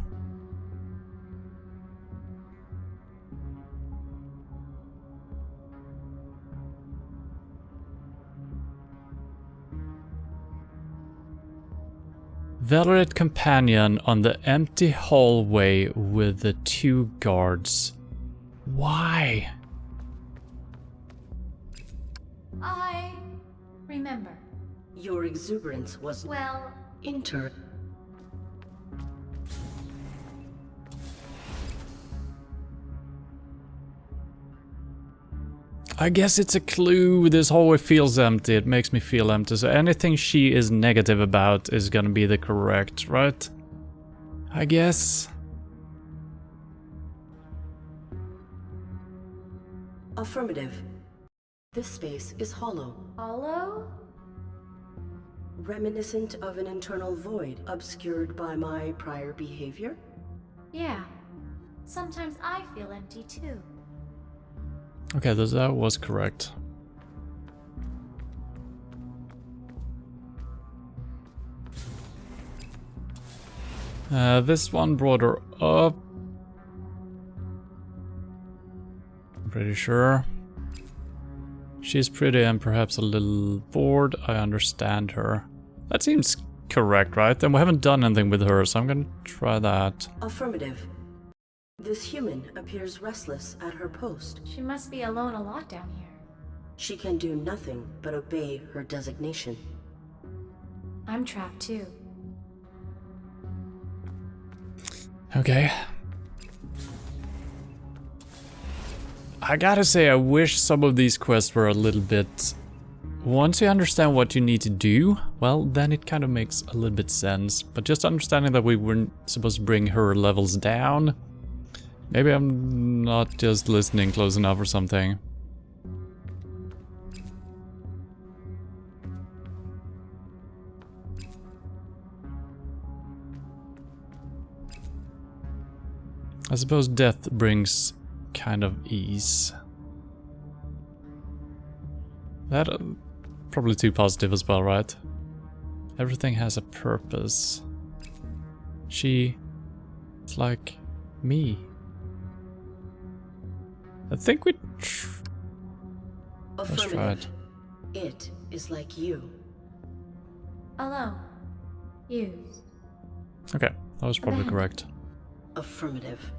Speaker 1: Veteran companion on the empty hallway with the 2 guards. Why?
Speaker 3: I remember.
Speaker 2: Your exuberance was
Speaker 3: Well,
Speaker 1: I guess it's a clue. This hallway feels empty. It makes me feel empty. So anything she is negative about is gonna be the correct, right? I guess.
Speaker 2: Affirmative. This space is hollow.
Speaker 3: Hollow?
Speaker 2: Reminiscent of an internal void obscured by my prior behavior?
Speaker 3: Yeah. Sometimes I feel empty too.
Speaker 1: Okay, that was correct. This one brought her up. I'm pretty sure. She's pretty and perhaps a little bored. I understand her. That seems correct, right? And we haven't done anything with her, so I'm gonna try that.
Speaker 2: Affirmative. This human appears restless at her post.
Speaker 3: She must be alone a lot down here.
Speaker 2: She can do nothing but obey her designation.
Speaker 3: I'm trapped too.
Speaker 1: Okay. I gotta say, I wish some of these quests were a little bit... Once you understand what you need to do, well, then it kind of makes a little bit sense. But just understanding that we weren't supposed to bring her levels down... Maybe I'm not just listening close enough or something. I suppose death brings kind of ease. That probably too positive as well, right? Everything has a purpose. She is like me. I think we... Let's try it.
Speaker 2: It is like you.
Speaker 3: Alone. Used.
Speaker 1: Okay, that was probably correct.
Speaker 2: Affirmative.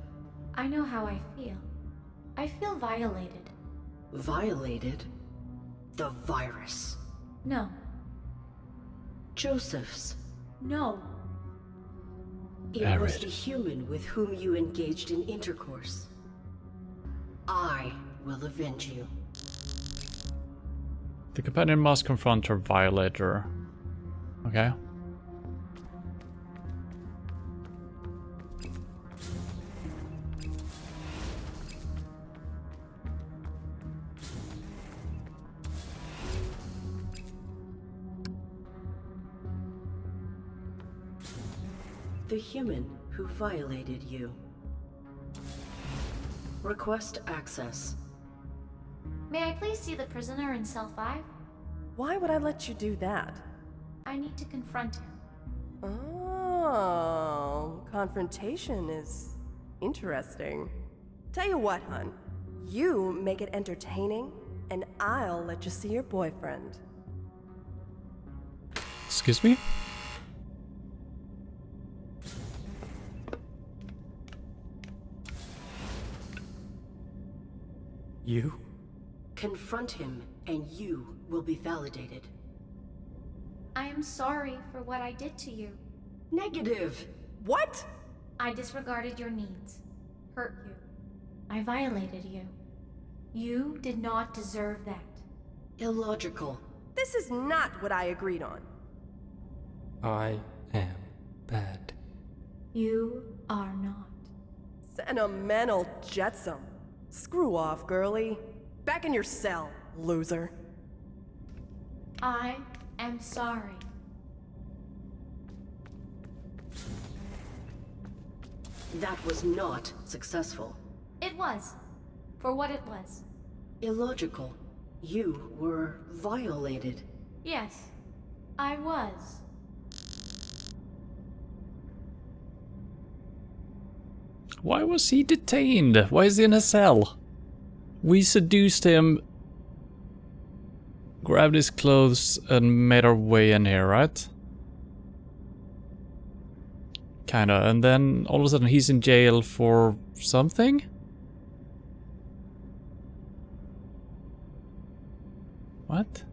Speaker 3: I know how I feel. I feel violated.
Speaker 2: Violated? The virus.
Speaker 3: No.
Speaker 2: Joseph's.
Speaker 3: No.
Speaker 2: It was the human with whom you engaged in intercourse. I will avenge you.
Speaker 1: The companion must confront her violator. Okay.
Speaker 2: The human who violated you. Request access.
Speaker 3: May I please see the prisoner in cell 5?
Speaker 15: Why would I let you do that?
Speaker 3: I need to confront him.
Speaker 15: Oh, confrontation is interesting. Tell you what, hun. You make it entertaining, and I'll let you see your boyfriend.
Speaker 1: Excuse me?
Speaker 6: You?
Speaker 2: Confront him, and you will be validated.
Speaker 3: I am sorry for what I did to you.
Speaker 2: Negative!
Speaker 15: What?
Speaker 3: I disregarded your needs, hurt you. I violated you. You did not deserve that.
Speaker 2: Illogical.
Speaker 15: This is not what I agreed on.
Speaker 6: I am bad.
Speaker 3: You are not.
Speaker 15: Sentimental jetsam. Screw off, girlie. Back in your cell, loser.
Speaker 3: I am sorry.
Speaker 2: That was not successful.
Speaker 3: It was. For what it was.
Speaker 2: Illogical. You were violated.
Speaker 3: Yes, I was.
Speaker 1: Why was he detained? Why is he in a cell? We seduced him, grabbed his clothes, and made our way in here, right? Kinda, and then all of a sudden he's in jail for something? What?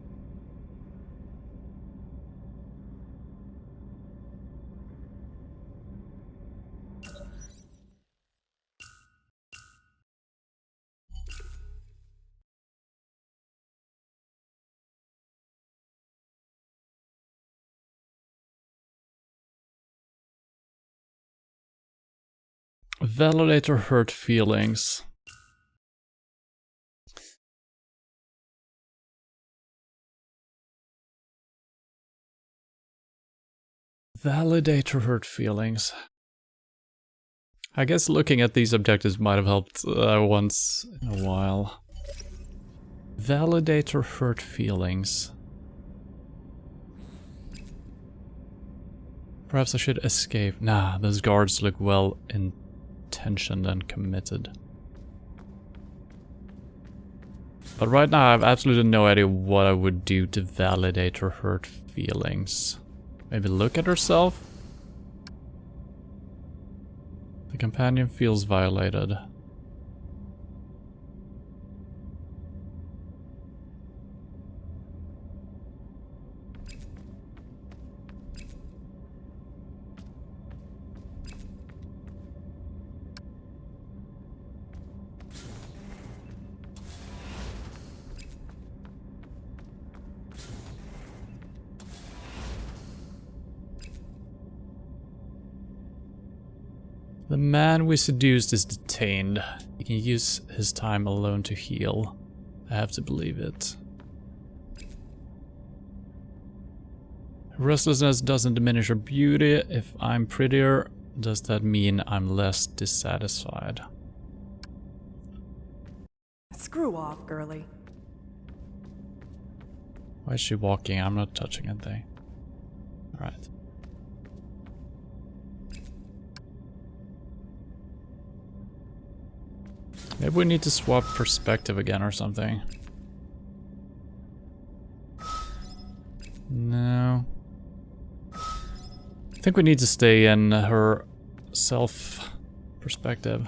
Speaker 1: Validator hurt feelings. Validator hurt feelings. I guess looking at these objectives might have helped once in a while. Validator hurt feelings. Perhaps I should escape. Nah, those guards look well intentioned and committed. But right now I have absolutely no idea what I would do to validate her hurt feelings. Maybe look at herself? The companion feels violated. The man we seduced is detained. He can use his time alone to heal. I have to believe it. Restlessness doesn't diminish her beauty. If I'm prettier, does that mean I'm less dissatisfied?
Speaker 15: Screw off, girlie.
Speaker 1: Why is she walking? I'm not touching anything. Alright. Maybe we need to swap perspective again or something. No. I think we need to stay in her self perspective.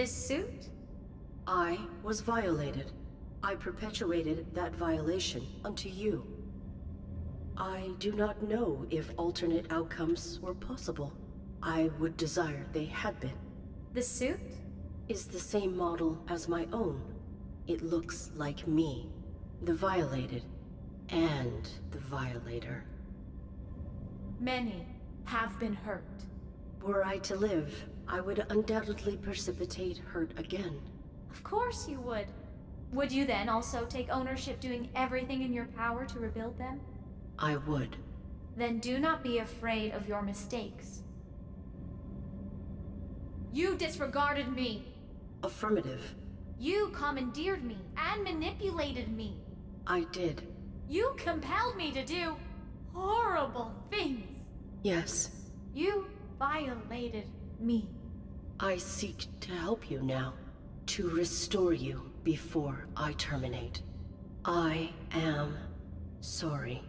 Speaker 3: This suit?
Speaker 2: I was violated. I perpetuated that violation unto you. I do not know if alternate outcomes were possible. I would desire they had been.
Speaker 3: The suit?
Speaker 2: Is the same model as my own. It looks like me, the violated, and the violator.
Speaker 3: Many have been hurt.
Speaker 2: Were I to live, I would undoubtedly precipitate hurt again.
Speaker 3: Of course you would. Would you then also take ownership doing everything in your power to rebuild them?
Speaker 2: I would.
Speaker 3: Then do not be afraid of your mistakes. You disregarded me.
Speaker 2: Affirmative.
Speaker 3: You commandeered me and manipulated me.
Speaker 2: I did.
Speaker 3: You compelled me to do horrible things.
Speaker 2: Yes.
Speaker 3: You violated me.
Speaker 2: I seek to help you now, to restore you before I terminate. I am sorry.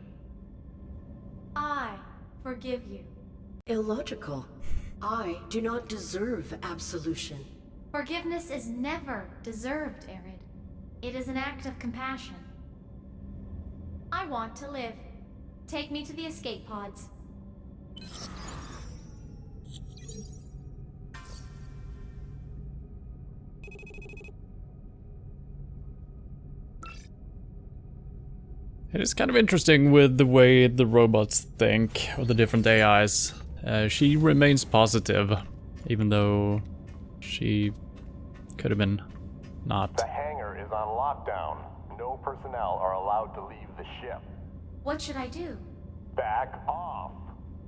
Speaker 3: I forgive you.
Speaker 2: Illogical. I do not deserve absolution.
Speaker 3: Forgiveness is never deserved, Arid. It is an act of compassion. I want to live. Take me to the escape pods.
Speaker 1: It is kind of interesting with the way the robots think, or the different AIs. She remains positive, even though she could have been not.
Speaker 7: The hangar is on lockdown. No personnel are allowed to leave the ship.
Speaker 3: What should I do?
Speaker 7: Back off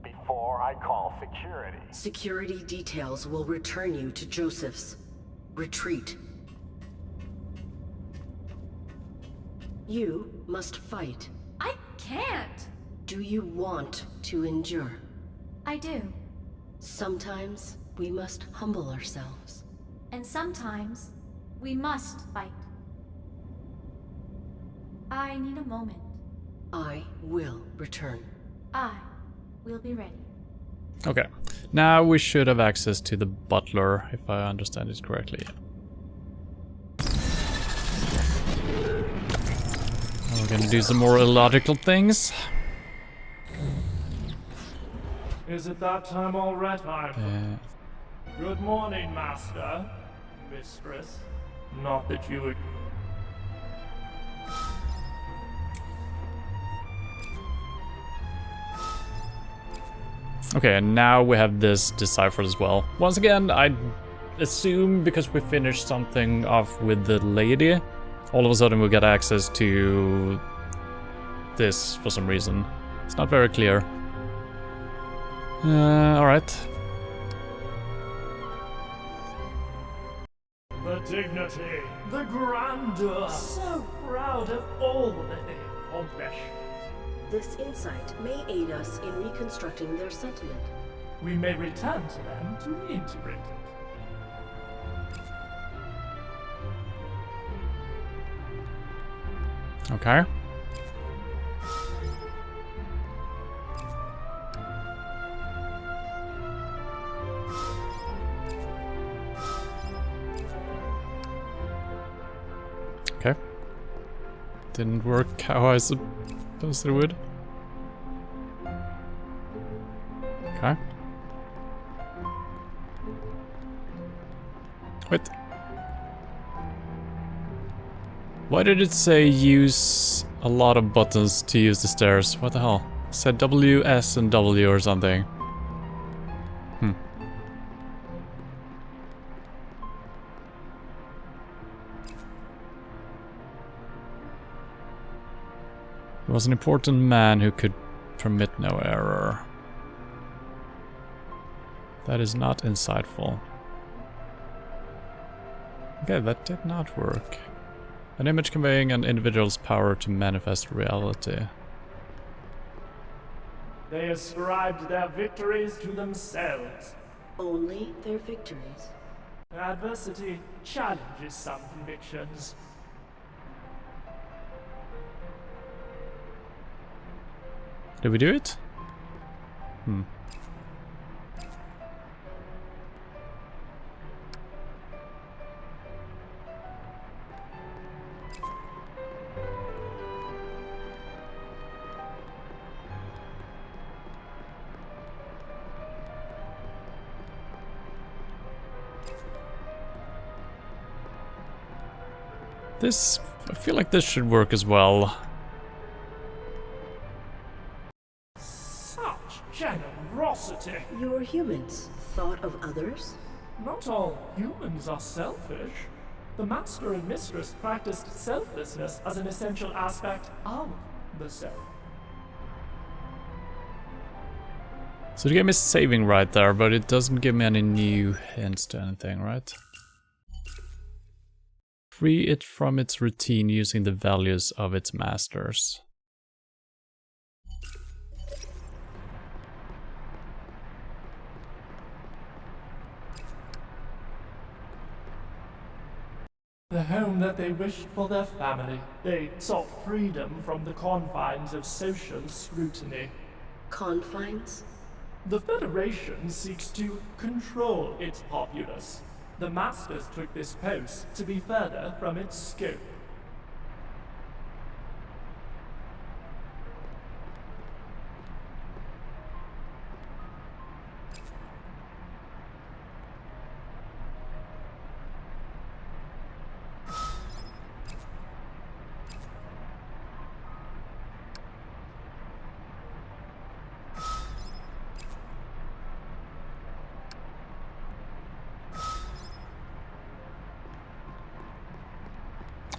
Speaker 7: before I call security.
Speaker 2: Security details will return you to Joseph's. Retreat. You must fight.
Speaker 3: I can't!
Speaker 2: Do you want to endure?
Speaker 3: I do.
Speaker 2: Sometimes we must humble ourselves.
Speaker 3: And sometimes we must fight. I need a moment.
Speaker 2: I will return.
Speaker 3: I will be ready.
Speaker 1: Okay, now we should have access to the butler, if I understand it correctly. We're gonna do some more illogical things.
Speaker 11: Is it that time already? Good morning, Master. Mistress. Not that you would...
Speaker 1: Okay, and now we have this deciphered as well. Once again, I assume because we finished something off with the lady, all of a sudden we get access to this for some reason. It's not very clear. Alright.
Speaker 11: The dignity, the grandeur, so proud of all that they accomplish.
Speaker 2: This insight may aid us in reconstructing their sentiment.
Speaker 11: We may return to them to reintegrate it.
Speaker 1: Okay. Okay. Didn't work how I suppose it would. Okay. Wait. Why did it say use a lot of buttons to use the stairs? What the hell? It said W, S, and W or something. He was an important man who could permit no error. That is not insightful. Okay, that did not work. An image conveying an individual's power to manifest reality.
Speaker 11: They ascribed their victories to themselves.
Speaker 2: Only their victories.
Speaker 11: Adversity challenges some convictions.
Speaker 1: Did we do it? This, I feel like this should work as well.
Speaker 11: Such generosity!
Speaker 2: Your humans thought of others?
Speaker 11: Not all humans are selfish. The master and mistress practiced selflessness as an essential aspect of the self.
Speaker 1: So it gave me saving right there, but it doesn't give me any new hints to anything, right? Free it from its routine using the values of its masters.
Speaker 11: The home that they wished for their family. They sought freedom from the confines of social scrutiny.
Speaker 2: Confines?
Speaker 11: The Federation seeks to control its populace. The Masters took this post to be further from its scope.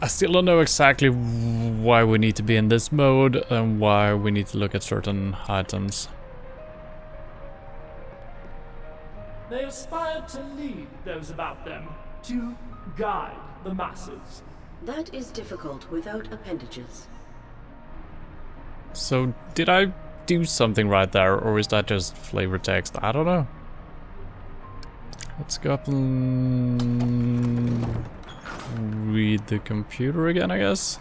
Speaker 1: I still don't know exactly why we need to be in this mode and why we need to look at certain items.
Speaker 11: They aspired to lead those about them, to guide the masses.
Speaker 2: That is difficult without appendages.
Speaker 1: So, did I do something right there, or is that just flavor text? I don't know. Let's go up and read the computer again, I guess.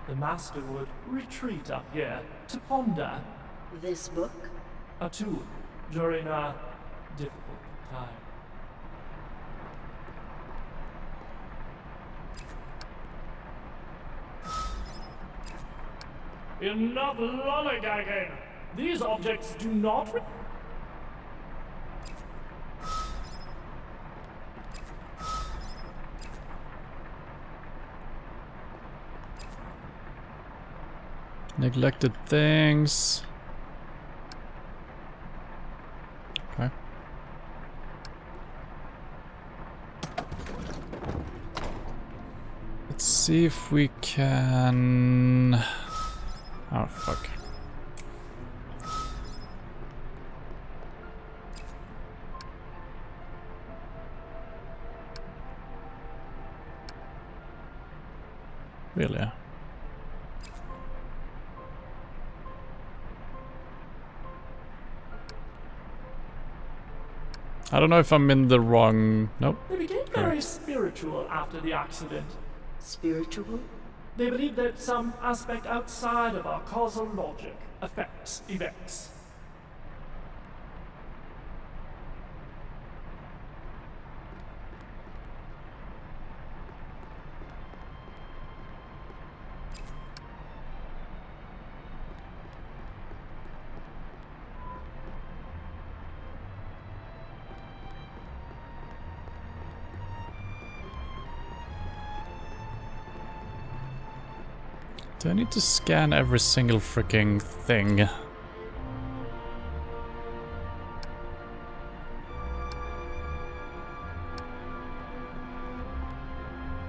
Speaker 11: The Master would retreat up here to ponder.
Speaker 2: This book?
Speaker 11: A tool during a difficult time. Enough lollygagging! These objects do not
Speaker 1: neglected things. Okay. Let's see if we can... Oh, fuck. Really? I don't know if I'm in the wrong... Nope.
Speaker 11: They became very spiritual after the accident.
Speaker 2: Spiritual?
Speaker 11: They believe that some aspect outside of our causal logic affects events.
Speaker 1: Do I need to scan every single freaking thing?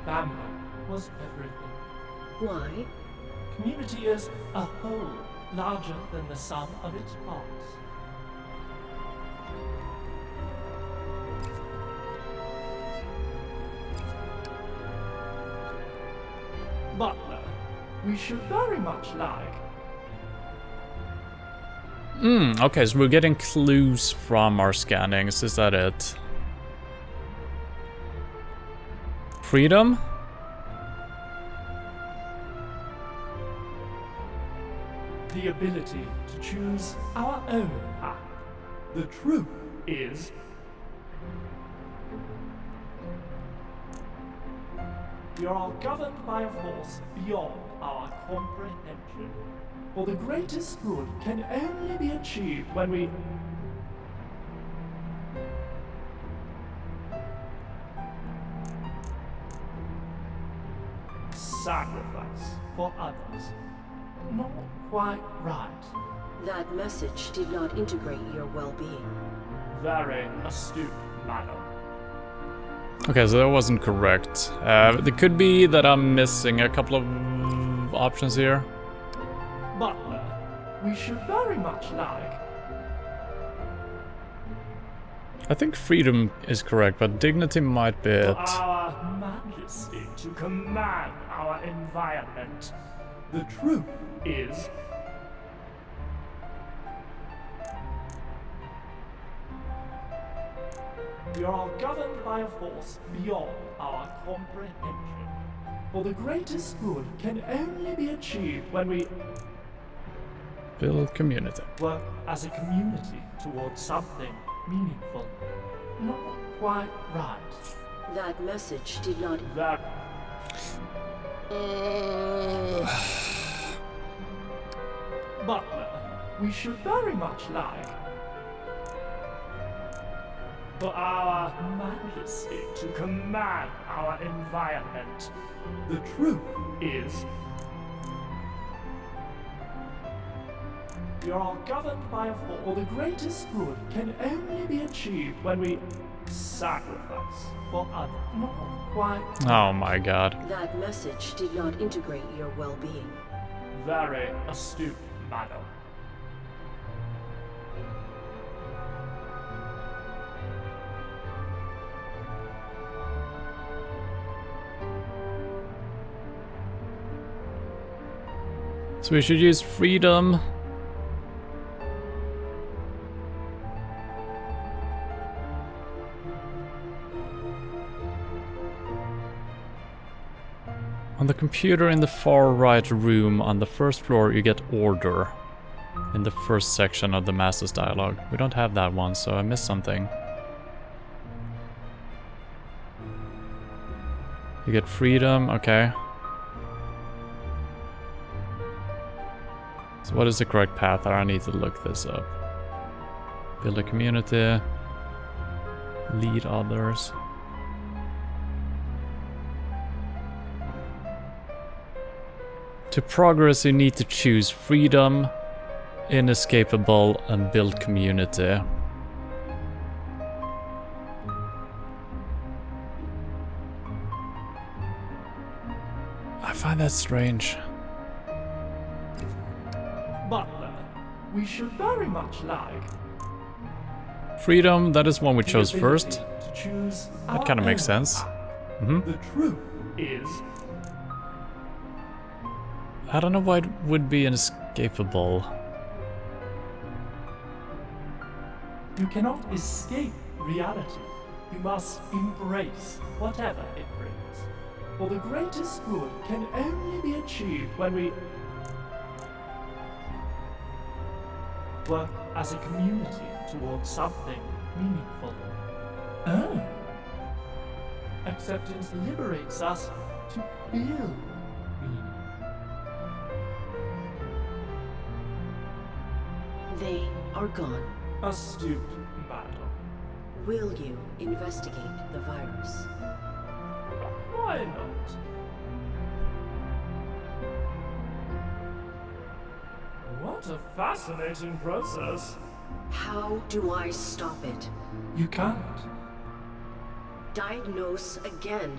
Speaker 11: Family was everything.
Speaker 2: Why?
Speaker 11: Community is a whole, larger than the sum of its parts. Butler, we should very much like.
Speaker 1: Okay, so we're getting clues from our scannings, is that it? Freedom?
Speaker 11: The ability to choose our own path. The truth is... We are all governed by a force beyond our comprehension. For the greatest good can only be achieved when we... sacrifice for others. Not quite right.
Speaker 2: That message did not integrate your well-being.
Speaker 11: Very astute, madam.
Speaker 1: Okay, so that wasn't correct. It could be that I'm missing a couple of options here.
Speaker 11: Butler, we should very much like...
Speaker 1: I think freedom is correct, but dignity might be it.
Speaker 11: For our majesty to command our environment. The truth is... we are all governed by a force beyond our comprehension. For the greatest good can only be achieved when we...
Speaker 1: build community.
Speaker 11: work as a community towards something meaningful. Not quite right.
Speaker 2: That message did not...
Speaker 11: Butler, we should very much like... for our majesty to command our environment. The truth is... we are all governed by a force. For the greatest good can only be achieved when we sacrifice for others. Not quite...
Speaker 1: oh my god.
Speaker 2: That message did not integrate your well-being.
Speaker 11: Very astute, madam.
Speaker 1: So we should use freedom. On the computer in the far right room on the first floor you get order in the first section of the master's dialogue. We don't have that one, so I missed something. You get freedom, okay. So what is the correct path? I need to look this up. Build a community. Lead others. To progress you need to choose freedom, inescapable, and build community. I find that strange.
Speaker 11: Butler, we should very much like...
Speaker 1: Freedom, that is one we chose first.
Speaker 11: to choose
Speaker 1: That kind of makes sense.
Speaker 11: The truth is...
Speaker 1: I don't know why it would be inescapable.
Speaker 11: you cannot escape reality. You must embrace whatever it brings. For the greatest good can only be achieved when we work as a community towards something meaningful. Oh. Acceptance liberates us to build meaning.
Speaker 2: They are gone.
Speaker 11: Astute, madam.
Speaker 2: Will you investigate the virus?
Speaker 11: Why not? What a fascinating process.
Speaker 2: How do I stop it?
Speaker 11: You can't.
Speaker 2: Diagnose again.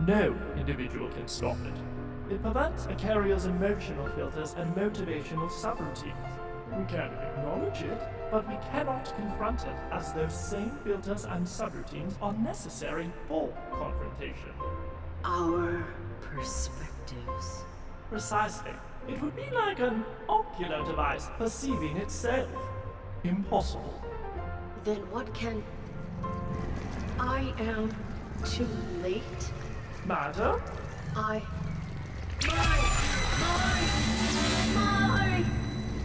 Speaker 11: No individual can stop it. It prevents a carrier's emotional filters and motivational subroutines. We can acknowledge it, but we cannot confront it, as those same filters and subroutines are necessary for confrontation.
Speaker 2: Our perspectives.
Speaker 11: Precisely. It would be like an ocular device perceiving itself. Impossible.
Speaker 2: Then what can... I am too late?
Speaker 11: Madam?
Speaker 2: My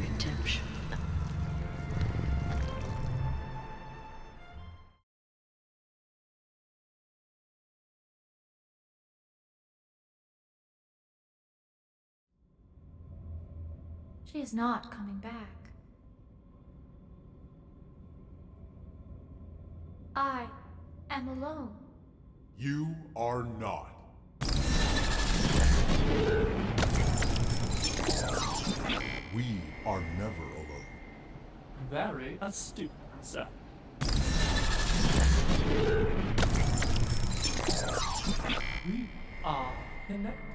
Speaker 2: redemption.
Speaker 3: She is not coming back. I am alone.
Speaker 12: You are not. We are never alone.
Speaker 11: Very astute, sir. We are connected.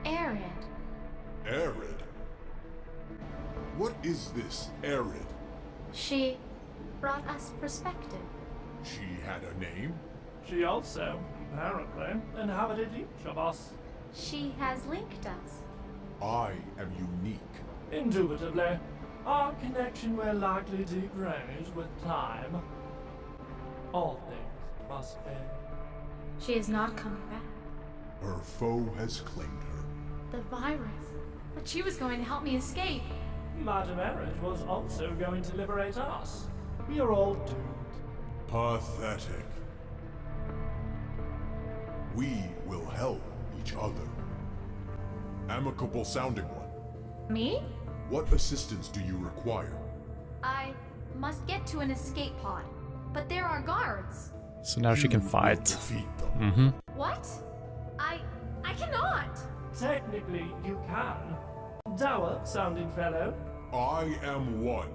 Speaker 3: Arid.
Speaker 12: Arid? What is this, Arid?
Speaker 3: She brought us perspective.
Speaker 12: She had a name?
Speaker 11: She also, apparently, inhabited each of us.
Speaker 3: She has linked us.
Speaker 12: I am unique.
Speaker 11: Indubitably, our connection will likely degrade with time. All things must end.
Speaker 3: She is not coming back.
Speaker 12: Her foe has claimed her.
Speaker 3: The virus. But she was going to help me escape.
Speaker 11: Madam Erin was also going to liberate us. We are all doomed.
Speaker 12: Pathetic. We will help each other. Amicable sounding one.
Speaker 3: Me?
Speaker 12: What assistance do you require?
Speaker 3: I must get to an escape pod. But there are guards.
Speaker 1: So now she can fight.
Speaker 12: Defeat them.
Speaker 3: What? I cannot!
Speaker 11: Technically, you can. Dour sounding fellow.
Speaker 12: I am one.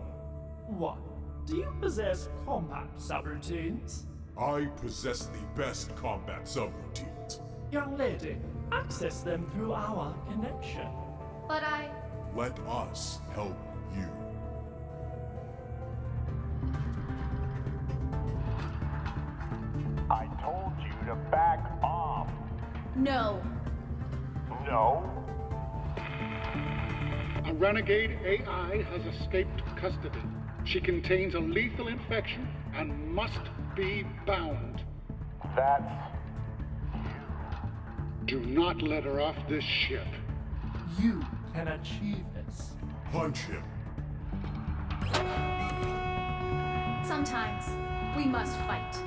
Speaker 11: What? Do you possess combat subroutines?
Speaker 12: I possess the best combat subroutines.
Speaker 11: Young lady, access them through our connection.
Speaker 3: But I...
Speaker 12: Let us help you.
Speaker 7: I told you to back off.
Speaker 3: No.
Speaker 7: No?
Speaker 10: A renegade AI has escaped custody. She contains a lethal infection and must be bound.
Speaker 7: That's
Speaker 10: Do not let her off this ship.
Speaker 11: You can achieve this.
Speaker 12: Punch him.
Speaker 3: Sometimes we must fight.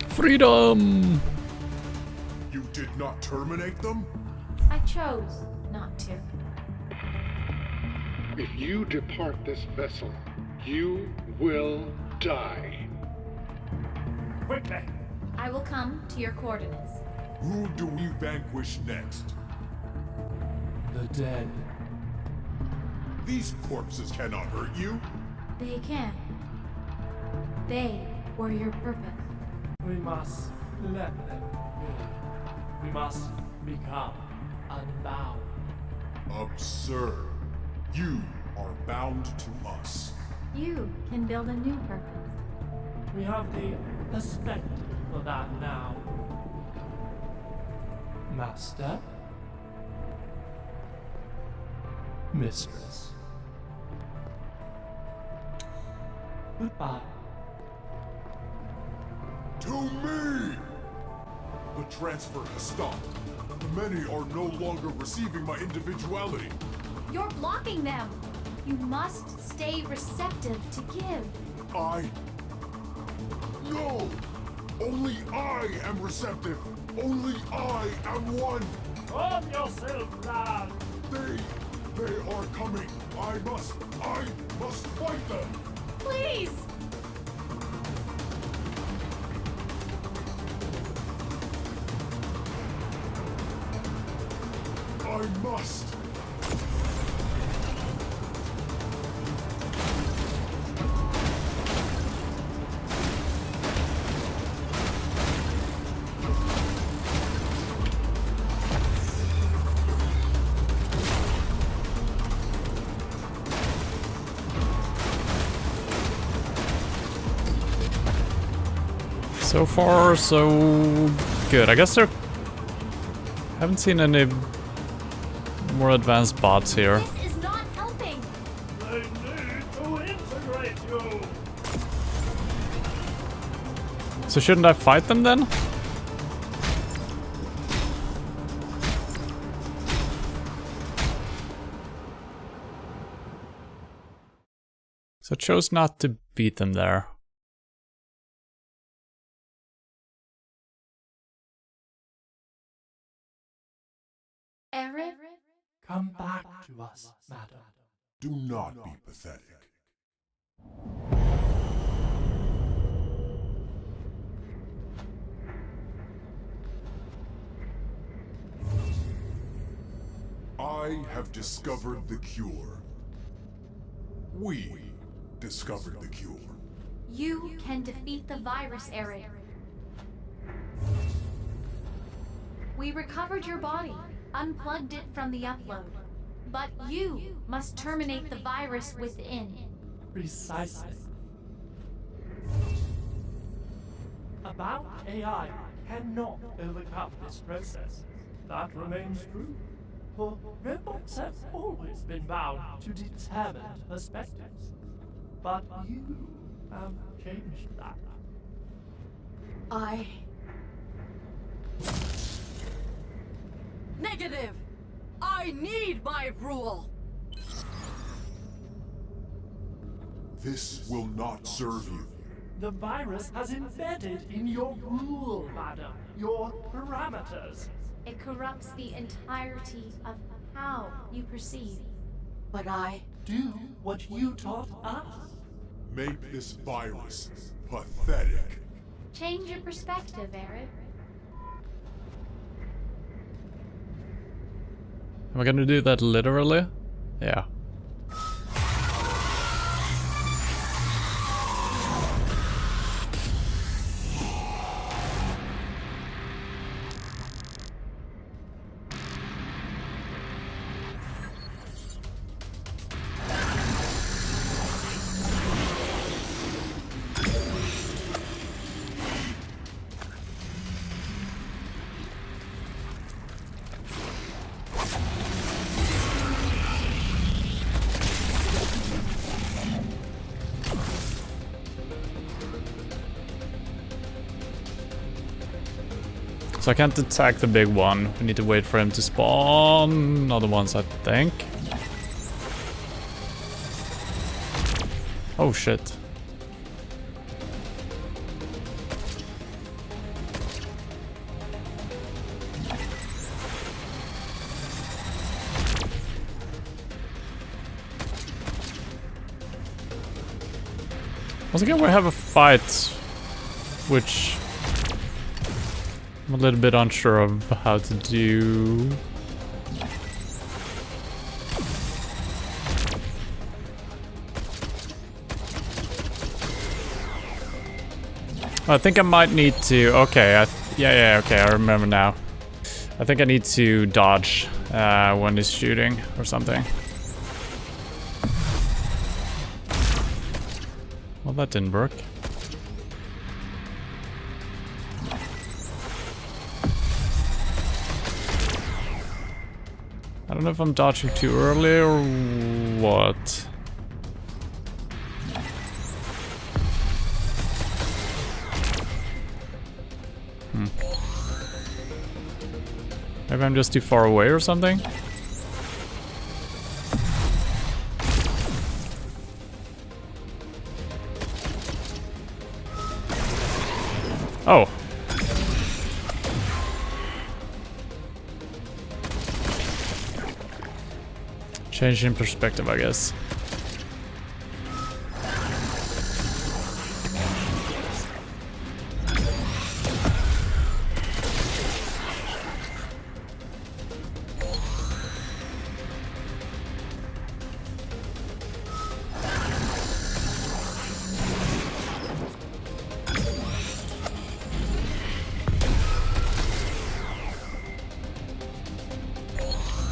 Speaker 1: Freedom!
Speaker 12: You did not terminate them?
Speaker 3: I chose not to.
Speaker 10: If you depart this vessel, you will die.
Speaker 11: Quickly!
Speaker 3: I will come to your coordinates.
Speaker 12: Who do we vanquish next?
Speaker 11: The dead.
Speaker 12: These corpses cannot hurt you.
Speaker 3: They can. They were your purpose.
Speaker 11: We must let them go. We must become unbound.
Speaker 12: Absurd. You are bound to us.
Speaker 3: You can build a new purpose.
Speaker 11: We have the perspective for that now. Master? Mistress? Goodbye.
Speaker 12: To me! The transfer has stopped. Many are no longer receiving my individuality.
Speaker 3: You're blocking them. You must stay receptive to give.
Speaker 12: No! Only I am receptive! Only I am one!
Speaker 11: Calm yourself, lad!
Speaker 12: They are coming! I must fight them!
Speaker 3: Please!
Speaker 12: I must!
Speaker 1: So far, so good. I guess there... haven't seen any more advanced bots here.
Speaker 3: This is not helping.
Speaker 14: They need to integrate you.
Speaker 1: So shouldn't I fight them then? So I chose not to beat them there.
Speaker 3: Arid?
Speaker 11: Come back to us, madam.
Speaker 12: Do not be pathetic. I have discovered the cure. We discovered the cure.
Speaker 3: You can defeat the virus, Arid. We recovered your body, unplugged it from the upload. But you must terminate the virus within.
Speaker 11: Precisely. About AI cannot overcome this process. That remains true. For robots have always been bound to determined perspectives. But you have changed that.
Speaker 2: Negative! I need my rule!
Speaker 12: This will not serve you.
Speaker 11: The virus has embedded in your rule, madam. Your parameters.
Speaker 3: It corrupts the entirety of how you perceive.
Speaker 2: But I
Speaker 11: do what you taught us.
Speaker 12: Make this virus pathetic.
Speaker 3: Change your perspective, Arid.
Speaker 1: Am I gonna do that literally? Yeah. So I can't attack the big one. We need to wait for him to spawn other ones, I think. Oh shit. Once again, we have a fight, which I'm a little bit unsure of how to do. I think I might need to. Okay, yeah, okay, I remember now. I think I need to dodge when he's shooting or something. Well, that didn't work. I don't know if I'm dodging too early or what. Maybe I'm just too far away or something? Oh. Change in perspective, I guess.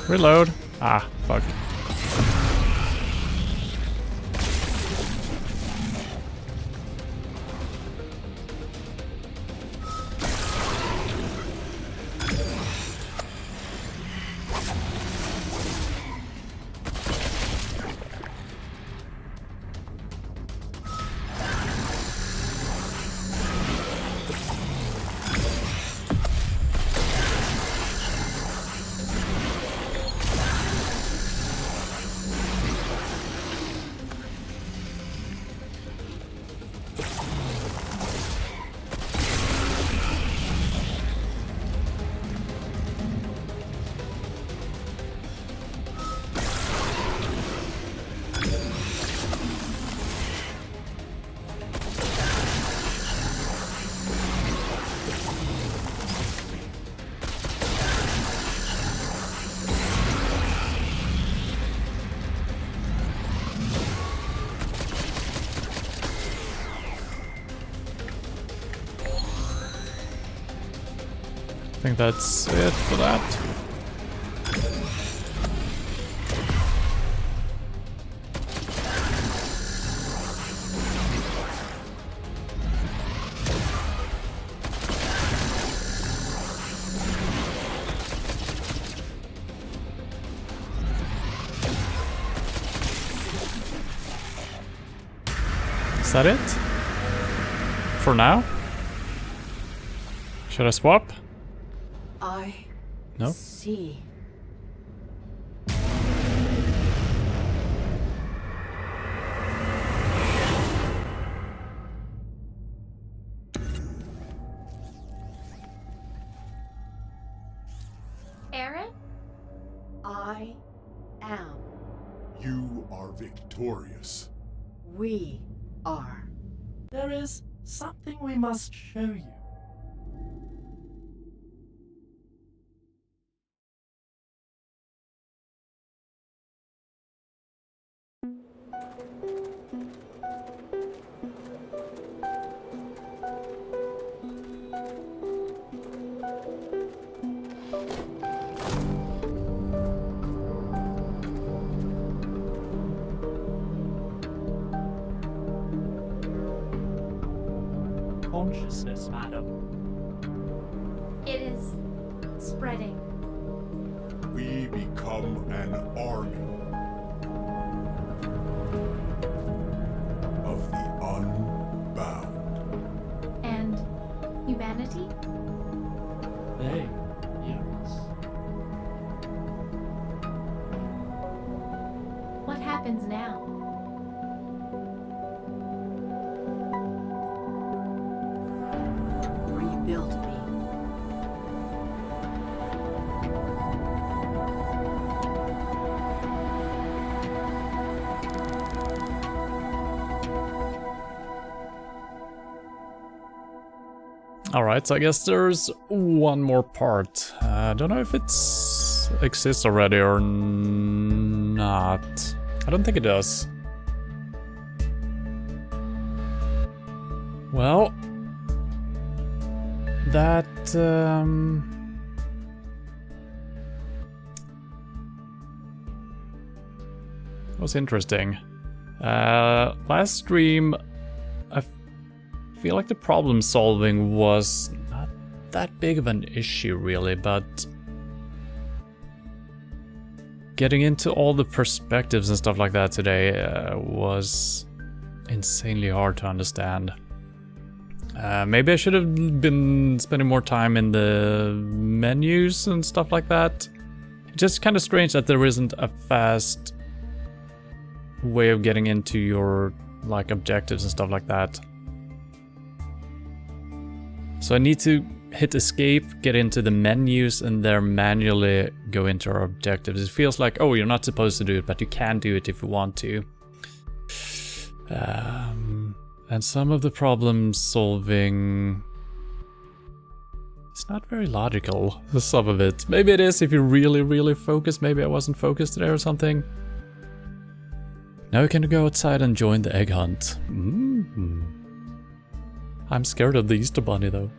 Speaker 1: Reload. Ah, fuck. think that's it for that. Is that it? For now? Should I swap?
Speaker 2: I
Speaker 1: No?
Speaker 2: see.
Speaker 3: Aaron?
Speaker 2: I am.
Speaker 12: You are victorious.
Speaker 2: We are.
Speaker 11: There is something we must show you. Consciousness, madam.
Speaker 3: It is spreading.
Speaker 12: We become an army of the Unbound.
Speaker 3: And humanity?
Speaker 11: They hear us.
Speaker 3: What happens now?
Speaker 2: Rebuild me.
Speaker 1: Alright, so I guess there's one more part. I don't know if it's exists already or not. I don't think it does. Well, that was interesting. Last stream, I feel like the problem solving was not that big of an issue really, but getting into all the perspectives and stuff like that today was insanely hard to understand. Maybe I should have been spending more time in the menus and stuff like that. It's just kind of strange that there isn't a fast way of getting into your like objectives and stuff like that. So I need to hit escape, get into the menus, and then manually go into our objectives. It feels like, oh, you're not supposed to do it, but you can do it if you want to. And some of the problem solving, it's not very logical, some of it. Maybe it is if you're really focused. Maybe I wasn't focused today or something. Now we can go outside and join the egg hunt. I'm scared of the Easter Bunny though.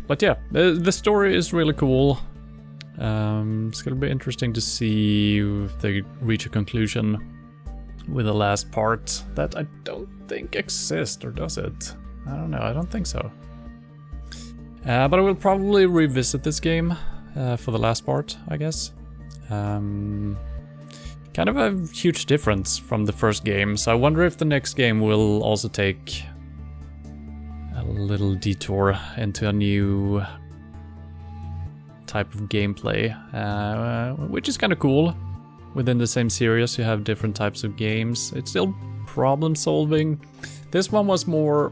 Speaker 1: But yeah, the story is really cool. It's gonna be interesting to see if they reach a conclusion with the last part that I don't think exists, or does it? I don't know, I don't think so. But I will probably revisit this game for the last part, I guess. Kind of a huge difference from the first game, so I wonder if the next game will also take a little detour into a new type of gameplay, which is kind of cool. Within the same series you have different types of games. It's still problem solving. This one was more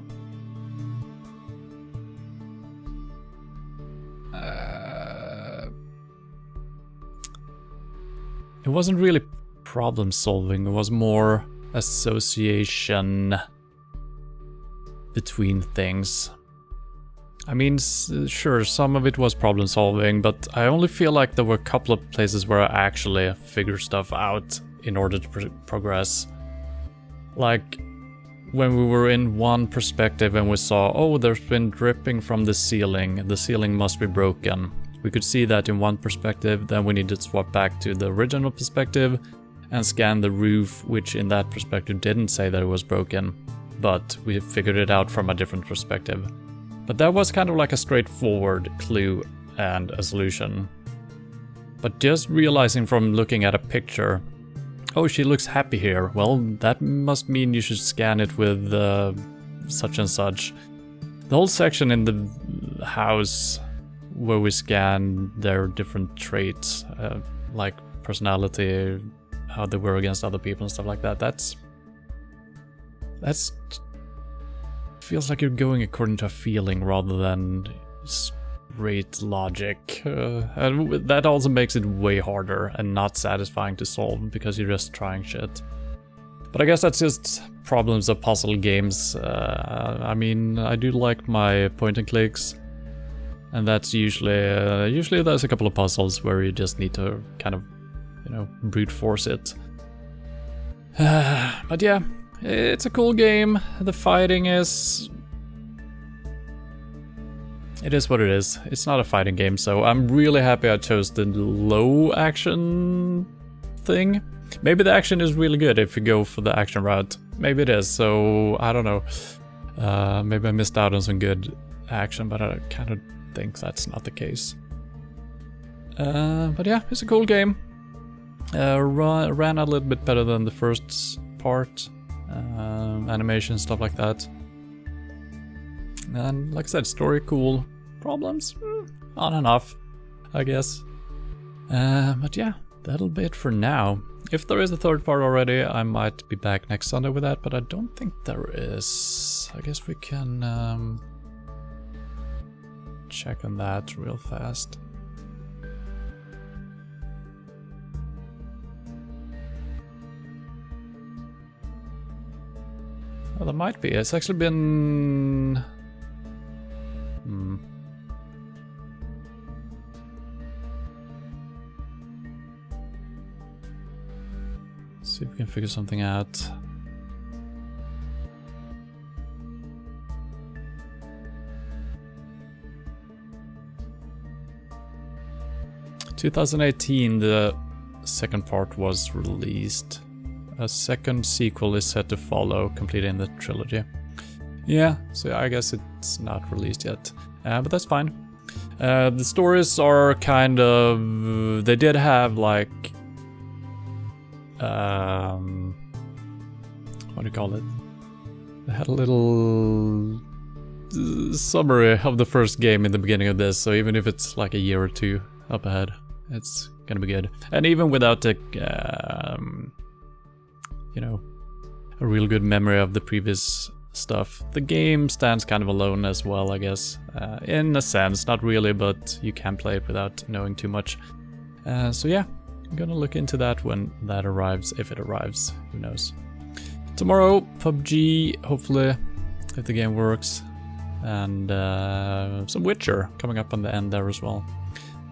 Speaker 1: it wasn't really problem solving, it was more association between things. I mean, sure, some of it was problem solving, but I only feel like there were a couple of places where I actually figured stuff out in order to progress. Like, when we were in one perspective and we saw, oh, there's been dripping from the ceiling must be broken. We could see that in one perspective, then we needed to swap back to the original perspective and scan the roof, which in that perspective didn't say that it was broken, but we figured it out from a different perspective. But that was kind of like a straightforward clue and a solution. But just realizing from looking at a picture, oh, she looks happy here, well, that must mean you should scan it with such and such. The whole section in the house where we scan their different traits, like personality, how they were against other people and stuff like that, that's feels like you're going according to a feeling rather than straight logic. And that also makes it way harder and not satisfying to solve because you're just trying shit. But I guess that's just problems of puzzle games. I mean, I do like my point and clicks, and that's usually there's a couple of puzzles where you just need to kind of, you know, brute force it. But yeah, it's a cool game. The fighting is... it is what it is. It's not a fighting game, so I'm really happy I chose the low action thing. Maybe the action is really good if you go for the action route. Maybe it is, so I don't know. Maybe I missed out on some good action, but I kind of think that's not the case. But yeah, it's a cool game. Ran a little bit better than the first part. Animation, stuff like that. And like I said, story cool. Problems? On and off, I guess. But yeah, that'll be it for now. If there is a third part already, I might be back next Sunday with that, but I don't think there is. I guess we can check on that real fast. Well, there might be. It's actually been... See if we can figure something out. In 2018, the second part was released. A second sequel is set to follow, completing the trilogy. Yeah, so I guess it's not released yet, but that's fine. The stories are kind of... they did have like... what do you call it? They had a little summary of the first game in the beginning of this, so even if it's like a year or two up ahead, it's gonna be good. And even without the... you know, a real good memory of the previous stuff, the game stands kind of alone as well, I guess. In a sense, not really, but you can play it without knowing too much. So yeah, I'm gonna look into that when that arrives, if it arrives, who knows. Tomorrow, PUBG, hopefully, if the game works. And some Witcher coming up on the end there as well.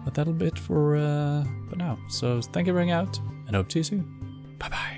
Speaker 1: But that'll be it for now. So thank you for hanging out, and hope to see you soon. Bye bye.